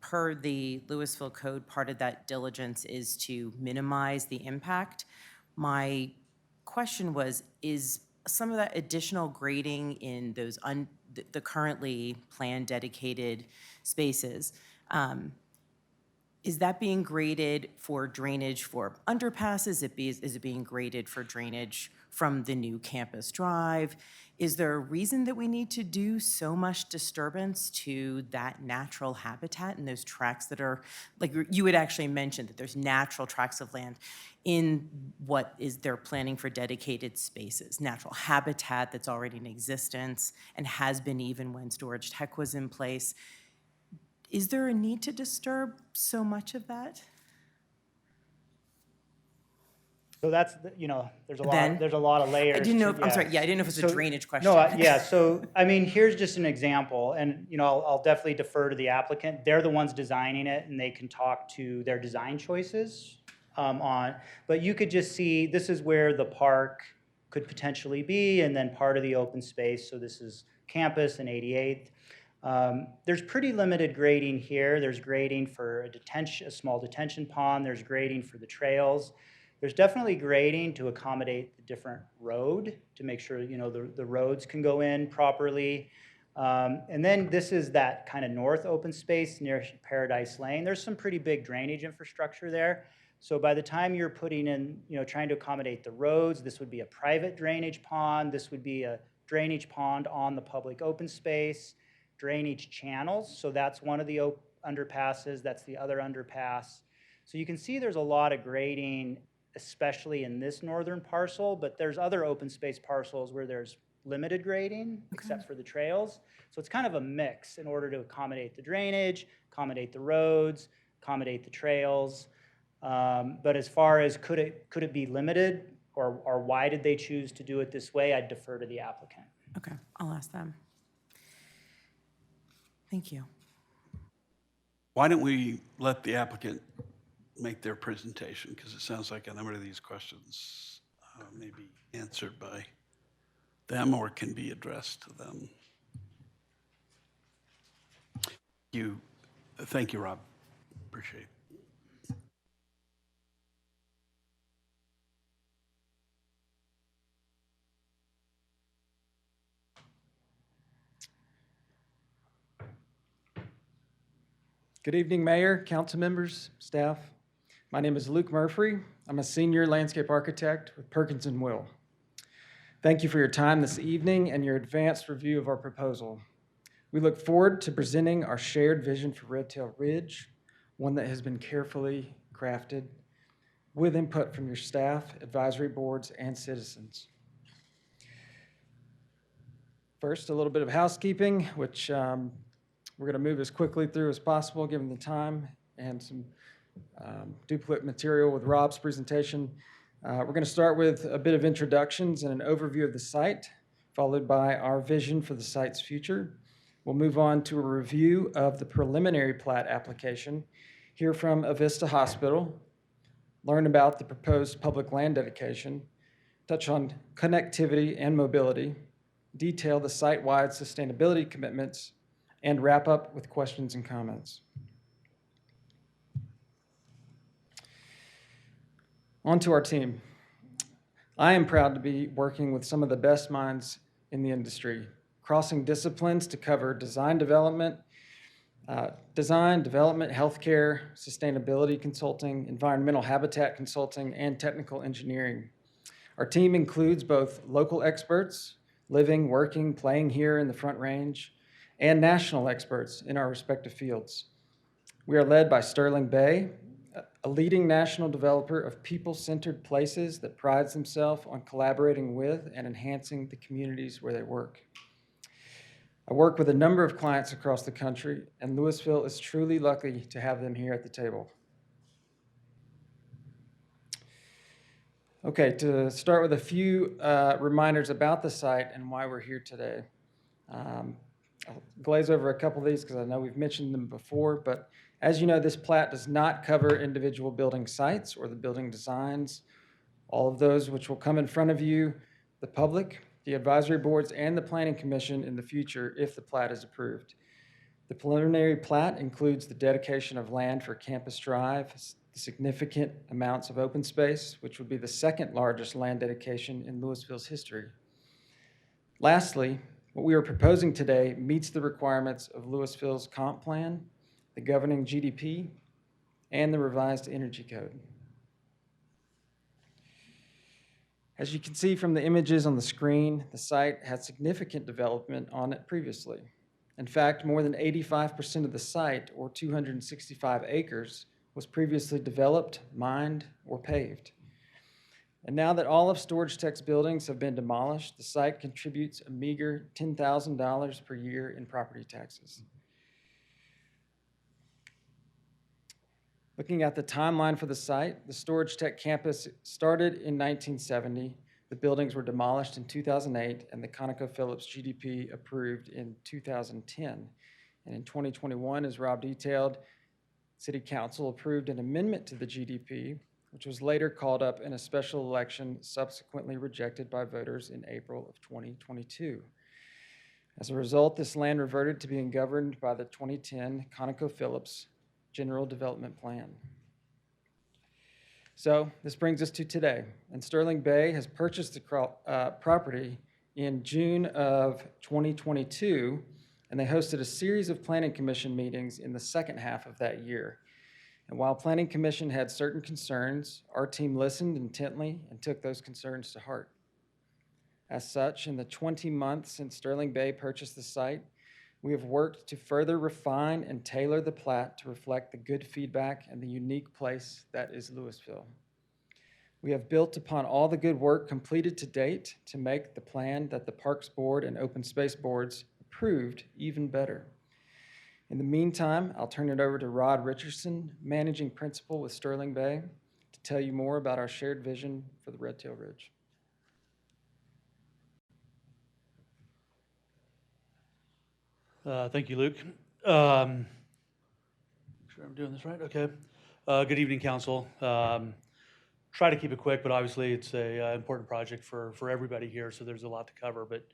per the Louisville Code, part of that diligence is to minimize the impact. My question was, is some of that additional grading in those the currently planned dedicated spaces, is that being graded for drainage for underpasses? Is it being graded for drainage from the new campus drive? Is there a reason that we need to do so much disturbance to that natural habitat and those tracts that are, like you had actually mentioned that there's natural tracts of land in what is they're planning for dedicated spaces, natural habitat that's already in existence and has been even when storage tech was in place. Is there a need to disturb so much of that? So that's, there's Then? there's a lot of layers. I didn't know, to- I'm sorry, yeah. yeah, I didn't know if it's a So- drainage question. No, yeah, so, I mean, here's just an example, and, I'll definitely defer to the applicant. They're the ones designing it, and they can talk to their design choices but you could just see, this is where the park could potentially be, and then part of the open space, so this is campus and 88th. There's pretty limited grading here. There's grading for a small detention pond. There's grading for the trails. There's definitely grading to accommodate the different road to make sure, the roads can go in properly. And then this is that kind of north open space near Paradise Lane. There's some pretty big drainage infrastructure there. So by the time you're putting in, trying to accommodate the roads, this would be a private drainage pond. This would be a drainage pond on the public open space. Drainage channels, so that's one of the underpasses, that's the other underpass. So you can see there's a lot of grading, especially in this northern parcel, but there's other open space parcels where there's limited grading, except for the trails. So it's kind of a mix in order to accommodate the drainage, accommodate the roads, accommodate the trails. But as far as could it be limited, or why did they choose to do it this way, I'd defer to the applicant. Okay, I'll ask them. Thank you. Why don't we let the applicant make their presentation? Because it sounds like a number of these questions may be answered by them or can be addressed to them. Thank you, Rob. Appreciate it. Good evening, Mayor, council members, staff. My name is Luke Murphy. I'm a senior landscape architect with Perkins & Will. Thank you for your time this evening and your advanced review of our proposal. We look forward to presenting our shared vision for Red Tail Ridge, one that has been carefully crafted with input from your staff, advisory boards, and citizens. First, a little bit of housekeeping, which we're going to move as quickly through as possible given the time and some duplicate material with Rob's presentation. We're going to start with a bit of introductions and an overview of the site, followed by our vision for the site's future. We'll move on to a review of the preliminary plat application, hear from Avista Hospital, learn about the proposed public land dedication, touch on connectivity and mobility, detail the site-wide sustainability commitments, and wrap up with questions and comments. On to our team. I am proud to be working with some of the best minds in the industry, crossing disciplines to cover design development, healthcare, sustainability consulting, environmental habitat consulting, and technical engineering. Our team includes both local experts, living, working, playing here in the Front Range, and national experts in our respective fields. We are led by Sterling Bay, a leading national developer of people-centered places that prides themselves on collaborating with and enhancing the communities where they work. I work with a number of clients across the country, and Louisville is truly lucky to have them here at the table. Okay, to start with a few reminders about the site and why we're here today. I'll glaze over a couple of these because I know we've mentioned them before, but as you know, this plat does not cover individual building sites or the building designs. All of those which will come in front of you, the public, the advisory boards, and the planning commission in the future if the plat is approved. The preliminary plat includes the dedication of land for Campus Drive, significant amounts of open space, which would be the second largest land dedication in Louisville's history. Lastly, what we are proposing today meets the requirements of Louisville's comp plan, the governing GDP, and the revised energy code. As you can see from the images on the screen, the site had significant development on it previously. In fact, more than 85% of the site, or 265 acres, was previously developed, mined, or paved. And now that all of Storage Tech's buildings have been demolished, the site contributes a meager $10,000 per year in property taxes. Looking at the timeline for the site, the Storage Tech campus started in 1970. The buildings were demolished in 2008, and the ConocoPhillips GDP approved in 2010. And in 2021, as Rob detailed, City Council approved an amendment to the GDP, which was later called up in a special election, subsequently rejected by voters in April of 2022. As a result, this land reverted to being governed by the 2010 ConocoPhillips General Development Plan. So this brings us to today, and Sterling Bay has purchased the property in June of 2022, and they hosted a series of Planning Commission meetings in the second half of that year. And while Planning Commission had certain concerns, our team listened intently and took those concerns to heart. As such, in the 20 months since Sterling Bay purchased the site, we have worked to further refine and tailor the plat to reflect the good feedback and the unique place that is Louisville. We have built upon all the good work completed to date to make the plan that the Parks Board and Open Space Boards approved even better. In the meantime, I'll turn it over to Rod Richardson, Managing Principal with Sterling Bay, to tell you more about our shared vision for the Red Tail Ridge. Thank you, Luke. Make sure I'm doing this right. Okay. Good evening, Council. Try to keep it quick, but obviously it's a important project for everybody here, so there's a lot to cover. But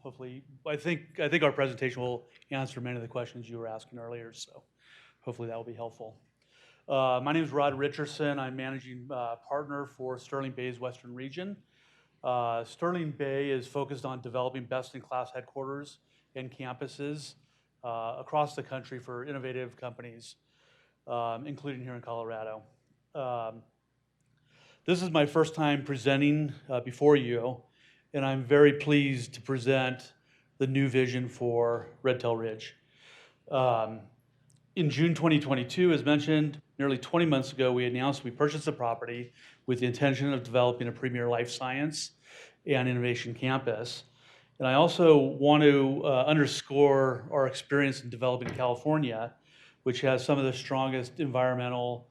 hopefully, I think our presentation will answer many of the questions you were asking earlier. So hopefully that will be helpful. My name is Rod Richardson. I'm managing partner for Sterling Bay's Western region. Sterling Bay is focused on developing best-in-class headquarters and campuses across the country for innovative companies, including here in Colorado. This is my first time presenting before you, and I'm very pleased to present the new vision for Red Tail Ridge. In June 2022, as mentioned, nearly 20 months ago, we announced we purchased the property with the intention of developing a premier life science and innovation campus. And I also want to underscore our experience in developing California, which has some of the strongest environmental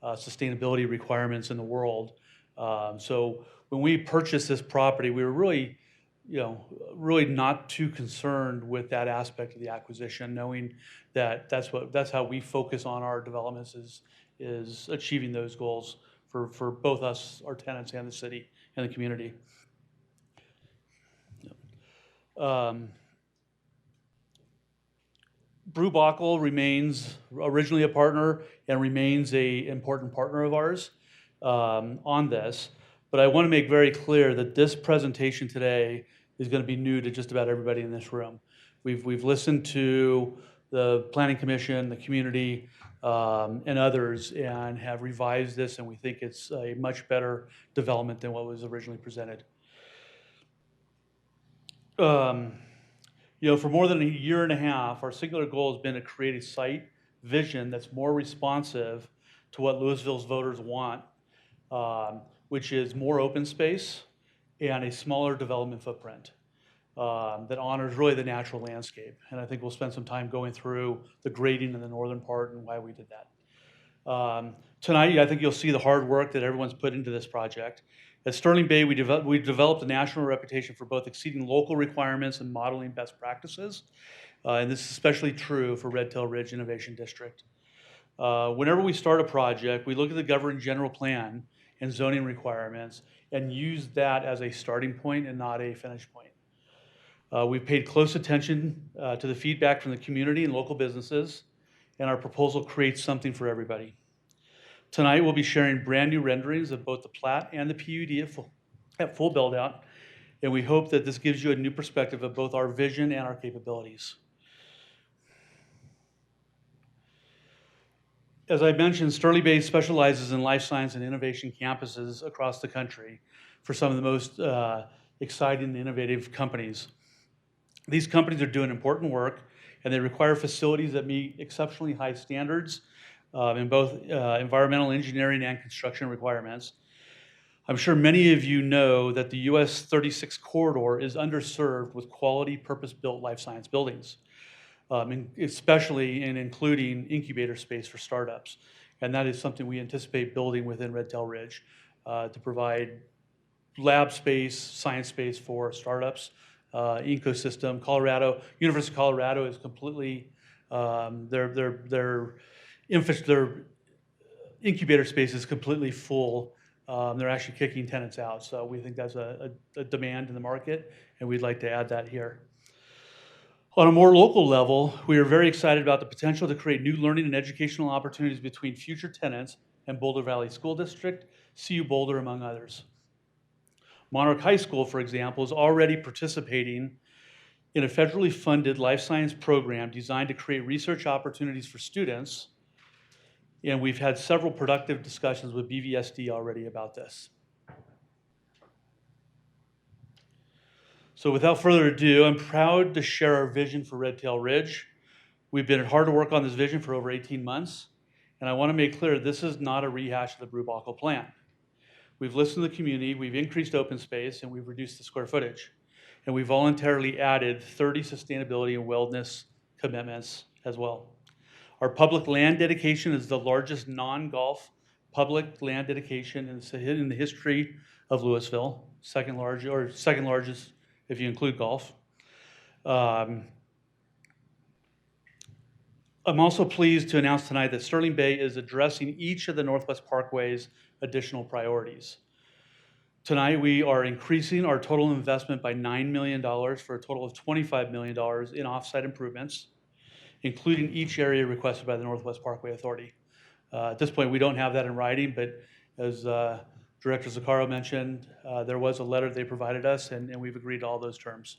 sustainability requirements in the world. So when we purchased this property, we were really, really not too concerned with that aspect of the acquisition, knowing that that's how we focus on our developments is achieving those goals for both us, our tenants, and the city and the community. Brew Bockel remains originally a partner and remains an important partner of ours on this. But I want to make very clear that this presentation today is going to be new to just about everybody in this room. We've listened to the Planning Commission, the community, and others, and have revised this, and we think it's a much better development than what was originally presented. For more than a year and a half, our singular goal has been to create a site vision that's more responsive to what Louisville's voters want, which is more open space and a smaller development footprint that honors really the natural landscape. And I think we'll spend some time going through the grading in the northern part and why we did that. Tonight, I think you'll see the hard work that everyone's put into this project. At Sterling Bay, we developed a national reputation for both exceeding local requirements and modeling best practices. And this is especially true for Red Tail Ridge Innovation District. Whenever we start a project, we look at the governing general plan and zoning requirements and use that as a starting point and not a finish point. We've paid close attention to the feedback from the community and local businesses, and our proposal creates something for everybody. Tonight, we'll be sharing brand new renderings of both the plat and the PUD at full build out, and we hope that this gives you a new perspective of both our vision and our capabilities. As I mentioned, Sterling Bay specializes in life science and innovation campuses across the country for some of the most exciting and innovative companies. These companies are doing important work, and they require facilities that meet exceptionally high standards in both environmental engineering and construction requirements. I'm sure many of you know that the US 36 corridor is underserved with quality purpose-built life science buildings, especially in including incubator space for startups. And that is something we anticipate building within Red Tail Ridge to provide lab space, science space for startups, ecosystem. University of Colorado is completely, their incubator space is completely full. They're actually kicking tenants out. So we think that's a demand in the market, and we'd like to add that here. On a more local level, we are very excited about the potential to create new learning and educational opportunities between future tenants and Boulder Valley School District, CU Boulder, among others. Monarch High School, for example, is already participating in a federally funded life science program designed to create research opportunities for students, and we've had several productive discussions with BVSD already about this. So without further ado, I'm proud to share our vision for Red Tail Ridge. We've been hard to work on this vision for over 18 months, and I want to make clear this is not a rehash of the Brubacher plan. We've listened to the community, we've increased open space, and we've reduced the square footage. And we voluntarily added 30 sustainability and wellness commitments as well. Our public land dedication is the largest non-golf public land dedication in the history of Louisville, second largest if you include golf. I'm also pleased to announce tonight that Sterling Bay is addressing each of the Northwest Parkway's additional priorities. Tonight, we are increasing our total investment by $9 million for a total of $25 million in off-site improvements, including each area requested by the Northwest Parkway Authority. At this point, we don't have that in writing, but as Director Zaccaro mentioned, there was a letter they provided us, and we've agreed to all those terms.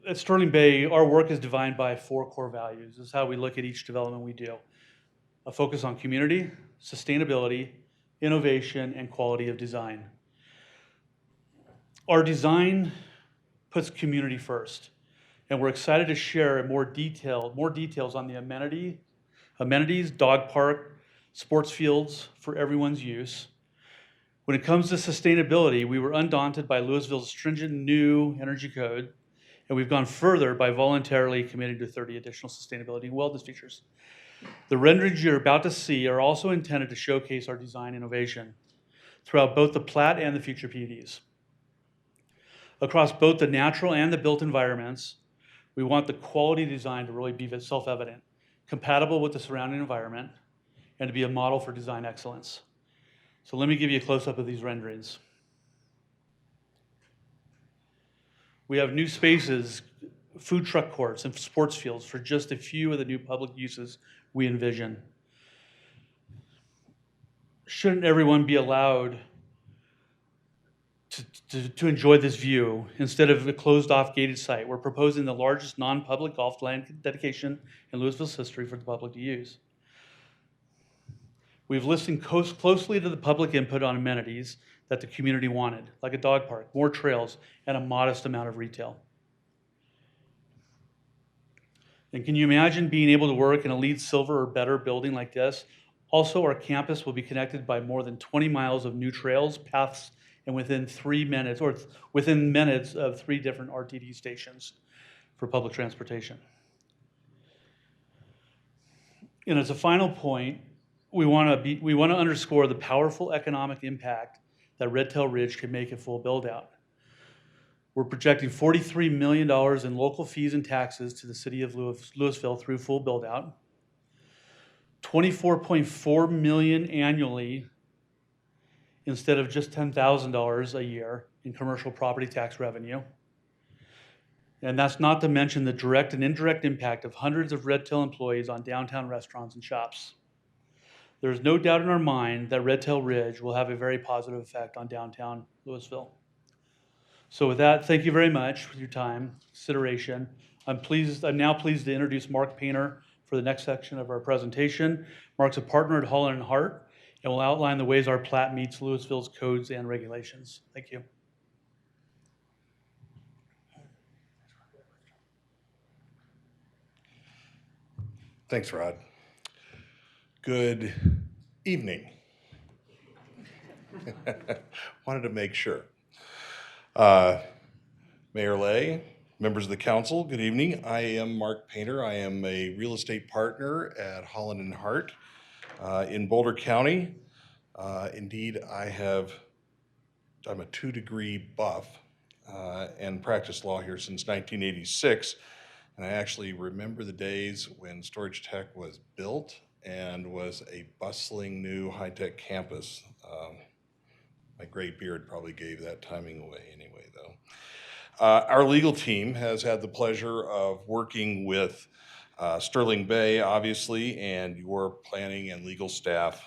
At Sterling Bay, our work is defined by 4 core values. This is how we look at each development we do. A focus on community, sustainability, innovation, and quality of design. Our design puts community first, and we're excited to share more details on the amenities, dog park, sports fields for everyone's use. When it comes to sustainability, we were undaunted by Louisville's stringent new energy code, and we've gone further by voluntarily committing to 30 additional sustainability and wellness features. The renderings you're about to see are also intended to showcase our design innovation throughout both the plat and the future PUDs. Across both the natural and the built environments, we want the quality design to really be self-evident, compatible with the surrounding environment, and to be a model for design excellence. So let me give you a close-up of these renderings. We have new spaces, food truck courts, and sports fields for just a few of the new public uses we envision. Shouldn't everyone be allowed to enjoy this view instead of a closed-off gated site? We're proposing the largest non-public golf land dedication in Louisville's history for the public to use. We've listened closely to the public input on amenities that the community wanted, like a dog park, more trails, and a modest amount of retail. And can you imagine being able to work in a LEED Silver or better building like this? Also, our campus will be connected by more than 20 miles of new trails, paths, and within minutes of 3 different RTD stations for public transportation. And as a final point, we want to underscore the powerful economic impact that Red Tail Ridge can make at full build-out. We're projecting $43 million in local fees and taxes to the city of Louisville through full build-out, $24.4 million annually instead of just $10,000 a year in commercial property tax revenue. And that's not to mention the direct and indirect impact of hundreds of Red Tail employees on downtown restaurants and shops. There's no doubt in our mind that Red Tail Ridge will have a very positive effect on downtown Louisville. So with that, thank you very much for your time, consideration. I'm now pleased to introduce Mark Painter for the next section of our presentation. Mark's a partner at Holland & Hart and will outline the ways our plat meets Louisville's codes and regulations. Thank you. Thanks, Rod. Good evening. Wanted to make sure. Mayor Lay, Members of the council, good evening. I am Mark Painter. I am a real estate partner at Holland and Hart in Boulder County. Indeed, I'm a 2-degree buff and practiced law here since 1986. And I actually remember the days when Storage Tech was built and was a bustling new high-tech campus. My gray beard probably gave that timing away anyway, though. Our legal team has had the pleasure of working with Sterling Bay, obviously, and your planning and legal staff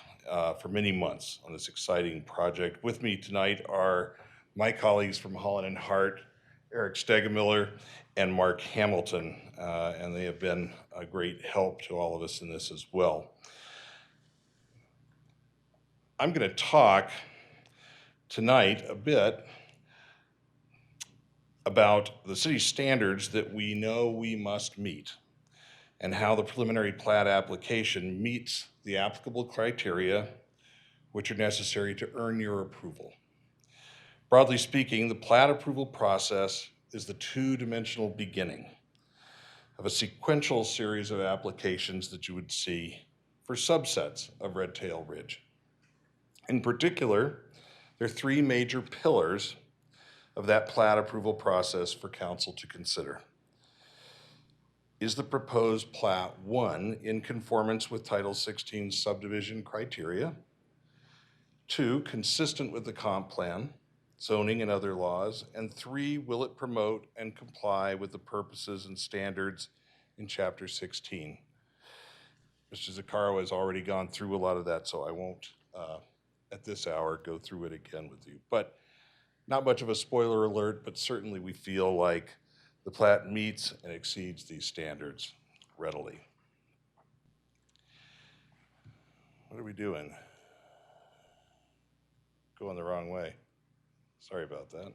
for many months on this exciting project. With me tonight are my colleagues from Holland and Hart, Eric Stegemiller and Mark Hamilton, and they have been a great help to all of us in this as well. I'm going to talk tonight a bit about the city standards that we know we must meet and how the preliminary plat application meets the applicable criteria which are necessary to earn your approval. Broadly speaking, the plat approval process is the two-dimensional beginning of a sequential series of applications that you would see for subsets of Red Tail Ridge. In particular, there are three major pillars of that plat approval process for council to consider. Is the proposed plat, 1, in conformance with Title 16 subdivision criteria? 2, consistent with the comp plan, zoning and other laws? And 3, will it promote and comply with the purposes and standards in Chapter 16? Mr. Zaccaro has already gone through a lot of that, so I won't, at this hour, go through it again with you. But not much of a spoiler alert, but certainly we feel like the plat meets and exceeds these standards readily. What are we doing? Going the wrong way. Sorry about that.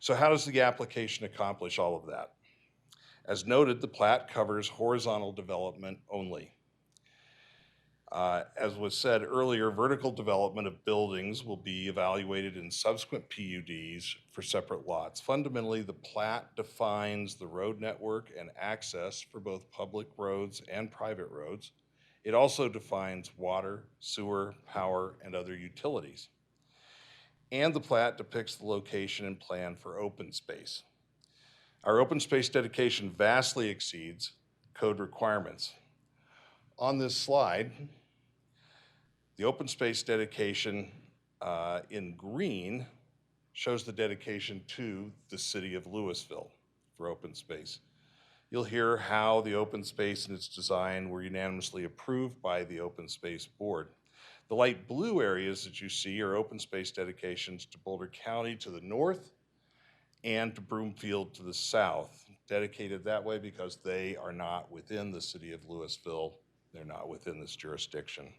So how does the application accomplish all of that? As noted, the plat covers horizontal development only. As was said earlier, vertical development of buildings will be evaluated in subsequent PUDs for separate lots. Fundamentally, the plat defines the road network and access for both public roads and private roads. It also defines water, sewer, power, and other utilities. And the plat depicts the location and plan for open space. Our open space dedication vastly exceeds code requirements. On this slide, the open space dedication in green shows the dedication to the city of Louisville for open space. You'll hear how the open space and its design were unanimously approved by the Open Space Board. The light blue areas that you see are open space dedications to Boulder County to the north and to Broomfield to the south, dedicated that way because they are not within the city of Louisville. They're not within this jurisdiction.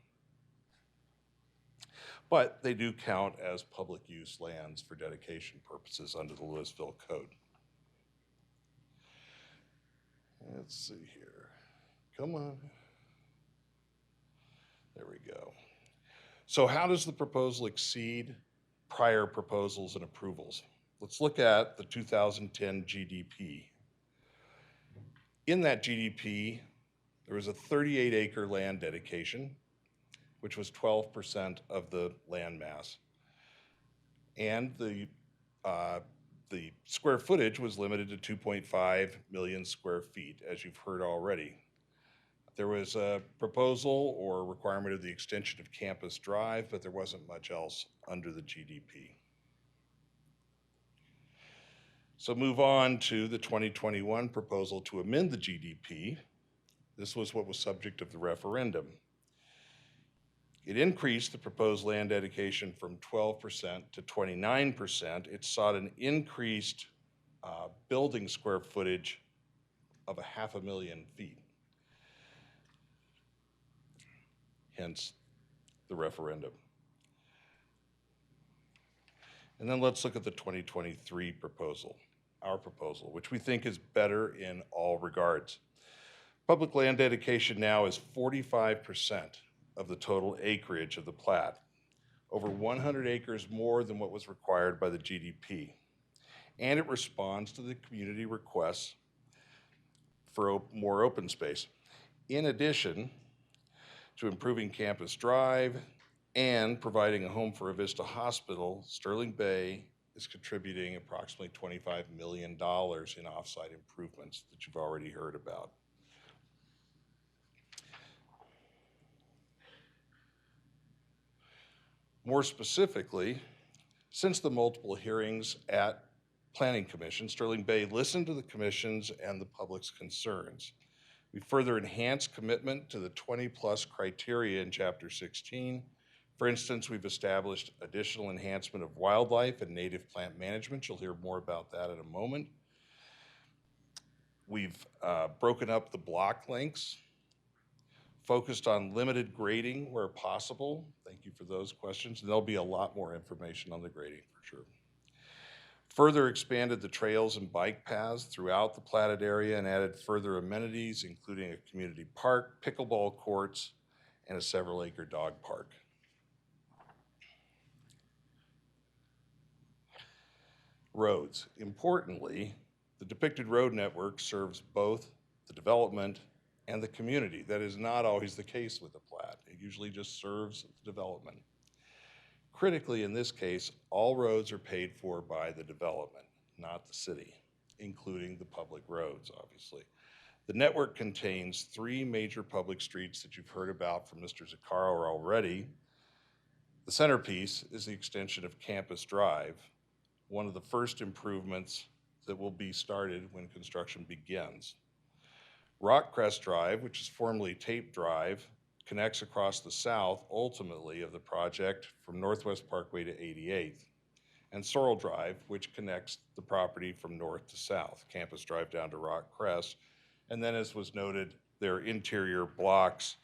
But they do count as public use lands for dedication purposes under the Louisville Code. Let's see here. Come on. There we go. So how does the proposal exceed prior proposals and approvals? Let's look at the 2010 GDP. In that GDP, there was a 38-acre land dedication, which was 12% of the land mass. And the square footage was limited to 2.5 million square feet, as you've heard already. There was a proposal or requirement of the extension of Campus Drive, but there wasn't much else under the GDP. So move on to the 2021 proposal to amend the GDP. This was what was subject of the referendum. It increased the proposed land dedication from 12% to 29%. It sought an increased building square footage of 500,000 feet. Hence the referendum. And then let's look at the 2023 proposal, our proposal, which we think is better in all regards. Public land dedication now is 45% of the total acreage of the plat, over 100 acres more than what was required by the GDP. and it responds to the community requests for more open space. In addition to improving Campus Drive and providing a home for a Vista Hospital, Sterling Bay is contributing approximately $25 million in offsite improvements that you've already heard about. More specifically, since the multiple hearings at Planning Commission, Sterling Bay listened to the commission's and the public's concerns. We further enhanced commitment to the 20+ criteria in Chapter 16. For instance, we've established additional enhancement of wildlife and native plant management. You'll hear more about that in a moment. We've broken up the block lengths, focused on limited grading where possible. Thank you for those questions. And there'll be a lot more information on the grading for sure. Further expanded the trails and bike paths throughout the platted area and added further amenities, including a community park, pickleball courts, and a several-acre dog park. Roads. Importantly, the depicted road network serves both the development and the community. That is not always the case with the plat. It usually just serves the development. Critically, in this case, all roads are paid for by the development, not the city, including the public roads, obviously. The network contains 3 major public streets that you've heard about from Mr. Zaccaro already. The centerpiece is the extension of Campus Drive, one of the first improvements that will be started when construction begins. Rockcrest Drive, which is formerly Tape Drive, connects across the south, ultimately, of the project from Northwest Parkway to 88th, and Sorrel Drive, which connects the property from north to south, Campus Drive down to Rockcrest. And then, as was noted, their interior blocks,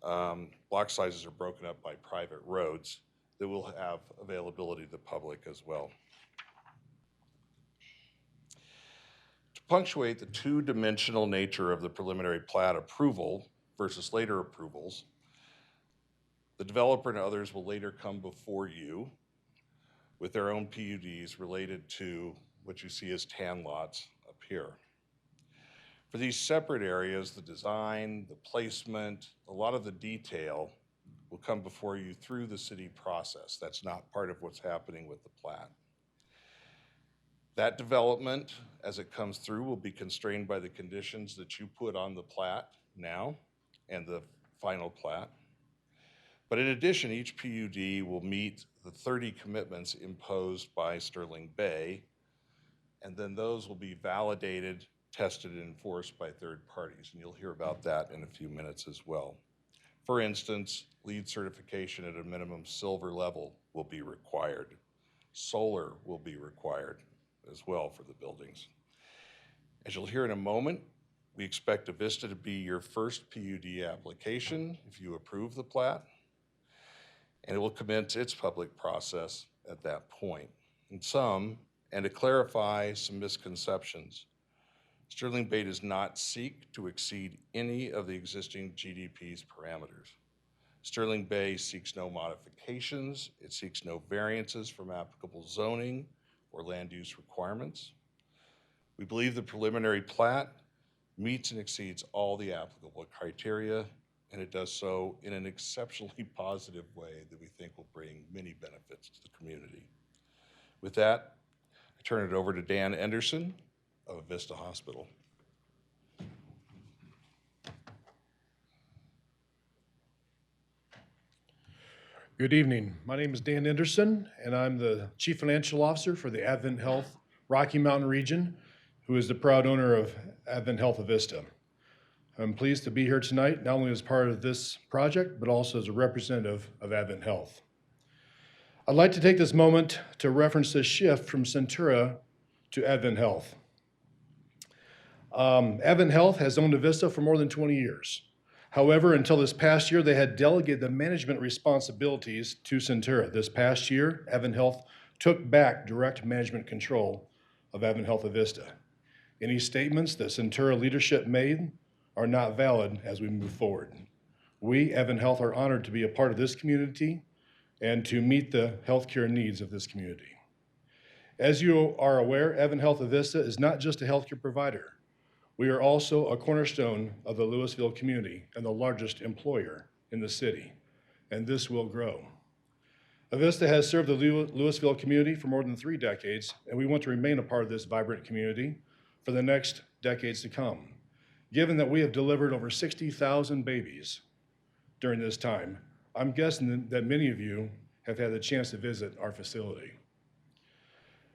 block sizes are broken up by private roads that will have availability to the public as well. To punctuate the 2-dimensional nature of the preliminary plat approval versus later approvals, the developer and others will later come before you with their own PUDs related to what you see as tan lots up here. For these separate areas, the design, the placement, a lot of the detail will come before you through the city process. That's not part of what's happening with the plat. That development, as it comes through, will be constrained by the conditions that you put on the plat now and the final plat. But in addition, each PUD will meet the 30 commitments imposed by Sterling Bay, and then those will be validated, tested, and enforced by third parties, and you'll hear about that in a few minutes as well. For instance, LEED certification at a minimum silver level will be required. Solar will be required as well for the buildings. As you'll hear in a moment, we expect Avista to be your first PUD application if you approve the plat, and it will commence its public process at that point. And to clarify some misconceptions, Sterling Bay does not seek to exceed any of the existing GDP's parameters. Sterling Bay seeks no modifications, it seeks no variances from applicable zoning or land use requirements. We believe the preliminary plat meets and exceeds all the applicable criteria, and it does so in an exceptionally positive way that we think will bring many benefits to the community. With that, I turn it over to Dan Anderson of Vista Hospital. Good evening. My name is Dan Anderson, and I'm the Chief Financial Officer for the Advent Health Rocky Mountain region, who is the proud owner of Advent Health Avista. I'm pleased to be here tonight, not only as part of this project, but also as a representative of Advent Health. I'd like to take this moment to reference the shift from Centura to Advent Health. Advent Health has owned Avista for more than 20 years. However, until this past year, they had delegated the management responsibilities to Centura. This past year, Advent Health took back direct management control of Advent Health Avista. Any statements that Centura leadership made are not valid as we move forward. We, Advent Health, are honored to be a part of this community and to meet the healthcare needs of this community. As you are aware, Advent Health of Vista is not just a healthcare provider. We are also a cornerstone of the Louisville community and the largest employer in the city, and this will grow. Avista has served the Louisville community for more than 3 decades, and we want to remain a part of this vibrant community for the next decades to come. Given that we have delivered over 60,000 babies during this time, I'm guessing that many of you have had the chance to visit our facility.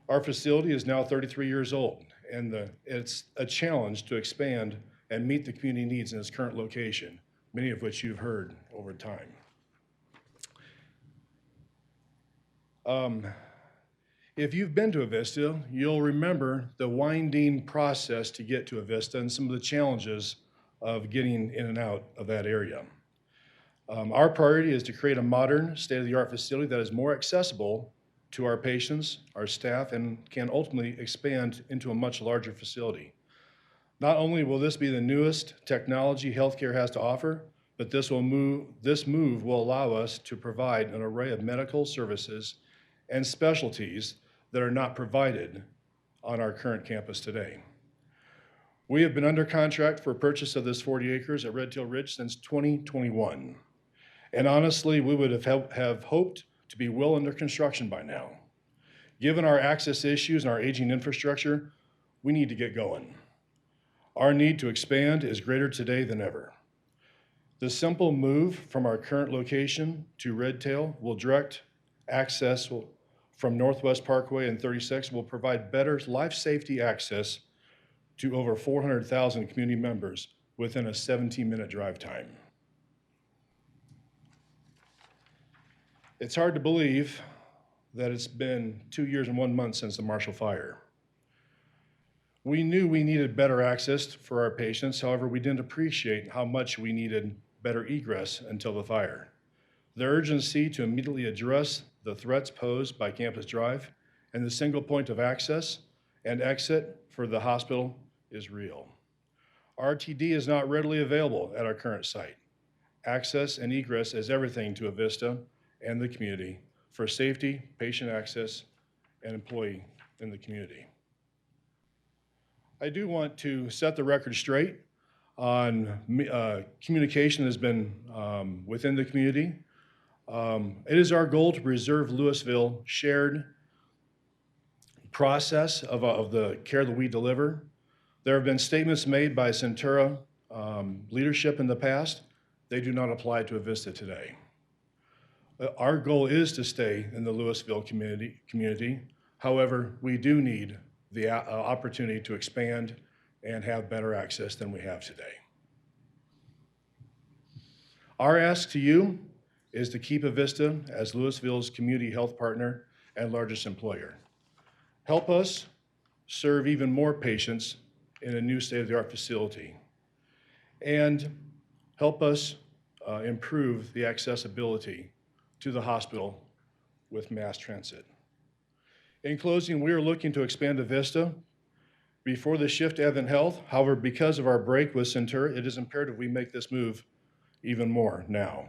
Our facility is now 33 years old, and it's a challenge to expand and meet the community needs in its current location, many of which you've heard over time. If you've been to Avista, you'll remember the winding process to get to Avista and some of the challenges of getting in and out of that area. Our priority is to create a modern, state-of-the-art facility that is more accessible to our patients, our staff, and can ultimately expand into a much larger facility. Not only will this be the newest technology healthcare has to offer, but this move will allow us to provide an array of medical services and specialties that are not provided on our current campus today. We have been under contract for purchase of this 40 acres at Red Tail Ridge since 2021. And honestly, we would have hoped to be well under construction by now. Given our access issues and our aging infrastructure, we need to get going. Our need to expand is greater today than ever. The simple move from our current location to Red Tail will direct access from Northwest Parkway and 36 will provide better life safety access to over 400,000 community members within a 17-minute drive time. It's hard to believe that it's been 2 years and 1 month since the Marshall Fire. We knew we needed better access for our patients, however, we didn't appreciate how much we needed better egress until the fire. The urgency to immediately address the threats posed by Campus Drive and the single point of access and exit for the hospital is real. RTD is not readily available at our current site. Access and egress is everything to Avista and the community for safety, patient access, and employee in the community. I do want to set the record straight on communication has been within the community. It is our goal to preserve Louisville shared process of the care that we deliver. There have been statements made by Centura leadership in the past. They do not apply to Avista today. Our goal is to stay in the Louisville community. However, we do need the opportunity to expand and have better access than we have today. Our ask to you is to keep Avista as Louisville's community health partner and largest employer. Help us serve even more patients in a new state-of-the-art facility, and help us improve the accessibility to the hospital with mass transit. In closing, we are looking to expand Avista before the shift to Advent Health. However, because of our break with Centura, it is imperative we make this move even more now.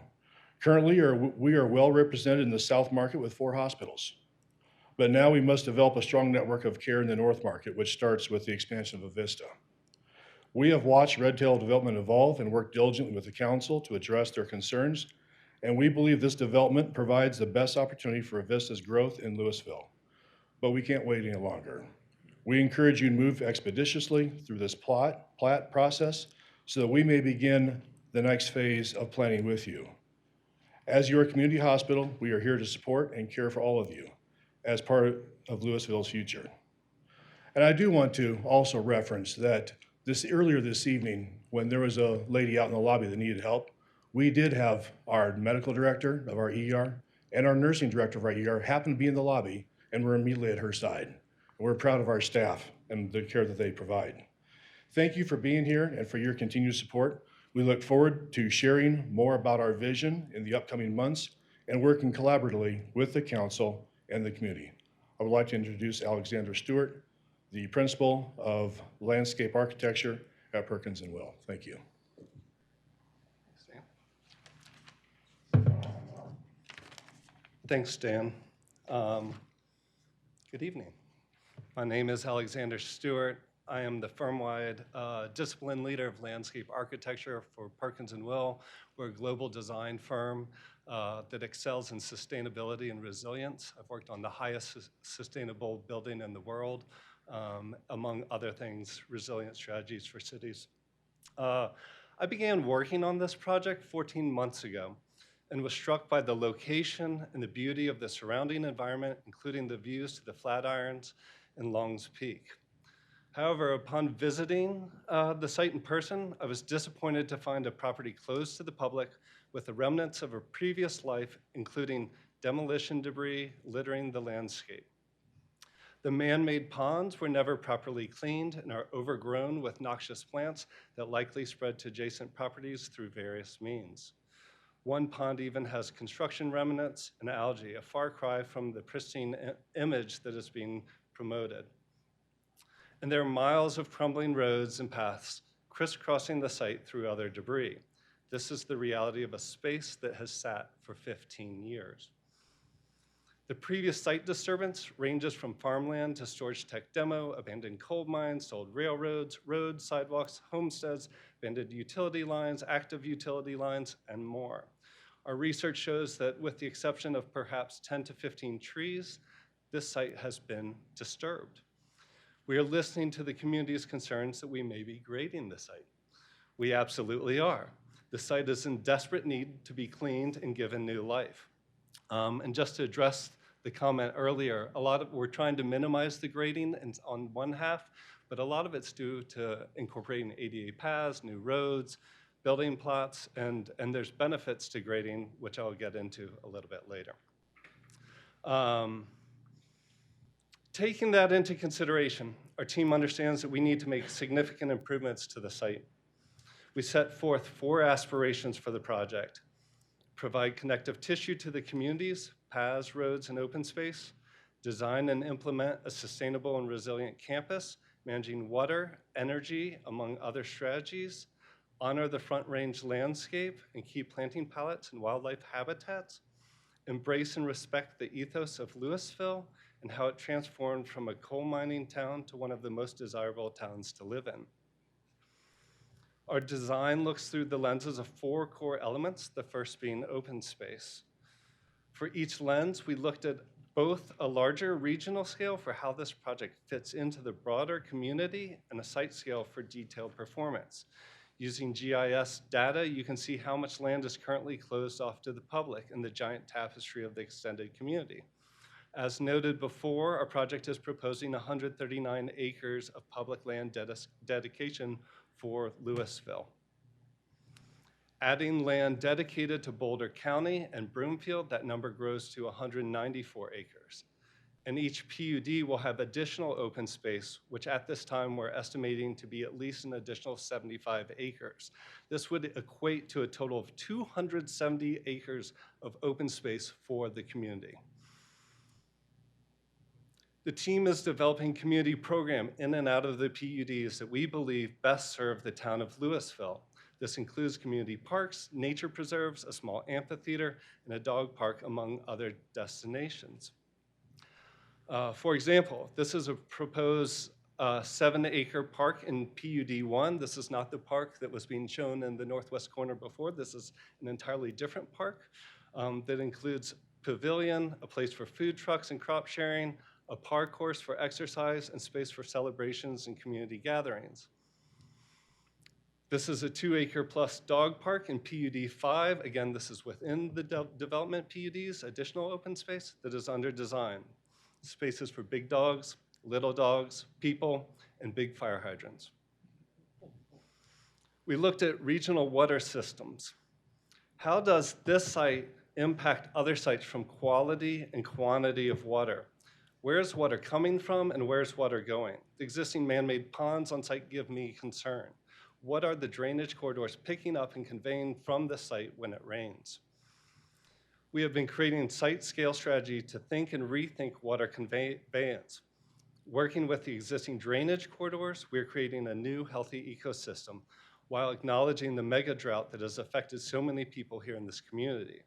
Currently, we are well represented in the South Market with 4 hospitals. But now we must develop a strong network of care in the North Market, which starts with the expansion of Avista. We have watched Red Tail development evolve and worked diligently with the council to address their concerns, and we believe this development provides the best opportunity for Avista's growth in Louisville. But we can't wait any longer. We encourage you to move expeditiously through this plat process so that we may begin the next phase of planning with you. As your community hospital, we are here to support and care for all of you as part of Louisville's future. And I do want to also reference that earlier this evening, when there was a lady out in the lobby that needed help, we did have our medical director of our ER and our nursing director of our ER happen to be in the lobby, and we're immediately at her side. And we're proud of our staff and the care that they provide. Thank you for being here and for your continued support. We look forward to sharing more about our vision in the upcoming months and working collaboratively with the council and the community. I would like to introduce Alexander Stewart, the principal of landscape architecture at Perkins and Will. Thank you. Thanks, Dan. Good evening. My name is Alexander Stewart. I am the firm-wide discipline leader of landscape architecture for Perkins & Will. We're a global design firm that excels in sustainability and resilience. I've worked on the highest sustainable building in the world, among other things, resilient strategies for cities. I began working on this project 14 months ago and was struck by the location and the beauty of the surrounding environment, including the views to the Flatirons and Long's Peak. However, upon visiting the site in person, I was disappointed to find a property closed to the public with the remnants of a previous life, including demolition debris littering the landscape. The man-made ponds were never properly cleaned and are overgrown with noxious plants that likely spread to adjacent properties through various means. One pond even has construction remnants and algae, a far cry from the pristine image that is being promoted. And there are miles of crumbling roads and paths crisscrossing the site through other debris. This is the reality of a space that has sat for 15 years. The previous site disturbance ranges from farmland to storage tech demo, abandoned coal mines, old railroads, roads, sidewalks, homesteads, abandoned utility lines, active utility lines, and more. Our research shows that with the exception of perhaps 10 to 15 trees, this site has been disturbed. We are listening to the community's concerns that we may be grading the site. We absolutely are. The site is in desperate need to be cleaned and given new life. And just to address the comment earlier, we're trying to minimize the grading on one half, but a lot of it's due to incorporating ADA paths, new roads, building plots, and there's benefits to grading, which I'll get into a little bit later. Taking that into consideration, our team understands that we need to make significant improvements to the site. We set forth 4 aspirations for the project: provide connective tissue to the communities, paths, roads, and open space, design and implement a sustainable and resilient campus, managing water, energy, among other strategies, honor the Front Range landscape and key planting palettes and wildlife habitats, embrace and respect the ethos of Louisville and how it transformed from a coal mining town to one of the most desirable towns to live in. Our design looks through the lenses of 4 core elements, the first being open space. For each lens, we looked at both a larger regional scale for how this project fits into the broader community and a site scale for detailed performance. Using GIS data, you can see how much land is currently closed off to the public in the giant tapestry of the extended community. As noted before, our project is proposing 139 acres of public land dedication for Louisville. Adding land dedicated to Boulder County and Broomfield, that number grows to 194 acres. And each PUD will have additional open space, which at this time we're estimating to be at least an additional 75 acres. This would equate to a total of 270 acres of open space for the community. The team is developing community program in and out of the PUDs that we believe best serve the town of Louisville. This includes community parks, nature preserves, a small amphitheater, and a dog park, among other destinations. For example, this is a proposed 7-acre park in PUD 1. This is not the park that was being shown in the northwest corner before. This is an entirely different park that includes pavilion, a place for food trucks and crop sharing, a park course for exercise, and space for celebrations and community gatherings. This is a 2-acre plus dog park in PUD 5. Again, this is within the development PUDs, additional open space that is under design. Spaces for big dogs, little dogs, people, and big fire hydrants. We looked at regional water systems. How does this site impact other sites from quality and quantity of water? Where's water coming from and where's water going? The existing man-made ponds on site give me concern. What are the drainage corridors picking up and conveying from the site when it rains? We have been creating site scale strategy to think and rethink water conveyance. Working with the existing drainage corridors, we are creating a new healthy ecosystem while acknowledging the mega drought that has affected so many people here in this community.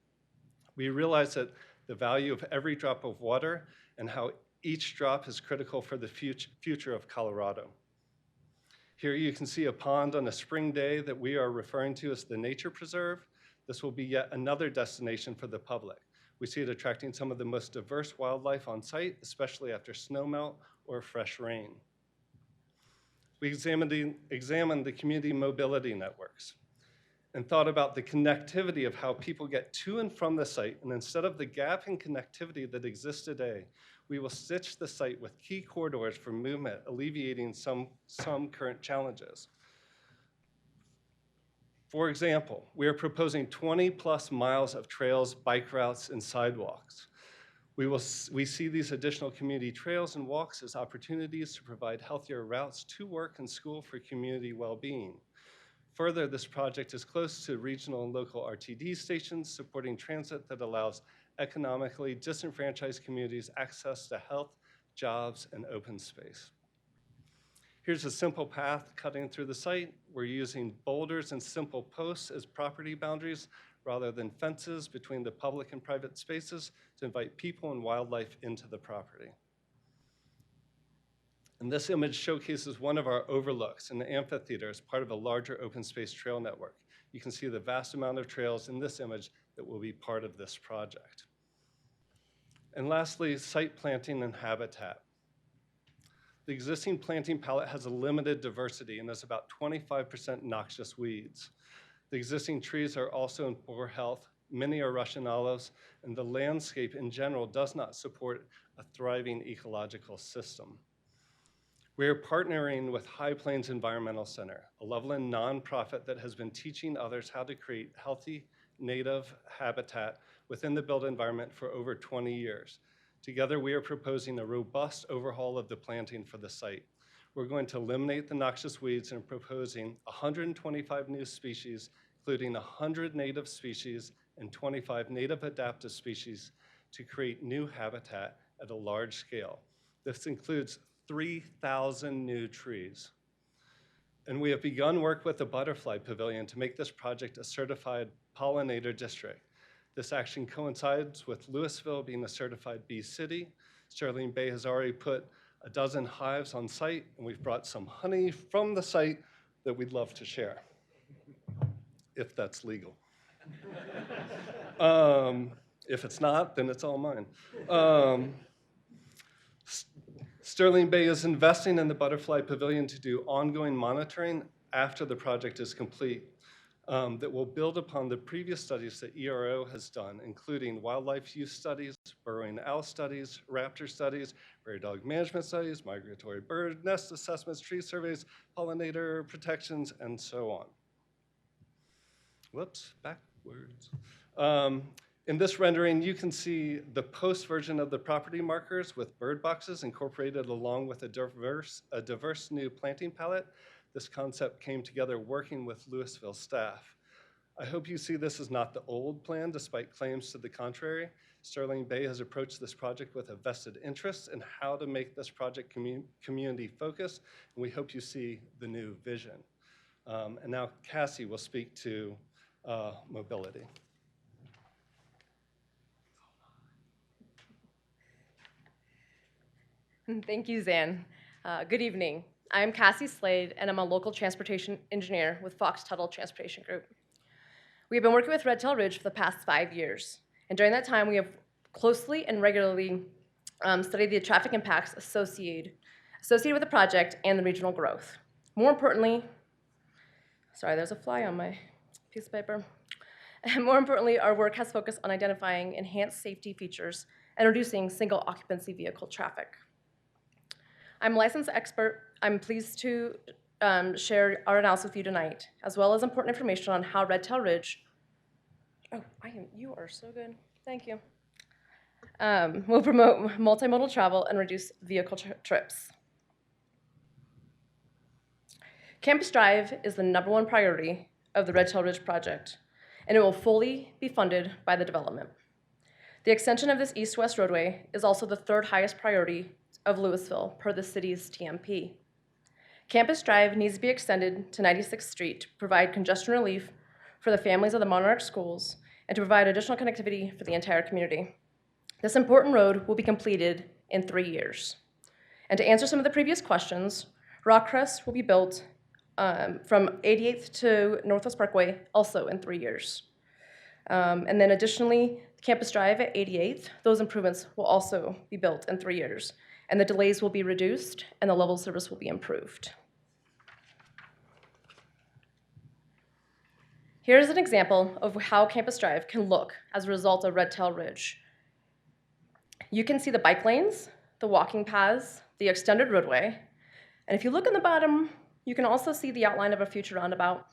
We realize that the value of every drop of water and how Each drop is critical for the future of Colorado. Here you can see a pond on a spring day that we are referring to as the Nature Preserve. This will be yet another destination for the public. We see it attracting some of the most diverse wildlife on site, especially after snowmelt or fresh rain. We examined the community mobility networks and thought about the connectivity of how people get to and from the site. And instead of the gap in connectivity that exists today, we will stitch the site with key corridors for movement, alleviating some current challenges. For example, we are proposing 20+ miles of trails, bike routes, and sidewalks. We see these additional community trails and walks as opportunities to provide healthier routes to work and school for community well-being. Further, this project is close to regional and local RTD stations, supporting transit that allows economically disenfranchised communities access to health, jobs, and open space. Here's a simple path cutting through the site. We're using boulders and simple posts as property boundaries rather than fences between the public and private spaces to invite people and wildlife into the property. And this image showcases one of our overlooks in the amphitheater as part of a larger open space trail network. You can see the vast amount of trails in this image that will be part of this project. And lastly, site planting and habitat. The existing planting palette has a limited diversity and is about 25% noxious weeds. The existing trees are also in poor health. Many are Russian olives, and the landscape in general does not support a thriving ecological system. We are partnering with High Plains Environmental Center, a Loveland nonprofit that has been teaching others how to create healthy native habitat within the built environment for over 20 years. Together, we are proposing a robust overhaul of the planting for the site. We're going to eliminate the noxious weeds and proposing 125 new species, including 100 native species and 25 native adaptive species to create new habitat at a large scale. This includes 3,000 new trees. And we have begun work with the Butterfly Pavilion to make this project a certified pollinator district. This action coincides with Louisville being a certified bee city. Sterling Bay has already put 12 hives on site, and we've brought some honey from the site that we'd love to share, if that's legal. If it's not, then it's all mine. Sterling Bay is investing in the Butterfly Pavilion to do ongoing monitoring after the project is complete. That will build upon the previous studies that ERO has done, including wildlife use studies, burrowing owl studies, raptor studies, prairie dog management studies, migratory bird nest assessments, tree surveys, pollinator protections, and so on. Whoops, backwards. In this rendering, you can see the post version of the property markers with bird boxes incorporated along with a diverse new planting palette. This concept came together working with Louisville staff. I hope you see this as not the old plan, despite claims to the contrary. Sterling Bay has approached this project with a vested interest in how to make this project community focused, and we hope you see the new vision. And now Cassie will speak to mobility. Thank you, Zan. Good evening. I'm Cassie Slade, and I'm a local transportation engineer with Fox Tuttle Transportation Group. We have been working with Red Tail Ridge for the past 5 years, and during that time, we have closely and regularly studied the traffic impacts associated with the project and the regional growth. More importantly, sorry, there's a fly on my piece of paper. And more importantly, our work has focused on identifying enhanced safety features and reducing single occupancy vehicle traffic. I'm a licensed expert. I'm pleased to share our analysis with you tonight, as well as important information on how Red Tail Ridge, you are so good, thank you, will promote multimodal travel and reduce vehicle trips. Campus Drive is the #1 priority of the Red Tail Ridge project, and it will fully be funded by the development. The extension of this east-west roadway is also the 3rd highest priority of Louisville per the city's TMP. Campus Drive needs to be extended to 96th Street to provide congestion relief for the families of the Monarch schools and to provide additional connectivity for the entire community. This important road will be completed in 3 years. And to answer some of the previous questions, Rockcrest will be built from 88th to Northwest Parkway also in 3 years. And then additionally, Campus Drive at 88th, those improvements will also be built in 3 years. And the delays will be reduced and the level of service will be improved. Here's an example of how Campus Drive can look as a result of Red Tail Ridge. You can see the bike lanes, the walking paths, the extended roadway, and if you look in the bottom, you can also see the outline of a future roundabout,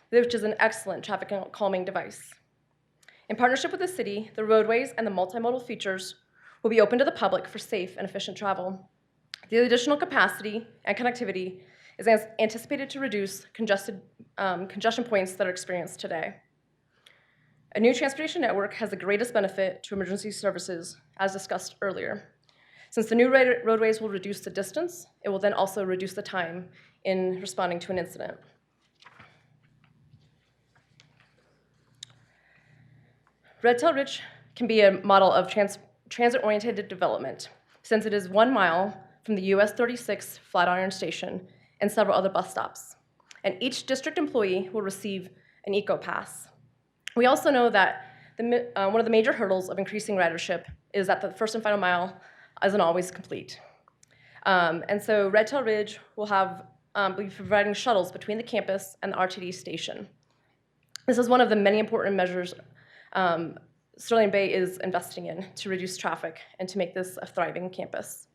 which is an excellent traffic calming device. In partnership with the city, the roadways and the multimodal features will be open to the public for safe and efficient travel. The additional capacity and connectivity is anticipated to reduce congestion points that are experienced today. A new transportation network has the greatest benefit to emergency services, as discussed earlier. Since the new roadways will reduce the distance, it will then also reduce the time in responding to an incident. Red Tail Ridge can be a model of transit-oriented development, since it is 1 mile from the US 36 Flatiron Station and several other bus stops. And each district employee will receive an eco-pass. We also know that one of the major hurdles of increasing ridership is that the first and final mile isn't always complete. And so Red Tail Ridge will be providing shuttles between the campus and the RTD station. This is one of the many important measures Sterling Bay is investing in to reduce traffic and to make this a thriving campus.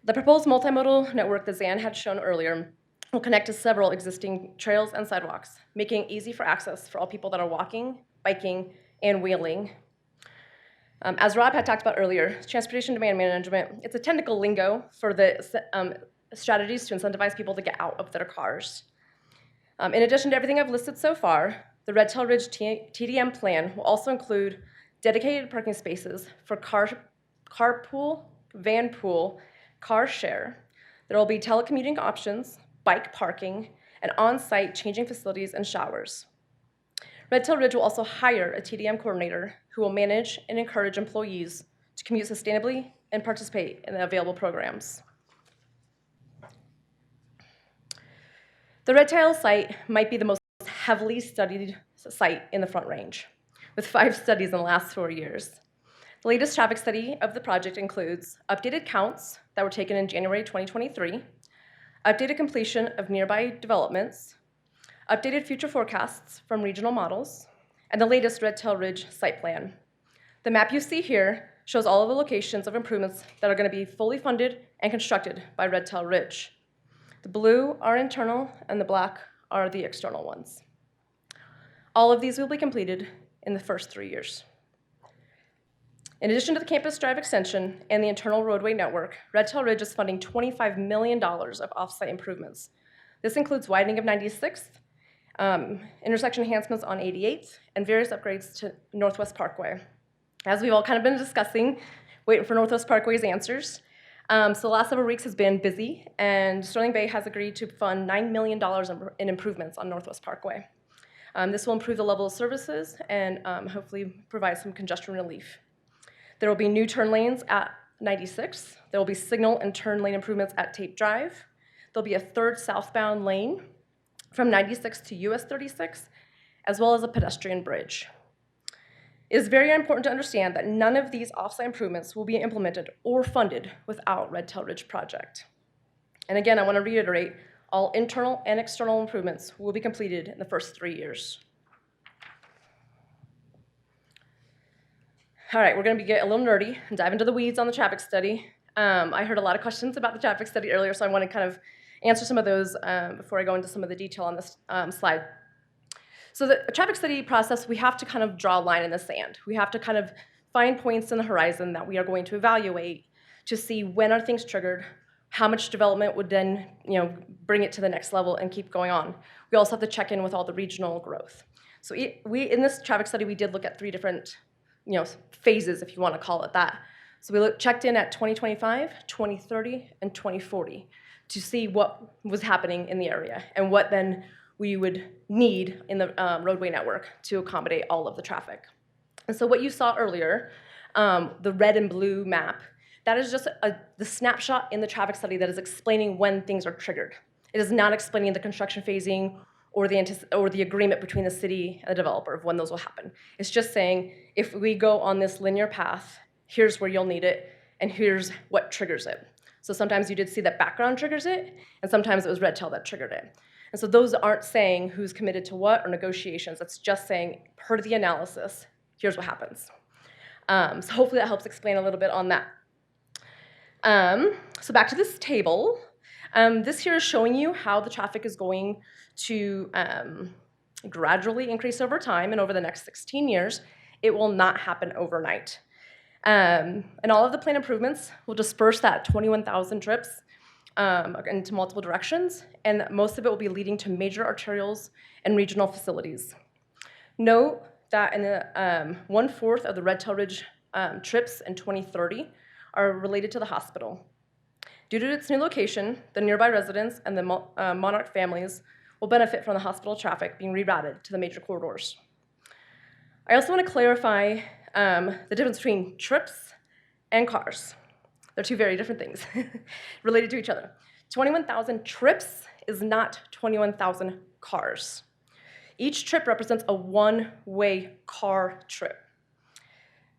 The proposed multimodal network that Zan had shown earlier will connect to several existing trails and sidewalks, making it easy for access for all people that are walking, biking, and wheeling. As Rob had talked about earlier, transportation demand management, it's a technical lingo for the strategies to incentivize people to get out of their cars. In addition to everything I've listed so far, the Red Tail Ridge TDM plan will also include dedicated parking spaces for carpool, van pool, car share. There will be telecommuting options, bike parking, and on-site changing facilities and showers. Red Tail Ridge will also hire a TDM coordinator who will manage and encourage employees to commute sustainably and participate in the available programs. The Red Tail site might be the most heavily studied site in the Front Range, with 5 studies in the last 4 years. The latest traffic study of the project includes updated counts that were taken in January 2023, updated completion of nearby developments, updated future forecasts from regional models, and the latest Red Tail Ridge site plan. The map you see here shows all of the locations of improvements that are going to be fully funded and constructed by Red Tail Ridge. The blue are internal and the black are the external ones. All of these will be completed in the first 3 years. In addition to the Campus Drive extension and the internal roadway network, Red Tail Ridge is funding $25 million of off-site improvements. This includes widening of 96th, intersection enhancements on 88th, and various upgrades to Northwest Parkway. As we've all kind of been discussing, waiting for Northwest Parkway's answers. So the last several weeks has been busy, and Sterling Bay has agreed to fund $9 million in improvements on Northwest Parkway. This will improve the level of services and hopefully provide some congestion relief. There will be new turn lanes at 96. There will be signal and turn lane improvements at Tape Drive. There'll be a 3rd southbound lane from 96 to US 36, as well as a pedestrian bridge. It is very important to understand that none of these off-site improvements will be implemented or funded without Red Tail Ridge project. And again, I want to reiterate, all internal and external improvements will be completed in the first 3 years. All right, we're going to get a little nerdy and dive into the weeds on the traffic study. I heard a lot of questions about the traffic study earlier, so I want to kind of answer some of those before I go into some of the detail on this slide. So the traffic study process, we have to kind of draw a line in the sand. We have to kind of find points in the horizon that we are going to evaluate to see when are things triggered, how much development would then bring it to the next level and keep going on. We also have to check in with all the regional growth. So in this traffic study, we did look at 3 different phases, if you want to call it that. So we checked in at 2025, 2030, and 2040 to see what was happening in the area and what then we would need in the roadway network to accommodate all of the traffic. And so what you saw earlier, the red and blue map, that is just the snapshot in the traffic study that is explaining when things are triggered. It is not explaining the construction phasing or the agreement between the city and the developer of when those will happen. It's just saying, if we go on this linear path, here's where you'll need it, and here's what triggers it. So sometimes you did see that background triggers it, and sometimes it was red tail that triggered it. And so those aren't saying who's committed to what or negotiations. That's just saying, per the analysis, here's what happens. So hopefully that helps explain a little bit on that. So back to this table. This here is showing you how the traffic is going to gradually increase over time and over the next 16 years. It will not happen overnight. And all of the plan improvements will disperse that 21,000 trips into multiple directions, and most of it will be leading to major arterials and regional facilities. Note that in the 1/4 of the Red Tail Ridge trips in 2030 are related to the hospital. Due to its new location, the nearby residents and the Monarch families will benefit from the hospital traffic being rerouted to the major corridors. I also want to clarify the difference between trips and cars. They're two very different things related to each other. 21,000 trips is not 21,000 cars. Each trip represents a one-way car trip.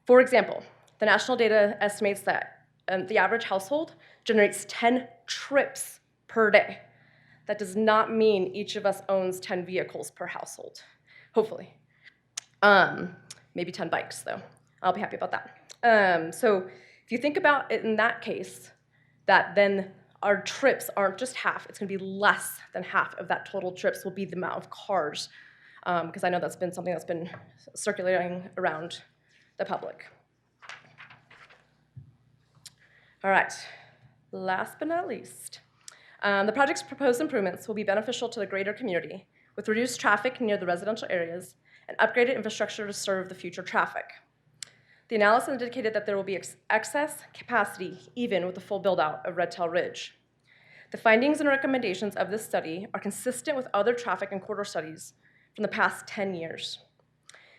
For example, the national data estimates that the average household generates 10 trips per day. That does not mean each of us owns 10 vehicles per household, hopefully. Maybe 10 bikes, though. I'll be happy about that. So if you think about it in that case, that then our trips aren't just half, it's gonna be less than half of that total trips will be the amount of cars, because I know that's been something that's been circulating around the public. All right, last but not least, the project's proposed improvements will be beneficial to the greater community with reduced traffic near the residential areas and upgraded infrastructure to serve the future traffic. The analysis indicated that there will be excess capacity even with the full build-out of Red Tail Ridge. The findings and recommendations of this study are consistent with other traffic and corridor studies from the past 10 years.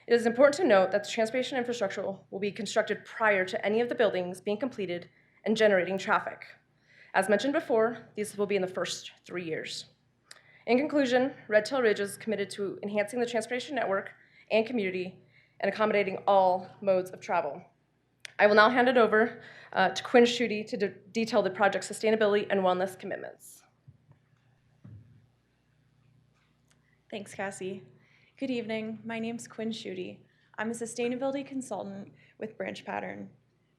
It is important to note that the transportation infrastructure will be constructed prior to any of the buildings being completed and generating traffic. As mentioned before, these will be in the first 3 years. In conclusion, Red Tail Ridge is committed to enhancing the transportation network and community and accommodating all modes of travel. I will now hand it over to Quinn Schutte to detail the project's sustainability and wellness commitments. Thanks, Cassie. Good evening. My name's Quinn Schutte. I'm a sustainability consultant with Branch Pattern.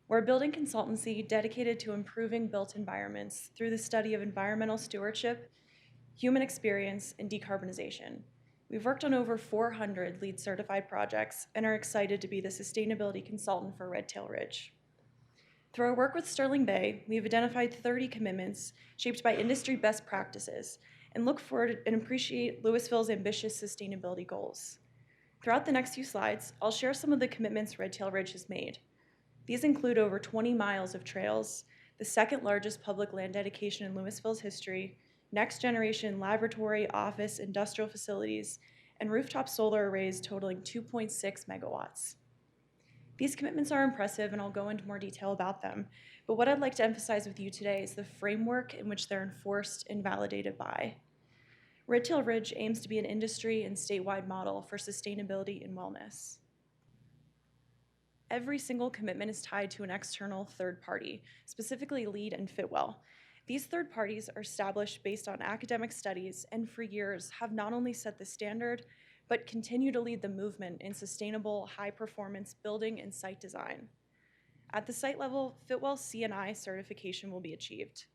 We're a building consultancy dedicated to improving built environments through the study of environmental stewardship, human experience, and decarbonization. We've worked on over 400 LEED certified projects and are excited to be the sustainability consultant for Red Tail Ridge. Through our work with Sterling Bay, we've identified 30 commitments shaped by industry best practices and look forward and appreciate Louisville's ambitious sustainability goals. Throughout the next few slides, I'll share some of the commitments Red Tail Ridge has made. These include over 20 miles of trails, the second largest public land dedication in Louisville's history, next generation laboratory, office, industrial facilities, and rooftop solar arrays totaling 2.6 megawatts. These commitments are impressive, and I'll go into more detail about them, but what I'd like to emphasize with you today is the framework in which they're enforced and validated by. Red Tail Ridge aims to be an industry and statewide model for sustainability and wellness. Every single commitment is tied to an external third party, specifically LEED and Fitwel. These third parties are established based on academic studies and for years have not only set the standard, but continue to lead the movement in sustainable, high-performance building and site design. At the site level, Fitwel C&I certification will be achieved.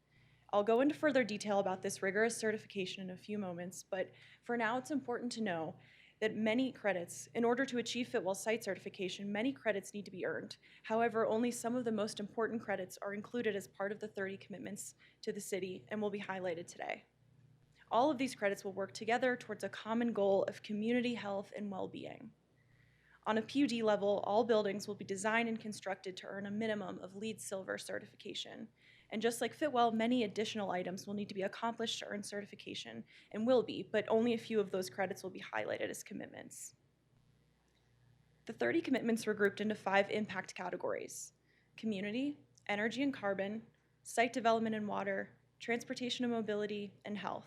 I'll go into further detail about this rigorous certification in a few moments, but for now it's important to know that many credits, in order to achieve Fitwel site certification, many credits need to be earned. However, only some of the most important credits are included as part of the 30 commitments to the city and will be highlighted today. All of these credits will work together towards a common goal of community health and well-being. On a PUD level, all buildings will be designed and constructed to earn a minimum of LEED Silver certification. And just like Fitwel, many additional items will need to be accomplished to earn certification, and will be, but only a few of those credits will be highlighted as commitments. The 30 commitments were grouped into 5 impact categories: community, energy and carbon, site development and water, transportation and mobility, and health.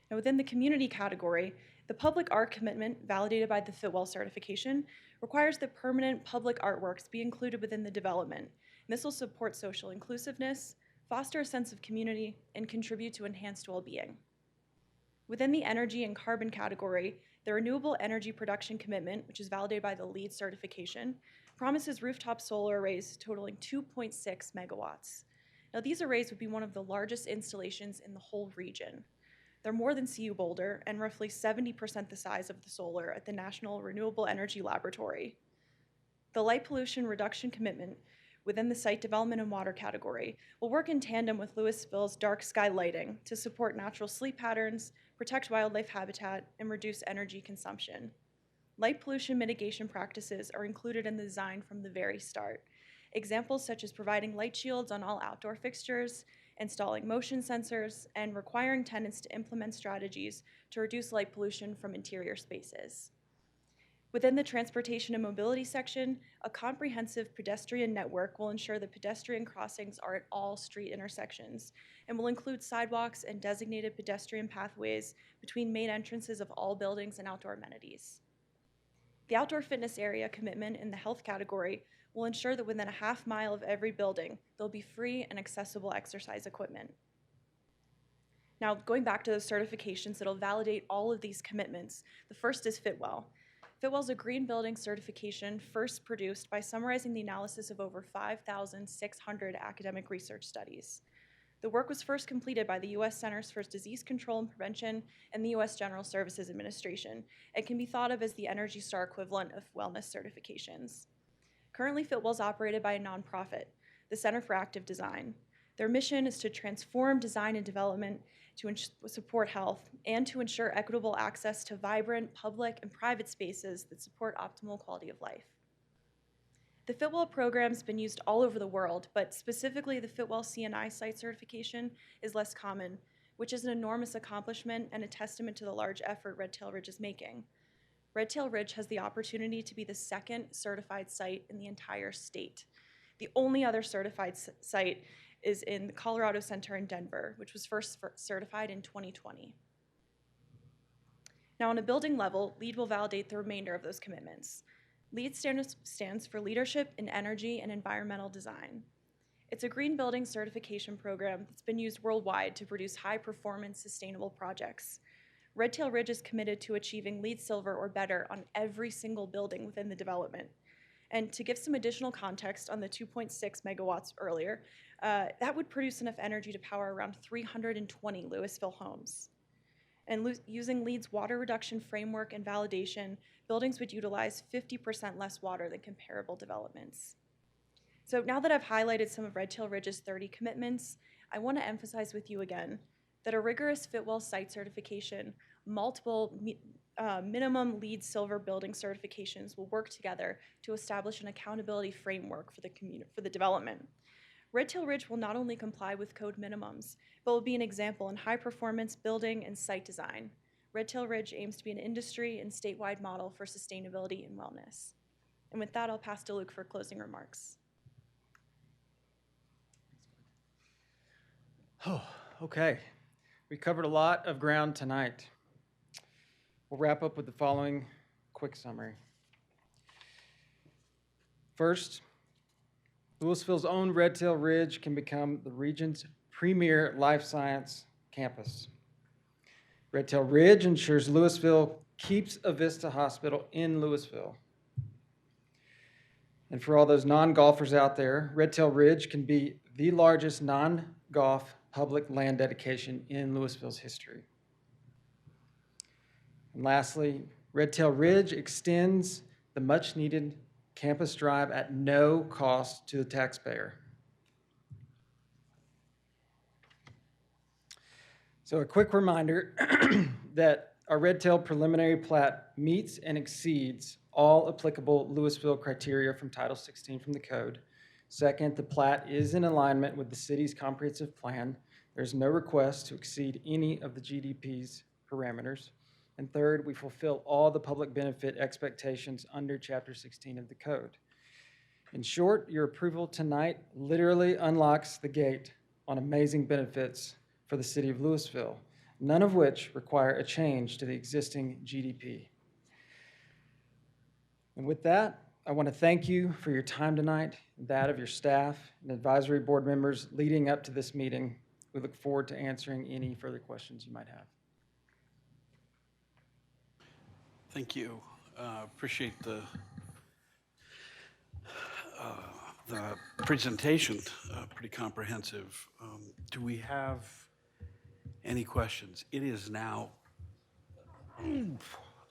Now, within the community category, the public art commitment validated by the Fitwel certification requires that permanent public artworks be included within the development. And this will support social inclusiveness, foster a sense of community, and contribute to enhanced well-being. Within the energy and carbon category, the renewable energy production commitment, which is validated by the LEED certification, promises rooftop solar arrays totaling 2.6 megawatts. Now, these arrays would be one of the largest installations in the whole region. They're more than CU Boulder and roughly 70% the size of the solar at the National Renewable Energy Laboratory. The light pollution reduction commitment within the site development and water category will work in tandem with Louisville's dark sky lighting to support natural sleep patterns, protect wildlife habitat, and reduce energy consumption. Light pollution mitigation practices are included in the design from the very start. Examples such as providing light shields on all outdoor fixtures, installing motion sensors, and requiring tenants to implement strategies to reduce light pollution from interior spaces. Within the transportation and mobility section, a comprehensive pedestrian network will ensure that pedestrian crossings are at all street intersections and will include sidewalks and designated pedestrian pathways between main entrances of all buildings and outdoor amenities. The outdoor fitness area commitment in the health category will ensure that within a half mile of every building, there'll be free and accessible exercise equipment. Now, going back to those certifications that'll validate all of these commitments, the first is Fitwel. Fitwel is a green building certification first produced by summarizing the analysis of over 5,600 academic research studies. The work was first completed by the U.S. Centers for Disease Control and Prevention and the U.S. General Services Administration and can be thought of as the Energy Star equivalent of wellness certifications. Currently, Fitwel is operated by a nonprofit, the Center for Active Design. Their mission is to transform design and development to support health and to ensure equitable access to vibrant public and private spaces that support optimal quality of life. The Fitwel program has been used all over the world, but specifically the Fitwel CNI site certification is less common, which is an enormous accomplishment and a testament to the large effort Red Tail Ridge is making. Red Tail Ridge has the opportunity to be the second certified site in the entire state. The only other certified site is in the Colorado Center in Denver, which was first certified in 2020. Now, on a building level, LEED will validate the remainder of those commitments. LEED stands for Leadership in Energy and Environmental Design. It's a green building certification program that's been used worldwide to produce high-performance, sustainable projects. Red Tail Ridge is committed to achieving LEED Silver or better on every single building within the development. And to give some additional context on the 2.6 megawatts earlier, that would produce enough energy to power around 320 Louisville homes. And using LEED's water reduction framework and validation, buildings would utilize 50% less water than comparable developments. So now that I've highlighted some of Red Tail Ridge's 30 commitments, I want to emphasize with you again that a rigorous Fitwel site certification, multiple minimum LEED Silver building certifications will work together to establish an accountability framework for the development. Red Tail Ridge will not only comply with code minimums, but will be an example in high-performance building and site design. Red Tail Ridge aims to be an industry and statewide model for sustainability and wellness. And with that, I'll pass to Luke for closing remarks. Oh, okay. We covered a lot of ground tonight. We'll wrap up with the following quick summary. First, Louisville's own Red Tail Ridge can become the region's premier life science campus. Red Tail Ridge ensures Louisville keeps Avista Hospital in Louisville. And for all those non-golfers out there, Red Tail Ridge can be the largest non-golf public land dedication in Louisville's history. And lastly, Red Tail Ridge extends the much-needed campus drive at no cost to the taxpayer. So a quick reminder that our Red Tail preliminary plat meets and exceeds all applicable Louisville criteria from Title 16 from the code. Second, the plat is in alignment with the city's comprehensive plan. There's no request to exceed any of the GDP's parameters. And third, we fulfill all the public benefit expectations under Chapter 16 of the code. In short, your approval tonight literally unlocks the gate on amazing benefits for the city of Louisville, none of which require a change to the existing GDP. And with that, I want to thank you for your time tonight, that of your staff and advisory board members leading up to this meeting. We look forward to answering any further questions you might have. Thank you. Appreciate the presentation, pretty comprehensive. Do we have any questions? It is now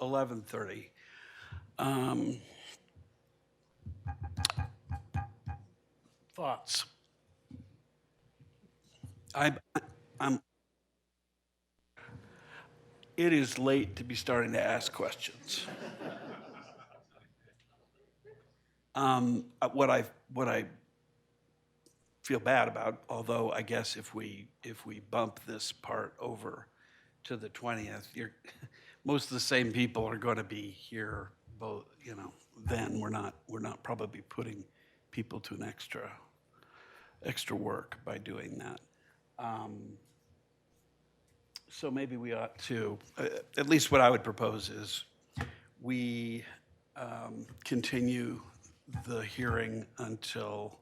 11:30. Thoughts? It is late to be starting to ask questions. What I feel bad about, although I guess if we bump this part over to the 20th, most of the same people are going to be here. Both, then we're not probably putting people to an extra work by doing that. So maybe we ought to, at least what I would propose is we continue the hearing until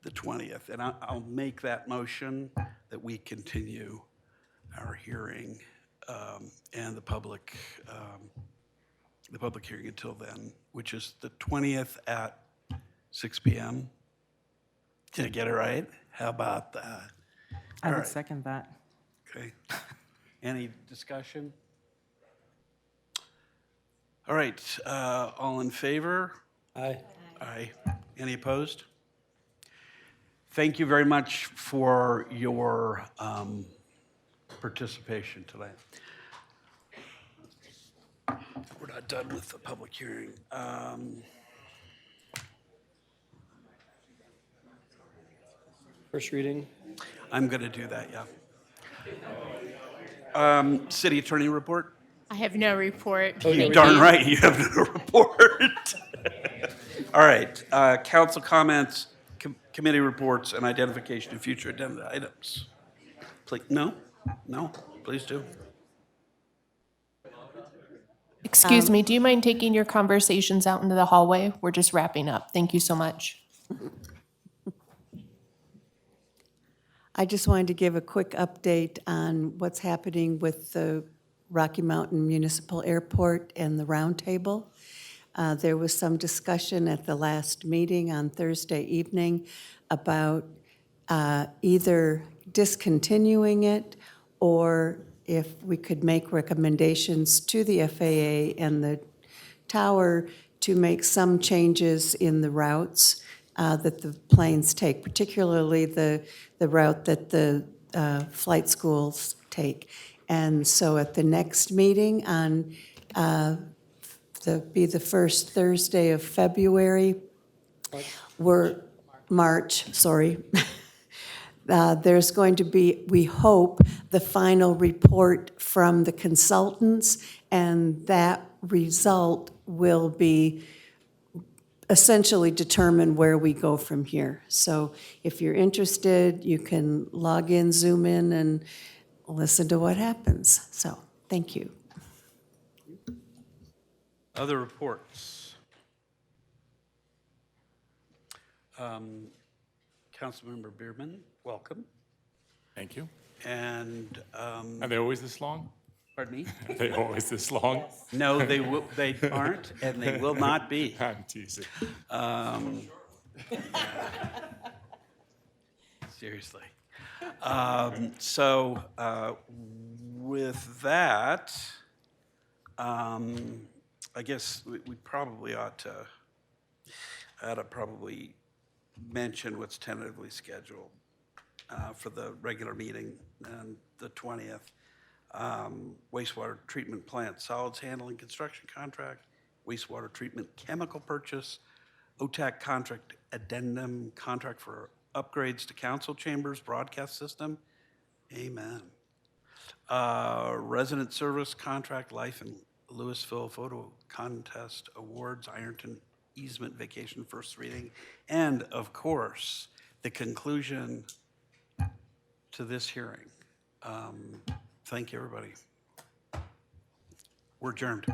the 20th. And I'll make that motion that we continue our hearing and the public hearing until then, which is the 20th at 6 p.m. Did I get it right? How about that? I would second that. Okay. Any discussion? All right, all in favor? Aye. Aye. Any opposed? Thank you very much for your participation tonight. We're not done with the public hearing. First reading? I'm going to do that, yeah. City attorney report? I have no report. You darn right, you have no report. All right, council comments, committee reports, and identification of future agenda items. Please, no, please do. Excuse me, do you mind taking your conversations out into the hallway? We're just wrapping up. Thank you so much. I just wanted to give a quick update on what's happening with the Rocky Mountain Municipal Airport and the roundtable. There was some discussion at the last meeting on Thursday evening about either discontinuing it or if we could make recommendations to the FAA and the tower to make some changes in the routes that the planes take, particularly the route that the flight schools take. And so at the next meeting on the first Thursday of February, March, sorry. There's going to be, we hope, the final report from the consultants, and that result will be essentially determine where we go from here. So if you're interested, you can log in, Zoom in, and listen to what happens. So thank you. Other reports. Councilmember Bierman, welcome. Thank you. And Are they always this long? pardon me? Are they always this long? No, they aren't, and they will not be. I'm teasing. Seriously. So with that, I guess we probably ought to probably mention what's tentatively scheduled for the regular meeting on the 20th. Wastewater treatment plant solids handling construction contract, wastewater treatment chemical purchase, OTAC contract addendum, contract for upgrades to council chambers broadcast system. Amen. Resident service contract, life in Louisville photo contest awards, Ironton easement vacation first reading, and of course, the conclusion to this hearing. Thank you, everybody. We're adjourned.